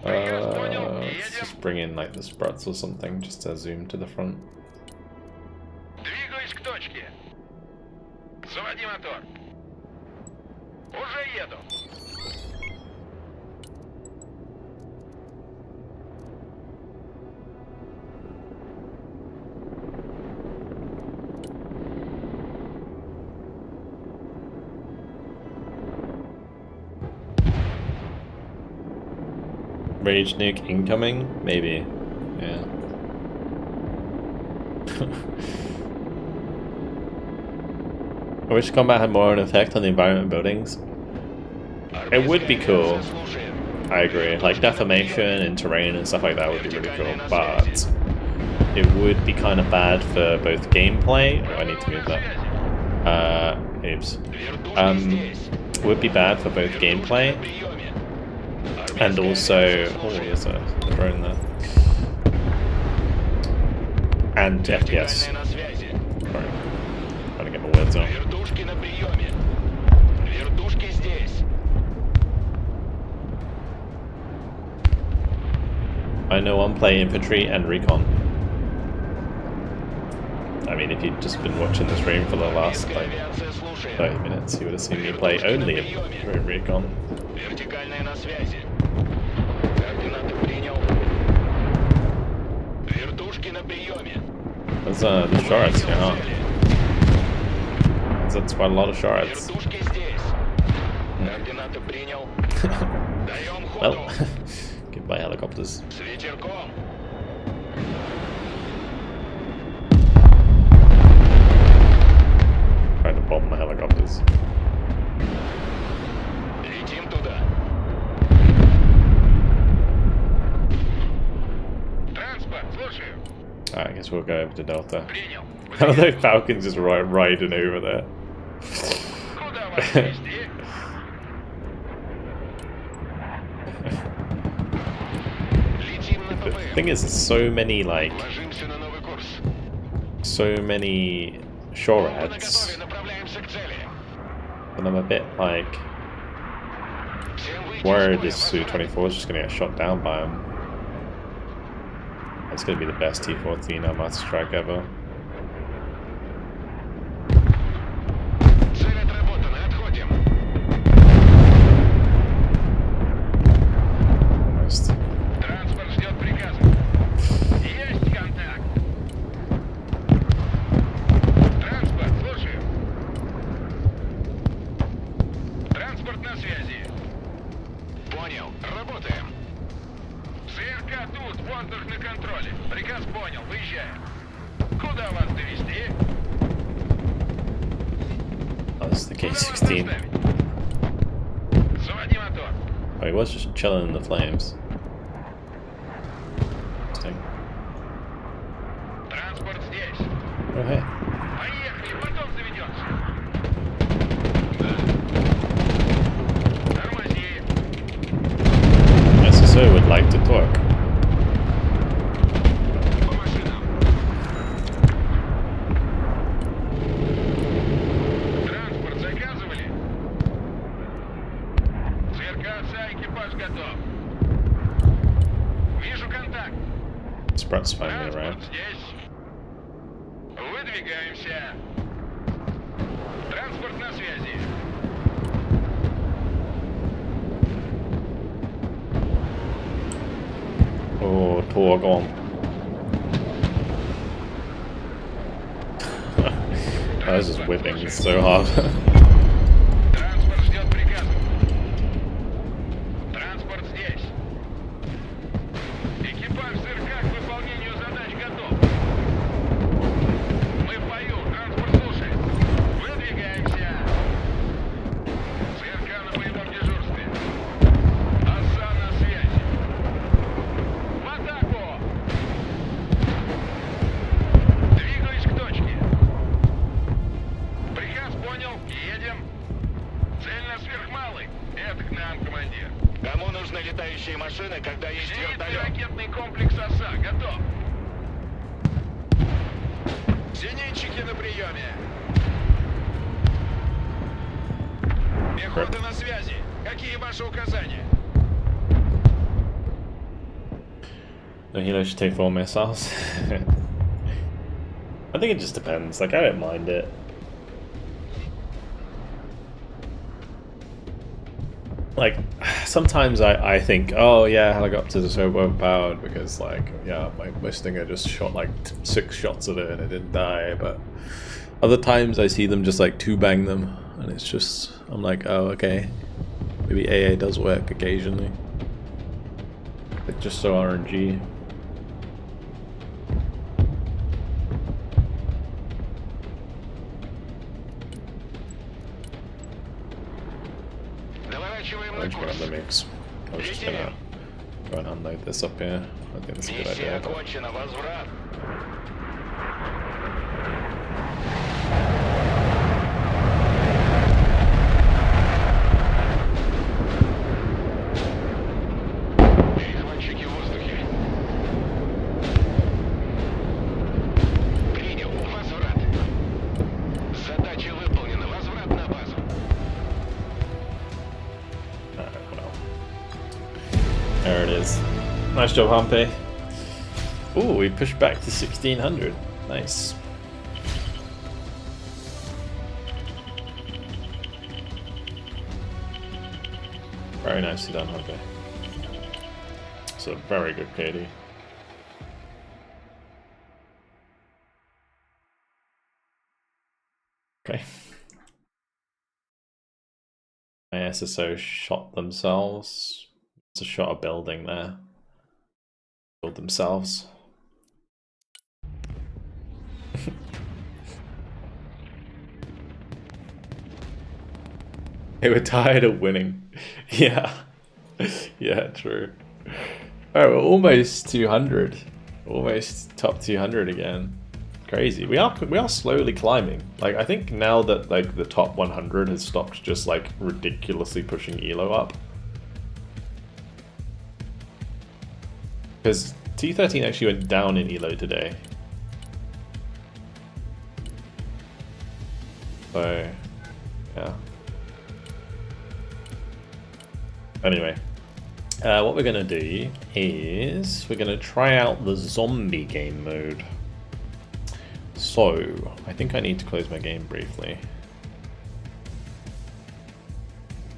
Let's just bring in like the struts or something just to zoom to the front. Двигаюсь к точке. Заводи мотор. Уже еду. Rage nuke incoming? Maybe. Yeah. I wish combat had more of an effect on the environment buildings. It would be cool. I agree. Like deformation and terrain and stuff like that would be really cool, but it would be kind of bad for both gameplay. Oh, I need to move that. Oops. It would be bad for both gameplay and also. Oh, there's a drone there. And FPS. Sorry. Trying to get my words out. Вертушки на приеме. Вертушки здесь. I know one play infantry and recon. I mean, if you'd just been watching the stream for the last like 30 minutes, you would have seen me play only infantry and recon. Вертикальная на связи. Координаты принял. Вертушки на приеме. There's the shards, yeah. That's quite a lot of shards. Вертушки здесь. Координаты принял. Даем ходу. Well, goodbye helicopters. С ветерком. Trying to bomb the helicopters. Alright, I guess we'll go over to Delta. Принял. How are those Falcons just riding over there? Куда вас везти? Летим на The ППМ. thing is, there's so many, like, Ложимся на новый курс. so many shore Бомба ads, наготове, направляемся к цели. and I'm a bit, like, Всем выйти из worried боя, this Su-24 is just going to get shot down by him. It's going to be the best T-14 Armata strike ever. Цель отработана, отходим. Almost. Транспорт ждет приказа. Есть контакт. Транспорт, слушаю. Транспорт на связи. Понял, работаем. ЦРК тут, воздух на контроле. Приказ понял, выезжаем. Куда вас довезти? Oh, this is the Куда вас K-16. доставить? Заводи мотор. Oh, he was just chilling in the flames. Interesting. Транспорт здесь. Oh, hey. Поехали, потом заведемся. Тормози. SSO would like to talk. По машинам. Транспорт заказывали? ЦРК отца, экипаж готов. Вижу контакт. Sprat's finally Транспорт arrived. здесь. Выдвигаемся. Транспорт на связи. Oh, Tor, go on. Oh, this is whipping so hard. Транспорт ждет приказа. Транспорт здесь. Экипаж ЦРК к выполнению задач готов. Мы в бою. Транспорт слушает. Выдвигаемся. ЦРК на боевом дежурстве. Оса на связи. В атаку! Двигаюсь к точке. Приказ понял. Едем. Цель на сверхмалый. Это к нам, командир. Кому нужны летающие машины, когда есть Зенитный вертолет? ракетный комплекс «Оса» готов. Зенитчики на приеме. Пехота на связи. Какие ваши указания? The Hilo should take 4 missiles. I think it just depends. Like, I don't mind it. Like, sometimes I think, oh yeah, helicopters are so overpowered because, like, yeah, my Stinger just shot like 6 shots at it and it didn't die. But other times I see them just like 2-bang them, and it's just, I'm like, oh okay, maybe AA does work occasionally. It's just so RNG. Наворачиваем I'm на just going курс. on the mix. I was just gonna go and unload this up here. I think that's a good Миссия idea. But окончена, возврат. Перехватчики в воздухе. Принял. Возврат. Задача выполнена. Возврат на базу. well. There it is. Nice job, Humpy. Ooh, we pushed back to 1600. Nice. Very nicely done, Humpy. It's a very good KD. Okay. My SSO shot themselves. It's a shot a building there. Build themselves. They were tired of winning. Yeah. Yeah, true. Alright, we're almost 200. Almost top 200 again. Crazy. We are slowly climbing. Like, I think now that like the top 100 has stopped just like ridiculously pushing ELO up. Because T13 actually went down in ELO today. So, yeah. Anyway, what we're going to do is we're going to try out the zombie game mode. So, I think I need to close my game briefly.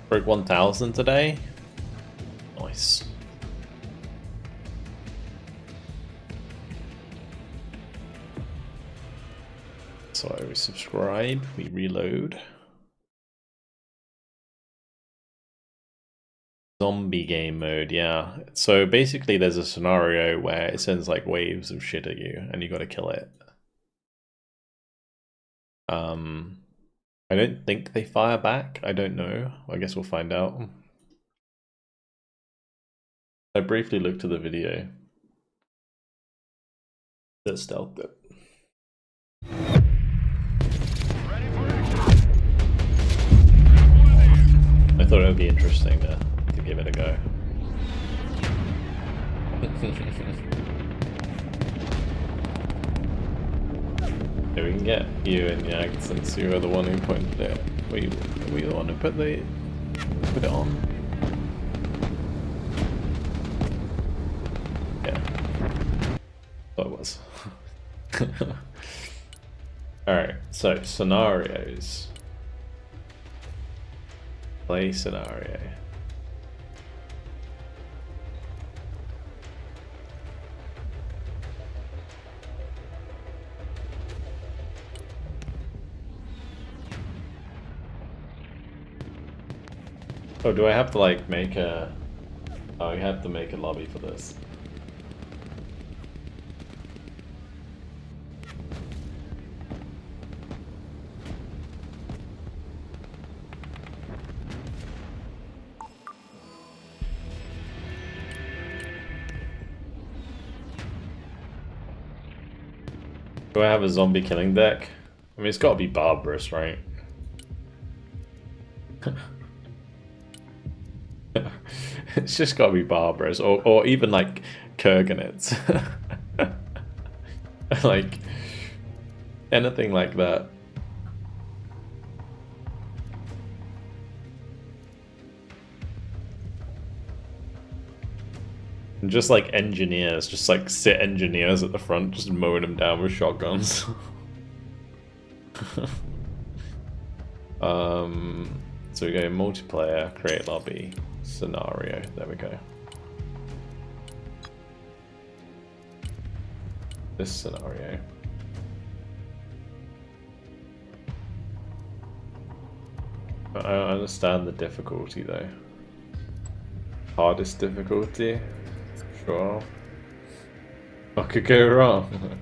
Broke 1000 today. Nice. So we subscribe, we reload. Zombie game mode, yeah. So basically there's a scenario where it sends like waves of shit at you and you gotta kill it. I don't think they fire back. I don't know. I guess we'll find out. I briefly looked at the video that stealthed it. I thought it would be interesting to give it a go. So we can get you and Yag since you were the one who pointed it. Were you the one who put it on? Yeah. Thought it was. Alright, so scenarios. Play scenario. Oh, do I have to like make a... Oh, you have to make a lobby for this. Do I have a zombie killing deck? I mean, it's got to be barbarous, right? It's just got to be barbarous, or even like Kurganets. Like anything like that. And just like engineers, just like sit engineers at the front, just mowing them down with shotguns. So we go multiplayer, create lobby, scenario. There we go. This scenario. I don't understand the difficulty though. Hardest difficulty? Sure. What could go wrong?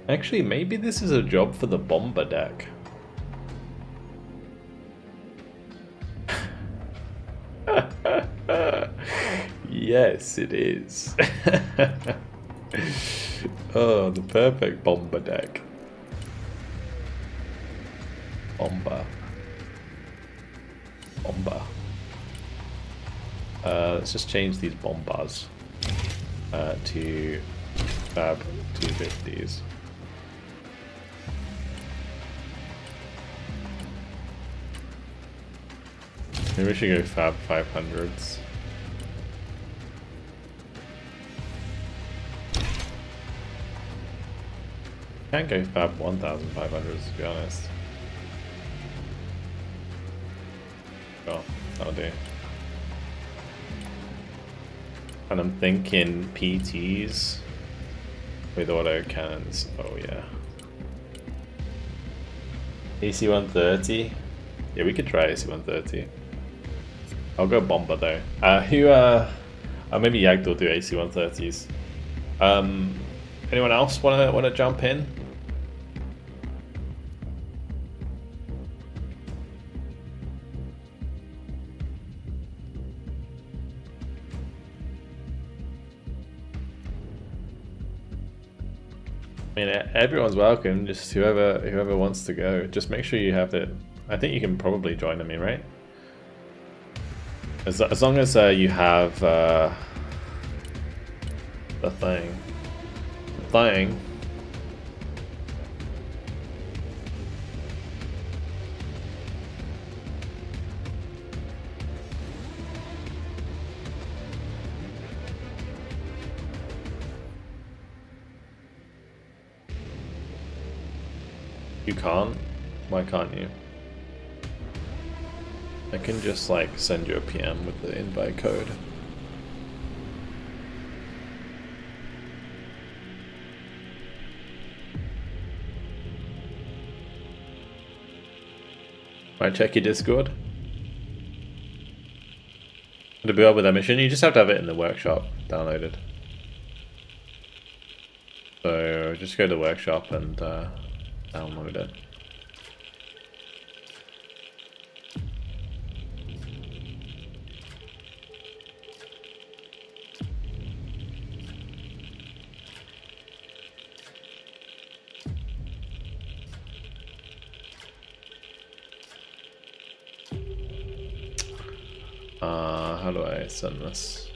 Actually, maybe this is a job for the bomber deck. Yes, it is. Oh, the perfect bomber deck. Bomber. Let's just change these bombers to Fab 250s. Maybe we should go Fab 500s. Can't go Fab 1500s to be honest. Oh, that'll do. And I'm thinking PTs with auto cannons. Oh yeah. AC 130. Yeah, we could try AC 130. I'll go bomber though. Maybe Yagd will do AC 130s. Anyone else wanna jump in? I mean, everyone's welcome. Just whoever wants to go. Just make sure you have it. I think you can probably join me, right? As long as you have the thing. You can't? Why can't you? I can just like send you a PM with the invite code. Might check your Discord. To be up with that mission, you just have to have it in the workshop downloaded. So just go to the workshop and download it. How do I send this?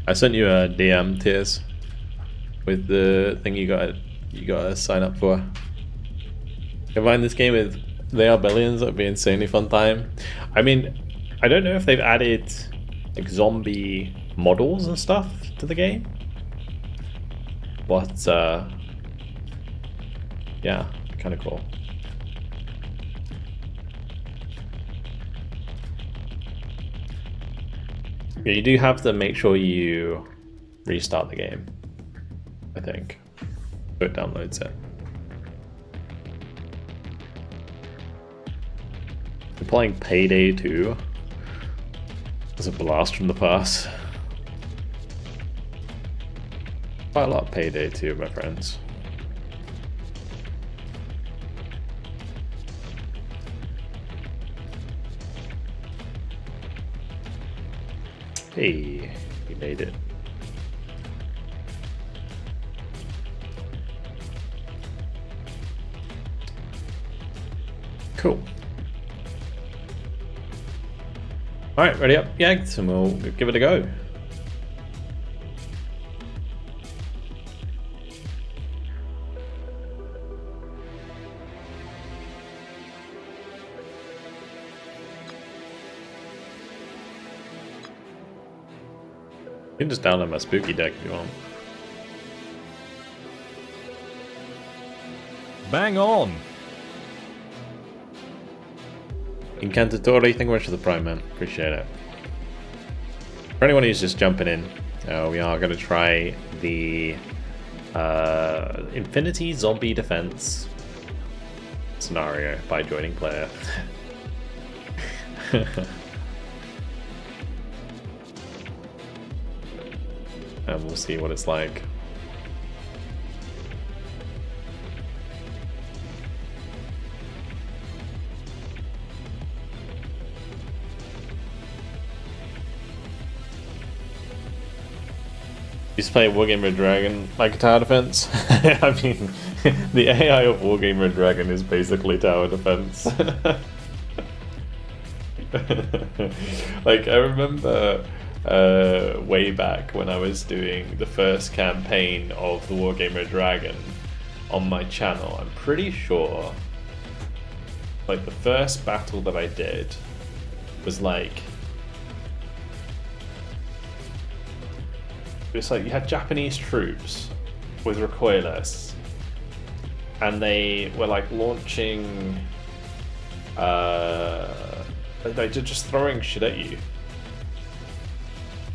I sent you a DM, Tears, with the thing you gotta sign up for. Combine this game with They Are Billions, that'd be an insanely fun time. I mean, I don't know if they've added like zombie models and stuff to the game, but yeah, kind of cool. Yeah, you do have to make sure you restart the game, I think, so it downloads it. We're playing Payday 2. It's a blast from the past. Quite a lot of Payday 2, my friends. Hey, we made it. Cool. Alright, ready up, Yags, and we'll give it a go. You can just download my spooky deck if you want. Bang on! Incantatori, thank you very much for the Prime, man. Appreciate it. For anyone who's just jumping in, we are going to try the Infinity Zombie Defense scenario by joining player. And we'll see what it's like. He's playing Wargamer Dragon like a tower defense. I mean, the AI of Wargamer Dragon is basically tower defense. Like, I remember way back when I was doing the first campaign of the Wargamer Dragon on my channel. I'm pretty sure, like, the first battle that I did was like, it's like you had Japanese troops with recoilless, and they were like launching, they just throwing shit at you.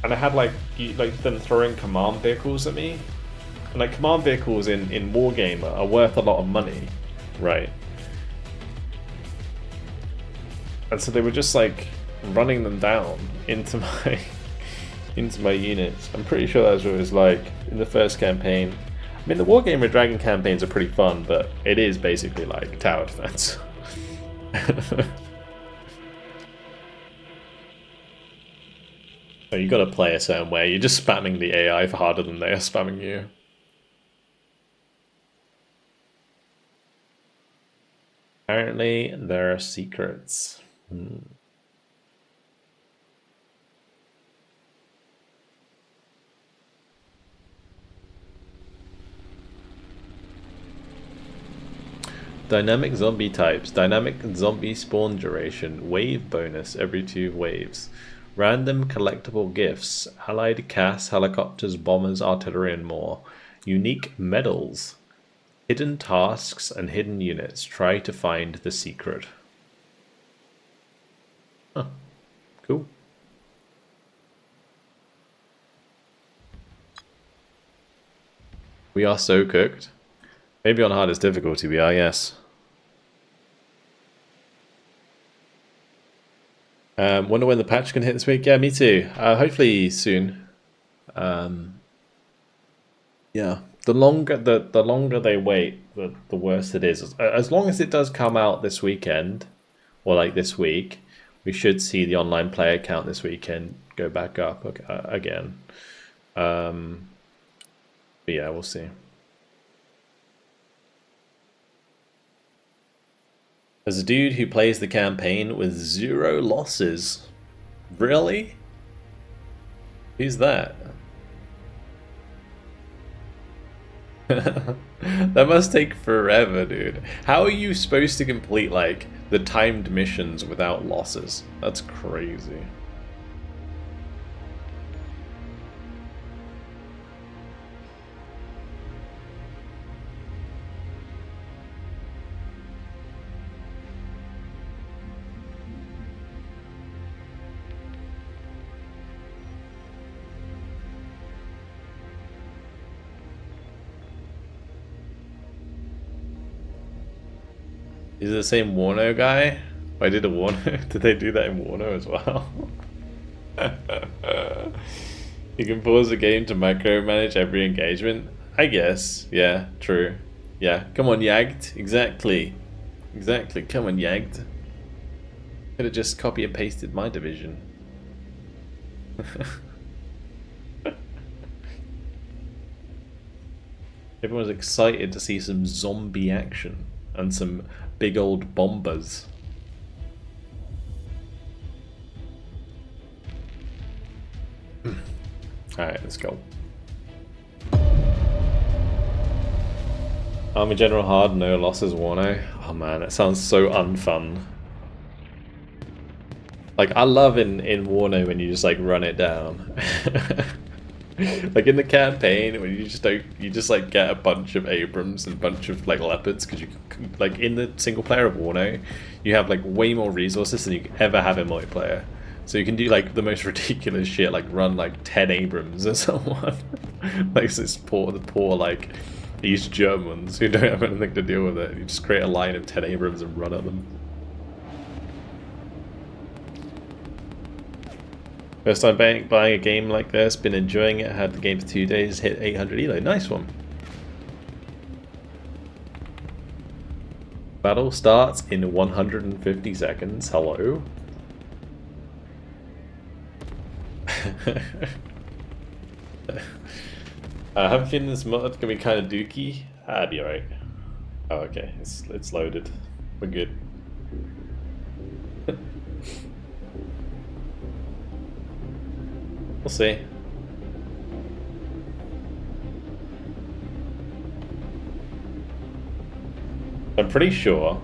And I had like them throwing command vehicles at me, and like command vehicles in Wargamer are worth a lot of money, right? And so they were just like running them down into my units. I'm pretty sure that's what it was like in the first campaign. I mean, the Wargamer Dragon campaigns are pretty fun, but it is basically like tower defense. Oh, you gotta play a certain way. You're just spamming the AI harder than they are spamming you. Apparently, there are secrets. Dynamic zombie types. Dynamic zombie spawn duration. Wave bonus every 2 waves. Random collectible gifts. Allied CAS, helicopters, bombers, artillery, and more. Unique medals. Hidden tasks and hidden units. Try to find the secret. Huh. Cool. We are so cooked. Maybe on hardest difficulty we are, yes. Wonder when the patch can hit this week? Yeah, me too. Hopefully soon. Yeah. The longer they wait, the worse it is. As long as it does come out this weekend, or like this week, we should see the online player count this weekend go back up again. But yeah, we'll see. There's a dude who plays the campaign with 0 losses. Really? Who's that? That must take forever, dude. How are you supposed to complete, like, the timed missions without losses? That's crazy. Is it the same Warno guy? I did a Warno. Did they do that in Warno as well? You can pause the game to micromanage every engagement. I guess. Yeah, true. Yeah, come on, Yagged. Exactly. Exactly. Come on, Yagged. Could have just copy and pasted my division. Everyone's excited to see some zombie action and some big old bombers. Alright, let's go. Army General hard, no losses, Warno. Oh man, that sounds so unfun. Like, I love in Warno when you just like run it down. Like in the campaign, when you just like get a bunch of Abrams and a bunch of like Leopards, because you like in the single player of Warno, you have like way more resources than you ever have in multiplayer. So you can do like the most ridiculous shit, like run like 10 Abrams or someone. Like this poor like East Germans who don't have anything to deal with it. You just create a line of 10 Abrams and run at them. First time buying a game like this, been enjoying it, had the game for 2 days, hit 800 ELO, nice one. Battle starts in 150 seconds, hello? I have a feeling this mod can be kind of dookie. I'd be alright. Oh okay, it's loaded, we're good. We'll see. I'm pretty sure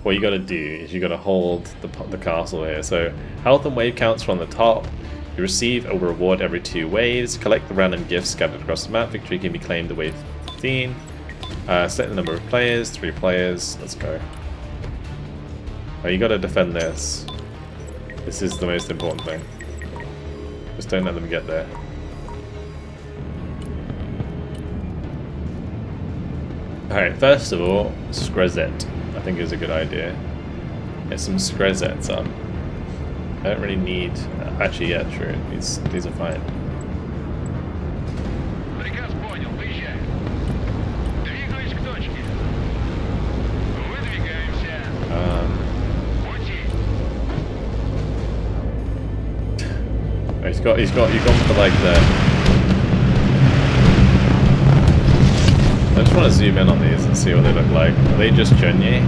what you gotta do is you gotta hold the castle here. So health and wave counts from the top. You receive a reward every 2 waves. Collect the random gifts scattered across the map. Victory can be claimed at wave 15. Select the number of players, 3 players. Let's go. Oh, you gotta defend this. This is the most important thing. Just don't let them get there. Alright, first of all, Screzet, I think is a good idea. Get some Screzets up. I don't really need... actually, yeah, true. These are fine. You've gone for like the. I just want to zoom in on these and see what they look like. Are they just Chenye?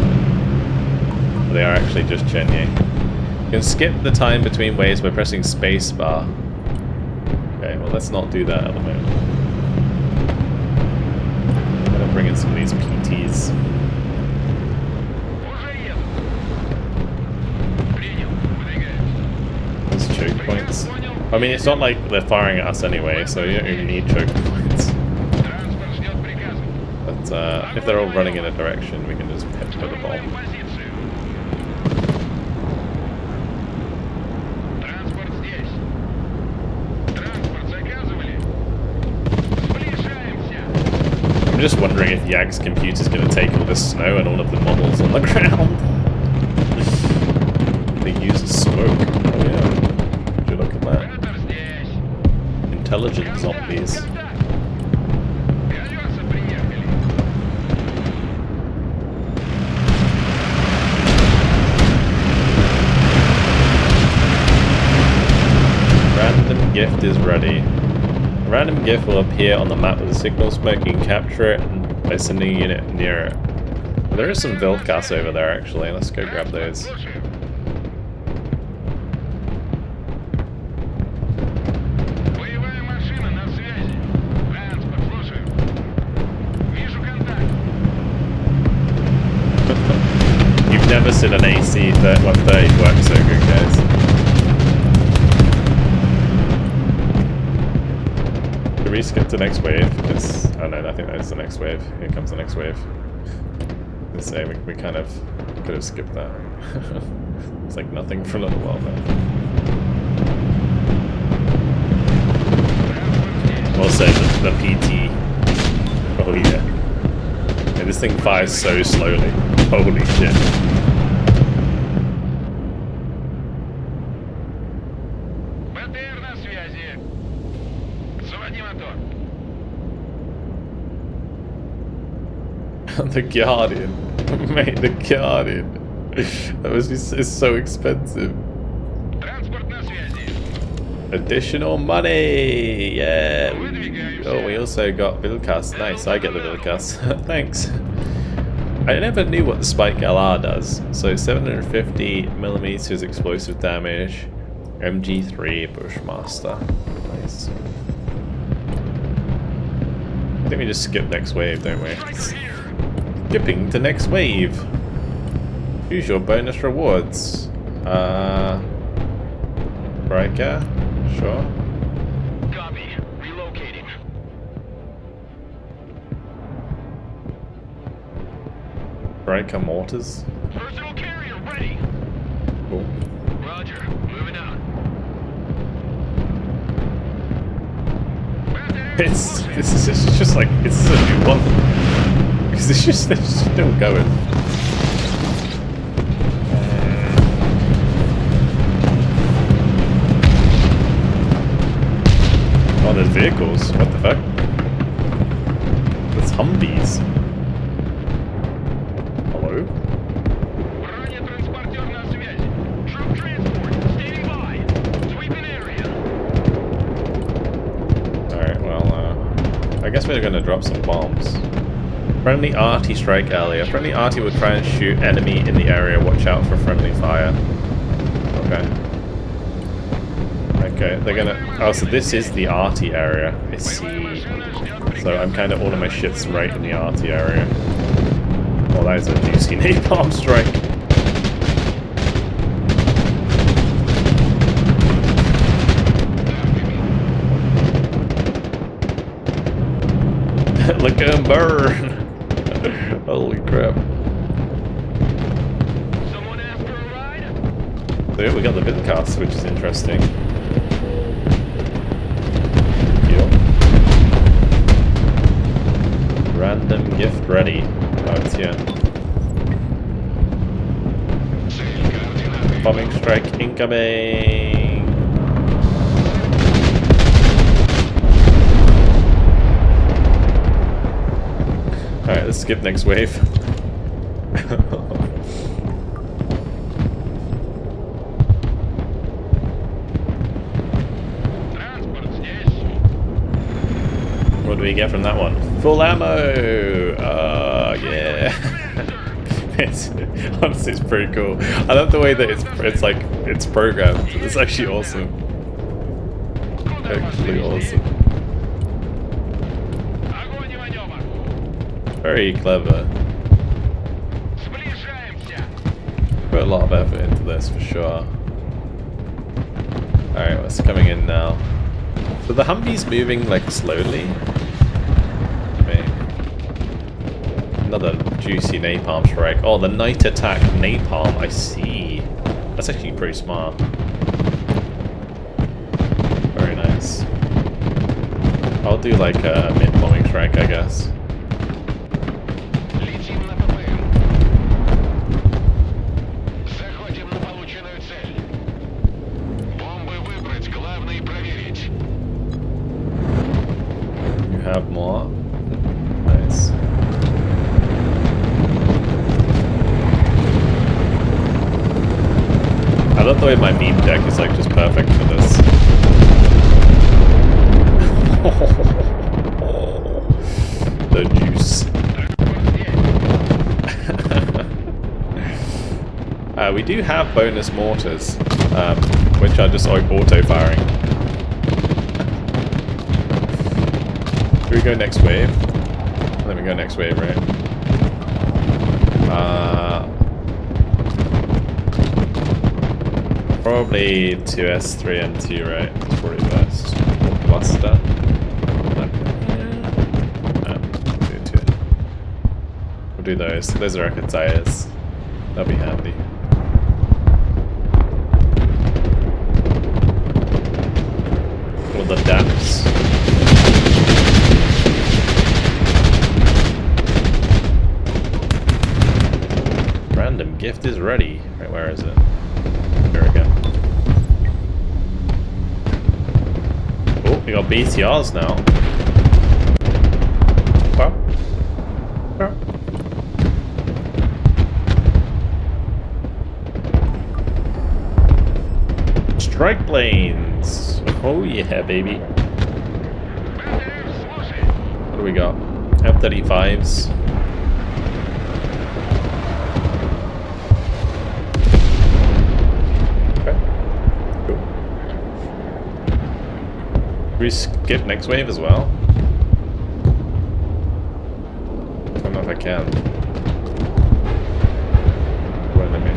They are actually just Chenye. You can skip the time between waves by pressing spacebar. Okay, well let's not do that at the moment. I'm gonna bring in some of these PTs. These choke points. I mean, it's not like they're firing at us anyway, so you don't even need choke points. But if they're all running in a direction, we can just hit for the bomb. I'm just wondering if Yag's computer's going to take all this snow and all of the models on the ground. They use smoke. Oh yeah. Would you look at that? Intelligent zombies. Random gift is ready. A random gift will appear on the map with a signal smoke. You can capture it by sending a unit near it. There is some Vilkas over there actually. Let's go grab those. You've never seen an AC 130 work so good, guys. Can we skip to the next wave? Oh no, I think that's the next wave. Here comes the next wave. Let's say we kind of could have skipped that. It's like nothing for a little while there. Also, the PT. Oh yeah. Yeah, this thing fires so slowly. Holy shit. The Guardian. Mate, the Guardian. That was just, it's so expensive. Additional money! Yeah! Oh, we also got Vilkas. Nice, I get the Vilkas. Thanks. I never knew what the Spike LR does. So 750mm explosive damage. MG3 Bushmaster. Nice. I think we just skip next wave, don't we? Skipping to next wave. Use your bonus rewards. Breaker? Sure. Copy. Relocating. Breaker mortars. Personal carrier ready. Cool. Roger. Moving out. This is just like, it's a new one. Because they're just still going. Oh, there's vehicles. What the fuck? There's Humvees. Hello? Ранее транспортер на связи. Troop transport. Standing by. Sweeping area. Alright, well, I guess we're gonna drop some bombs. Friendly arty strike earlier. Friendly arty will try and shoot enemy in the area. Watch out for friendly fire. Okay. Okay, they're gonna... Oh, so this is the arty area. I see. So I'm kind of all of my shit's right in the arty area. Well, that is a juicy napalm strike. Look at him burn! Holy crap. Someone after a ride? So yeah, we got the vidcast, which is interesting. Random gift ready. Oh, it's here. Bombing strike incoming! Alright, let's skip next wave. What do we get from that one? Full ammo! Yeah. Honestly, it's pretty cool. I love the way that it's like, it's programmed. It's actually awesome. Actually awesome. Огонь и маневр. Very clever. Сближаемся. Put a lot of effort into this for sure. Alright, what's coming in now? So the Humvee's moving like slowly. Okay. Another juicy napalm strike. Oh, the night attack napalm, I see. That's actually pretty smart. Very nice. I'll do like a mid-bombing strike, I guess. Летим на ППМ. Заходим на полученную цель. Бомбы выбрать, главное проверить. You have more. Nice. I love the way my meme deck is like just perfect for this. The juice. We do have bonus mortars, which are just like auto-firing. Do we go next wave? Let me go next wave, right? Probably 2S3 M2, right? That's probably best. Or cluster. We'll do those. Those are rocket tires. That'll be handy. Or the DAPs. Random gift is ready. Right, where is it? Here we go. Oh, we got BTRs now. Well. Well. Strike planes! Oh yeah, baby. What do we got? F-35s. Should we skip next wave as well? I don't know if I can. Wait, let me.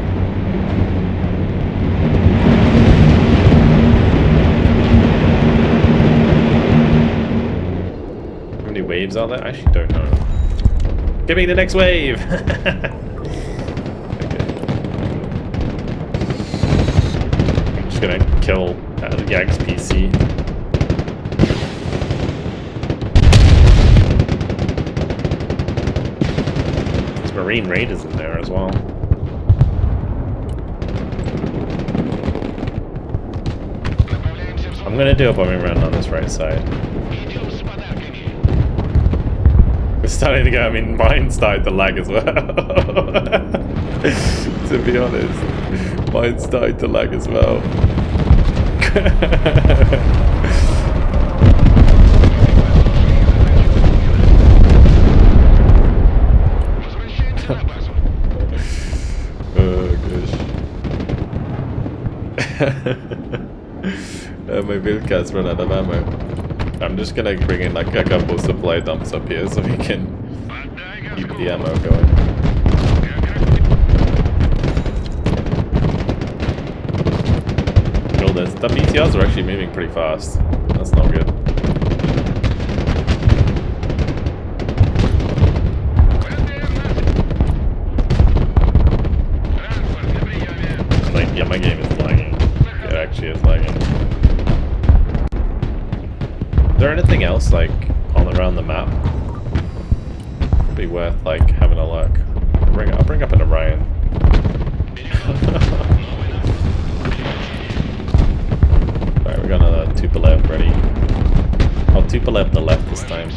How many waves are there? I actually don't know. Give me the next wave! Okay. I'm just gonna kill Yag's PC. Marine Raiders in there as well. I'm gonna do a bombing run on this right side. It's starting to go, I mean, mine started to lag as well. To be honest, mine started to lag as well. My Vilcas run out of ammo. I'm just gonna bring in like a couple supply dumps up here so we can keep the ammo going. Kill this. The BTRs are actually moving pretty fast. That's not good. Like, yeah, my game is lagging. It actually is lagging. Is there anything else like around the map? It'd be worth like having a look. I'll bring up an Orion. Alright, we got another Tupolev ready. I'll Tupolev the left this time.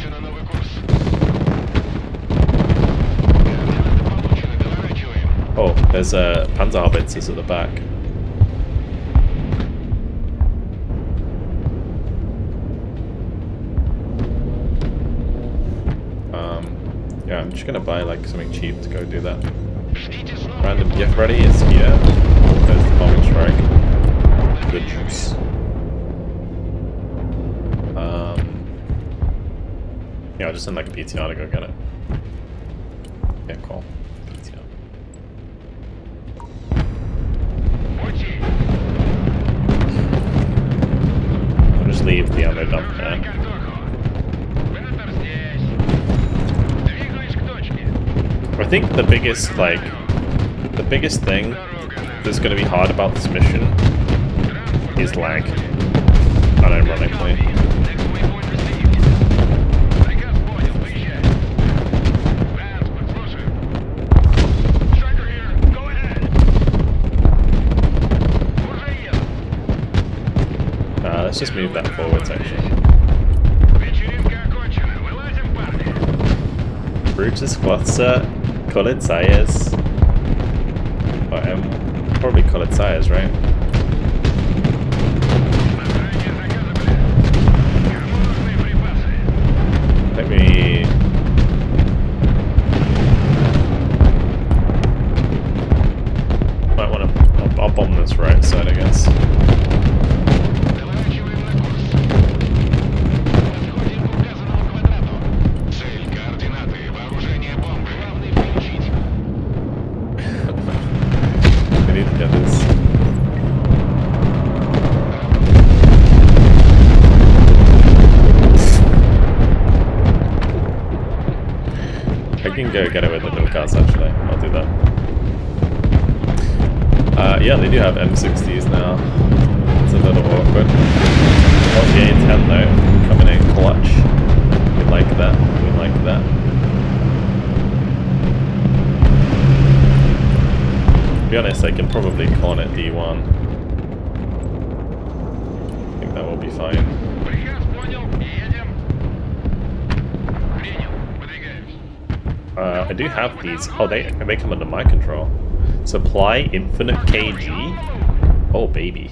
Oh, there's Panzerhaubitzers at the back. Yeah, I'm just gonna buy like something cheap to go do that. Ждите снова. Random gift ready is here. There's the bombing strike. The juice. Yeah, I'll just send like a PTR to go get it. Yeah, cool. PTR. Пути. I'll just leave the ammo dump Загружай there. картоху. Петр здесь. Двигаюсь к точке. I think the biggest thing that's going to be hard about this mission is lag, unironically. Next waypoint received. Приказ понял, выезжай. Транспорт, слушаю. Striker here, go ahead. Уже еду. Let's just move that forward section. Вечеринка окончена, вылазим, парни. Brutus Quatsa, colored sires. Probably colored sires, right? Ранее заказывали. Кому нужны припасы? Let me. Might want to. I'll bomb this right side, I guess. Заворачиваем на курс. Подходим к указанному квадрату. Цель, координаты, вооружение бомбы. Главный включить. We need to get this. I can go get it with the little cars actually. I'll do that. Yeah, they do have M60s now. It's a little awkward. LGA 10 though, coming in clutch. We like that. We like that. To be honest, I can probably con it D1. I think that will be fine. Приказ понял, едем. Принял, выдвигаемся. I do have these. Oh, they come under my control. Supply infinite kg. Oh baby,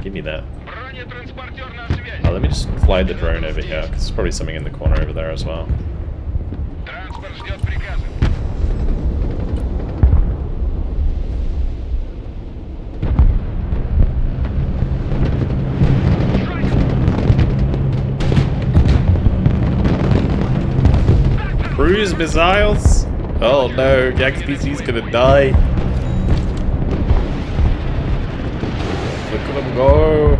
give me that. Бронетранспортер на связи. Let me just fly the drone over here, because there's probably something in the corner over there as well. Транспорт ждет приказа. Cruise missiles! Oh no, XPC's gonna die. Look at them go!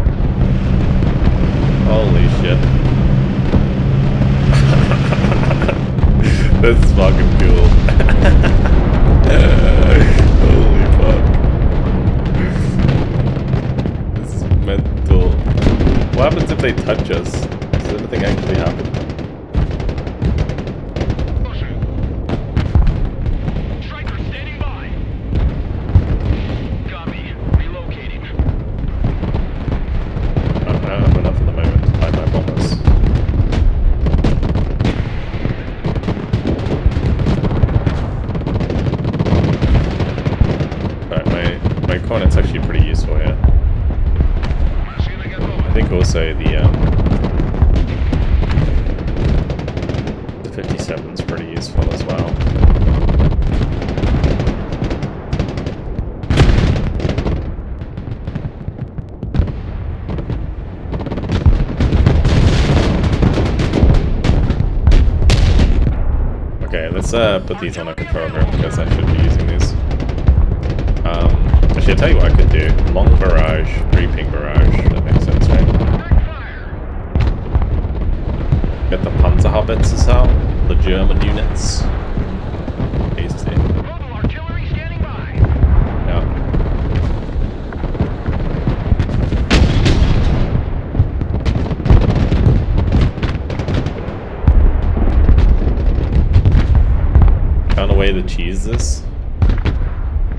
Holy shit. This is fucking cool. Holy fuck. This is mental. What happens if they touch us? Does anything actually happen? Слушаю. Striker standing by. Copy. Relocating. I don't have enough at the moment to find my bombers. But my cornet's actually pretty useful here. Машина готова. I think also the 57's pretty useful as well. Okay, let's put these on a control room because I should be using these. Actually, I'll tell you what I could do. Long barrage, reaping barrage. That makes sense, right? Get the Panzerhaubitze out, the German units. Tasty. Mobile artillery standing by. Yeah. Found a way to cheese this.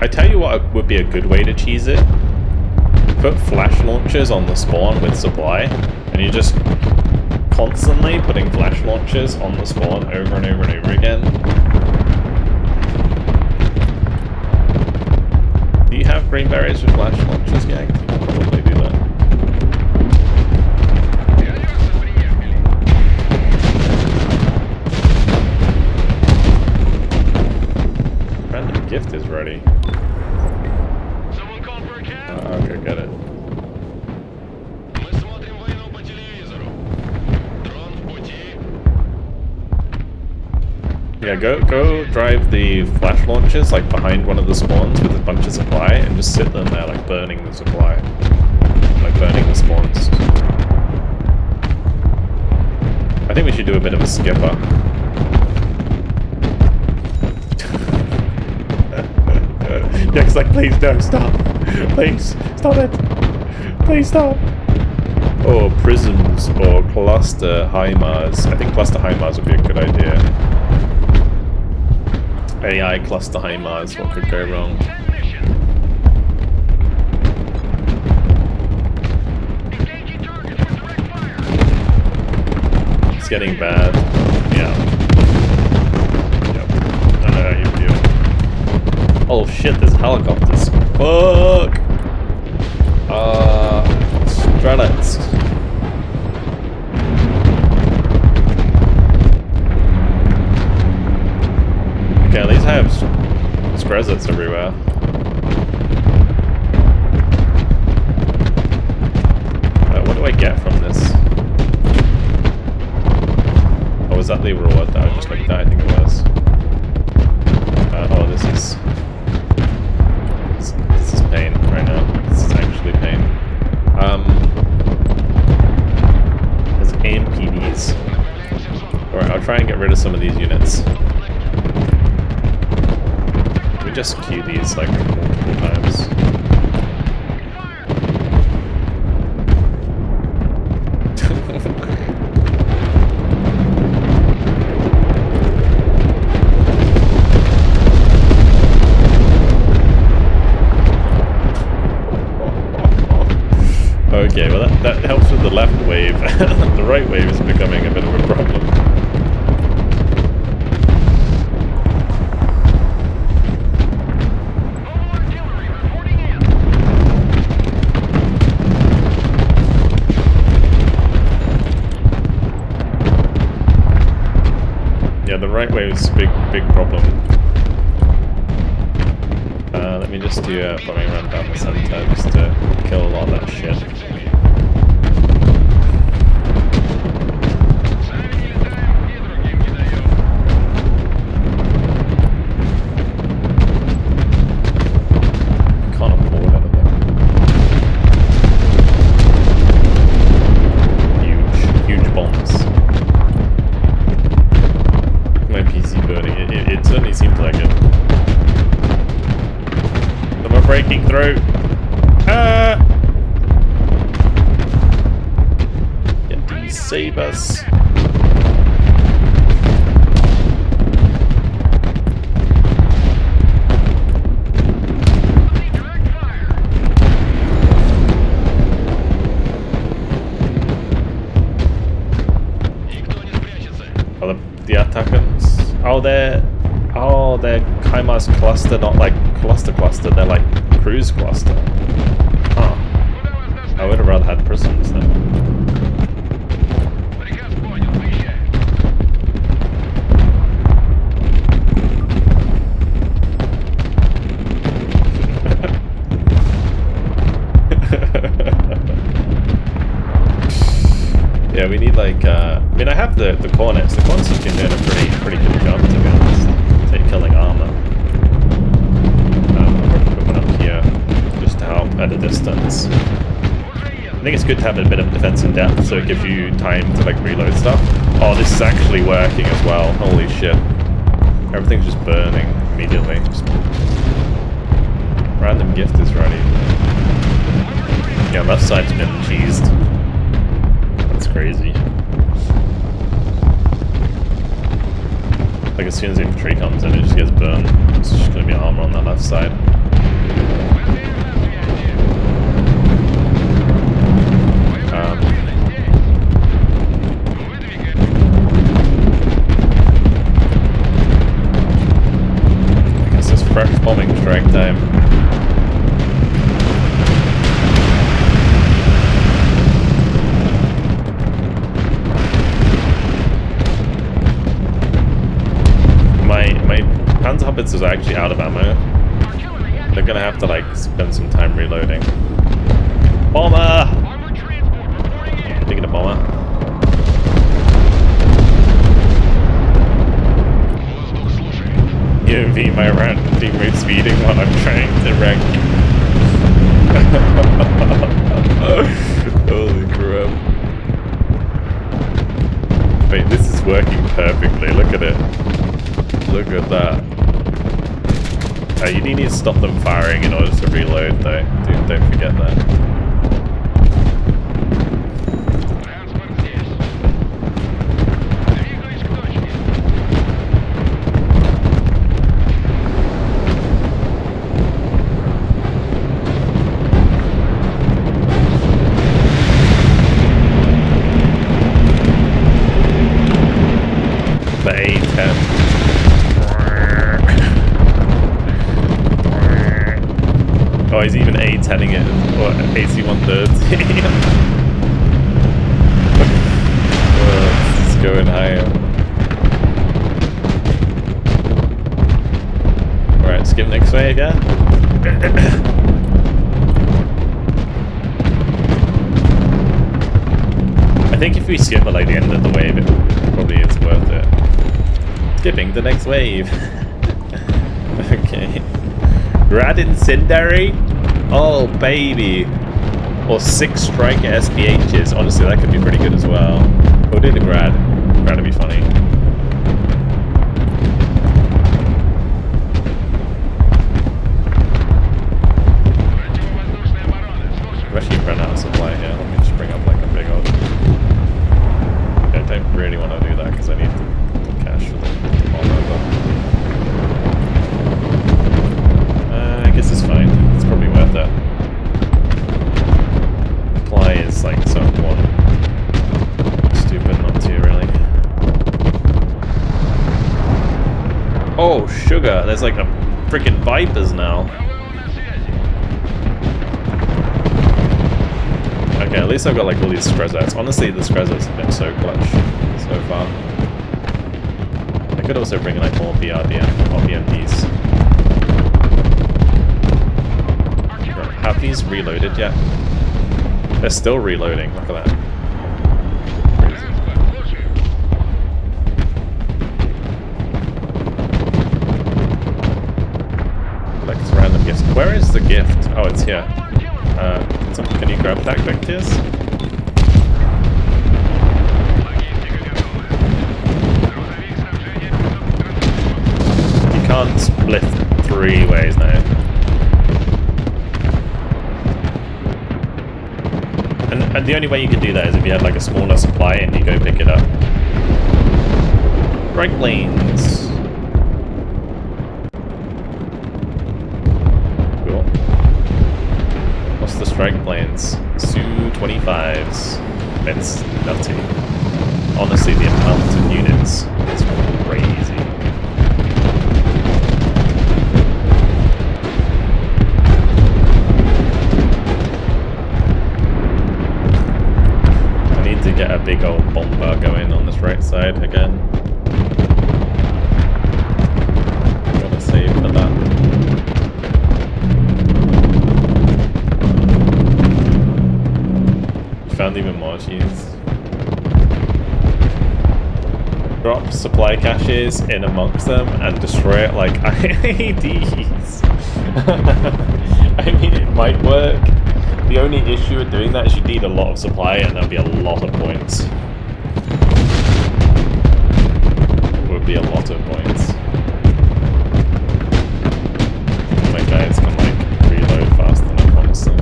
I tell you what would be a good way to cheese it. Put flash launchers on the spawn with supply, and you just constantly putting flash launchers on the spawn over and over and over again. Do you have green berries with flash launchers, gang? You can probably do that. Колеса приехали. Yeah, go drive the flash launchers like behind one of the spawns with a bunch of supply and just sit them there like burning the supply. Like burning the spawns. I think we should do a bit of a skipper. Yeah, it's like, please don't stop. Please, stop it. Please stop. Or prisms or cluster HIMARS. I think cluster HIMARS would be a good idea. AI cluster HIMARS, what could go wrong? It's getting bad. Yeah. Yep. I know how you feel. Oh shit, there's helicopters. Fuck! Strelets. Okay, at least I have Skrezets everywhere. What do I get from this? Oh, was that the reward that I just looked at? I think it was. Oh, this is pain right now. This is actually pain. There's AMPDs. Alright, I'll try and get rid of some of these units. We just queue these like multiple times. Okay, well that helps with the left wave. The right wave is becoming a bit of a problem. Yeah, the right wave is a big problem. Let me just do a bombing run down the center just to kill a lot of that shit. Can't afford it. Huge bombs. My PC burning. It certainly seems like it. We're breaking through. Get these sabers. Oh, the attackers. Oh, they're HIMARS cluster, not like cluster. They're like cruise cluster. Huh. I would have rather had prisms then. Yeah, we need like I mean, I have the cornets. The cornets have been doing a pretty good job, to be honest. Take killing armor. I'll probably put one up here just to help at a distance. I think it's good to have a bit of defense in depth, so it gives you time to like reload stuff. Oh, this is actually working as well. Holy shit! Everything's just burning immediately. Just random gift is ready. Yeah, left side's been cheesed. That's crazy. Like as soon as the infantry comes in, it just gets burned. It's just going to be armor on that left side. I guess it's fresh bombing strike time. My Panzerhaubitze is actually out of ammo. They're gonna have to like spend some time reloading. Bomber! Taking a bomber. POV my random teammate speeding while I'm trying to rank. Holy crap. Wait, this is working perfectly. Look at it. Look at that. You need to stop them firing in order to reload though. Don't forget that. The A10. Oh, he's even A10ing it, or AC-130. Oh, it's going higher. Alright, skip next wave, yeah? I think if we skip at like the end of the wave, it probably is worth it. Skipping the next wave. Okay. Rad Incendiary? Oh, baby. Or 6 Striker SPHs. Honestly, that could be pretty good as well. We'll do the Grad. Grad would be funny. I've actually run out of supply here. Let me just bring up like a big old... I don't really want to do that because I need the cash for the bomber, but... I guess it's fine. It's probably worth it. Supply is like so important. Stupid not to, really. Oh, sugar! There's like a freaking Vipers now. Okay, at least I've got like all these Skrezats. Honestly, the Skrezats have been so clutch so far. I could also bring like more BRDM or BMPs. Have these reloaded yet? They're still reloading, look at that. Crazy. Like it's random gifts. Where is the gift? Oh, it's here. Can you grab tactic tiers? You can't split 3 ways now. And the only way you could do that is if you had like a smaller supply and you go pick it up. Right lanes. Cool. What's the strike planes? Su-25s. That's nutty. Honestly, the amount of units is crazy. To get a big old bomber going on this right side again. Gotta save for that. Found even more cheese. Drop supply caches in amongst them and destroy it like IEDs. I mean, it might work. The only issue with doing that is you need a lot of supply and that'll be a lot of points. It would be a lot of points. My guys can like reload fast enough, honestly.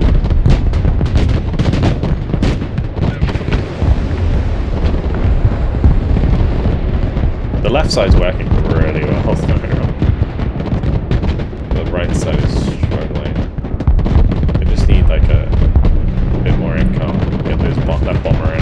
The left side's working really well. The right side is struggling. I just need like a bit more income. Get that bomber in.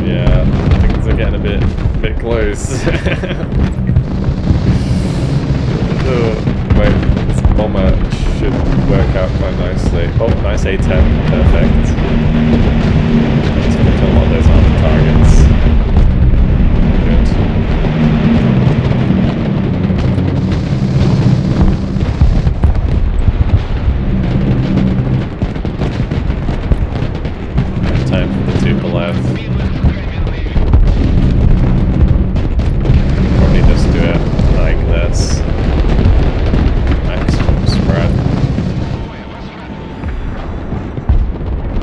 Yeah, things are getting a bit close. Wait, this bomber should work out quite nicely. Oh, nice A10, perfect. Let's kill all those armored targets. Good. Time for the two below. Probably just do it like this. Maximum spread.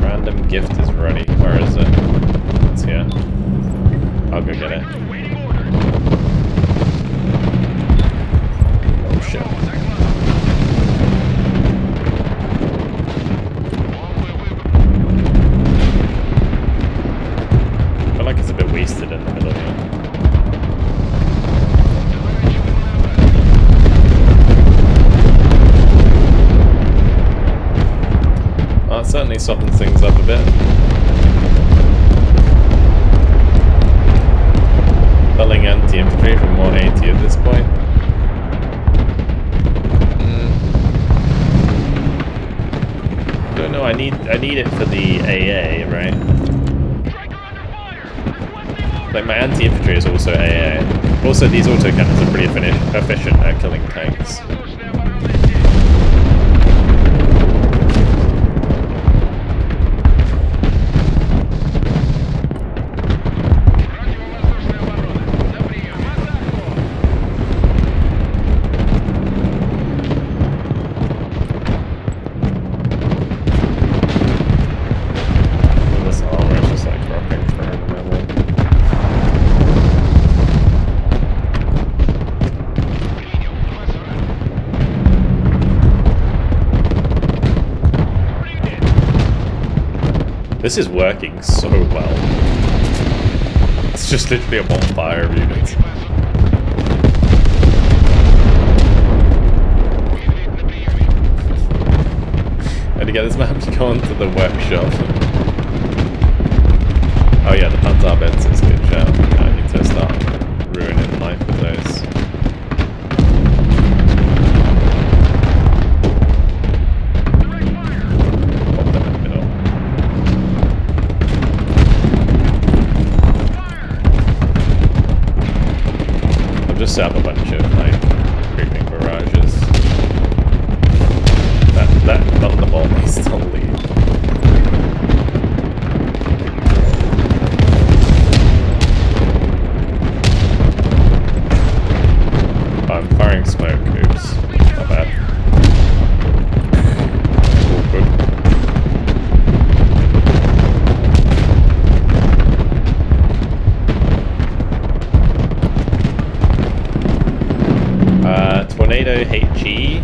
Random gift is ready. Where is it? It's here. I'll go get it. Oh shit. I feel like it's a bit wasted in the middle here. That certainly softens things up a bit. Felling anti-infantry from 180 at this point. Don't know. I need it for the AA, right? Like my anti-infantry is also AA. Also, these autocannons are pretty efficient at killing tanks. This armor is just like rocking for a moment. This is working so well. It's just literally a bonfire of units. And to get this map to go onto the workshop. Oh yeah, the Panzer beds is a good shout. I need to start ruining life with those. Pop them in the middle. I've just set up a bunch of like creeping barrages. That not the ball may still lead. I'm firing smoke. Oops. Not bad. All good. Tornado HE.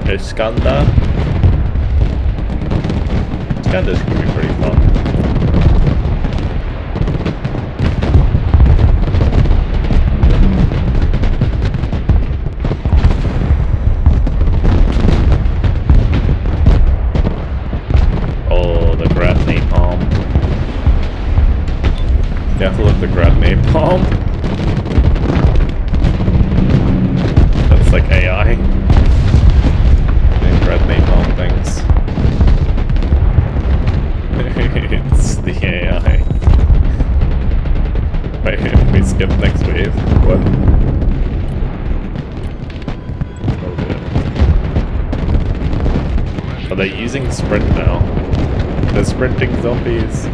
Iskander. Iskander's gonna be pretty fun. Oh, the grad napalm. Careful of the grad napalm. That's like AI. Grad napalm things. It's the AI. Wait, we skip next wave? What? Oh good. Are they using sprint now? They're sprinting zombies.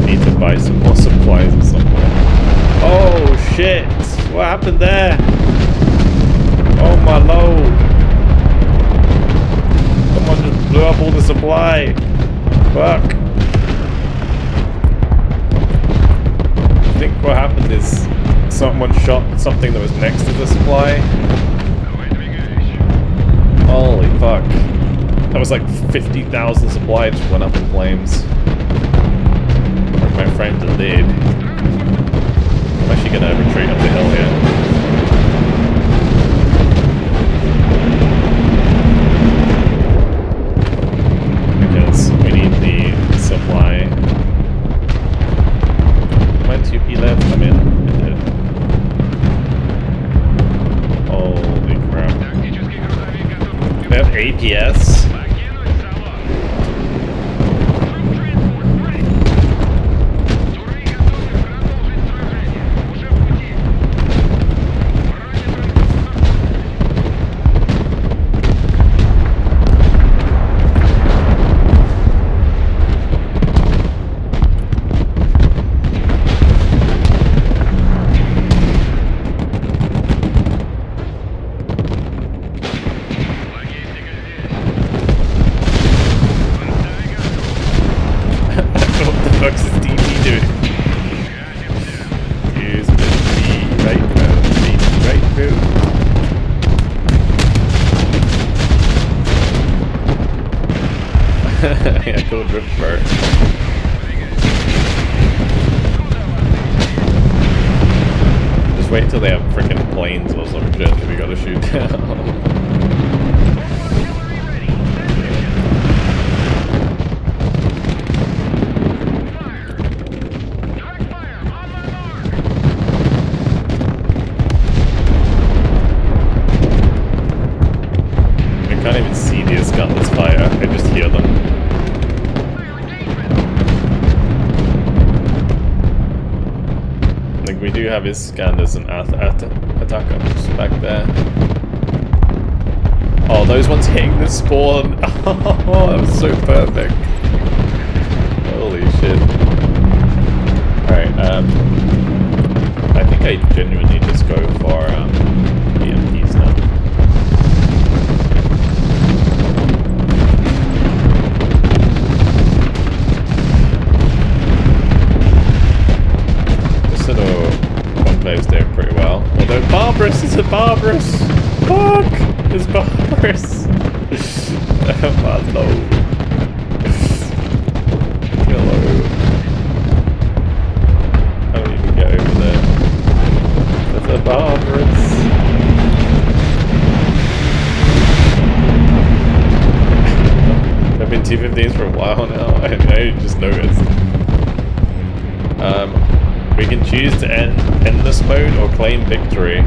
Need to buy some more supplies or something. Oh shit! What happened there? Oh my lord! Someone just blew up all the supply. Fuck! I think what happened is someone shot something that was next to the supply. Holy fuck! That was like 50,000 supply just went up in flames. My friend indeed. I'm actually gonna retreat up the hill here. Because we need the supply. APS. Покинуть салон. Транспорт, ready. Туры готовы продолжить сражение. Уже в пути. Логистика здесь. Фронтовик готов. What the fuck's this DP doing? Use the D right mode. D right mode. Yeah, cool drift. Just wait till they have freaking planes or some shit that we gotta shoot down. Artillery ready. Fire. Direct fire. On my mark. I can't even see the Iskanders fire, I just hear them. Fire engagement. Like, we do have Iskanders and attackers back there. Oh, those ones hitting the spawn! Oh, that was so perfect. Holy shit. Alright, I think I genuinely just go for EMPs now. This little conclave's doing pretty well. Although Barbarous is a Barbarous! Fuck! It's Barbarous! Hello. Hello. I don't even get over there. There's a Barbarous. I've been 215s for a while now. I just noticed. We can choose to end this mode or claim victory. I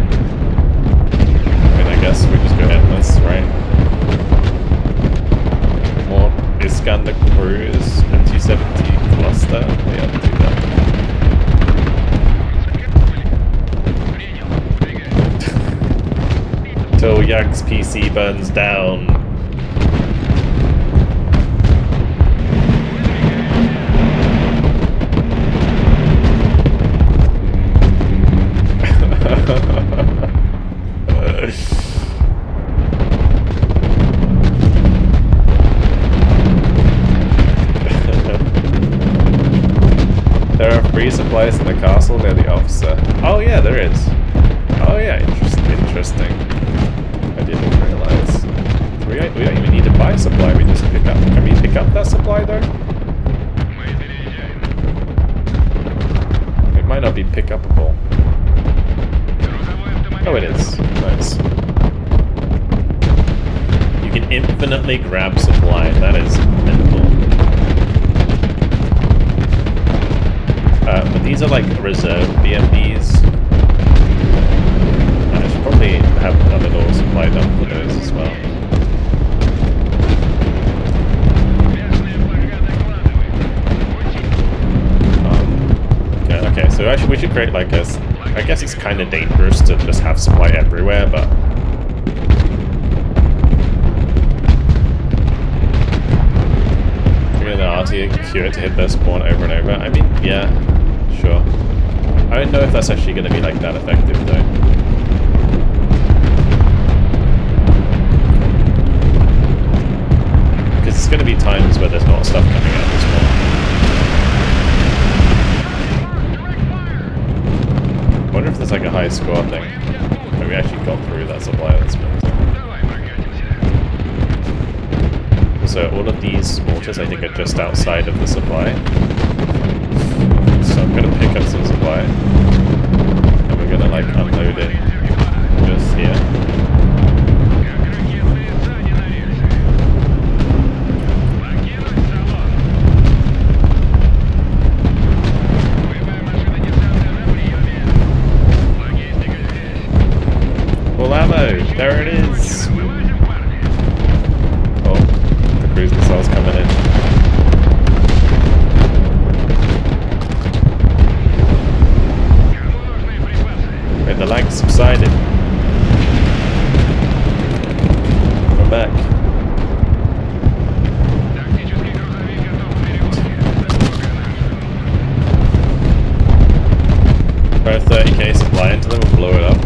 mean, I guess we just go endless, right? More Iskander Cruise and 270 cluster. Yeah, I'll do that. Till Yag's PC burns down. There are free supplies in the castle near the officer. Oh yeah, there is. Oh yeah, interesting. I didn't realize. We don't even need to buy supply, we just pick up. Can we pick up that supply though? It might not be pick upable. Oh, it is. Nice. You can infinitely grab supply. That is mental. But these are like reserve BMBs. I should probably have another little supply dump for those as well. Yeah, okay, so actually we should create like a... I guess it's kind of dangerous to just have supply everywhere, but... We're gonna RTQ it to hit their spawn over and over. I mean, yeah, sure. I don't know if that's actually gonna be like that effective though. Because it's gonna be times where there's not stuff coming out as well. I wonder if there's like a high score thing. Have we actually got through that supply that's been... So all of these mortars I think are just outside of the supply. So I'm gonna pick up some supply. And we're gonna like unload it just here. Full ammo, there it is. 30k supply into them and blow it up?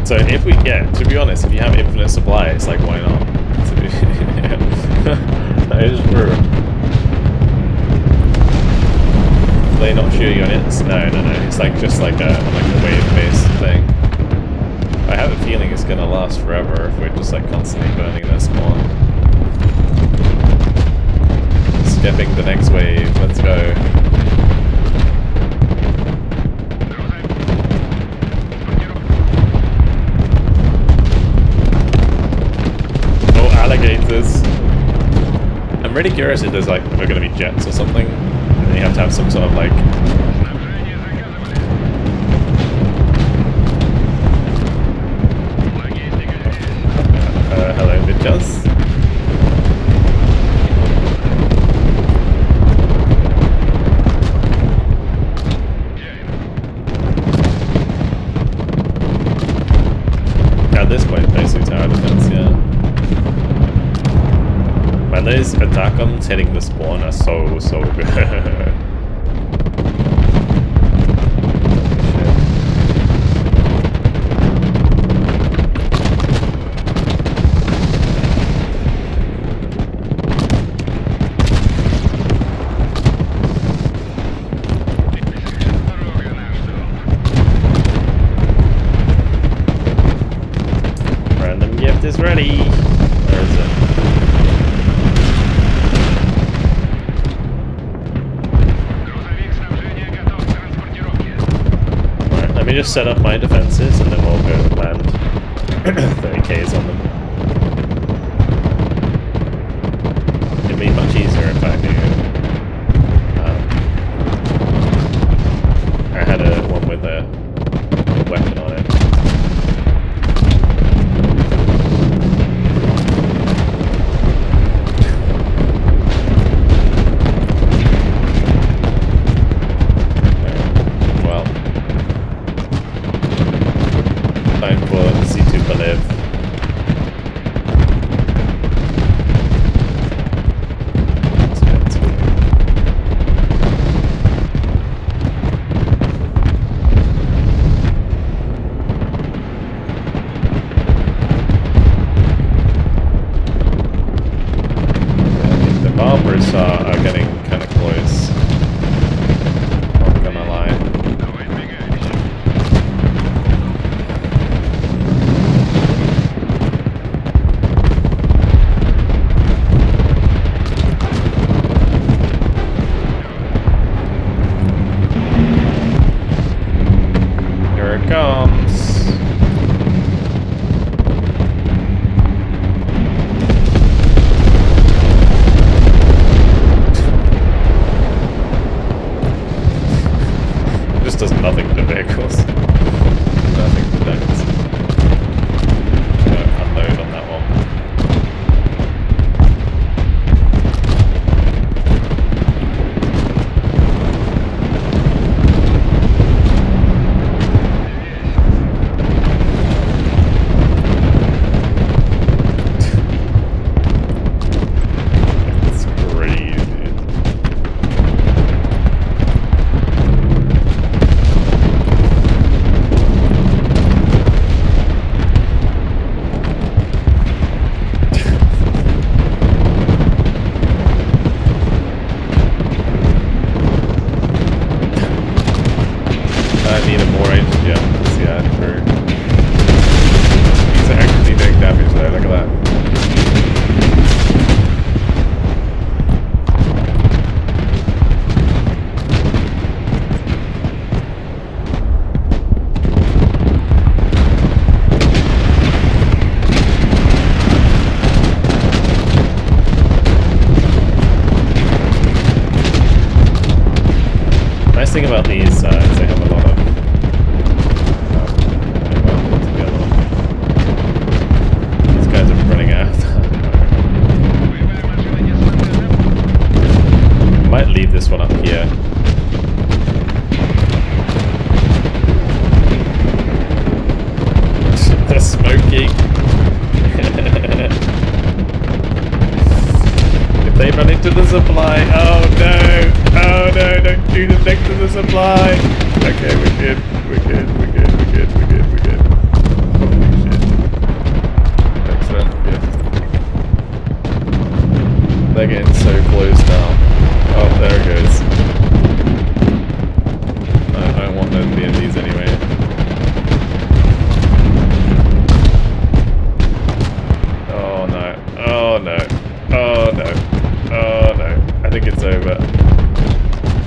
So if we, yeah, to be honest, if you have infinite supply, it's like, why not? That is true. Do they not shoot units? No. It's like just like a wave-based thing. I have a feeling it's gonna last forever if we're just like constantly burning their spawn. Skipping the next wave. Let's go. Alligators. I'm really curious if there's like, we're gonna be jets or something, and then you have to have some sort of like... hello bitches. At this point, basically tower defense, yeah. Man, those attack-ons hitting the spawn are so good. Random gift is ready. Where is it? Let me just set up my defenses and then we'll go land 30k's on them. It'd be much easier if I knew. I had one with a weapon on it. Time for C2 to live. The barbers are getting kind of close. Not gonna lie. Here it comes. Just does nothing to vehicles. Nothing to tanks. Unload on that one. It's crazy. I need a more range, yeah, true. He's actually doing damage though, look at that. Nice thing about these is they have a lot of together. These guys are running out. Might leave this one up here. They're smoking. If they run into the supply, oh no! Oh Oh no, don't do the next to the supply. Okay, we're good. We're good. We're good. We're good. We're good. We're good. Holy shit. Excellent. Good. They're getting so close now. Oh, there it goes. I don't want them being these anyway. Oh no. Oh no. Oh no. Oh no. I think it's over.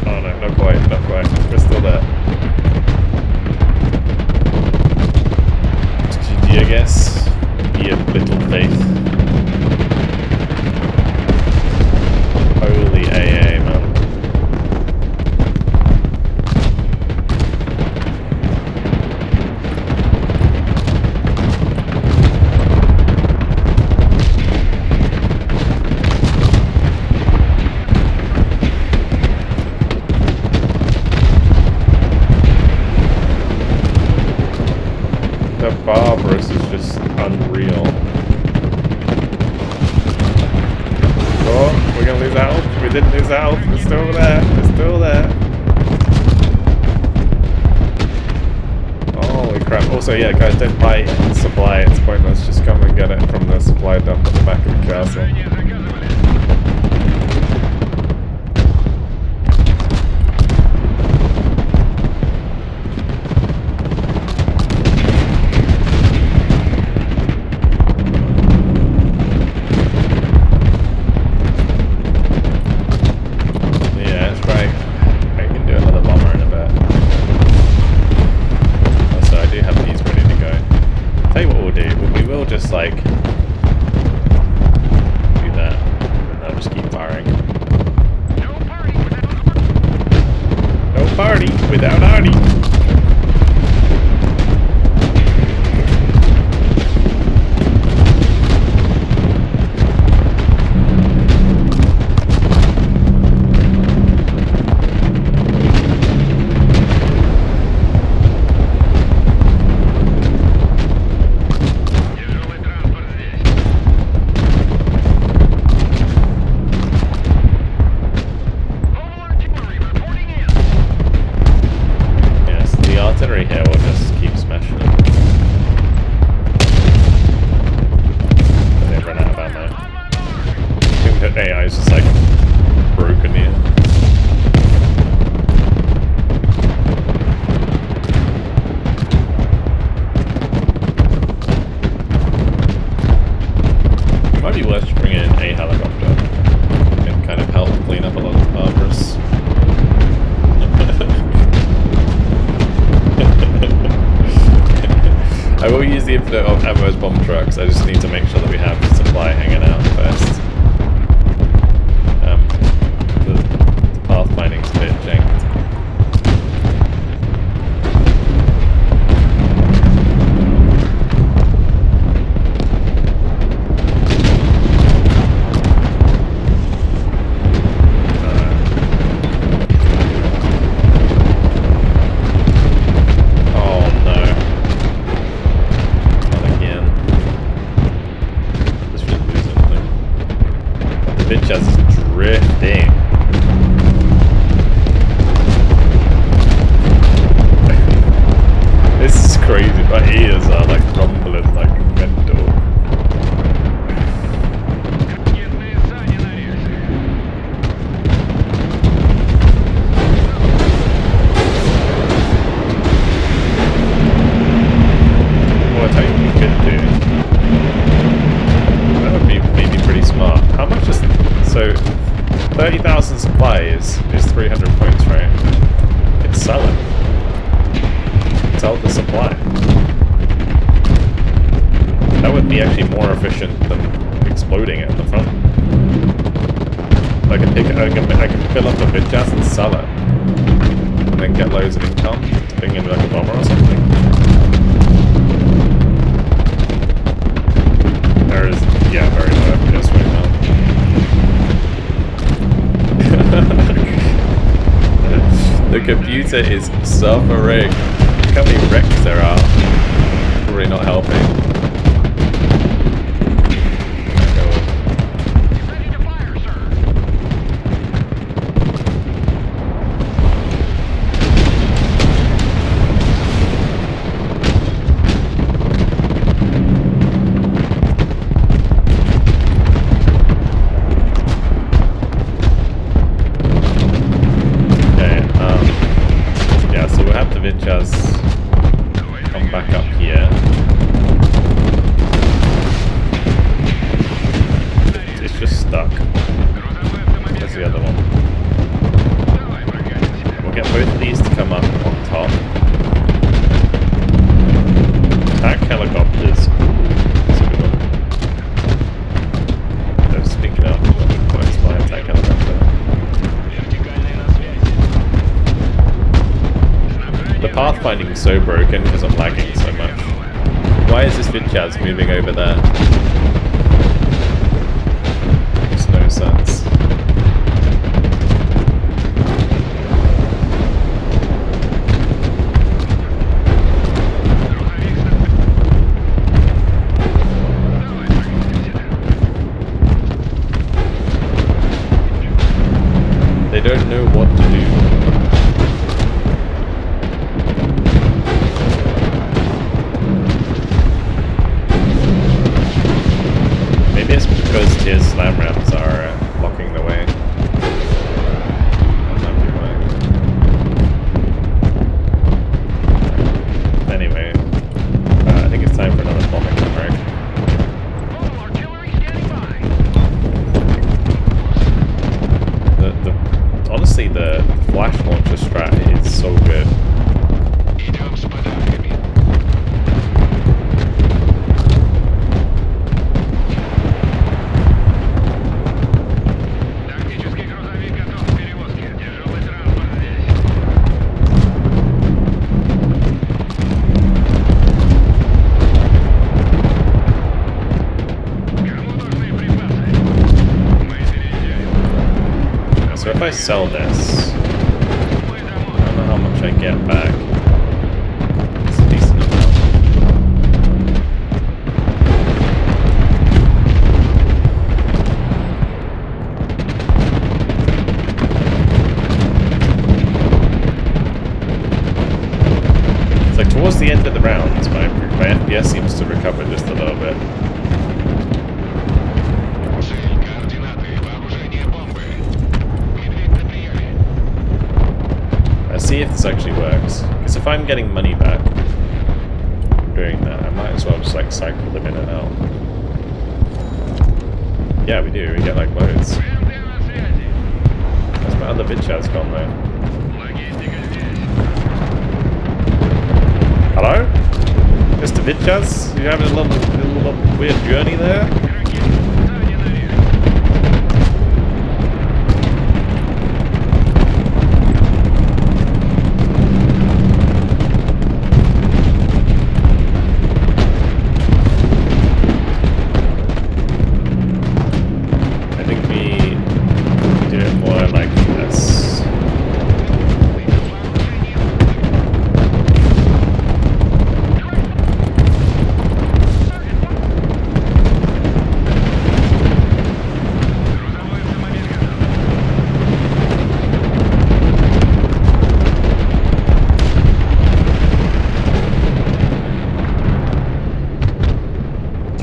Oh no, not quite, not quite. We're still there. GG, I guess. Be of little faith. Holy AA, man. The Barbarous is just unreal. Oh, we're gonna lose health. We didn't lose health. We're still there. We're still there. Holy crap. Also, yeah, guys, don't buy supply. It's pointless. Just come and get it from the supply dump at the back of the castle. Like do that, and I'll just keep firing. No party without Artie. Here we'll just keep smashing them. But they run out of ammo. I think the AI is just like broken here. It might be worth bringing in a helicopter and kind of help clean up a lot of Barbarous. I will use the infinite of ammo's bomb trucks. I just need to make sure that we have supply hanging out first. The pathfinding's a bit janked. Bitch is drifting. This is crazy. My ears are like rumbling like mental. Well, I tell you what we could do. That would be maybe pretty smart. How much is so 30,000 supply is 300 points, right? It's sell it. Sell the supply. That would be actually more efficient than exploding it at the front. I can fill up a bitch and sell it, and then get loads of income to bring in like a bomber or something. There is, yeah, very low FPS right now. The computer is suffering. Look how many wrecks there are. Probably not helping. Where's the other one? We'll get both of these to come up on top. Attack helicopters. That's a good one. Oh, speaking of, where's my attack helicopter? The pathfinding is so broken because I'm lagging so much. Why is this Vidchaz moving over there? Makes no sense. They don't know what to do. Maybe it's because his slam rams are blocking the way. That might be why. Anyway, I think it's time for another bombing break. All artillery standing by. Honestly, the flash launcher strat is so good. Идем с подарками. Тактический грузовик готов к перевозке. Тяжелый транспорт здесь. Кому нужны припасы? Мы переезжаем. So if I sell this, Мы I домой. don't know how much I get back. It's a decent amount. It's like towards the end of the rounds, my FPS seems to recover just a little bit. Цель, координаты, вооружение бомбы. Медведь на приеме. Let's see if this actually works. Because if I'm getting money back from doing that, I might as well just like cycle them in and out. Yeah, we do. We get like loads. МТ на связи. Where's my other Vidchaz gone though? Логистика здесь. Hello? Mr. Vidchaz? You having a little weird journey there? Ракеты. Сзади наверх. I think we do it more like this. Грузовой автомобиль готов.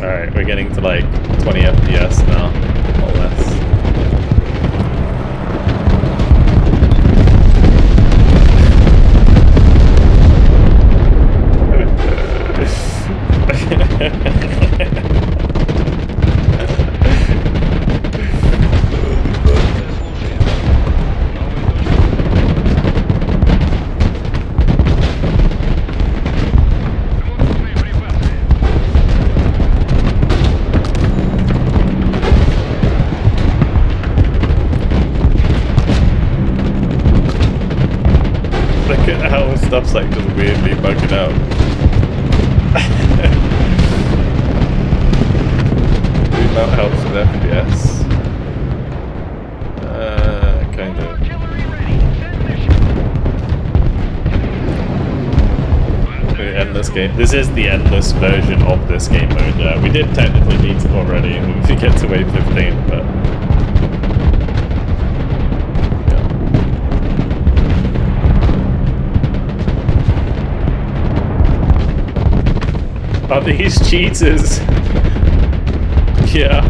Alright, we're getting to like 20 FPS now, or less. Кому нужны припасы? Look at how stuff's like just weirdly bugging out. The amount helps with FPS. Kind of. Artillery ready. Send mission. We end this game. This is the endless version of this game mode. We did technically beat it already if we get to wave 15, but. Yeah. Are these cheaters? Yeah.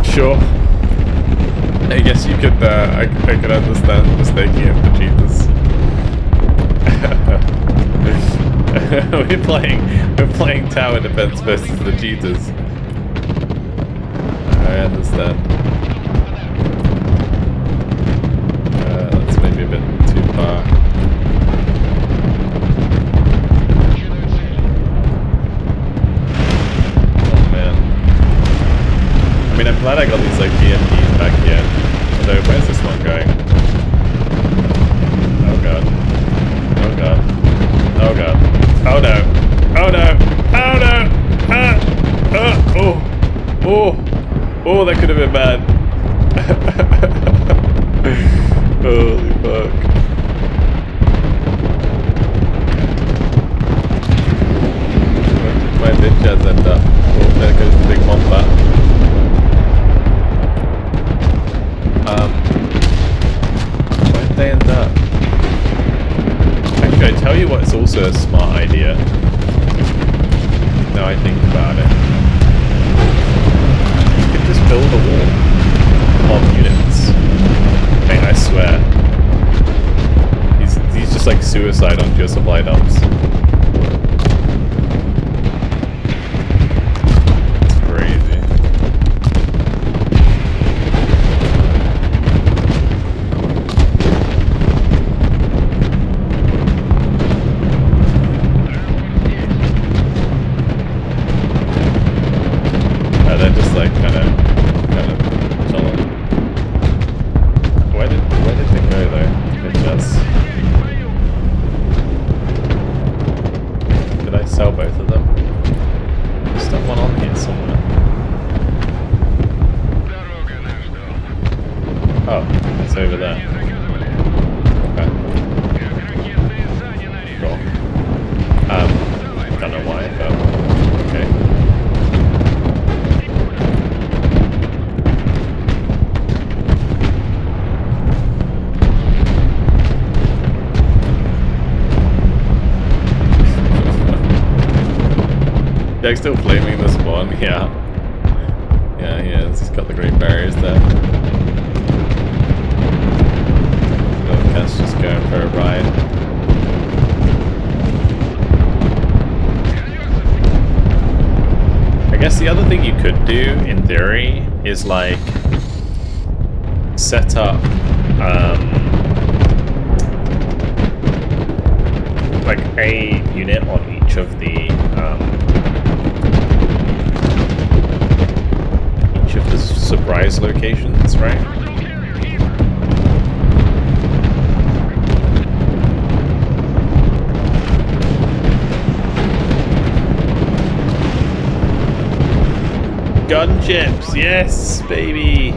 Sure. I guess you could. I could understand mistaking it for cheaters. We're playing tower defense versus the cheaters. I understand. back yet. Although, where's this one going? Oh god. Oh god. Oh god. Oh no. Oh no. Oh no. Oh. Oh. Oh, that could have been bad. Holy fuck. Where did Jazz end up? Oh, there goes the big wombat. Where did they end up? Actually, I tell you what, it's also a smart idea. Now I think about it. You could just build a wall of units. Mate, I swear. He's just like suicide onto your supply dumps. It's crazy. They're just like kind of chilling. Where did they go though? Did I sell both of them? There's still one on here somewhere. Oh, it's over there. Okay. Cool. Don't know why, but okay. Jack's still flaming the spawn, yeah. Yeah, he is. He's got the green barriers there. Little cat's just going for a ride. I guess the other thing you could do, in theory, is like set up like a unit on each of the surprise locations, right? Gunships, yes, baby.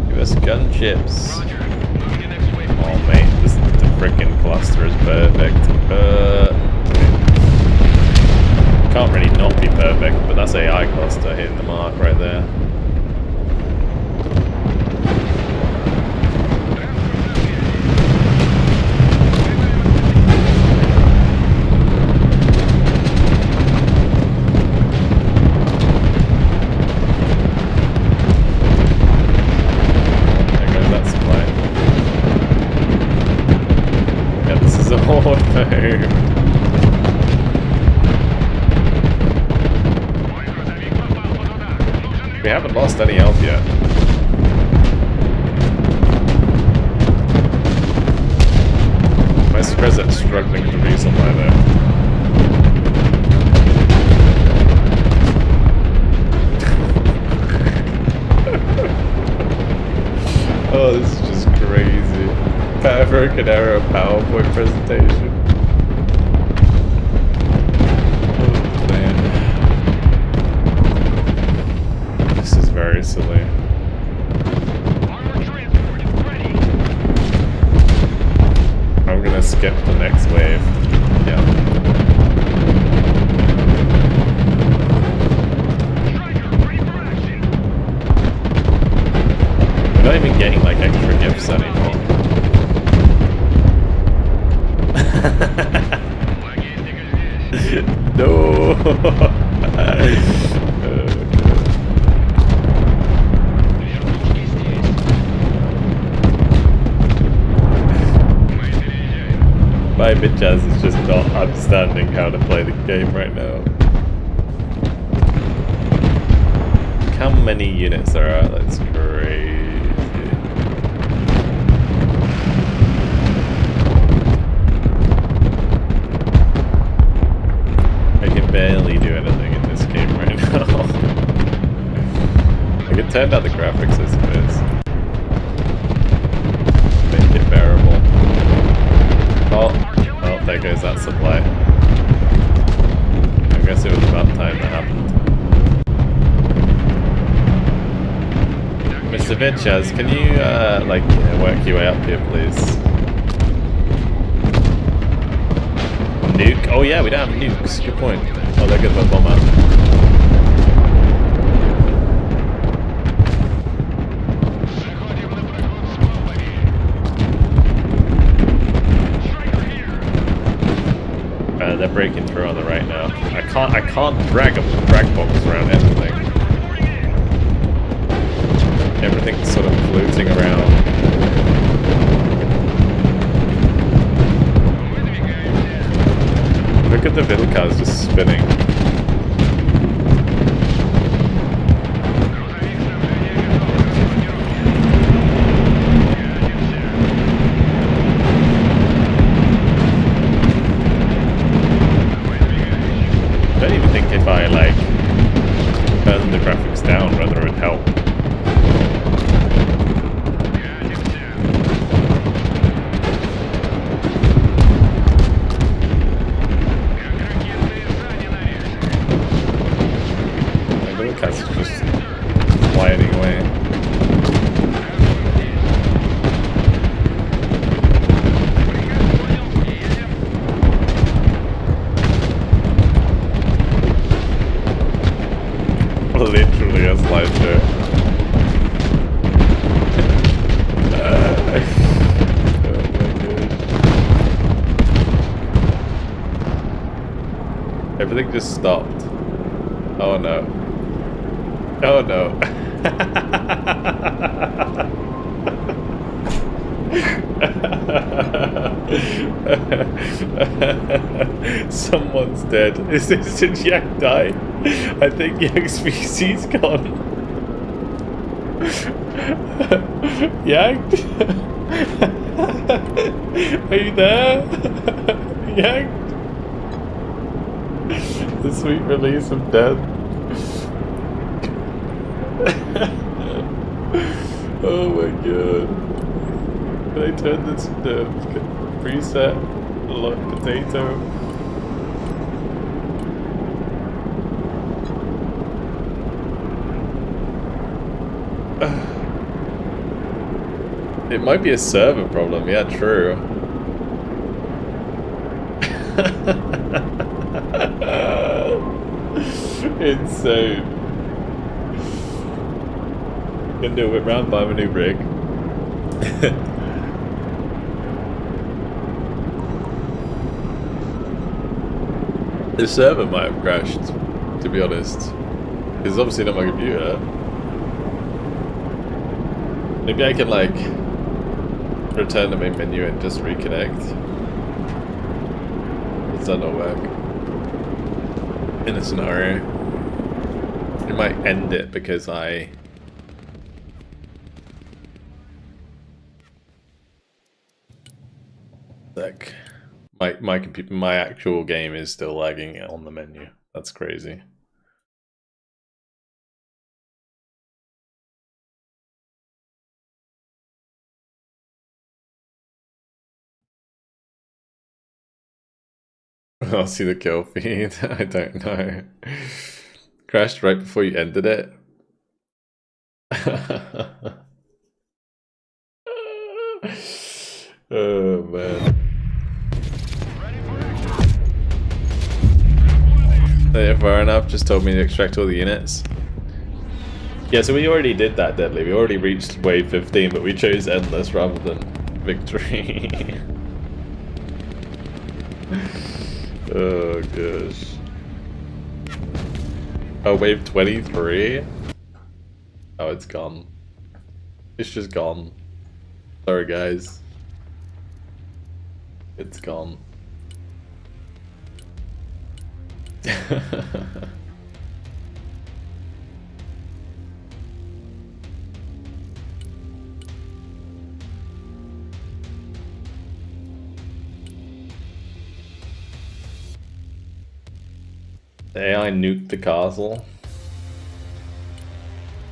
Give us gunships. Oh, mate, the frickin' cluster is perfect. Can't really not be perfect, but that's AI cluster hitting the mark right there. We haven't lost any health yet. My Sprezet's struggling to resupply there. Oh, this is just crazy. Broken Arrow PowerPoint presentation. Very silly. I'm gonna skip the next wave. Yeah. We're not even getting like extra gifts anymore. No. My bitch-ass is just not understanding how to play the game right now. Look how many units there are, that's crazy. I can barely do anything in this game right now. I can turn down the graphics, I suppose. Bitchaz, can you like work your way up here, please? Nuke? Oh yeah, we don't have nukes. Good point. Oh, they're good with a bomber. They're breaking through on the right now. I can't drag bombs around anything. Everything's sort of floating around. Look at the Vilcars just spinning. I don't even think if I like turn the graphics down whether it would help. It's just gliding away. Literally a slideshow. Oh my god. Everything just stopped. Oh no. Oh no. Someone's dead. Did Yak die? I think Yak's species gone. Yak? Are you there? Yak? The sweet release of death. Oh my god. Can I turn this to preset lock potato? It might be a server problem, yeah, true. Insane. Can do it round by my new rig. The server might have crashed, to be honest. It's obviously not my computer. Maybe I can like return the main menu and just reconnect. Does that not work? In a scenario. It might end it because I like my computer, my actual game is still lagging on the menu. That's crazy. I'll see the kill feed. I don't know. Crashed right before you ended it. Oh man. Yeah, far enough. Just told me to extract all the units. Yeah, so we already did that, Deadly. We already reached wave 15, but we chose endless rather than victory. Oh gosh. Oh, wave 23? Oh, it's gone. It's just gone. Sorry guys. It's gone. The AI nuked the castle.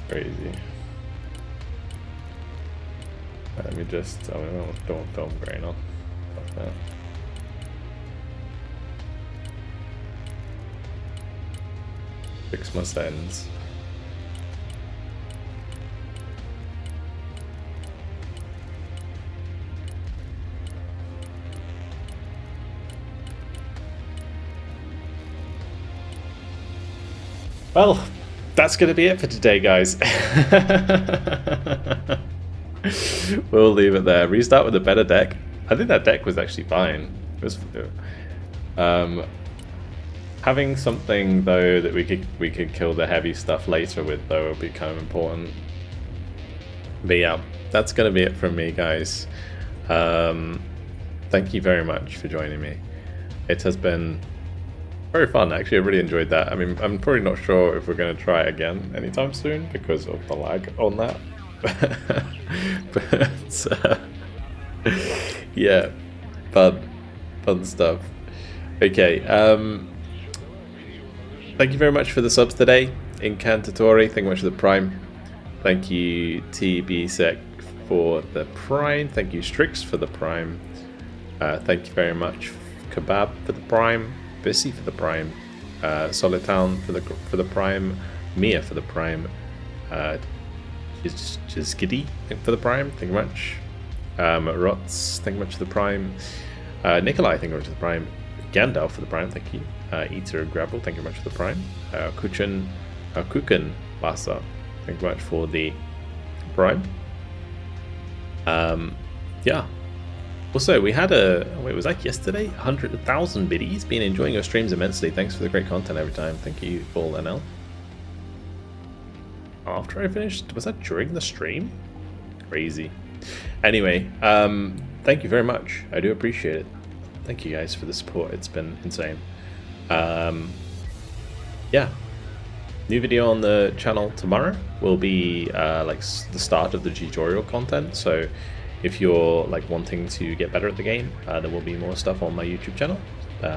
Crazy. Let me just, don't film grain on. Fuck that. Fix my settings. Well, that's going to be it for today, guys. We'll leave it there. Restart with a better deck. I think that deck was actually fine. It was, having something though that we could kill the heavy stuff later with though would be kind of important. But yeah, that's going to be it from me, guys. Thank you very much for joining me. It has been very fun, actually. I really enjoyed that. I mean, I'm probably not sure if we're going to try it again anytime soon because of the lag on that. But yeah, fun stuff. Okay, thank you very much for the subs today. Incantatori, thank you much for the Prime. Thank you TBSec for the Prime. Thank you Strix for the Prime. Thank you very much Kebab for the Prime. Bissy for the Prime. Solitown for the Prime. Mia for the Prime. Just Giddy for the Prime. Thank you much. Rots, thank you much for the Prime. Nikolai, thank you much for the Prime. Gandalf for the Prime, thank you. Eater Grapple, thank you much for the Prime. Kuchen Lassa, thank you much for the Prime. Yeah. Also, we had was that yesterday? 100,000 biddies. Been enjoying your streams immensely. Thanks for the great content every time. Thank you, Paul NL. After I finished, was that during the stream? Crazy. Anyway, thank you very much. I do appreciate it. Thank you guys for the support. It's been insane. Yeah. New video on the channel tomorrow will be like the start of the tutorial content. So if you're like wanting to get better at the game, there will be more stuff on my YouTube channel.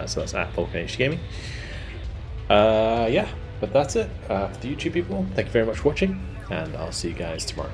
So that's at VulcanHDGaming. Yeah, but that's it for the YouTube people. Thank you very much for watching, and I'll see you guys tomorrow.